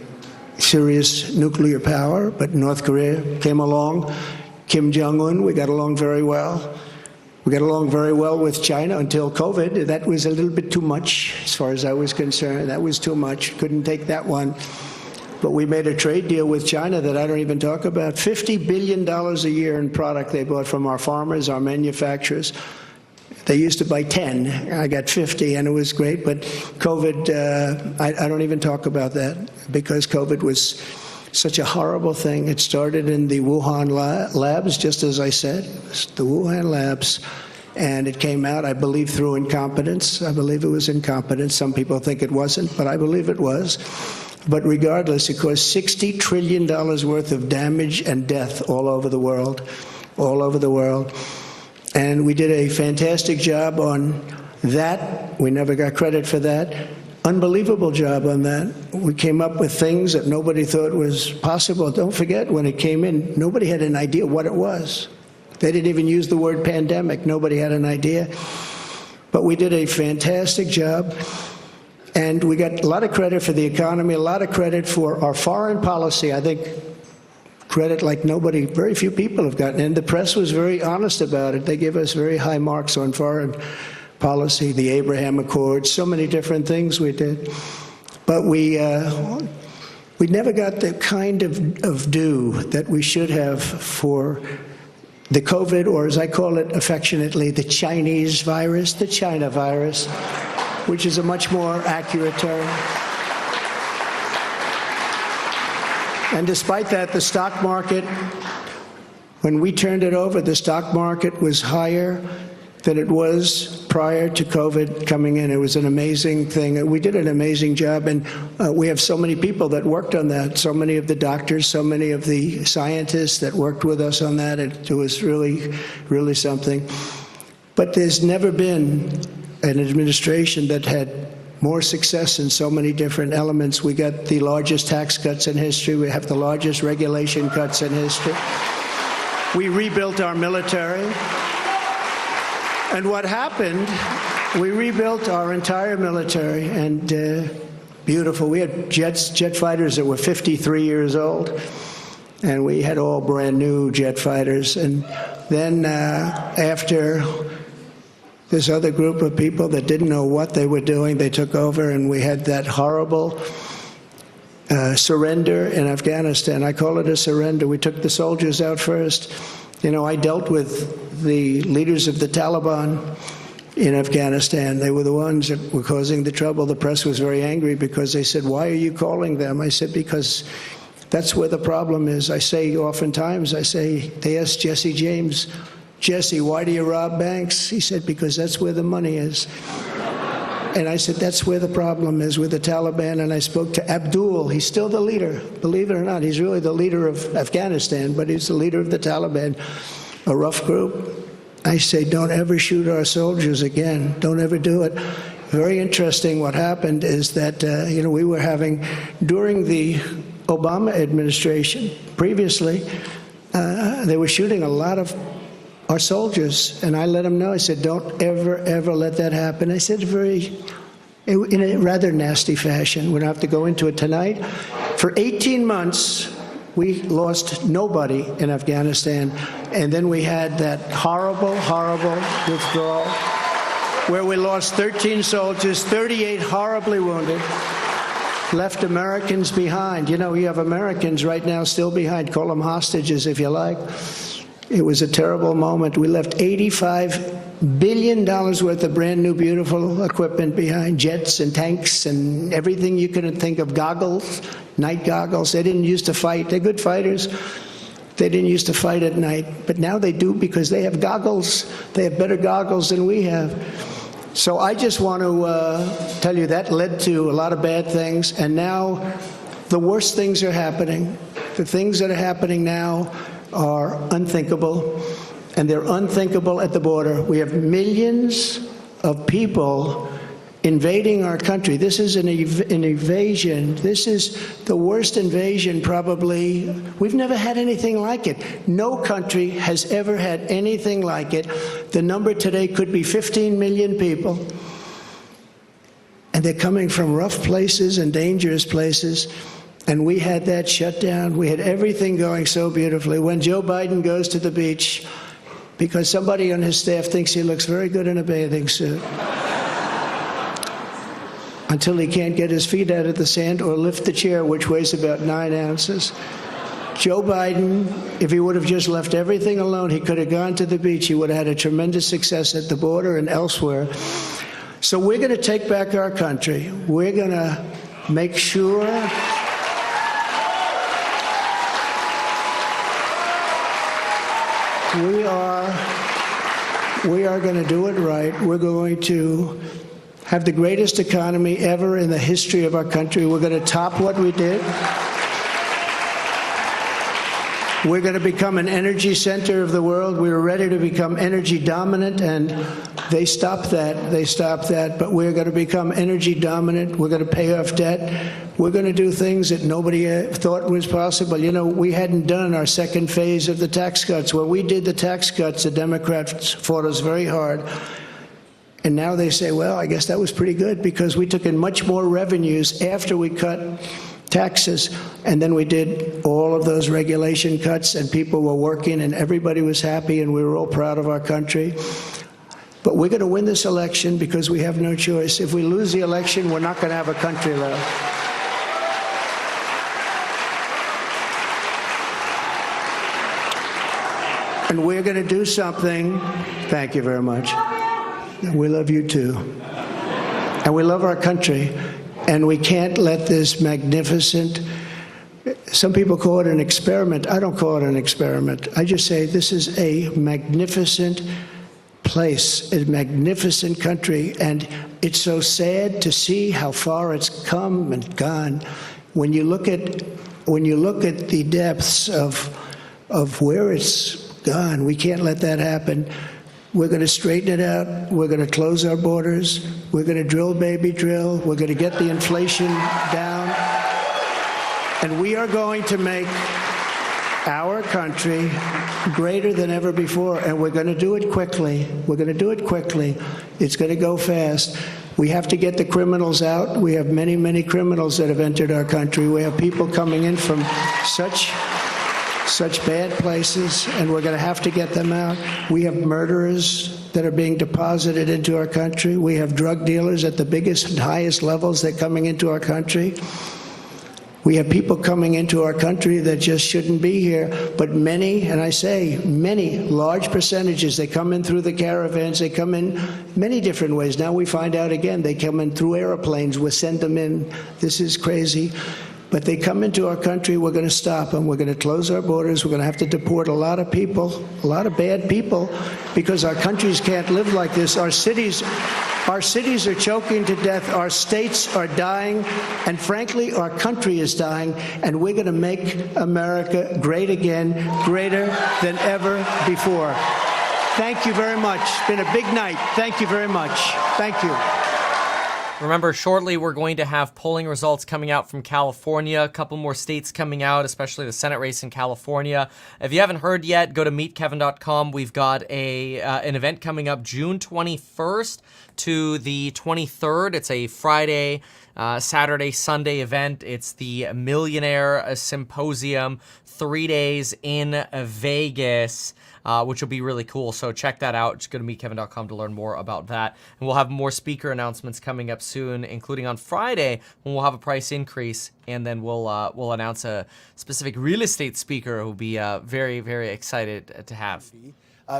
serious nuclear power, but North Korea came along. Kim Jong-un, we got along very well. We got along very well with China until COVID. That was a little bit too much, as far as I was concerned. That was too much. Couldn't take that one. But we made a trade deal with China that I don't even talk about. $50 billion a year in product they bought from our farmers, our manufacturers. They used to buy 10. I got 50, and it was great. But COVID, I don't even talk about that because COVID was such a horrible thing. It started in the Wuhan labs, just as I said, the Wuhan labs. And it came out, I believe, through incompetence. I believe it was incompetence. Some people think it wasn't, but I believe it was. But regardless, it caused $60 trillion worth of damage and death all over the world, all over the world. And we did a fantastic job on that. We never got credit for that. Unbelievable job on that. We came up with things that nobody thought was possible. Don't forget, when it came in, nobody had an idea what it was. They didn't even use the word pandemic. Nobody had an idea. But we did a fantastic job. And we got a lot of credit for the economy, a lot of credit for our foreign policy. I think credit like nobody, very few people have gotten. And the press was very honest about it. They gave us very high marks on foreign policy, the Abraham Accords, so many different things we did. But we never got the kind of due that we should have for the COVID, or as I call it affectionately, the Chinese virus, the China virus, which is a much more accurate term. And despite that, the stock market, when we turned it over, the stock market was higher than it was prior to COVID coming in. It was an amazing thing. We did an amazing job, and we have so many people that worked on that, so many of the doctors, so many of the scientists that worked with us on that. It was really, really something. But there's never been an administration that had more success in so many different elements. We got the largest tax cuts in history. We have the largest regulation cuts in history. We rebuilt our military. And what happened We rebuilt our entire military, and beautiful. We had jet fighters that were 53 years old, and we had all brand new jet fighters. And then after this other group of people that didn't know what they were doing, they took over, and we had that horrible surrender in Afghanistan. I call it a surrender. We took the soldiers out first. You know, I dealt with the leaders of the Taliban in Afghanistan. They were the ones that were causing the trouble. The press was very angry because they said, "Why are you calling them?" I said, "Because that's where the problem is." I say oftentimes, they asked Jesse James, "Jesse, why do you rob banks?" He said, "Because that's where the money is." And I said, that's where the problem is with the Taliban. And I spoke to Abdul. He's still the leader. Believe it or not, he's really the leader of Afghanistan, but he's the leader of the Taliban, a rough group. I say, don't ever shoot our soldiers again. Don't ever do it. Very interesting. What happened is that, we were having, during the Obama administration, previously, they were shooting a lot of our soldiers, and I let them know. I said, don't ever, ever let that happen. I said in a rather nasty fashion. We don't have to go into it tonight. For 18 months, we lost nobody in Afghanistan, and then we had that horrible, horrible withdrawal where we lost 13 soldiers, 38 horribly wounded, left Americans behind. You know, you have Americans right now still behind. Call them hostages if you like. It was a terrible moment. We left $85 billion worth of brand new, beautiful equipment behind, jets and tanks and everything you could think of, goggles, night goggles. They didn't used to fight. They're good fighters. They didn't used to fight at night. But now they do because they have goggles. They have better goggles than we have. So I just want to tell you that led to a lot of bad things. And now the worst things are happening. The things that are happening now are unthinkable, and they're unthinkable at the border. We have millions of people invading our country. This is an invasion. This is the worst invasion probably. We've never had anything like it. No country has ever had anything like it. The number today could be 15 million people, and they're coming from rough places and dangerous places. And we had that shut down. We had everything going so beautifully. When Joe Biden goes to the beach, because somebody on his staff thinks he looks very good in a bathing suit, until he can't get his feet out of the sand or lift the chair, which weighs about 9 ounces. Joe Biden, if he would have just left everything alone, he could have gone to the beach. He would have had a tremendous success at the border and elsewhere. So we're going to take back our country. We're going to make sure we are going to do it right. We're going to have the greatest economy ever in the history of our country. We're going to top what we did. We're going to become an energy center of the world. We were ready to become energy dominant, and they stopped that. They stopped that. But we're going to become energy dominant. We're going to pay off debt. We're going to do things that nobody thought was possible. You know, we hadn't done our second phase of the tax cuts. When we did the tax cuts, the Democrats fought us very hard. And now they say, well, I guess that was pretty good because we took in much more revenues after we cut taxes, and then we did all of those regulation cuts, and people were working, and everybody was happy, and we were all proud of our country. But we're going to win this election because we have no choice. If we lose the election, we're not going to have a country left. And we're going to do something. Thank you very much. We love you too. And we love our country. And we can't let this magnificent, some people call it an experiment. I don't call it an experiment. I just say this is a magnificent place, a magnificent country. And it's so sad to see how far it's come and gone. When you look at the depths of where it's gone, we can't let that happen. We're going to straighten it out. We're going to close our borders. We're going to drill, baby, drill. We're going to get the inflation down. And we are going to make our country greater than ever before, and we're going to do it quickly. We're going to do it quickly. It's going to go fast. We have to get the criminals out. We have many, many criminals that have entered our country. We have people coming in from such bad places, and we're going to have to get them out. We have murderers that are being deposited into our country. We have drug dealers at the biggest and highest levels that are coming into our country. We have people coming into our country that just shouldn't be here, but many, and I say many, large percentages, they come in through the caravans, they come in many different ways. Now we find out again, they come in through airplanes, we send them in. This is crazy. But they come into our country, we're going to stop them. We're going to close our borders. We're going to have to deport a lot of people, a lot of bad people, because our countries can't live like this. Our cities are choking to death. Our states are dying. And frankly, our country is dying. And we're going to make America great again, greater than ever before. Thank you very much. It's been a big night. Thank you very much. Thank you. Remember, shortly we're going to have polling results coming out from California, a couple more states coming out, especially the Senate race in California. If you haven't heard yet, go to meetkevin.com. We've got an event coming up June 21st to the 23rd. It's a Friday, Saturday, Sunday event. It's the Millionaire Symposium, 3 days in Vegas. Which will be really cool. So check that out. Just go to meetkevin.com to learn more about that. And we'll have more speaker announcements coming up soon, including on Friday when we'll have a price increase, and then we'll announce a specific real estate speaker who will be very, very excited to have.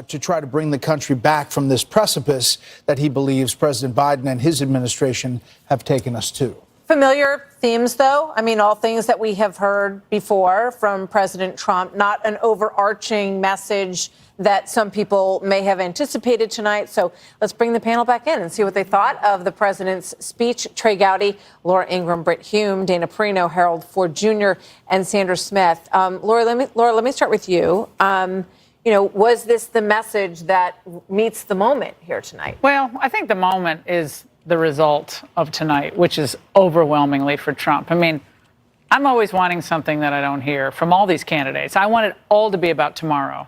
To try to bring the country back from this precipice that he believes President Biden and his administration have taken us to. Familiar themes, though. I mean, all things that we have heard before from President Trump, not an overarching message that some people may have anticipated tonight. So let's bring the panel back in and see what they thought of the president's speech. Trey Gowdy, Laura Ingraham, Britt Hume, Dana Perino, Harold Ford Jr., and Sandra Smith. Laura, let me start with you. Was this the message that meets the moment here tonight? Well, I think the moment is the result of tonight, which is overwhelmingly for Trump. I mean, I'm always wanting something that I don't hear from all these candidates. I want it all to be about tomorrow.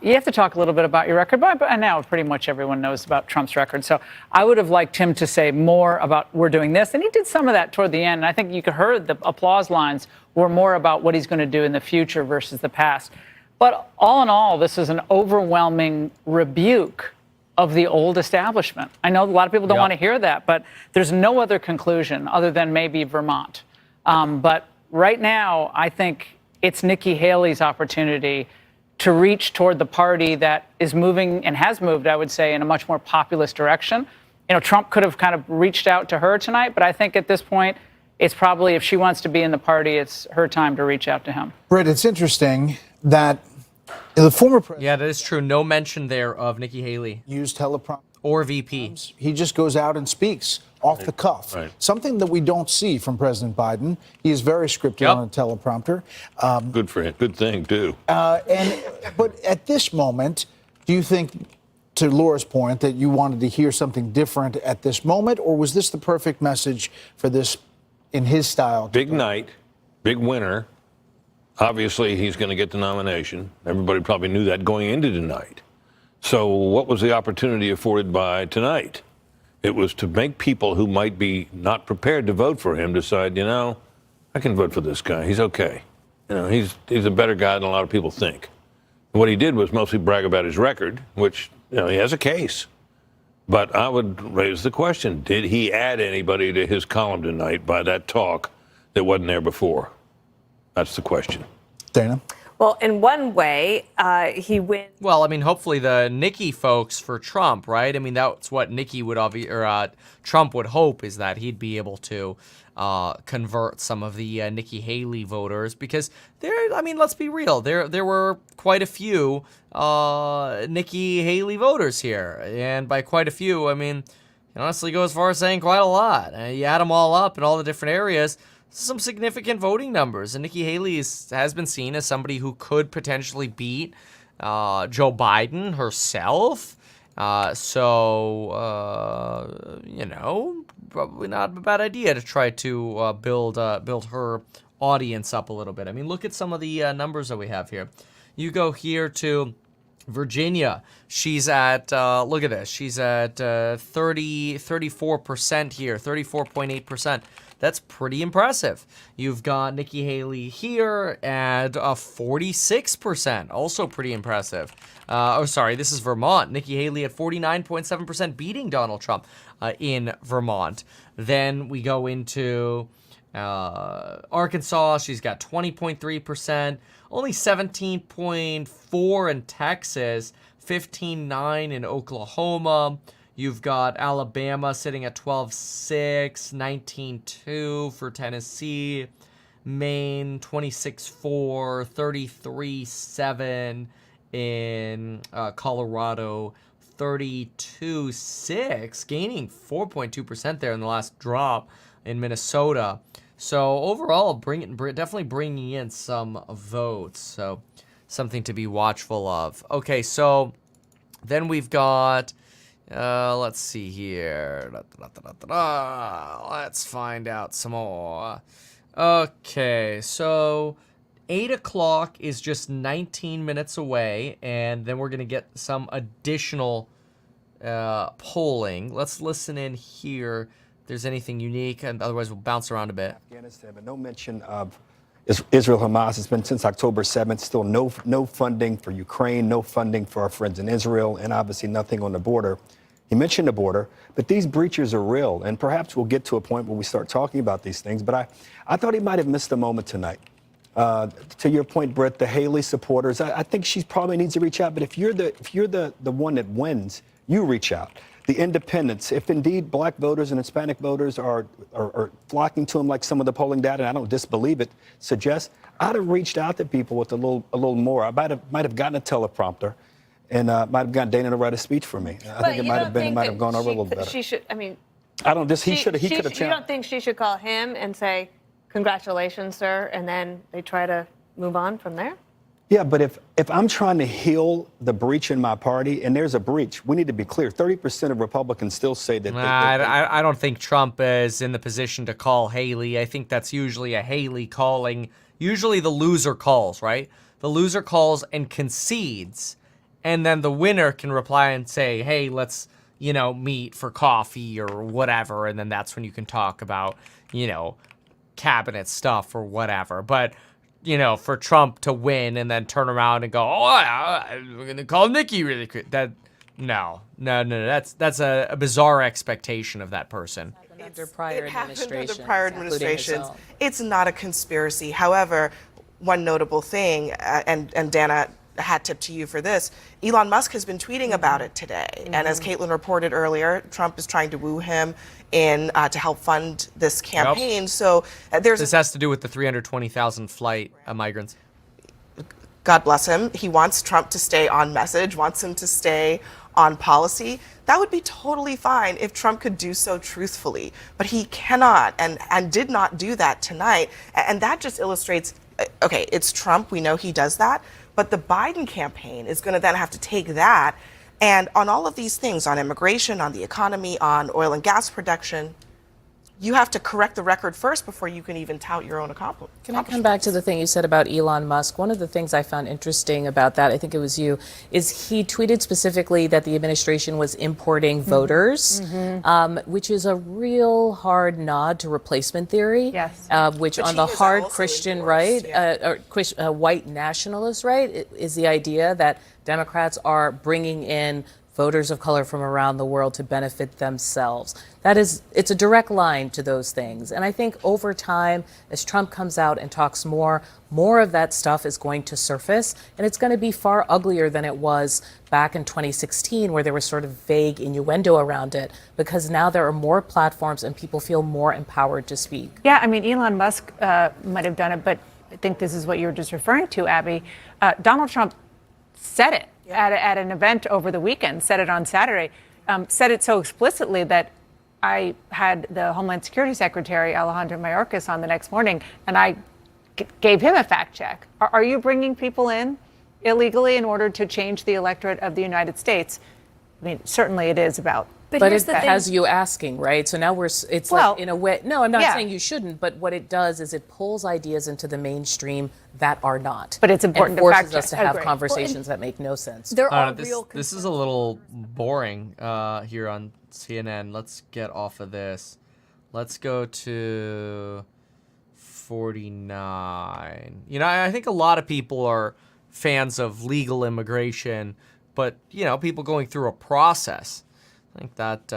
You have to talk a little bit about your record, but now pretty much everyone knows about Trump's record. So I would have liked him to say more about we're doing this. And he did some of that toward the end. And I think you could heard the applause lines were more about what he's going to do in the future versus the past. But all in all, this is an overwhelming rebuke of the old establishment. I know a lot of people don't want to hear that, but there's no other conclusion other than maybe Vermont. But right now, I think it's Nikki Haley's opportunity to reach toward the party that is moving and has moved, I would say, in a much more populist direction. Trump could have kind of reached out to her tonight, but I think at this point, it's probably, if she wants to be in the party, it's her time to reach out to him. Britt, it's interesting that the former president... Yeah, that is true. No mention there of Nikki Haley. Used teleprompter. Or VP. He just goes out and speaks off the cuff. Right. Something that we don't see from President Biden. He is very scripted on a teleprompter. Good for him. Good thing, too. But at this moment, do you think, to Laura's point, that you wanted to hear something different at this moment, or was this the perfect message for this, in his style? Big night, big winner. Obviously, he's going to get the nomination. Everybody probably knew that going into tonight. So what was the opportunity afforded by tonight? It was to make people who might be not prepared to vote for him decide, I can vote for this guy. He's okay. He's a better guy than a lot of people think. What he did was mostly brag about his record, which, he has a case. But I would raise the question, did he add anybody to his column tonight by that talk that wasn't there before? That's the question. Dana? Well, in one way, he wins. Well, I mean, hopefully the Nikki folks for Trump, right? I mean, that's what Nikki would Trump would hope, is that he'd be able to convert some of the Nikki Haley voters, because let's be real, there were quite a few Nikki Haley voters here, and by quite a few, I mean, honestly, go as far as saying quite a lot. You add them all up in all the different areas. Some significant voting numbers, and Nikki Haley has been seen as somebody who could potentially beat Joe Biden herself. Probably not a bad idea to try to build her audience up a little bit. I mean, look at some of the numbers that we have here. You go here to Virginia. She's at, look at this. She's at 34% here, 34.8%. That's pretty impressive. You've got Nikki Haley here at 46%, also pretty impressive. This is Vermont. Nikki Haley at 49.7%, beating Donald Trump in Vermont. Then we go into Arkansas. She's got 20.3%, only 17.4% in Texas, 15.9% in Oklahoma. You've got Alabama sitting at 12.6%, 19.2% for Tennessee, Maine 26.4%, 33.7% in Colorado, 32.6%, gaining 4.2% there in the last drop in Minnesota. So overall, definitely bringing in some votes. So something to be watchful of. Okay, so then we've got, let's see here. Let's find out some more. Okay, so 8 o'clock is just 19 minutes away, and then we're going to get some additional polling. Let's listen in here. If there's anything unique, and otherwise we'll bounce around a bit. Afghanistan, but no mention of Israel-Hamas. It's been since October 7th. Still no funding for Ukraine, no funding for our friends in Israel, and obviously nothing on the border. He mentioned the border, but these breaches are real, and perhaps we'll get to a point where we start talking about these things. But I thought he might have missed a moment tonight. To your point, Brett, the Haley supporters, I think she probably needs to reach out. But if you're the one that wins, you reach out. The independents, if indeed black voters and Hispanic voters are flocking to him like some of the polling data, and I don't disbelieve it, suggests, I'd have reached out to people with a little more. I might have gotten a teleprompter, and might have gotten Dana to write a speech for me. I think it might have gone over a little better. She should. I mean, I don't. He could have. You don't think she should call him and say, "Congratulations, sir," and then they try to move on from there? Yeah, but if I'm trying to heal the breach in my party, and there's a breach, we need to be clear. 30% of Republicans still say that. I don't think Trump is in the position to call Haley. I think that's usually a Haley calling. Usually the loser calls, right? The loser calls and concedes, and then the winner can reply and say, hey, let's, meet for coffee or whatever, and then that's when you can talk about, cabinet stuff or whatever. But for Trump to win and then turn around and go, we're going to call Nikki really quick. No. That's a bizarre expectation of that person. Under prior administrations. It's not a conspiracy. However, one notable thing, and Dana, a hat tip to you for this, Elon Musk has been tweeting about it today. And as Caitlin reported earlier, Trump is trying to woo him in to help fund this campaign. Yep. So this has to do with the 320,000 flight migrants. God bless him. He wants Trump to stay on message, wants him to stay on policy. That would be totally fine if Trump could do so truthfully, but he cannot and did not do that tonight. And that just illustrates, okay, it's Trump, we know he does that, but the Biden campaign is going to then have to take that and on all of these things, on immigration, on the economy, on oil and gas production, you have to correct the record first before you can even tout your own accomplishments. Can I come back to the thing you said about Elon Musk? One of the things I found interesting about that, I think it was you, is he tweeted specifically that the administration was importing voters, which is a real hard nod to replacement theory, which on the hard Christian right, white nationalist right, is the idea that Democrats are bringing in voters of color from around the world to benefit themselves. It's a direct line to those things. And I think over time, as Trump comes out and talks more of that stuff is going to surface, and it's going to be far uglier than it was back in 2016, where there was sort of vague innuendo around it, because now there are more platforms and people feel more empowered to speak. Yeah, I mean, Elon Musk might have done it, but I think this is what you were just referring to, Abby. Donald Trump said it at an event over the weekend, said it on Saturday, said it so explicitly that I had the Homeland Security Secretary, Alejandro Mayorkas, on the next morning, and I gave him a fact check. Are you bringing people in illegally in order to change the electorate of the United States? I mean, certainly it is about But But here's it the thing. has you asking, right? So now it's Well, like, in a way, no, I'm not yeah. saying you shouldn't, but what it does is it pulls ideas into the mainstream that are not. But it's important and to forces fact us to check. have Agree. conversations that make no sense. There are This, real this is a little boring here on CNN. Let's get off of this. Let's go to 49. You know, I think a lot of people are fans of legal immigration, but, you know, people going through a process. I think that,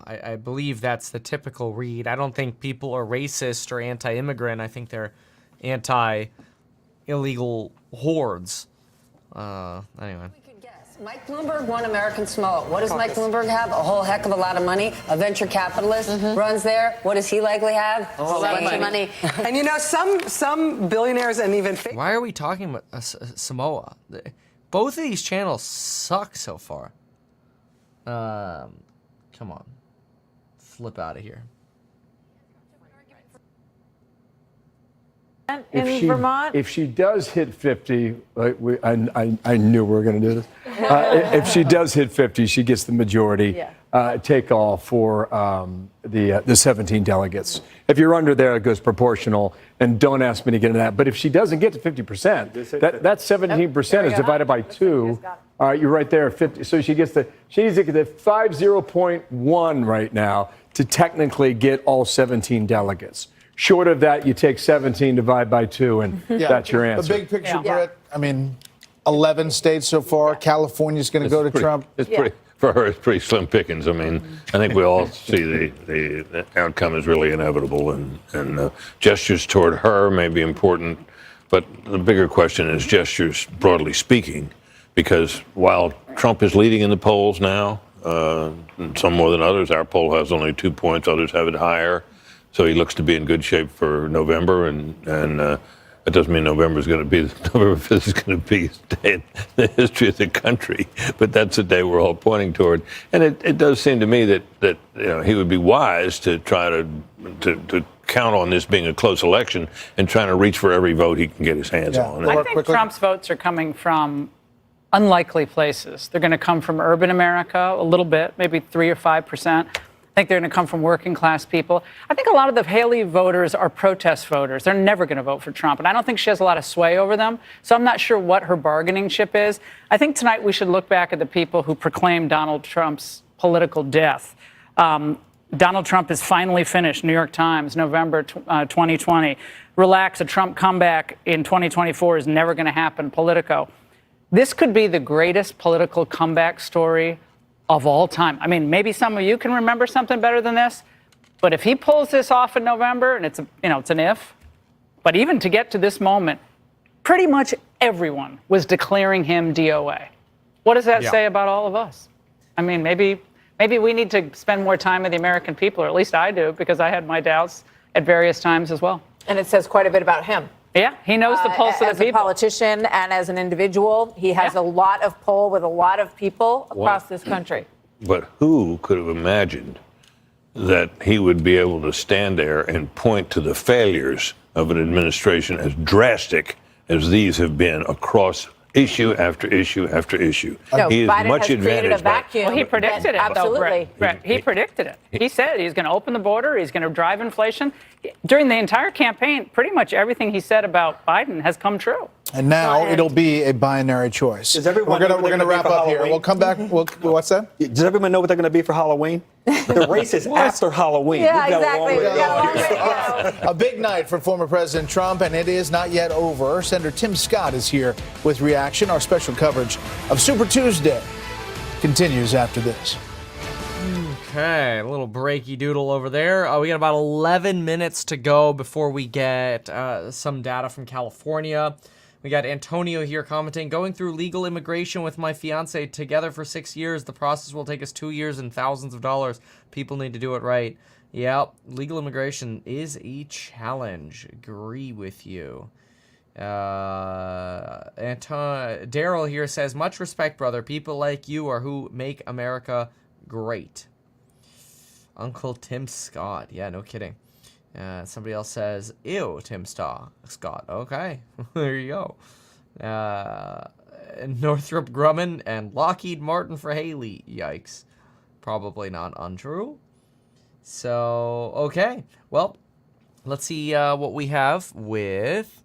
I believe that's the typical read. I don't think people are racist or anti-immigrant. I think they're anti-illegal hordes. Anyway. Mike Bloomberg won American Samoa. What does Mike Bloomberg have? A whole heck of a lot of money. A venture capitalist runs there. What does he likely have? A whole lot of money. And you know, some billionaires and even Why are we talking about Samoa? Both of these channels suck so far. Come on. Flip out of here. In Vermont? If she does hit 50, I knew we were going to do this. If she does hit 50, she gets the majority take all for the 17 delegates. If you're under there, it goes proportional. And don't ask me to get into that. But if she doesn't get to 50%, that 17% is divided by 2. All right, you're right there at 50. So she needs to get to 50.1 right now to technically get all 17 delegates. Short of that, you take 17, divide by 2, and that's your answer. The big picture, Brett, I mean, 11 states so far. California's going to go to Trump. It's pretty, for her, it's pretty slim pickings. I mean, I think we all see the outcome is really inevitable, and gestures toward her may be important, but the bigger question is gestures broadly speaking, because while Trump is leading in the polls now, some more than others, our poll has only 2 points, others have it higher. So he looks to be in good shape for November, and it doesn't mean November 5th is going to be a day in the history of the country, but that's the day we're all pointing toward. And it does seem to me that you know, he would be wise to try to count on this being a close election and trying to reach for every vote he can get his hands on. I think Trump's votes are coming from unlikely places. They're going to come from urban America a little bit, maybe 3 or 5%. I think they're going to come from working class people. I think a lot of the Haley voters are protest voters. They're never going to vote for Trump. And I don't think she has a lot of sway over them. So I'm not sure what her bargaining chip is. I think tonight we should look back at the people who proclaimed Donald Trump's political death. Donald Trump is finally finished. New York Times, November 2020. Relax, a Trump comeback in 2024 is never going to happen. Politico. This could be the greatest political comeback story of all time. I mean, maybe some of you can remember something better than this, but if he pulls this off in November, and it's an if, but even to get to this moment, pretty much everyone was declaring him DOA. What does that say about all of us? I mean, maybe we need to spend more time with the American people, or at least I do, because I had my doubts at various times as well. And it says quite a bit about him. Yeah, he knows the pulse of the people. As a politician and as an individual, he has a lot of pull with a lot of people across this country. But who could have imagined that he would be able to stand there and point to the failures of an administration as drastic as these have been across issue after issue after issue? No, he is Biden much has created a advantaged by vacuum. Well, he predicted it. Absolutely. Brett, he predicted it. He said he's going to open the border. He's going to drive inflation. During the entire campaign, pretty much everything he said about Biden has come true. And now it'll be a binary choice. Does everyone we're know what going to they're gonna wrap be for up here. Halloween? We'll come back. What's that? Does everyone know what they're going to be for Halloween? The race is after Halloween. Yeah, We've got exactly. a long way to go. A big night for former President Trump, and it is not yet over. Senator Tim Scott is here with reaction. Our special coverage of Super Tuesday continues after this. Okay, a little breaky doodle over there. We got about 11 minutes to go before we get some data from California. We got Antonio here commenting, going through legal immigration with my fiance together for 6 years. The process will take us 2 years and thousands of dollars. People need to do it right. Yeah, legal immigration is a challenge. Agree with you. Daryl here says, much respect, brother. People like you are who make America great. Uncle Tim Scott. Yeah, no kidding. Somebody else says, ew, Tim Scott. Okay, there you go. Northrop Grumman and Lockheed Martin for Haley. Yikes. Probably not untrue. So, okay. Well, let's see what we have with...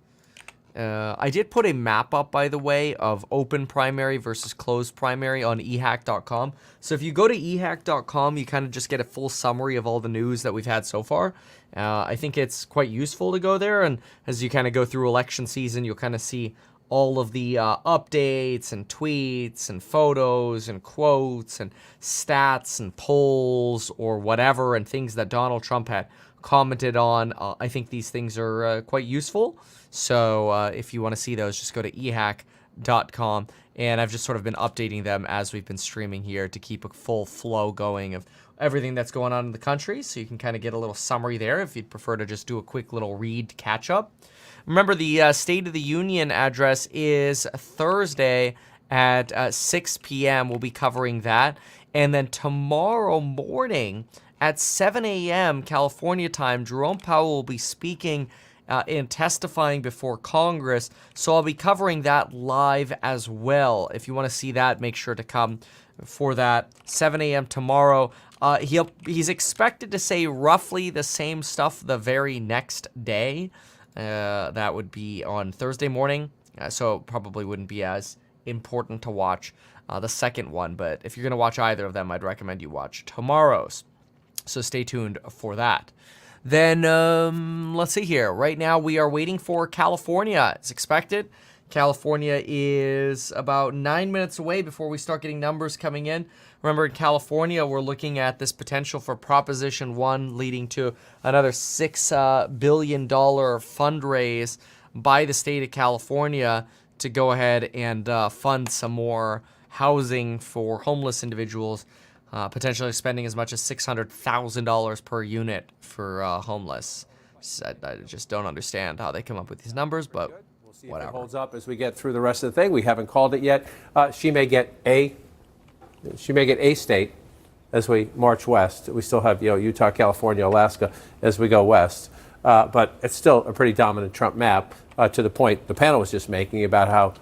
I did put a map up, by the way, of open primary versus closed primary on ehack.com. So if you go to ehack.com, you kind of just get a full summary of all the news that we've had so far. I think it's quite useful to go there. And as you kind of go through election season, you'll kind of see all of the updates and tweets and photos and quotes and stats and polls or whatever and things that Donald Trump had commented on. I think these things are quite useful. So if you want to see those, just go to ehack.com. And I've just sort of been updating them as we've been streaming here to keep a full flow going of everything that's going on in the country. So you can kind of get a little summary there if you'd prefer to just do a quick little read catch up. Remember, the State of the Union address is Thursday at 6 p.m. We'll be covering that. And then tomorrow morning at 7 a.m. California time, Jerome Powell will be speaking and testifying before Congress. So I'll be covering that live as well. If you want to see that, make sure to come for that. 7 a.m. tomorrow. He's expected to say roughly the same stuff the very next day. That would be on Thursday morning, so it probably wouldn't be as important to watch the second one. But if you're going to watch either of them, I'd recommend you watch tomorrow's. So stay tuned for that. Then let's see here. Right now we are waiting for California. It's expected. California is about 9 minutes away before we start getting numbers coming in. Remember, in California, we're looking at this potential for Proposition 1 leading to another $6 billion fundraise by the state of California to go ahead and fund some more housing for homeless individuals, potentially spending as much as $600,000 per unit for homeless. I just don't understand how they come up with these numbers, but whatever. If it holds up as we get through the rest of the thing. We haven't called it yet. She may get a state as we march west. We still have Utah, California, Alaska as we go west. But it's still a pretty dominant Trump map to the point the panel was just making about how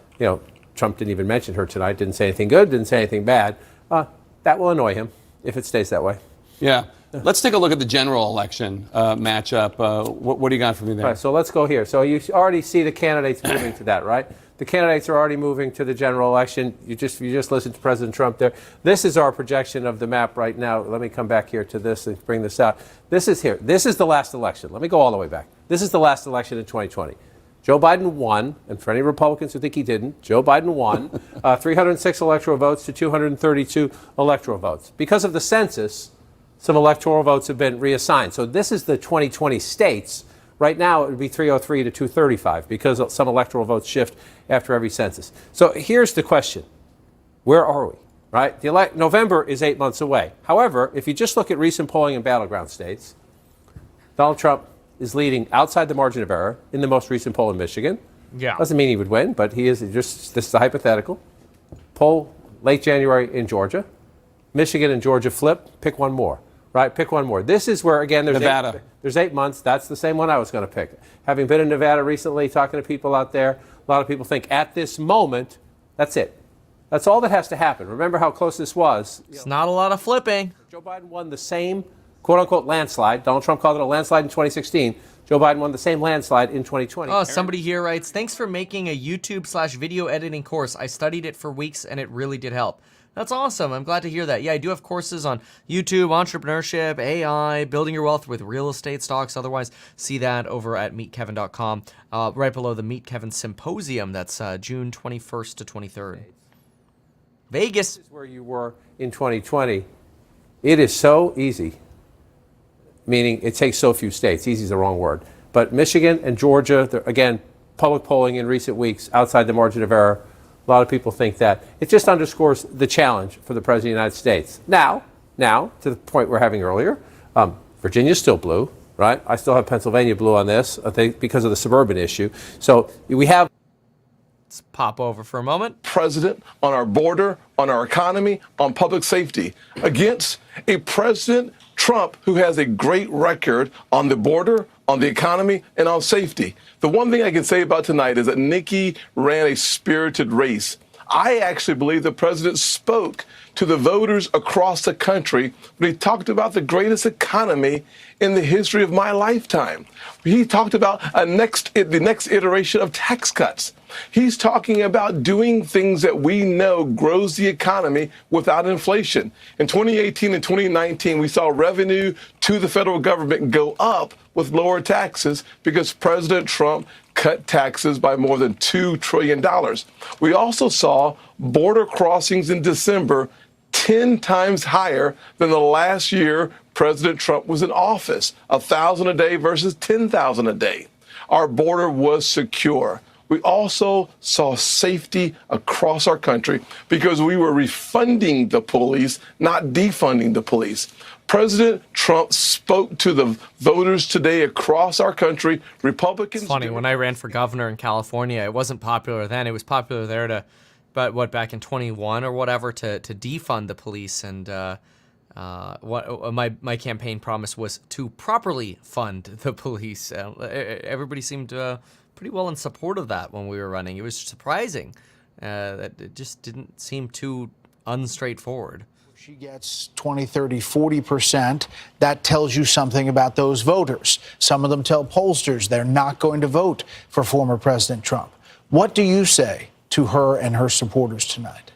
Trump didn't even mention her tonight, didn't say anything good, didn't say anything bad. That will annoy him if it stays that way. Yeah. Let's take a look at the general election matchup. What do you got for me there? All right, so let's go here. So you already see the candidates moving to that, right? The candidates are already moving to the general election. You just listened to President Trump there. This is our projection of the map right now. Let me come back here to this and bring this out. This is here. This is the last election. Let me go all the way back. This is the last election in 2020. Joe Biden won, and for any Republicans who think he didn't, Joe Biden won 306 electoral votes to 232 electoral votes. Because of the census, some electoral votes have been reassigned. So this is the 2020 states. Right now, it would be 303 to 235 because some electoral votes shift after every census. So here's the question. Where are we, right? November is 8 months away. However, if you just look at recent polling in battleground states, Donald Trump is leading outside the margin of error in the most recent poll in Michigan. Yeah. Doesn't mean he would win, but he is just, this is a hypothetical. Poll late January in Georgia. Michigan and Georgia flip. Pick one more. Right, pick one more. This is where, again, Nevada. There's 8 months. That's the same one I was going to pick. Having been in Nevada recently, talking to people out there, a lot of people think at this moment, that's it. That's all that has to happen. Remember how close this was. It's not a lot of flipping. Joe Biden won the same, quote-unquote, landslide. Donald Trump called it a landslide in 2016. Joe Biden won the same landslide in 2020. Oh, somebody here writes, thanks for making a YouTube/video editing course. I studied it for weeks, and it really did help. That's awesome. I'm glad to hear that. Yeah, I do have courses on YouTube, entrepreneurship, AI, building your wealth with real estate stocks. Otherwise, see that over at meetkevin.com, right below the Meet Kevin Symposium. That's June 21st to 23rd. Vegas. This is where you were in 2020. It is so easy, meaning it takes so few states. Easy is the wrong word. But Michigan and Georgia, again, public polling in recent weeks outside the margin of error. A lot of people think that. It just underscores the challenge for the President of the United States. Now, to the point we're having earlier, Virginia's still blue, right? I still have Pennsylvania blue on this, I think, because of the suburban issue. So we have... Let's pop over for a moment. President on our border, on our economy, on public safety, against a President Trump who has a great record on the border, on the economy, and on safety. The one thing I can say about tonight is that Nikki ran a spirited race. I actually believe the president spoke to the voters across the country when he talked about the greatest economy in the history of my lifetime. He talked about the next iteration of tax cuts. He's talking about doing things that we know grows the economy without inflation. In 2018 and 2019, we saw revenue to the federal government go up with lower taxes because President Trump cut taxes by more than $2 trillion. We also saw border crossings in December 10 times higher than the last year President Trump was in office, 1,000 a day versus 10,000 a day. Our border was secure. We also saw safety across our country because we were refunding the police, not defunding the police. President Trump spoke to the voters today across our country. Republicans. It's funny, when I ran for governor in California, it wasn't popular then. It was popular there back in 21 or whatever, to defund the police. And my campaign promise was to properly fund the police. Everybody seemed pretty well in support of that when we were running. It was surprising that it just didn't seem too unstraightforward. She gets 20, 30, 40%. That tells you something about those voters. Some of them tell pollsters they're not going to vote for former President Trump. What do you say to her and her supporters tonight?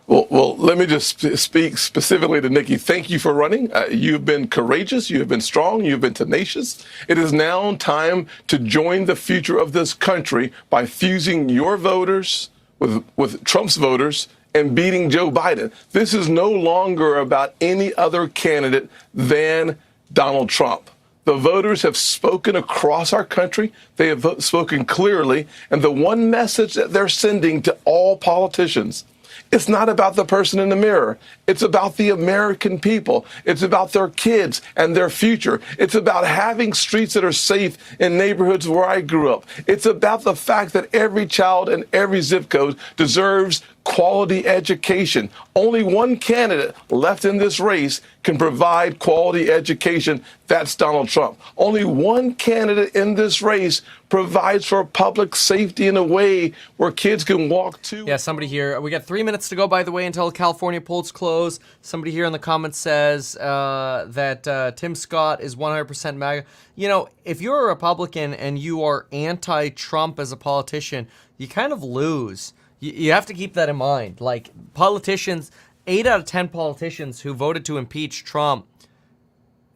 Well, let me just speak specifically to Nikki. Thank you for running. You've been courageous. You have been strong. You've been tenacious. It is now time to join the future of this country by fusing your voters with Trump's voters and beating Joe Biden. This is no longer about any other candidate than Donald Trump. The voters have spoken across our country. They have spoken clearly. And the one message that they're sending to all politicians, it's not about the person in the mirror. It's about the American people. It's about their kids and their future. It's about having streets that are safe in neighborhoods where I grew up. It's about the fact that every child in every zip code deserves quality education. Only one candidate left in this race can provide quality education. That's Donald Trump. Only one candidate in this race provides for public safety in a way where kids can walk to. Yeah, somebody here, we got 3 minutes to go, by the way, until California polls close. Somebody here in the comments says that Tim Scott is 100% MAGA. You know, if you're a Republican and you are anti-Trump as a politician, you kind of lose. You have to keep that in mind. Like, politicians, 8 out of 10 politicians who voted to impeach Trump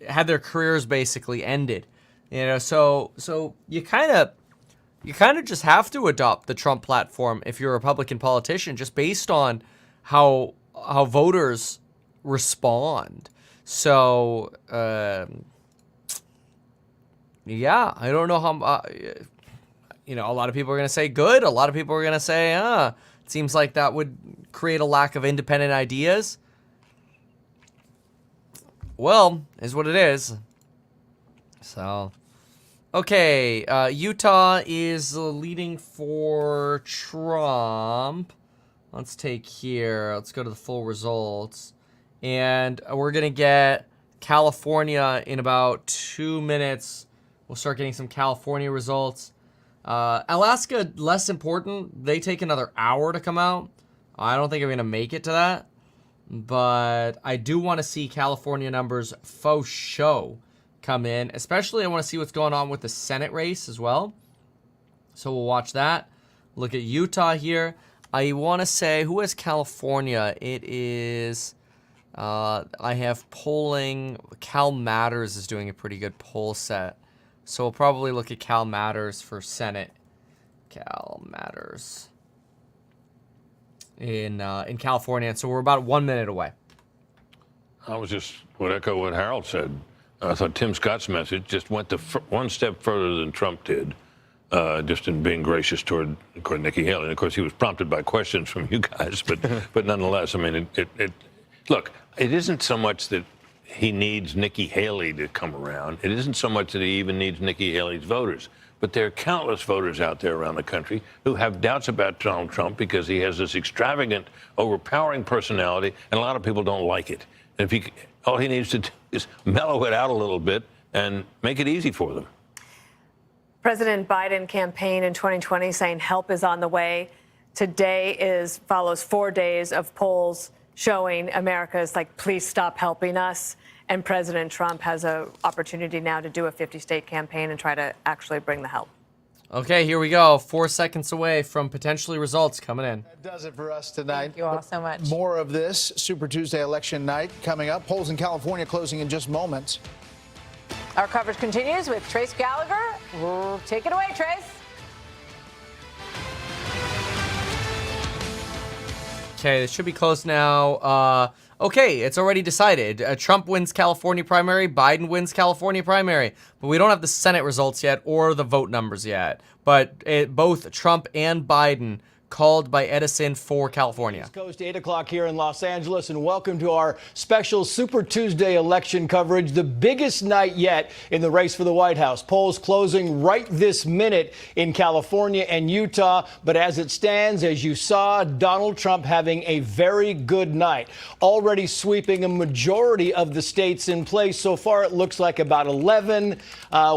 had their careers basically ended. You know, so you kind of just have to adopt the Trump platform if you're a Republican politician, just based on how voters respond. So yeah, I don't know how. You know, a lot of people are going to say good. A lot of people are going to say, it seems like that would create a lack of independent ideas. Well, is what it is. So, okay, Utah is leading for Trump. Let's take here. Let's go to the full results. And we're going to get California in about 2 minutes. We'll start getting some California results. Alaska, less important. They take another hour to come out. I don't think I'm going to make it to that. But I do want to see California numbers faux show come in. Especially I want to see what's going on with the Senate race as well. So we'll watch that. Look at Utah here. I want to say, who has California? It is, I have polling. Cal Matters is doing a pretty good poll set. So we'll probably look at Cal Matters for Senate. Cal Matters in California. And so we're about 1 minute away. I would echo what Harold said. I thought Tim Scott's message just went one step further than Trump did, just in being gracious toward Nikki Haley. And of course, he was prompted by questions from you guys, but nonetheless, I mean, look, it isn't so much that he needs Nikki Haley to come around. It isn't so much that he even needs Nikki Haley's voters. But there are countless voters out there around the country who have doubts about Donald Trump because he has this extravagant, overpowering personality, and a lot of people don't like it. And all he needs to do is mellow it out a little bit and make it easy for them. President Biden campaigned in 2020 saying help is on the way. today follows 4 days of polls showing America is like, please stop helping us. And President Trump has an opportunity now to do a 50-state campaign and try to actually bring the help. Okay, here we go. 4 seconds away from potentially results coming in. That does it for us tonight. Thank you all so much. More of this Super Tuesday election night coming up. Polls in California closing in just moments. Our coverage continues with Trace Gallagher. Take it away, Trace. Okay, this should be close now. Okay, it's already decided. Trump wins California primary, Biden wins California primary. But we don't have the Senate results yet or the vote numbers yet. But both Trump and Biden called by Edison for California. East Coast, 8 o'clock here in Los Angeles, and welcome to our special Super Tuesday election coverage, the biggest night yet in the race for the White House. Polls closing right this minute in California and Utah, but as it stands, as you saw, Donald Trump having a very good night, already sweeping a majority of the states in place. So far, it looks like about 11.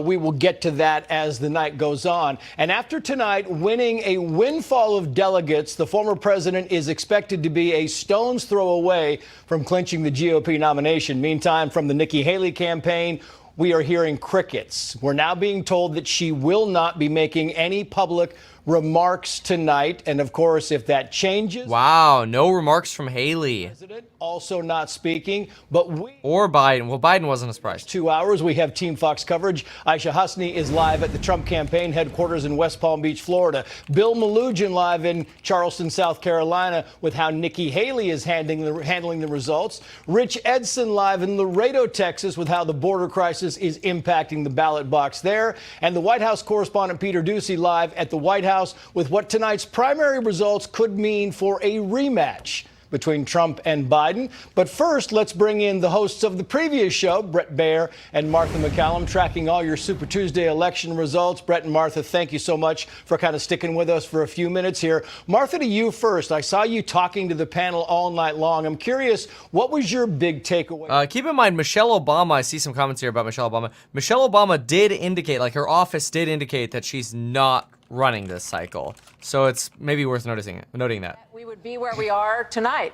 We will get to that as the night goes on. And after tonight, winning a windfall of delegates, the former president is expected to be a stone's throw away from clinching the GOP nomination. Meantime, from the Nikki Haley campaign, we are hearing crickets. We're now being told that she will not be making any public remarks tonight. And of course, if that changes. Wow, no remarks from Haley. President also not speaking, but or Biden. Well, Biden wasn't a surprise. 2 hours, we have Team Fox coverage. Aisha Husney is live at the Trump campaign headquarters in West Palm Beach, Florida. Bill Malugin live in Charleston, South Carolina, with how Nikki Haley is handling the results. Rich Edson live in Laredo, Texas, with how the border crisis is impacting the ballot box there. And the White House correspondent Peter Doocy live at the White House with what tonight's primary results could mean for a rematch between Trump and Biden. But first, let's bring in the hosts of the previous show, Brett Baer and Martha McCallum, tracking all your Super Tuesday election results. Brett and Martha, thank you so much for kind of sticking with us for a few minutes here. Martha, to you first. I saw you talking to the panel all night long. I'm curious, what was your big takeaway? Keep in mind, Michelle Obama, I see some comments here about Michelle Obama. Michelle Obama did indicate, like her office did indicate, that she's not running this cycle. So it's maybe worth noting that. We would be where we are tonight.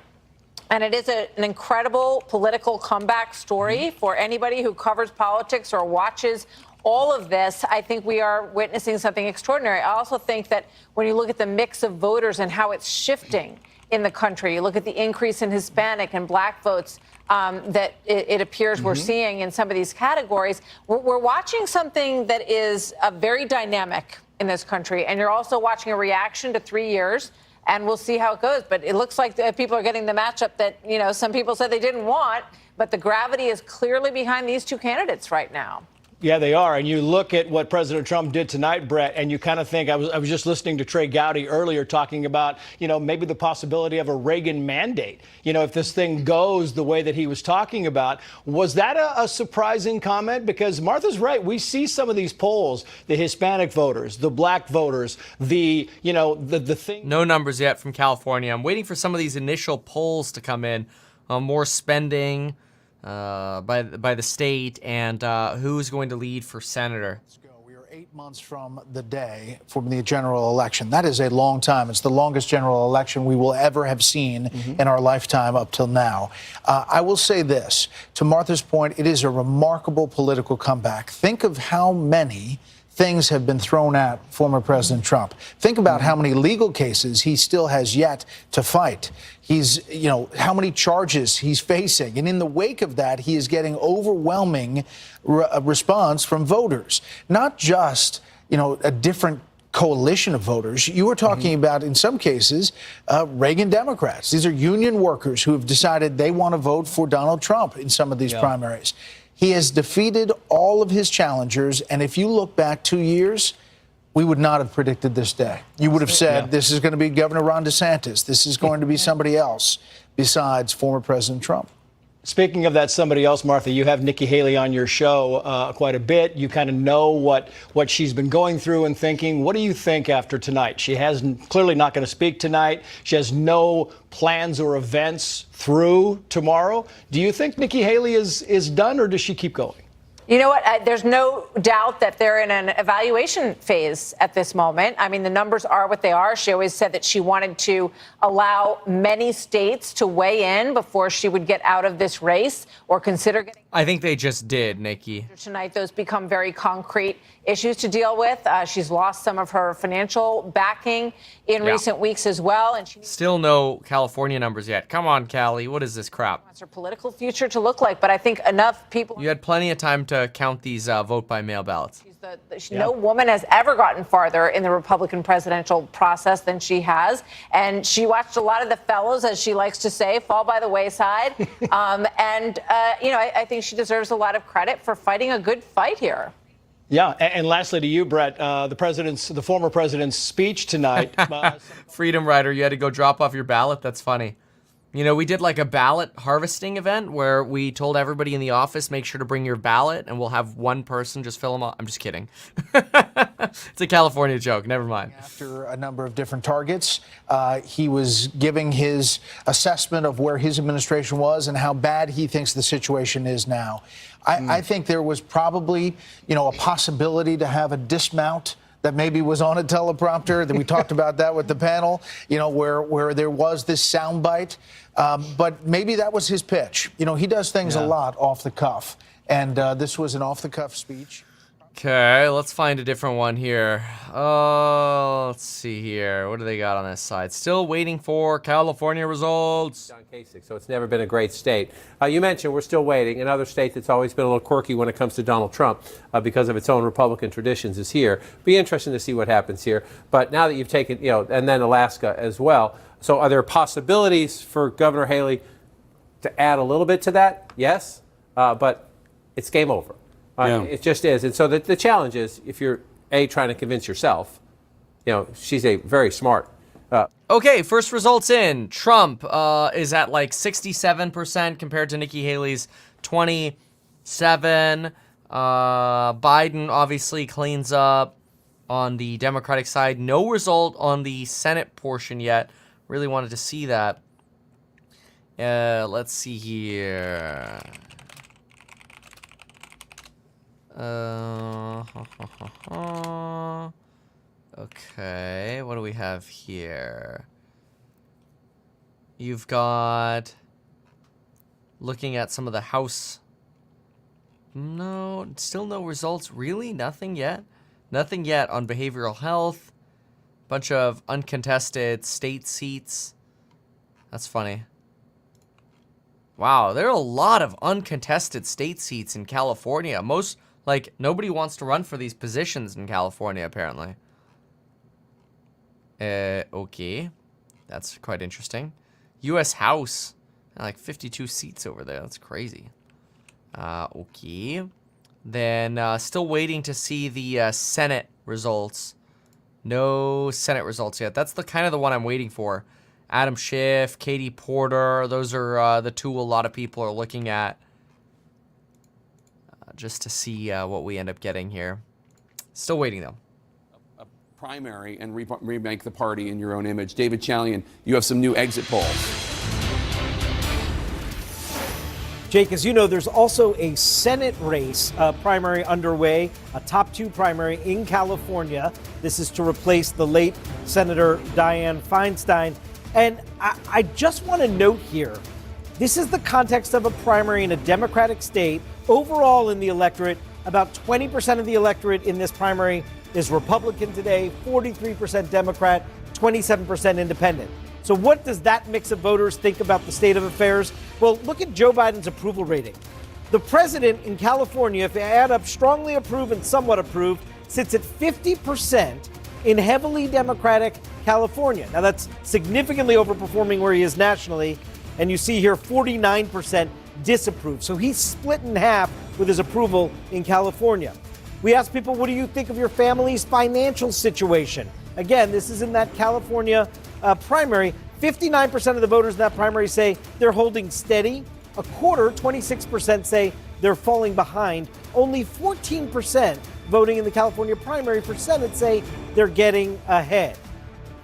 And it is an incredible political comeback story for anybody who covers politics or watches all of this. I think we are witnessing something extraordinary. I also think that when you look at the mix of voters and how it's shifting in the country, you look at the increase in Hispanic and black votes that it appears we're seeing in some of these categories. We're watching something that is very dynamic in this country. And you're also watching a reaction to 3 years. And we'll see how it goes. But it looks like people are getting the matchup that, some people said they didn't want. But the gravity is clearly behind these two candidates right now. Yeah, they are. And you look at what President Trump did tonight, Brett, and you kind of think, I was just listening to Trey Gowdy earlier talking about, maybe the possibility of a Reagan mandate, if this thing goes the way that he was talking about. Was that a surprising comment? Because Martha's right. We see some of these polls, the Hispanic voters, the black voters, the thing. No numbers yet from California. I'm waiting for some of these initial polls to come in. More spending by the state and who's going to lead for senator. Let's go. We are 8 months from the day for the general election. That is a long time. It's the longest general election we will ever have seen in our lifetime up till now. I will say this, to Martha's point, it is a remarkable political comeback. Think of how many things have been thrown at former President Trump. Think about how many legal cases he still has yet to fight. He's, how many charges he's facing. And in the wake of that, he is getting overwhelming response from voters. Not just, a different coalition of voters. You were talking about, in some cases, Reagan Democrats. These are union workers who have decided they want to vote for Donald Trump in some of these primaries. He has defeated all of his challengers. And if you look back 2 years, we would not have predicted this day. You would have said, this is going to be Governor Ron DeSantis. This is going to be somebody else besides former President Trump. Speaking of that somebody else, Martha, you have Nikki Haley on your show quite a bit. You kind of know what she's been going through and thinking. What do you think after tonight? She has clearly not going to speak tonight. She has no plans or events through tomorrow. Do you think Nikki Haley is done, or does she keep going? You know what? There's no doubt that they're in an evaluation phase at this moment. I mean, the numbers are what they are. She always said that she wanted to allow many states to weigh in before she would get out of this race or consider getting. I think they just did, Nikki. Tonight, those become very concrete issues to deal with. She's lost some of her financial backing in recent weeks as well. And she Still no California numbers yet. Come on, Callie. What is this crap? wants her political future to look like. But I think enough people. You had plenty of time to count these vote by mail ballots. No woman has ever gotten farther in the Republican presidential process than she has. And she watched a lot of the fellows, as she likes to say, fall by the wayside. I think she deserves a lot of credit for fighting a good fight here. Yeah, and lastly to you, Brett, the former president's speech tonight. Freedom Rider, you had to go drop off your ballot? That's funny. You know, we did like a ballot harvesting event where we told everybody in the office, make sure to bring your ballot, and we'll have one person just fill them all. I'm just kidding. It's a California joke. Never mind. After a number of different targets, he was giving his assessment of where his administration was and how bad he thinks the situation is now. I think there was probably, a possibility to have a dismount that maybe was on a teleprompter. That we talked about that with the panel, where there was this soundbite. But maybe that was his pitch. He does things a lot off the cuff. And this was an off the cuff speech. Okay, let's find a different one here. Let's see here. What do they got on this side? Still waiting for California results. John Kasich, so it's never been a great state. You mentioned we're still waiting. Another state that's always been a little quirky when it comes to Donald Trump because of its own Republican traditions is here. Be interesting to see what happens here. But now that you've taken, and then Alaska as well. So are there possibilities for Governor Haley to add a little bit to that? Yes, but it's game over. It just is. And so the challenge is, if you're, trying to convince yourself, she's a very smart. Okay, first results in. Trump is at like 67% compared to Nikki Haley's 27. Biden obviously cleans up on the Democratic side. No result on the Senate portion yet. Really wanted to see that. Let's see here. Okay, what do we have here? You've got, looking at some of the House, no, still no results. Really? Nothing yet? Nothing yet on behavioral health. Bunch of uncontested state seats. That's funny. Wow, there are a lot of uncontested state seats in California. Nobody wants to run for these positions in California, apparently. Okay. That's quite interesting. U.S. House. Like 52 seats over there. That's crazy. Okay. Then, still waiting to see the Senate results. No Senate results yet. That's kind of the one I'm waiting for. Adam Schiff, Katie Porter. Those are the two a lot of people are looking at. Just to see what we end up getting here. Still waiting, though. A primary and remake the party in your own image. David Chalian, you have some new exit polls. Jake, as you know, there's also a Senate race primary underway, a top two primary in California. This is to replace the late Senator Dianne Feinstein. And I just want to note here, this is the context of a primary in a Democratic state. Overall in the electorate, about 20% of the electorate in this primary is Republican today, 43% Democrat, 27% independent. So what does that mix of voters think about the state of affairs? Well, look at Joe Biden's approval rating. The president in California, if you add up strongly approved and somewhat approved, sits at 50% in heavily Democratic California. Now that's significantly overperforming where he is nationally. And you see here 49% disapprove. So he's split in half with his approval in California. We asked people, what do you think of your family's financial situation? Again, this is in that California primary. 59% of the voters in that primary say they're holding steady. A quarter, 26%, say they're falling behind. Only 14% voting in the California primary for Senate say they're getting ahead.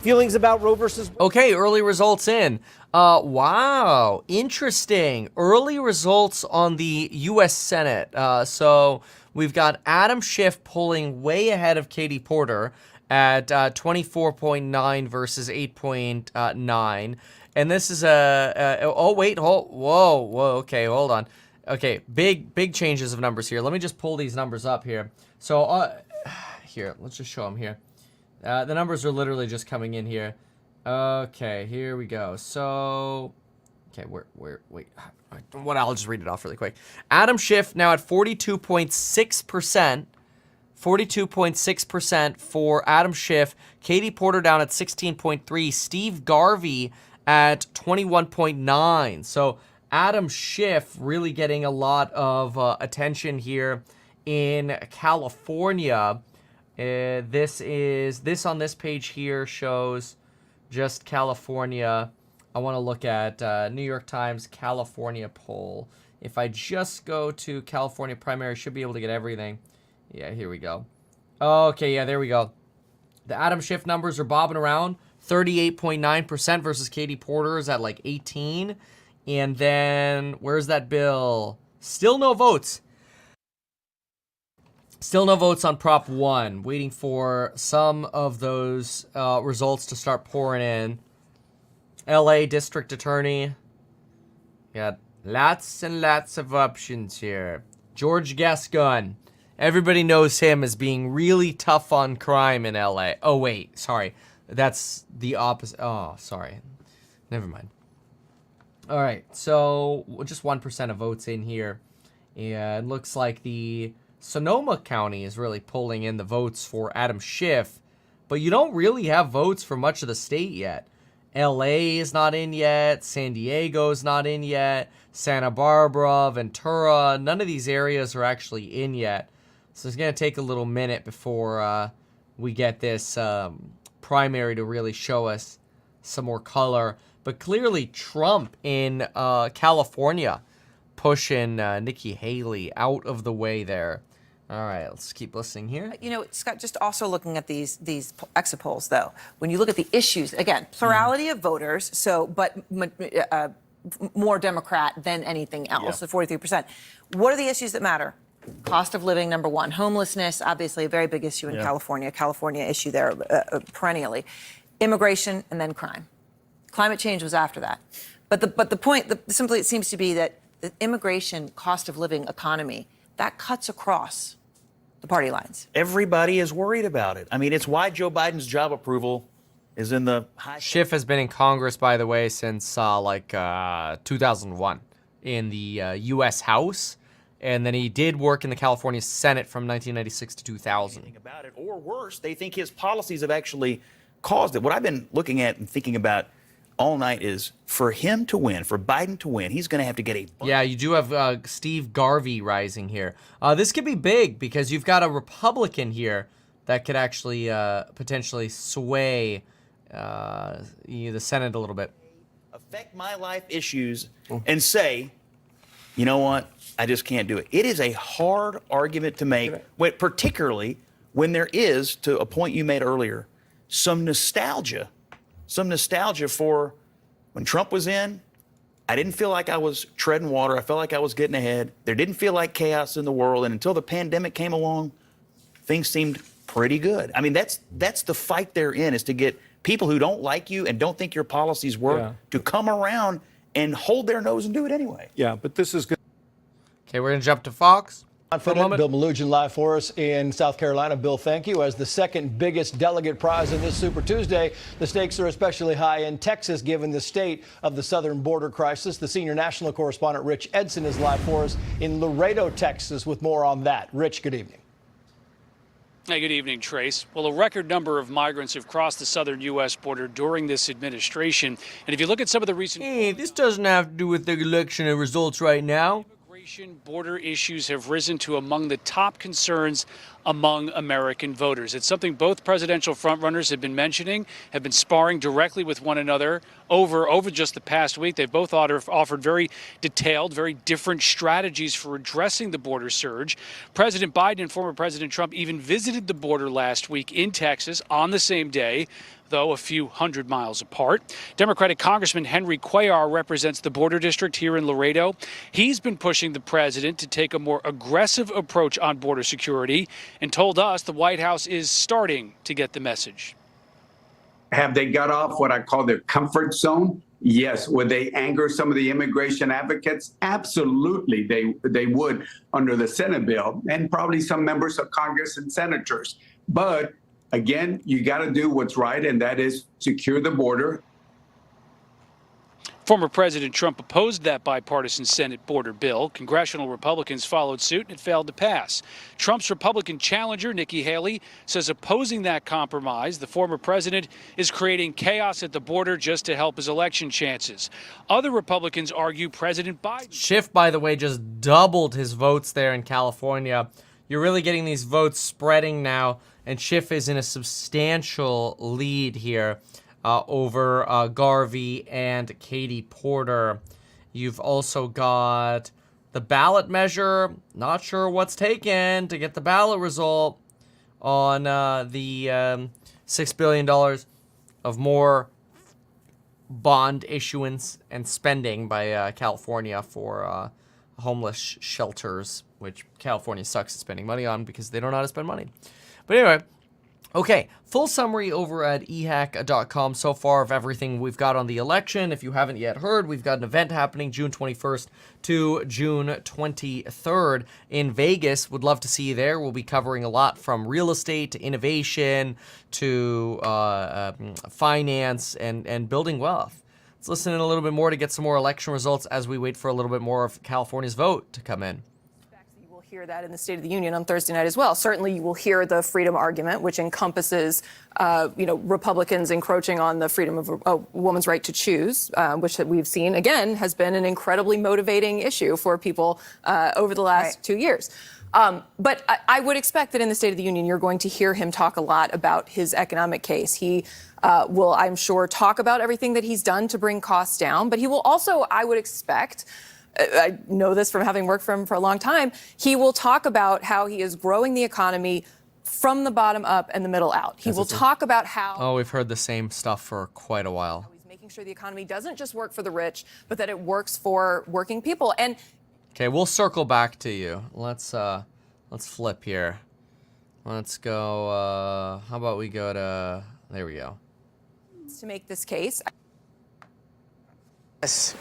Feelings about Roe versus Wade? Okay, early results in. Wow, interesting. Early results on the U.S. Senate. So we've got Adam Schiff pulling way ahead of Katie Porter at 24.9 versus 8.9. And this is okay, hold on. Okay, big changes of numbers here. Let me just pull these numbers up here. So here, let's just show them here. The numbers are literally just coming in here. Okay, here we go. So, okay, wait. I'll just read it off really quick. Adam Schiff now at 42.6%. 42.6% for Adam Schiff. Katie Porter down at 16.3%. Steve Garvey at 21.9%. So Adam Schiff really getting a lot of attention here in California. This on this page here shows just California. I want to look at New York Times California poll. If I just go to California primary, should be able to get everything. Yeah, here we go. Okay, yeah, there we go. The Adam Schiff numbers are bobbing around. 38.9% versus Katie Porter's at like 18. And then, where's that bill? Still no votes. Still no votes on Prop 1. Waiting for some of those results to start pouring in. LA District Attorney. Got lots and lots of options here. George Gascon. Everybody knows him as being really tough on crime in LA. Oh, wait. Sorry. That's the opposite. Oh, sorry. Never mind. All right. So just 1% of votes in here. And it looks like the Sonoma County is really pulling in the votes for Adam Schiff. But you don't really have votes for much of the state yet. LA is not in yet. San Diego is not in yet. Santa Barbara, Ventura, none of these areas are actually in yet. So it's going to take a little minute before we get this primary to really show us some more color. But clearly Trump in California pushing Nikki Haley out of the way there. All right, let's keep listening here. You know, Scott, just also looking at these exit polls, though, when you look at the issues, again, plurality of voters, so but more Democrat than anything else, the 43%. What are the issues that matter? Cost of living, number one. Homelessness, obviously a very big issue in California. California issue there perennially. Immigration and then crime. Climate change was after that. But the point, simply it seems to be that the immigration, cost of living, economy, that cuts across the party lines. Everybody is worried about it. I mean, it's why Joe Biden's job approval is in the high. Schiff has been in Congress, by the way, since 2001 in the U.S. House. And then he did work in the California Senate from 1996 to 2000. About it, or worse, they think his policies have actually caused it. What I've been looking at and thinking about all night is for him to win, for Biden to win, he's going to have to get a. Yeah, you do have Steve Garvey rising here. This could be big because you've got a Republican here that could actually potentially sway the Senate a little bit. Affect my life issues and say, you know what? I just can't do it. It is a hard argument to make, particularly when there is, to a point you made earlier, some nostalgia for when Trump was in. I didn't feel like I was treading water. I felt like I was getting ahead. There didn't feel like chaos in the world. And until the pandemic came along, things seemed pretty good. I mean, that's the fight they're in, is to get people who don't like you and don't think your policies work to come around and hold their nose and do it anyway. Yeah, but this is good. Okay, we're going to jump to Fox. Bill Malugin live for us in South Carolina. Bill, thank you. As the second biggest delegate prize in this Super Tuesday, the stakes are especially high in Texas, given the state of the southern border crisis. The senior national correspondent Rich Edson is live for us in Laredo, Texas, with more on that. Rich, good evening. Hey, good evening, Trace. Well, a record number of migrants have crossed the southern U.S. border during this administration. And if you look at some of the recent... Hey, this doesn't have to do with the election and results right now. Border issues have risen to among the top concerns among American voters. It's something both presidential frontrunners have been mentioning, have been sparring directly with one another over just the past week. They've both offered very detailed, very different strategies for addressing the border surge. President Biden and former President Trump even visited the border last week in Texas on the same day. though a few hundred miles apart. Democratic Congressman Henry Cuellar represents the border district here in Laredo. He's been pushing the president to take a more aggressive approach on border security and told us the White House is starting to get the message. Have they got off what I call their comfort zone? Yes. Would they anger some of the immigration advocates? Absolutely, they would under the Senate bill, and probably some members of Congress and senators. But again, you got to do what's right, and that is secure the border. Former President Trump opposed that bipartisan Senate border bill. Congressional Republicans followed suit and it failed to pass. Trump's Republican challenger, Nikki Haley, says opposing that compromise, the former president is creating chaos at the border just to help his election chances. Other Republicans argue President Biden... Schiff, by the way, just doubled his votes there in California. You're really getting these votes spreading now, and Schiff is in a substantial lead here. Over Garvey and Katie Porter. You've also got the ballot measure. Not sure what's taken to get the ballot result on the $6 billion of more bond issuance and spending by California for homeless shelters, which California sucks at spending money on because they don't know how to spend money. But anyway, okay, full summary over at ehack.com so far of everything we've got on the election. If you haven't yet heard, we've got an event happening June 21st to June 23rd in Vegas. Would love to see you there. We'll be covering a lot from real estate to innovation to finance and building wealth. Let's listen in a little bit more to get some more election results as we wait for a little bit more of California's vote to come in. Hear that in the State of the Union on Thursday night as well. Certainly, you will hear the freedom argument, which encompasses, Republicans encroaching on the freedom of a woman's right to choose, which we've seen again has been an incredibly motivating issue for people over the last 2 years. But I would expect that in the State of the Union, you're going to hear him talk a lot about his economic case. He will, I'm sure, talk about everything that he's done to bring costs down, but he will also, I would expect, I know this from having worked for him for a long time, he will talk about how he is growing the economy from the bottom up and the middle out. He will talk about how... Oh, we've heard the same stuff for quite a while. He's making sure the economy doesn't just work for the rich, but that it works for working people. And okay, we'll circle back to you. Let's flip here. Let's go, how about we go to, there we go. To make this case...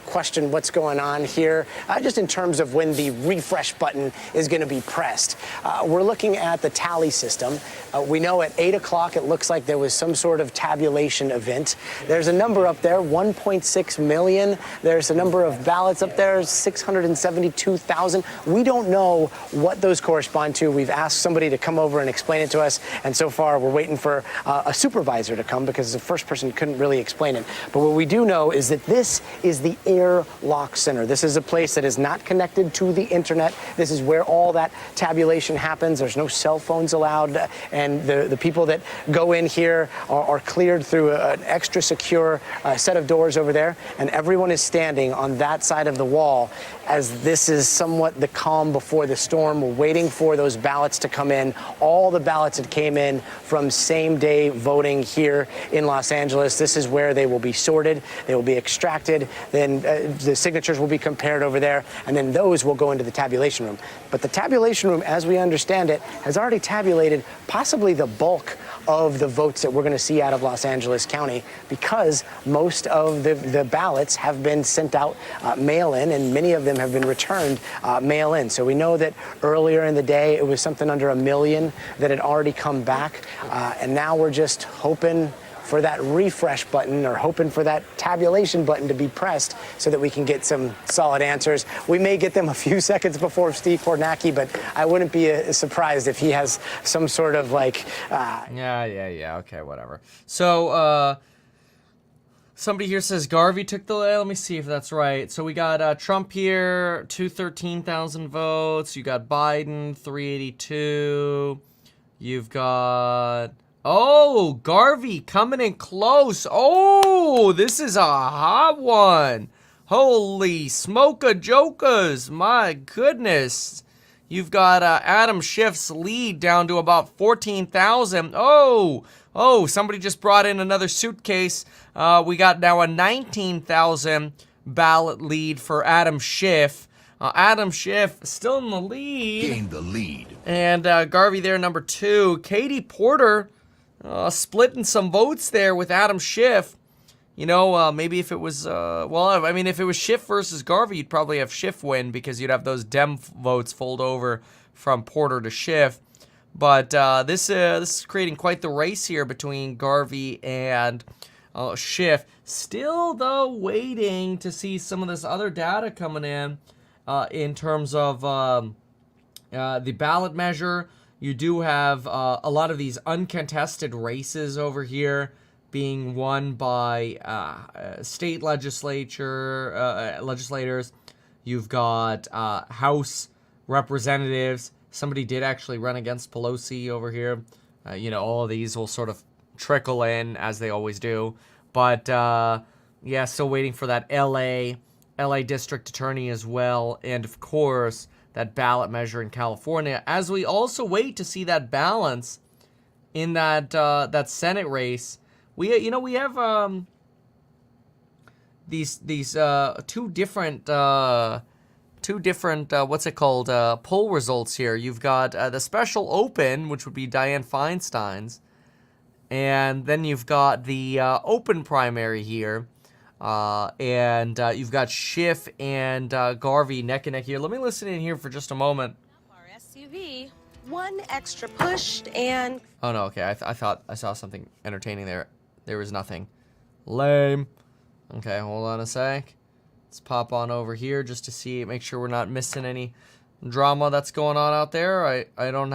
Question what's going on here, just in terms of when the refresh button is going to be pressed. We're looking at the tally system. We know at 8 o'clock it looks like there was some sort of tabulation event. There's a number up there, 1.6 million. There's a number of ballots up there, 672,000. We don't know what those correspond to. We've asked somebody to come over and explain it to us, and so far we're waiting for a supervisor to come because the first person couldn't really explain it. But what we do know is that this is the Airlock Center. This is a place that is not connected to the internet. This is where all that tabulation happens. There's no cell phones allowed, and the people that go in here are cleared through an extra secure set of doors over there, and everyone is standing on that side of the wall as this is somewhat the calm before the storm. We're waiting for those ballots to come in. All the ballots that came in from same-day voting here in Los Angeles. This is where they will be sorted. They will be extracted. Then the signatures will be compared over there, and then those will go into the tabulation room. But the tabulation room, as we understand it, has already tabulated possibly the bulk of the votes that we're going to see out of Los Angeles County, because most of the ballots have been sent out mail-in, and many of them have been returned mail-in. So we know that earlier in the day it was something under 1 million that had already come back, and now we're just hoping for that refresh button, or hoping for that tabulation button to be pressed so that we can get some solid answers. We may get them a few seconds before Steve Kornacki, but I wouldn't be surprised if he has some sort of like... Yeah, okay, whatever. So, somebody here says Garvey took the... Let me see if that's right. So we got Trump here, 213,000 votes. You got Biden, 382. You've got... Oh, Garvey coming in close. Oh, this is a hot one. Holy smoke-a-jokers. My goodness. You've got Adam Schiff's lead down to about 14,000. Oh, Oh, somebody just brought in another suitcase. We got now a 19,000 ballot lead for Adam Schiff. Adam Schiff still in the lead. Gained the lead. And Garvey there, number 2. Katie Porter splitting some votes there with Adam Schiff. You know, maybe if it was, well, I mean, if it was Schiff versus Garvey, you'd probably have Schiff win because you'd have those Dem votes fold over from Porter to Schiff. But this is creating quite the race here between Garvey and Schiff. Still, though, waiting to see some of this other data coming in terms of the ballot measure. You do have a lot of these uncontested races over here being won by state legislators. You've got House representatives. Somebody did actually run against Pelosi over here. You know, all of these will sort of trickle in as they always do. But, yeah, still waiting for that LA district attorney as well. And, of course, that ballot measure in California. As we also wait to see that balance in that Senate race. We have these two different what's it called, poll results here. You've got the special open, which would be Dianne Feinstein's, and then you've got the open primary here, and you've got Schiff and Garvey neck and neck here. Let me listen in here for just a moment. Our SUV, one extra push and... Oh, no, okay, I thought I saw something entertaining there. There was nothing. Lame. Okay, hold on a sec. Let's pop on over here just to see, make sure we're not missing any drama that's going on out there. I don't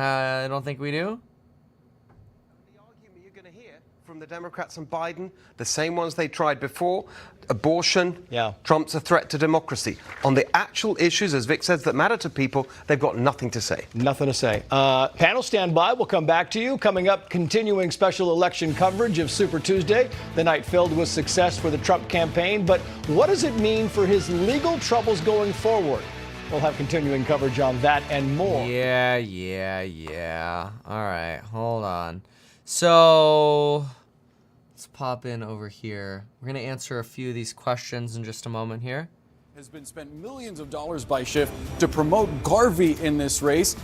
think we do. The argument you're going to hear from the Democrats and Biden, the same ones they tried before, abortion, Trump's a threat to democracy. On the actual issues, as Vic says, that matter to people, they've got nothing to say. Nothing to say. Panel, stand by. We'll come back to you. Coming up, continuing special election coverage of Super Tuesday, the night filled with success for the Trump campaign. But what does it mean for his legal troubles going forward? We'll have continuing coverage on that and more. Yeah. All right, hold on. So... let's pop in over here. We're going to answer a few of these questions in just a moment here. Has been spent millions of dollars by Schiff to promote Garvey in this race,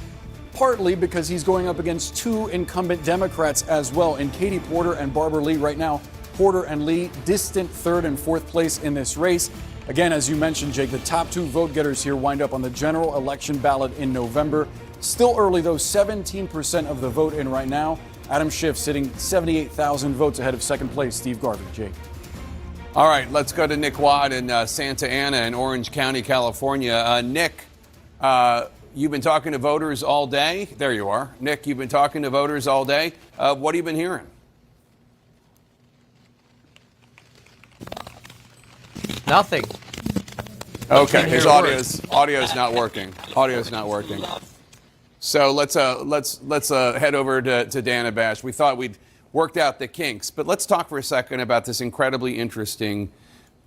partly because he's going up against 2 incumbent Democrats as well, in Katie Porter and Barbara Lee. Right now, Porter and Lee distant 3rd and 4th place in this race. Again, as you mentioned, Jake, the top 2 vote getters here wind up on the general election ballot in November. Still early, though, 17% of the vote in right now. Adam Schiff sitting 78,000 votes ahead of 2nd place, Steve Garvey. Jake. All right, let's go to Nick Watt in Santa Ana in Orange County, California. Nick, you've been talking to voters all day. There you are. Nick, you've been talking to voters all day. What have you been hearing? Nothing. Okay, his audio's not working. Audio's not working. So let's head over to Dana Bash. We thought we'd worked out the kinks, but let's talk for a second about this incredibly interesting,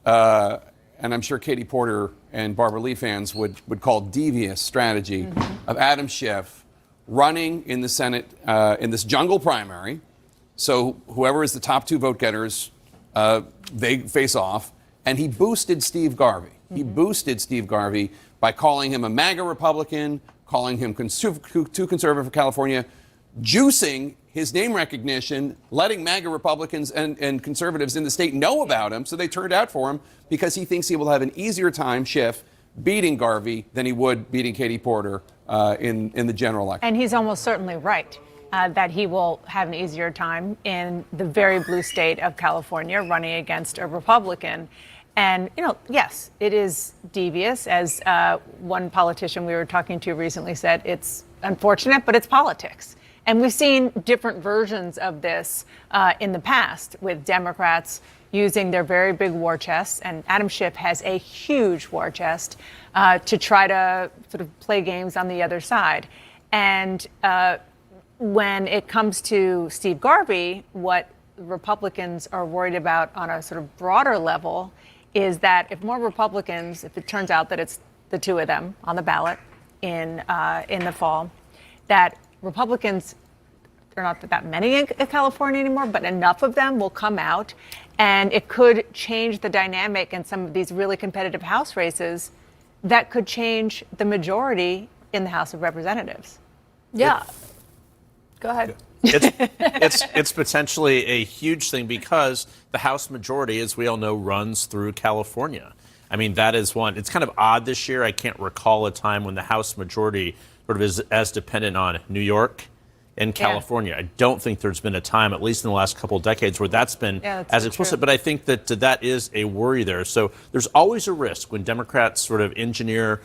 and I'm sure Katie Porter and Barbara Lee fans would call devious strategy of Adam Schiff running in the Senate in this jungle primary. So whoever is the top 2 vote getters, they face off, and he boosted Steve Garvey. He boosted Steve Garvey by calling him a MAGA Republican, calling him too conservative for California, juicing his name recognition, letting MAGA Republicans and conservatives in the state know about him, so they turned out for him because he thinks he will have an easier time, Schiff, beating Garvey than he would beating Katie Porter in the general election. And he's almost certainly right that he will have an easier time in the very blue state of California running against a Republican. And, yes, it is devious. As one politician we were talking to recently said, it's unfortunate, but it's politics. And we've seen different versions of this in the past with Democrats using their very big war chests. And Adam Schiff has a huge war chest to try to sort of play games on the other side. And when it comes to Steve Garvey, what Republicans are worried about on a sort of broader level is that if more Republicans, if it turns out that it's the 2 of them on the ballot in the fall, that Republicans there are not that many in California anymore, but enough of them will come out, and it could change the dynamic in some of these really competitive House races that could change the majority in the House of Representatives. Yeah. Go ahead. It's potentially a huge thing because the House majority, as we all know, runs through California. I mean, that is one. It's kind of odd this year. I can't recall a time when the House majority sort of is as dependent on New York and California. I don't think there's been a time, at least in the last couple of decades, where that's been as explicit. But I think that that is a worry there. So there's always a risk when Democrats sort of engineer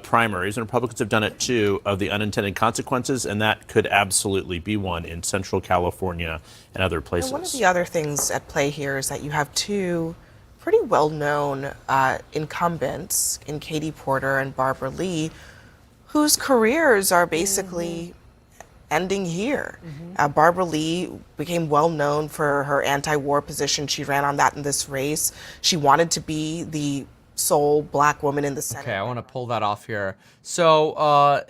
primaries, and Republicans have done it too, of the unintended consequences, and that could absolutely be one in Central California and other places. And one of the other things at play here is that you have two pretty well-known incumbents in Katie Porter and Barbara Lee, whose careers are basically ending here. Barbara Lee became well known for her anti-war position. She ran on that in this race. She wanted to be the sole black woman in the Senate. Okay, I want to pull that off here. So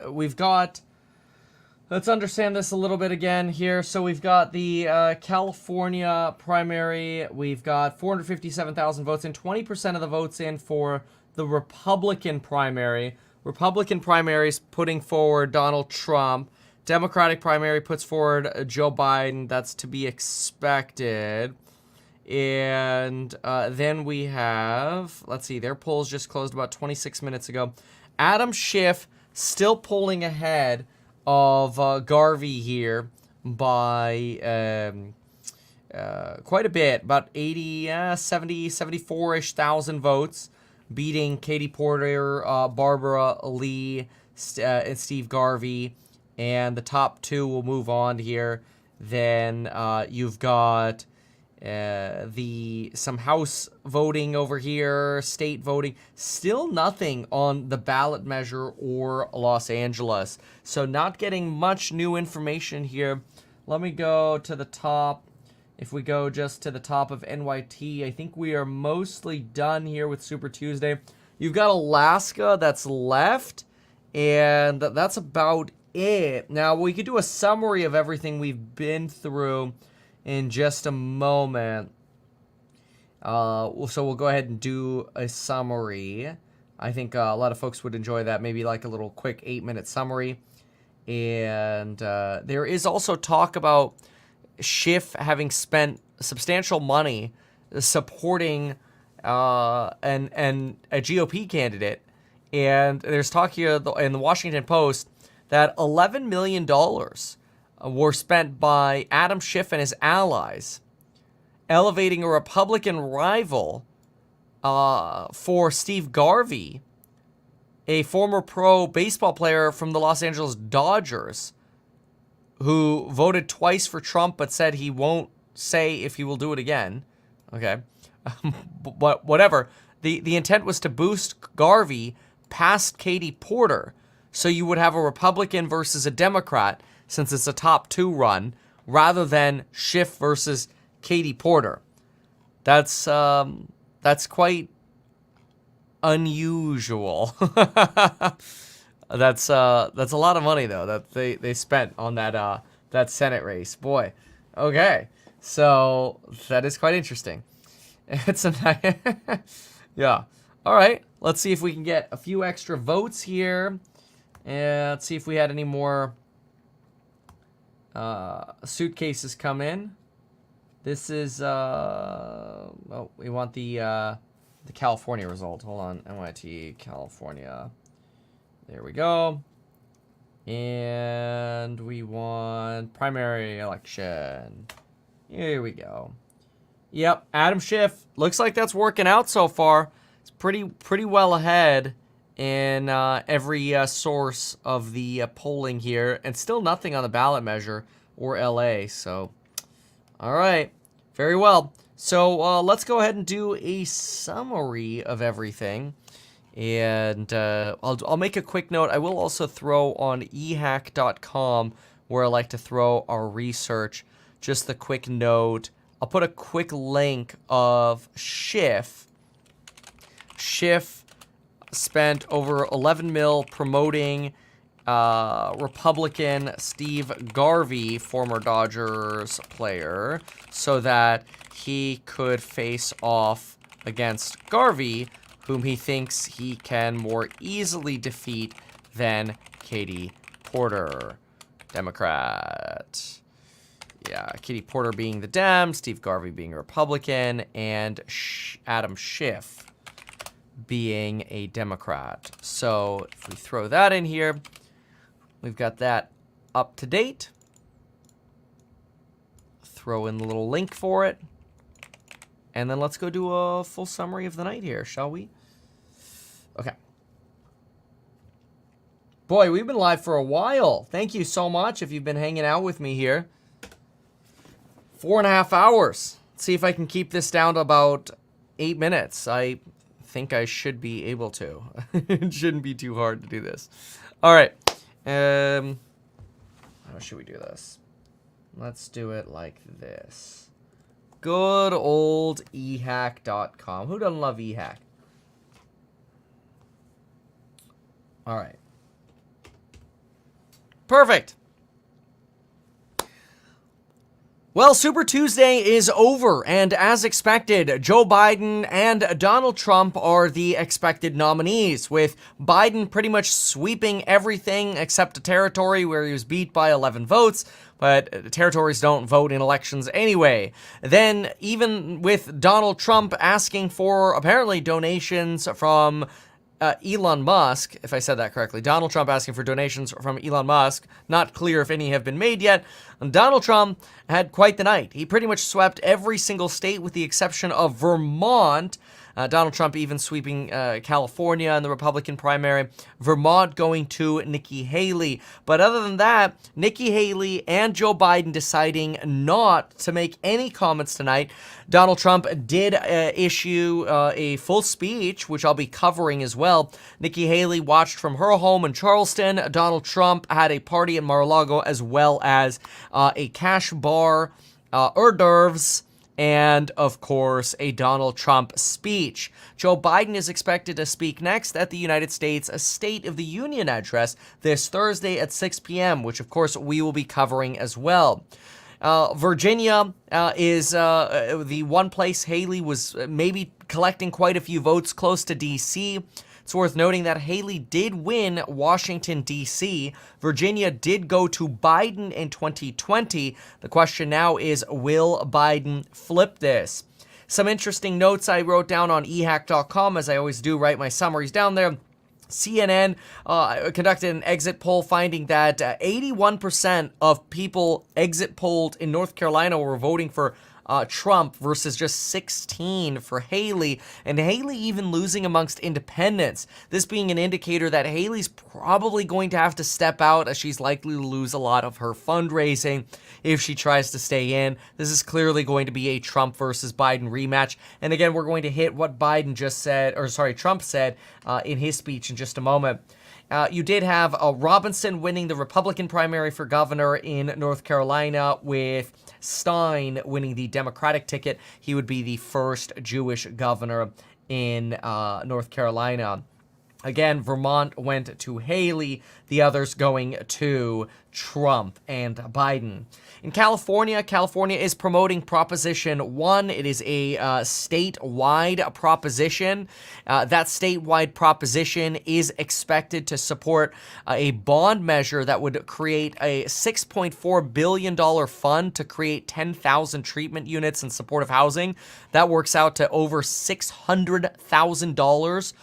we've got, let's understand this a little bit again here. So we've got the California primary. We've got 457,000 votes in, 20% of the votes in for the Republican primary. Republican primaries putting forward Donald Trump. Democratic primary puts forward Joe Biden. That's to be expected. And then we have, let's see, their polls just closed about 26 minutes ago. Adam Schiff still polling ahead of Garvey here by quite a bit, about 80, 70, 74-ish thousand votes, beating Katie Porter, Barbara Lee, and Steve Garvey. And the top two will move on here. Then you've got some House voting over here, state voting. Still nothing on the ballot measure or Los Angeles. So not getting much new information here. Let me go to the top. If we go just to the top of NYT, I think we are mostly done here with Super Tuesday. You've got Alaska that's left, and that's about it. Now, we could do a summary of everything we've been through in just a moment. So we'll go ahead and do a summary. I think a lot of folks would enjoy that, maybe like a little quick 8-minute summary. And there is also talk about Schiff having spent substantial money supporting a GOP candidate. And there's talk here in the Washington Post that $11 million were spent by Adam Schiff and his allies, elevating a Republican rival for Steve Garvey, a former pro baseball player from the Los Angeles Dodgers, who voted twice for Trump but said he won't say if he will do it again. Okay. But whatever. The intent was to boost Garvey past Katie Porter, so you would have a Republican versus a Democrat, since it's a top two run, rather than Schiff versus Katie Porter. That's quite unusual. That's a lot of money though that they spent on that Senate race. Boy. Okay. So that is quite interesting. It's a yeah. All right. Let's see if we can get a few extra votes here. And let's see if we had any more suitcases come in. This is oh, we want the California result. Hold on. NYT California. There we go. And we want primary election. Here we go. Yep, Adam Schiff. Looks like that's working out so far. It's pretty well ahead in every source of the polling here, and still nothing on the ballot measure or LA. So, all right, very well. So let's go ahead and do a summary of everything. And I'll make a quick note. I will also throw on ehack.com, where I like to throw our research, just a quick note. I'll put a quick link of Schiff. Schiff spent over 11 mil promoting Republican Steve Garvey, former Dodgers player, so that he could face off against Garvey, whom he thinks he can more easily defeat than Katie Porter, Democrat. Yeah, Katie Porter being the Dem, Steve Garvey being a Republican, and Adam Schiff being a Democrat. So if we throw that in here, we've got that up to date. Throw in the little link for it. And then let's go do a full summary of the night here, shall we? Okay. Boy, we've been live for a while. Thank you so much if you've been hanging out with me here. 4.5 hours. Let's see if I can keep this down to about 8 minutes. I think I should be able to. It shouldn't be too hard to do this. All right. How should we do this? Let's do it like this. Good old ehack.com. Who doesn't love ehack? All right. Perfect. Well, Super Tuesday is over, and as expected, Joe Biden and Donald Trump are the expected nominees, with Biden pretty much sweeping everything except a territory where he was beat by 11 votes, but territories don't vote in elections anyway. Then, even with Donald Trump asking for, apparently, donations from Elon Musk, if I said that correctly, Donald Trump asking for donations from Elon Musk, not clear if any have been made yet. And Donald Trump had quite the night. He pretty much swept every single state with the exception of Vermont. Donald Trump even sweeping California in the Republican primary. Vermont going to Nikki Haley. But other than that, Nikki Haley and Joe Biden deciding not to make any comments tonight. Donald Trump did issue a full speech, which I'll be covering as well. Nikki Haley watched from her home in Charleston. Donald Trump had a party in Mar-a-Lago, as well as a cash bar, hors d'oeuvres, and, of course, a Donald Trump speech. Joe Biden is expected to speak next at the United States State of the Union address this Thursday at 6 p.m., which, of course, we will be covering as well. Virginia is the one place Haley was maybe collecting quite a few votes close to D.C. It's worth noting that Haley did win Washington, D.C. Virginia did go to Biden in 2020. The question now is, will Biden flip this? Some interesting notes I wrote down on ehack.com, as I always do, write my summaries down there. CNN conducted an exit poll finding that 81% of people exit polled in North Carolina were voting for Trump versus just 16 for Haley, and Haley even losing amongst independents. This being an indicator that Haley's probably going to have to step out, as she's likely to lose a lot of her fundraising if she tries to stay in. This is clearly going to be a Trump versus Biden rematch. And again, we're going to hit what Trump said in his speech in just a moment. You did have Robinson winning the Republican primary for governor in North Carolina, with Stein winning the Democratic ticket. He would be the first Jewish governor in North Carolina. Again, Vermont went to Haley, the others going to Trump and Biden. In California, California is promoting Proposition 1. It is a statewide proposition. That statewide proposition is expected to support a bond measure that would create a $6.4 billion fund to create 10,000 treatment units in supportive housing. That works out to over $600,000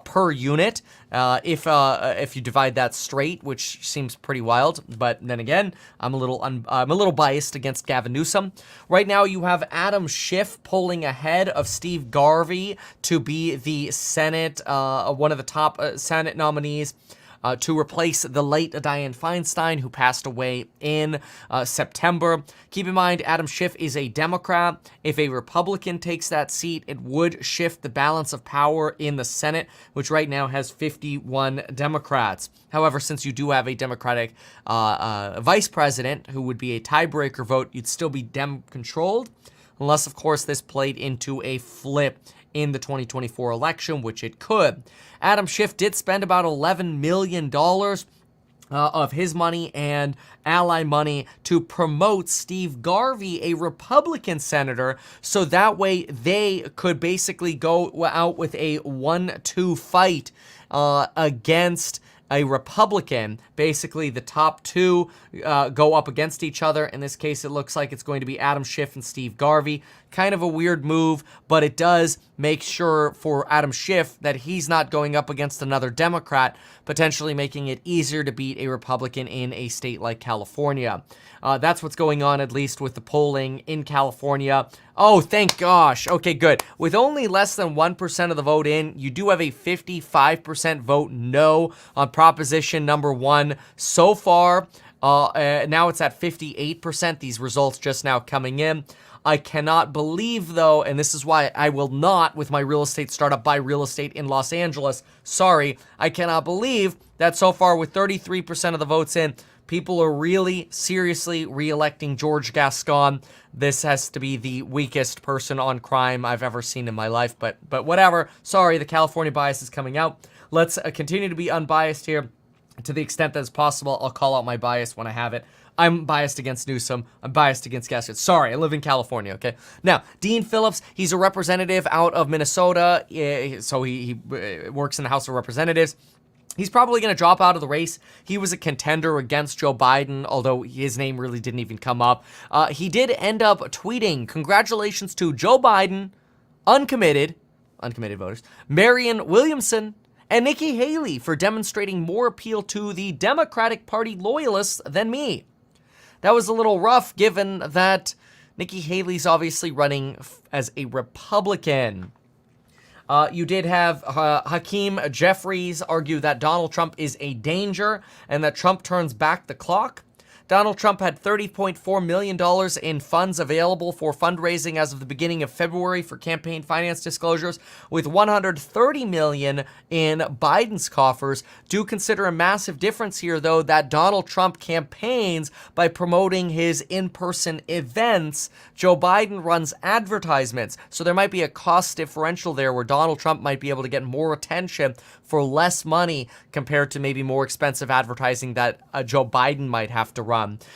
per unit. If you divide that straight, which seems pretty wild, but then again, I'm a little biased against Gavin Newsom. Right now, you have Adam Schiff polling ahead of Steve Garvey to be the Senate, one of the top Senate nominees. To replace the late Dianne Feinstein, who passed away in September. Keep in mind, Adam Schiff is a Democrat. If a Republican takes that seat, it would shift the balance of power in the Senate, which right now has 51 Democrats. However, since you do have a Democratic vice president, who would be a tiebreaker vote, you'd still be Dem-controlled, unless, of course, this played into a flip in the 2024 election, which it could. Adam Schiff did spend about $11 million of his money and ally money to promote Steve Garvey, a Republican senator, so that way they could basically go out with a 1-2 fight against a Republican. Basically, the top two go up against each other. In this case, it looks like it's going to be Adam Schiff and Steve Garvey. Kind of a weird move, but it does make sure for Adam Schiff that he's not going up against another Democrat, potentially making it easier to beat a Republican in a state like California. That's what's going on, at least with the polling in California. Oh, thank gosh. Okay, good. With only less than 1% of the vote in, you do have a 55% vote no on proposition number 1 so far. Now it's at 58%. These results just now coming in. I cannot believe, though, and this is why I will not, with my real estate startup, buy real estate in Los Angeles. Sorry, I cannot believe that so far, with 33% of the votes in, people are really seriously re-electing George Gascon. This has to be the weakest person on crime I've ever seen in my life, but whatever. Sorry, the California bias is coming out. Let's continue to be unbiased here. To the extent that is possible, I'll call out my bias when I have it. I'm biased against Newsom. I'm biased against Gascon. Sorry, I live in California, okay? Now, Dean Phillips, he's a representative out of Minnesota, so he works in the House of Representatives. He's probably going to drop out of the race. He was a contender against Joe Biden, although his name really didn't even come up. He did end up tweeting, "Congratulations to Joe Biden, uncommitted voters, Marianne Williamson, and Nikki Haley for demonstrating more appeal to the Democratic Party loyalists than me." That was a little rough, given that Nikki Haley's obviously running as a Republican. You did have Hakeem Jeffries argue that Donald Trump is a danger and that Trump turns back the clock. Donald Trump had $30.4 million in funds available for fundraising as of the beginning of February for campaign finance disclosures, with $130 million in Biden's coffers. Do consider a massive difference here, though, that Donald Trump campaigns by promoting his in-person events. Joe Biden runs advertisements, so there might be a cost differential there where Donald Trump might be able to get more attention for less money compared to maybe more expensive advertising that Joe Biden might have to run.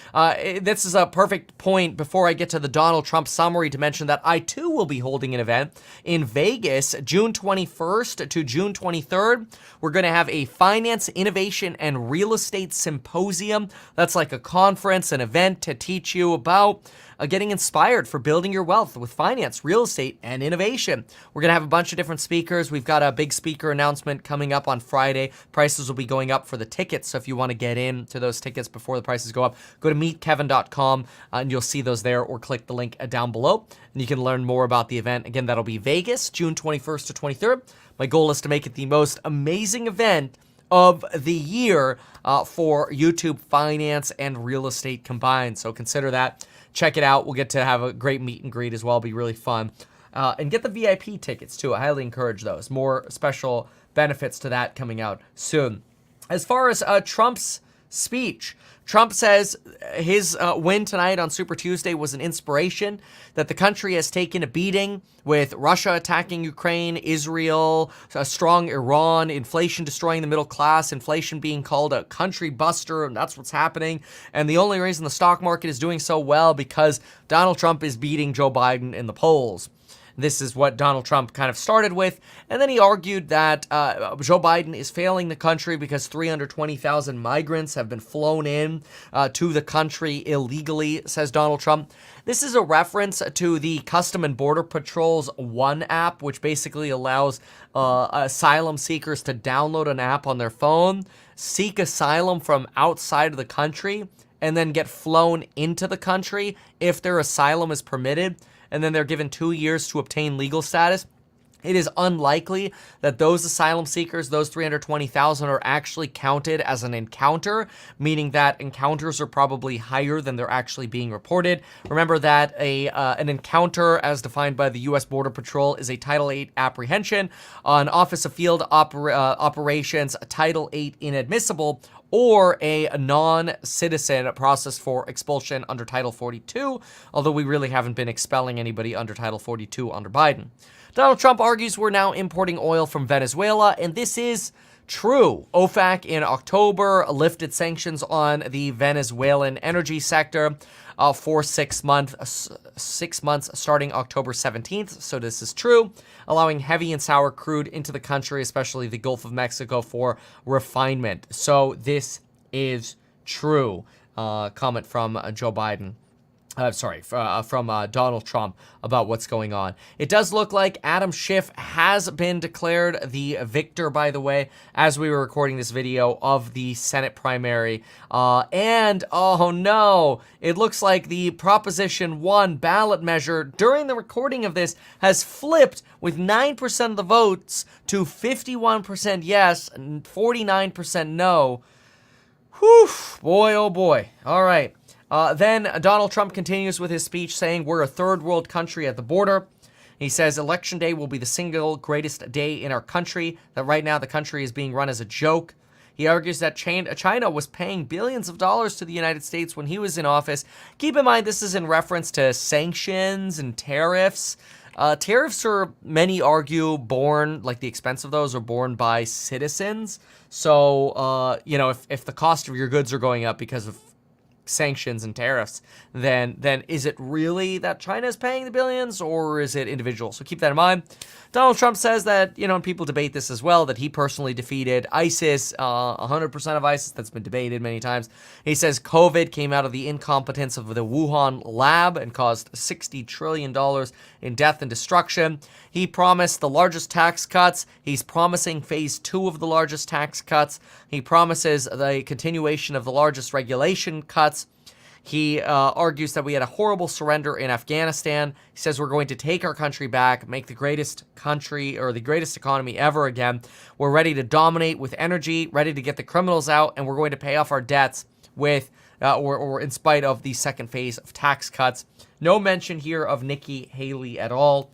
This is a perfect point before I get to the Donald Trump summary to mention that I too will be holding an event in Vegas, June 21st to June 23rd. We're going to have a finance, innovation, and real estate symposium. That's like a conference, an event to teach you about getting inspired for building your wealth with finance, real estate, and innovation. We're going to have a bunch of different speakers. We've got a big speaker announcement coming up on Friday. Prices will be going up for the tickets, so if you want to get into those tickets before the prices go up, go to meetkevin.com and you'll see those there, or click the link down below and you can learn more about the event. Again, that'll be Vegas, June 21st to 23rd. My goal is to make it the most amazing event of the year for YouTube finance and real estate combined. So consider that. Check it out. We'll get to have a great meet and greet as well. It'll be really fun. And get the VIP tickets too. I highly encourage those. More special benefits to that coming out soon. As far as Trump's speech, Trump says his win tonight on Super Tuesday was an inspiration, that the country has taken a beating with Russia attacking Ukraine, Israel, a strong Iran, inflation destroying the middle class, inflation being called a country buster, and that's what's happening. And the only reason the stock market is doing so well because Donald Trump is beating Joe Biden in the polls. This is what Donald Trump kind of started with. And then he argued that Joe Biden is failing the country because 320,000 migrants have been flown in to the country illegally, says Donald Trump. This is a reference to the Custom and Border Patrol's One app, which basically allows asylum seekers to download an app on their phone, seek asylum from outside of the country, and then get flown into the country if their asylum is permitted, and then they're given 2 years to obtain legal status. It is unlikely that those asylum seekers, those 320,000, are actually counted as an encounter, meaning that encounters are probably higher than they're actually being reported. Remember that an encounter, as defined by the U.S. Border Patrol, is a Title VIII apprehension, an Office of Field Operations Title VIII inadmissible, or a non-citizen process for expulsion under Title 42, although we really haven't been expelling anybody under Title 42 under Biden. Donald Trump argues we're now importing oil from Venezuela, and this is true. OFAC in October lifted sanctions on the Venezuelan energy sector for 6 months starting October 17th. So this is true, allowing heavy and sour crude into the country, especially the Gulf of Mexico, for refinement. So this is true. Comment from Joe Biden. From Donald Trump about what's going on. It does look like Adam Schiff has been declared the victor, by the way, as we were recording this video, of the Senate primary. And, oh no, it looks like the Proposition 1 ballot measure during the recording of this has flipped with 9% of the votes to 51% yes and 49% no. Whew, boy, oh boy. All right. Then Donald Trump continues with his speech saying we're a third world country at the border. He says Election Day will be the single greatest day in our country, that right now the country is being run as a joke. He argues that China was paying billions of dollars to the United States when he was in office. Keep in mind, this is in reference to sanctions and tariffs. Tariffs are, many argue, borne, like the expense of those are borne by citizens. So, if the cost of your goods are going up because of sanctions and tariffs, then is it really that China is paying the billions, or is it individuals? So keep that in mind. Donald Trump says that, and people debate this as well, that he personally defeated ISIS, 100% of ISIS. That's been debated many times. He says COVID came out of the incompetence of the Wuhan lab and caused $60 trillion in death and destruction. He promised the largest tax cuts. He's promising phase 2 of the largest tax cuts. He promises the continuation of the largest regulation cuts. He argues that we had a horrible surrender in Afghanistan. He says we're going to take our country back, make the greatest country or the greatest economy ever again. We're ready to dominate with energy, ready to get the criminals out, and we're going to pay off our debts with, or in spite of the second phase of tax cuts. No mention here of Nikki Haley at all.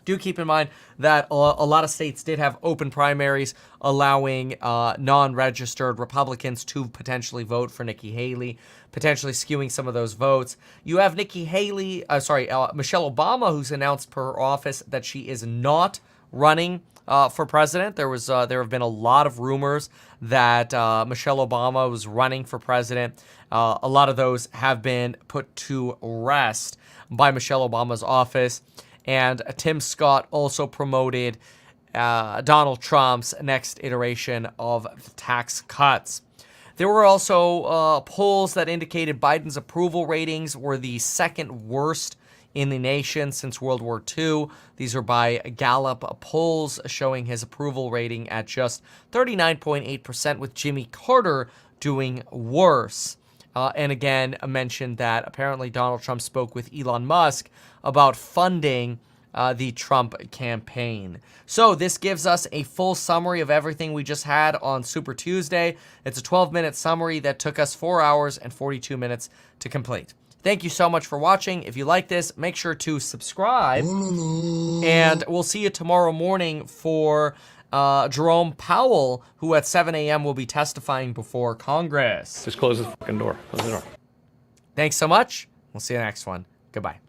Do keep in mind that a lot of states did have open primaries, allowing non-registered Republicans to potentially vote for Nikki Haley, potentially skewing some of those votes. You have Michelle Obama, who's announced per her office that she is not running for president. There have been a lot of rumors that Michelle Obama was running for president. A lot of those have been put to rest by Michelle Obama's office. And Tim Scott also promoted Donald Trump's next iteration of tax cuts. There were also polls that indicated Biden's approval ratings were the second worst in the nation since World War II. These are by Gallup polls showing his approval rating at just 39.8%, with Jimmy Carter doing worse. And again, I mentioned that apparently Donald Trump spoke with Elon Musk about funding the Trump campaign. So this gives us a full summary of everything we just had on Super Tuesday. It's a 12-minute summary that took us 4 hours and 42 minutes to complete. Thank you so much for watching. If you like this, make sure to subscribe. And we'll see you tomorrow morning for Jerome Powell, who at 7 a.m. will be testifying before Congress. Just close the fucking door. Close the door. Thanks so much. We'll see you in the next one. Goodbye.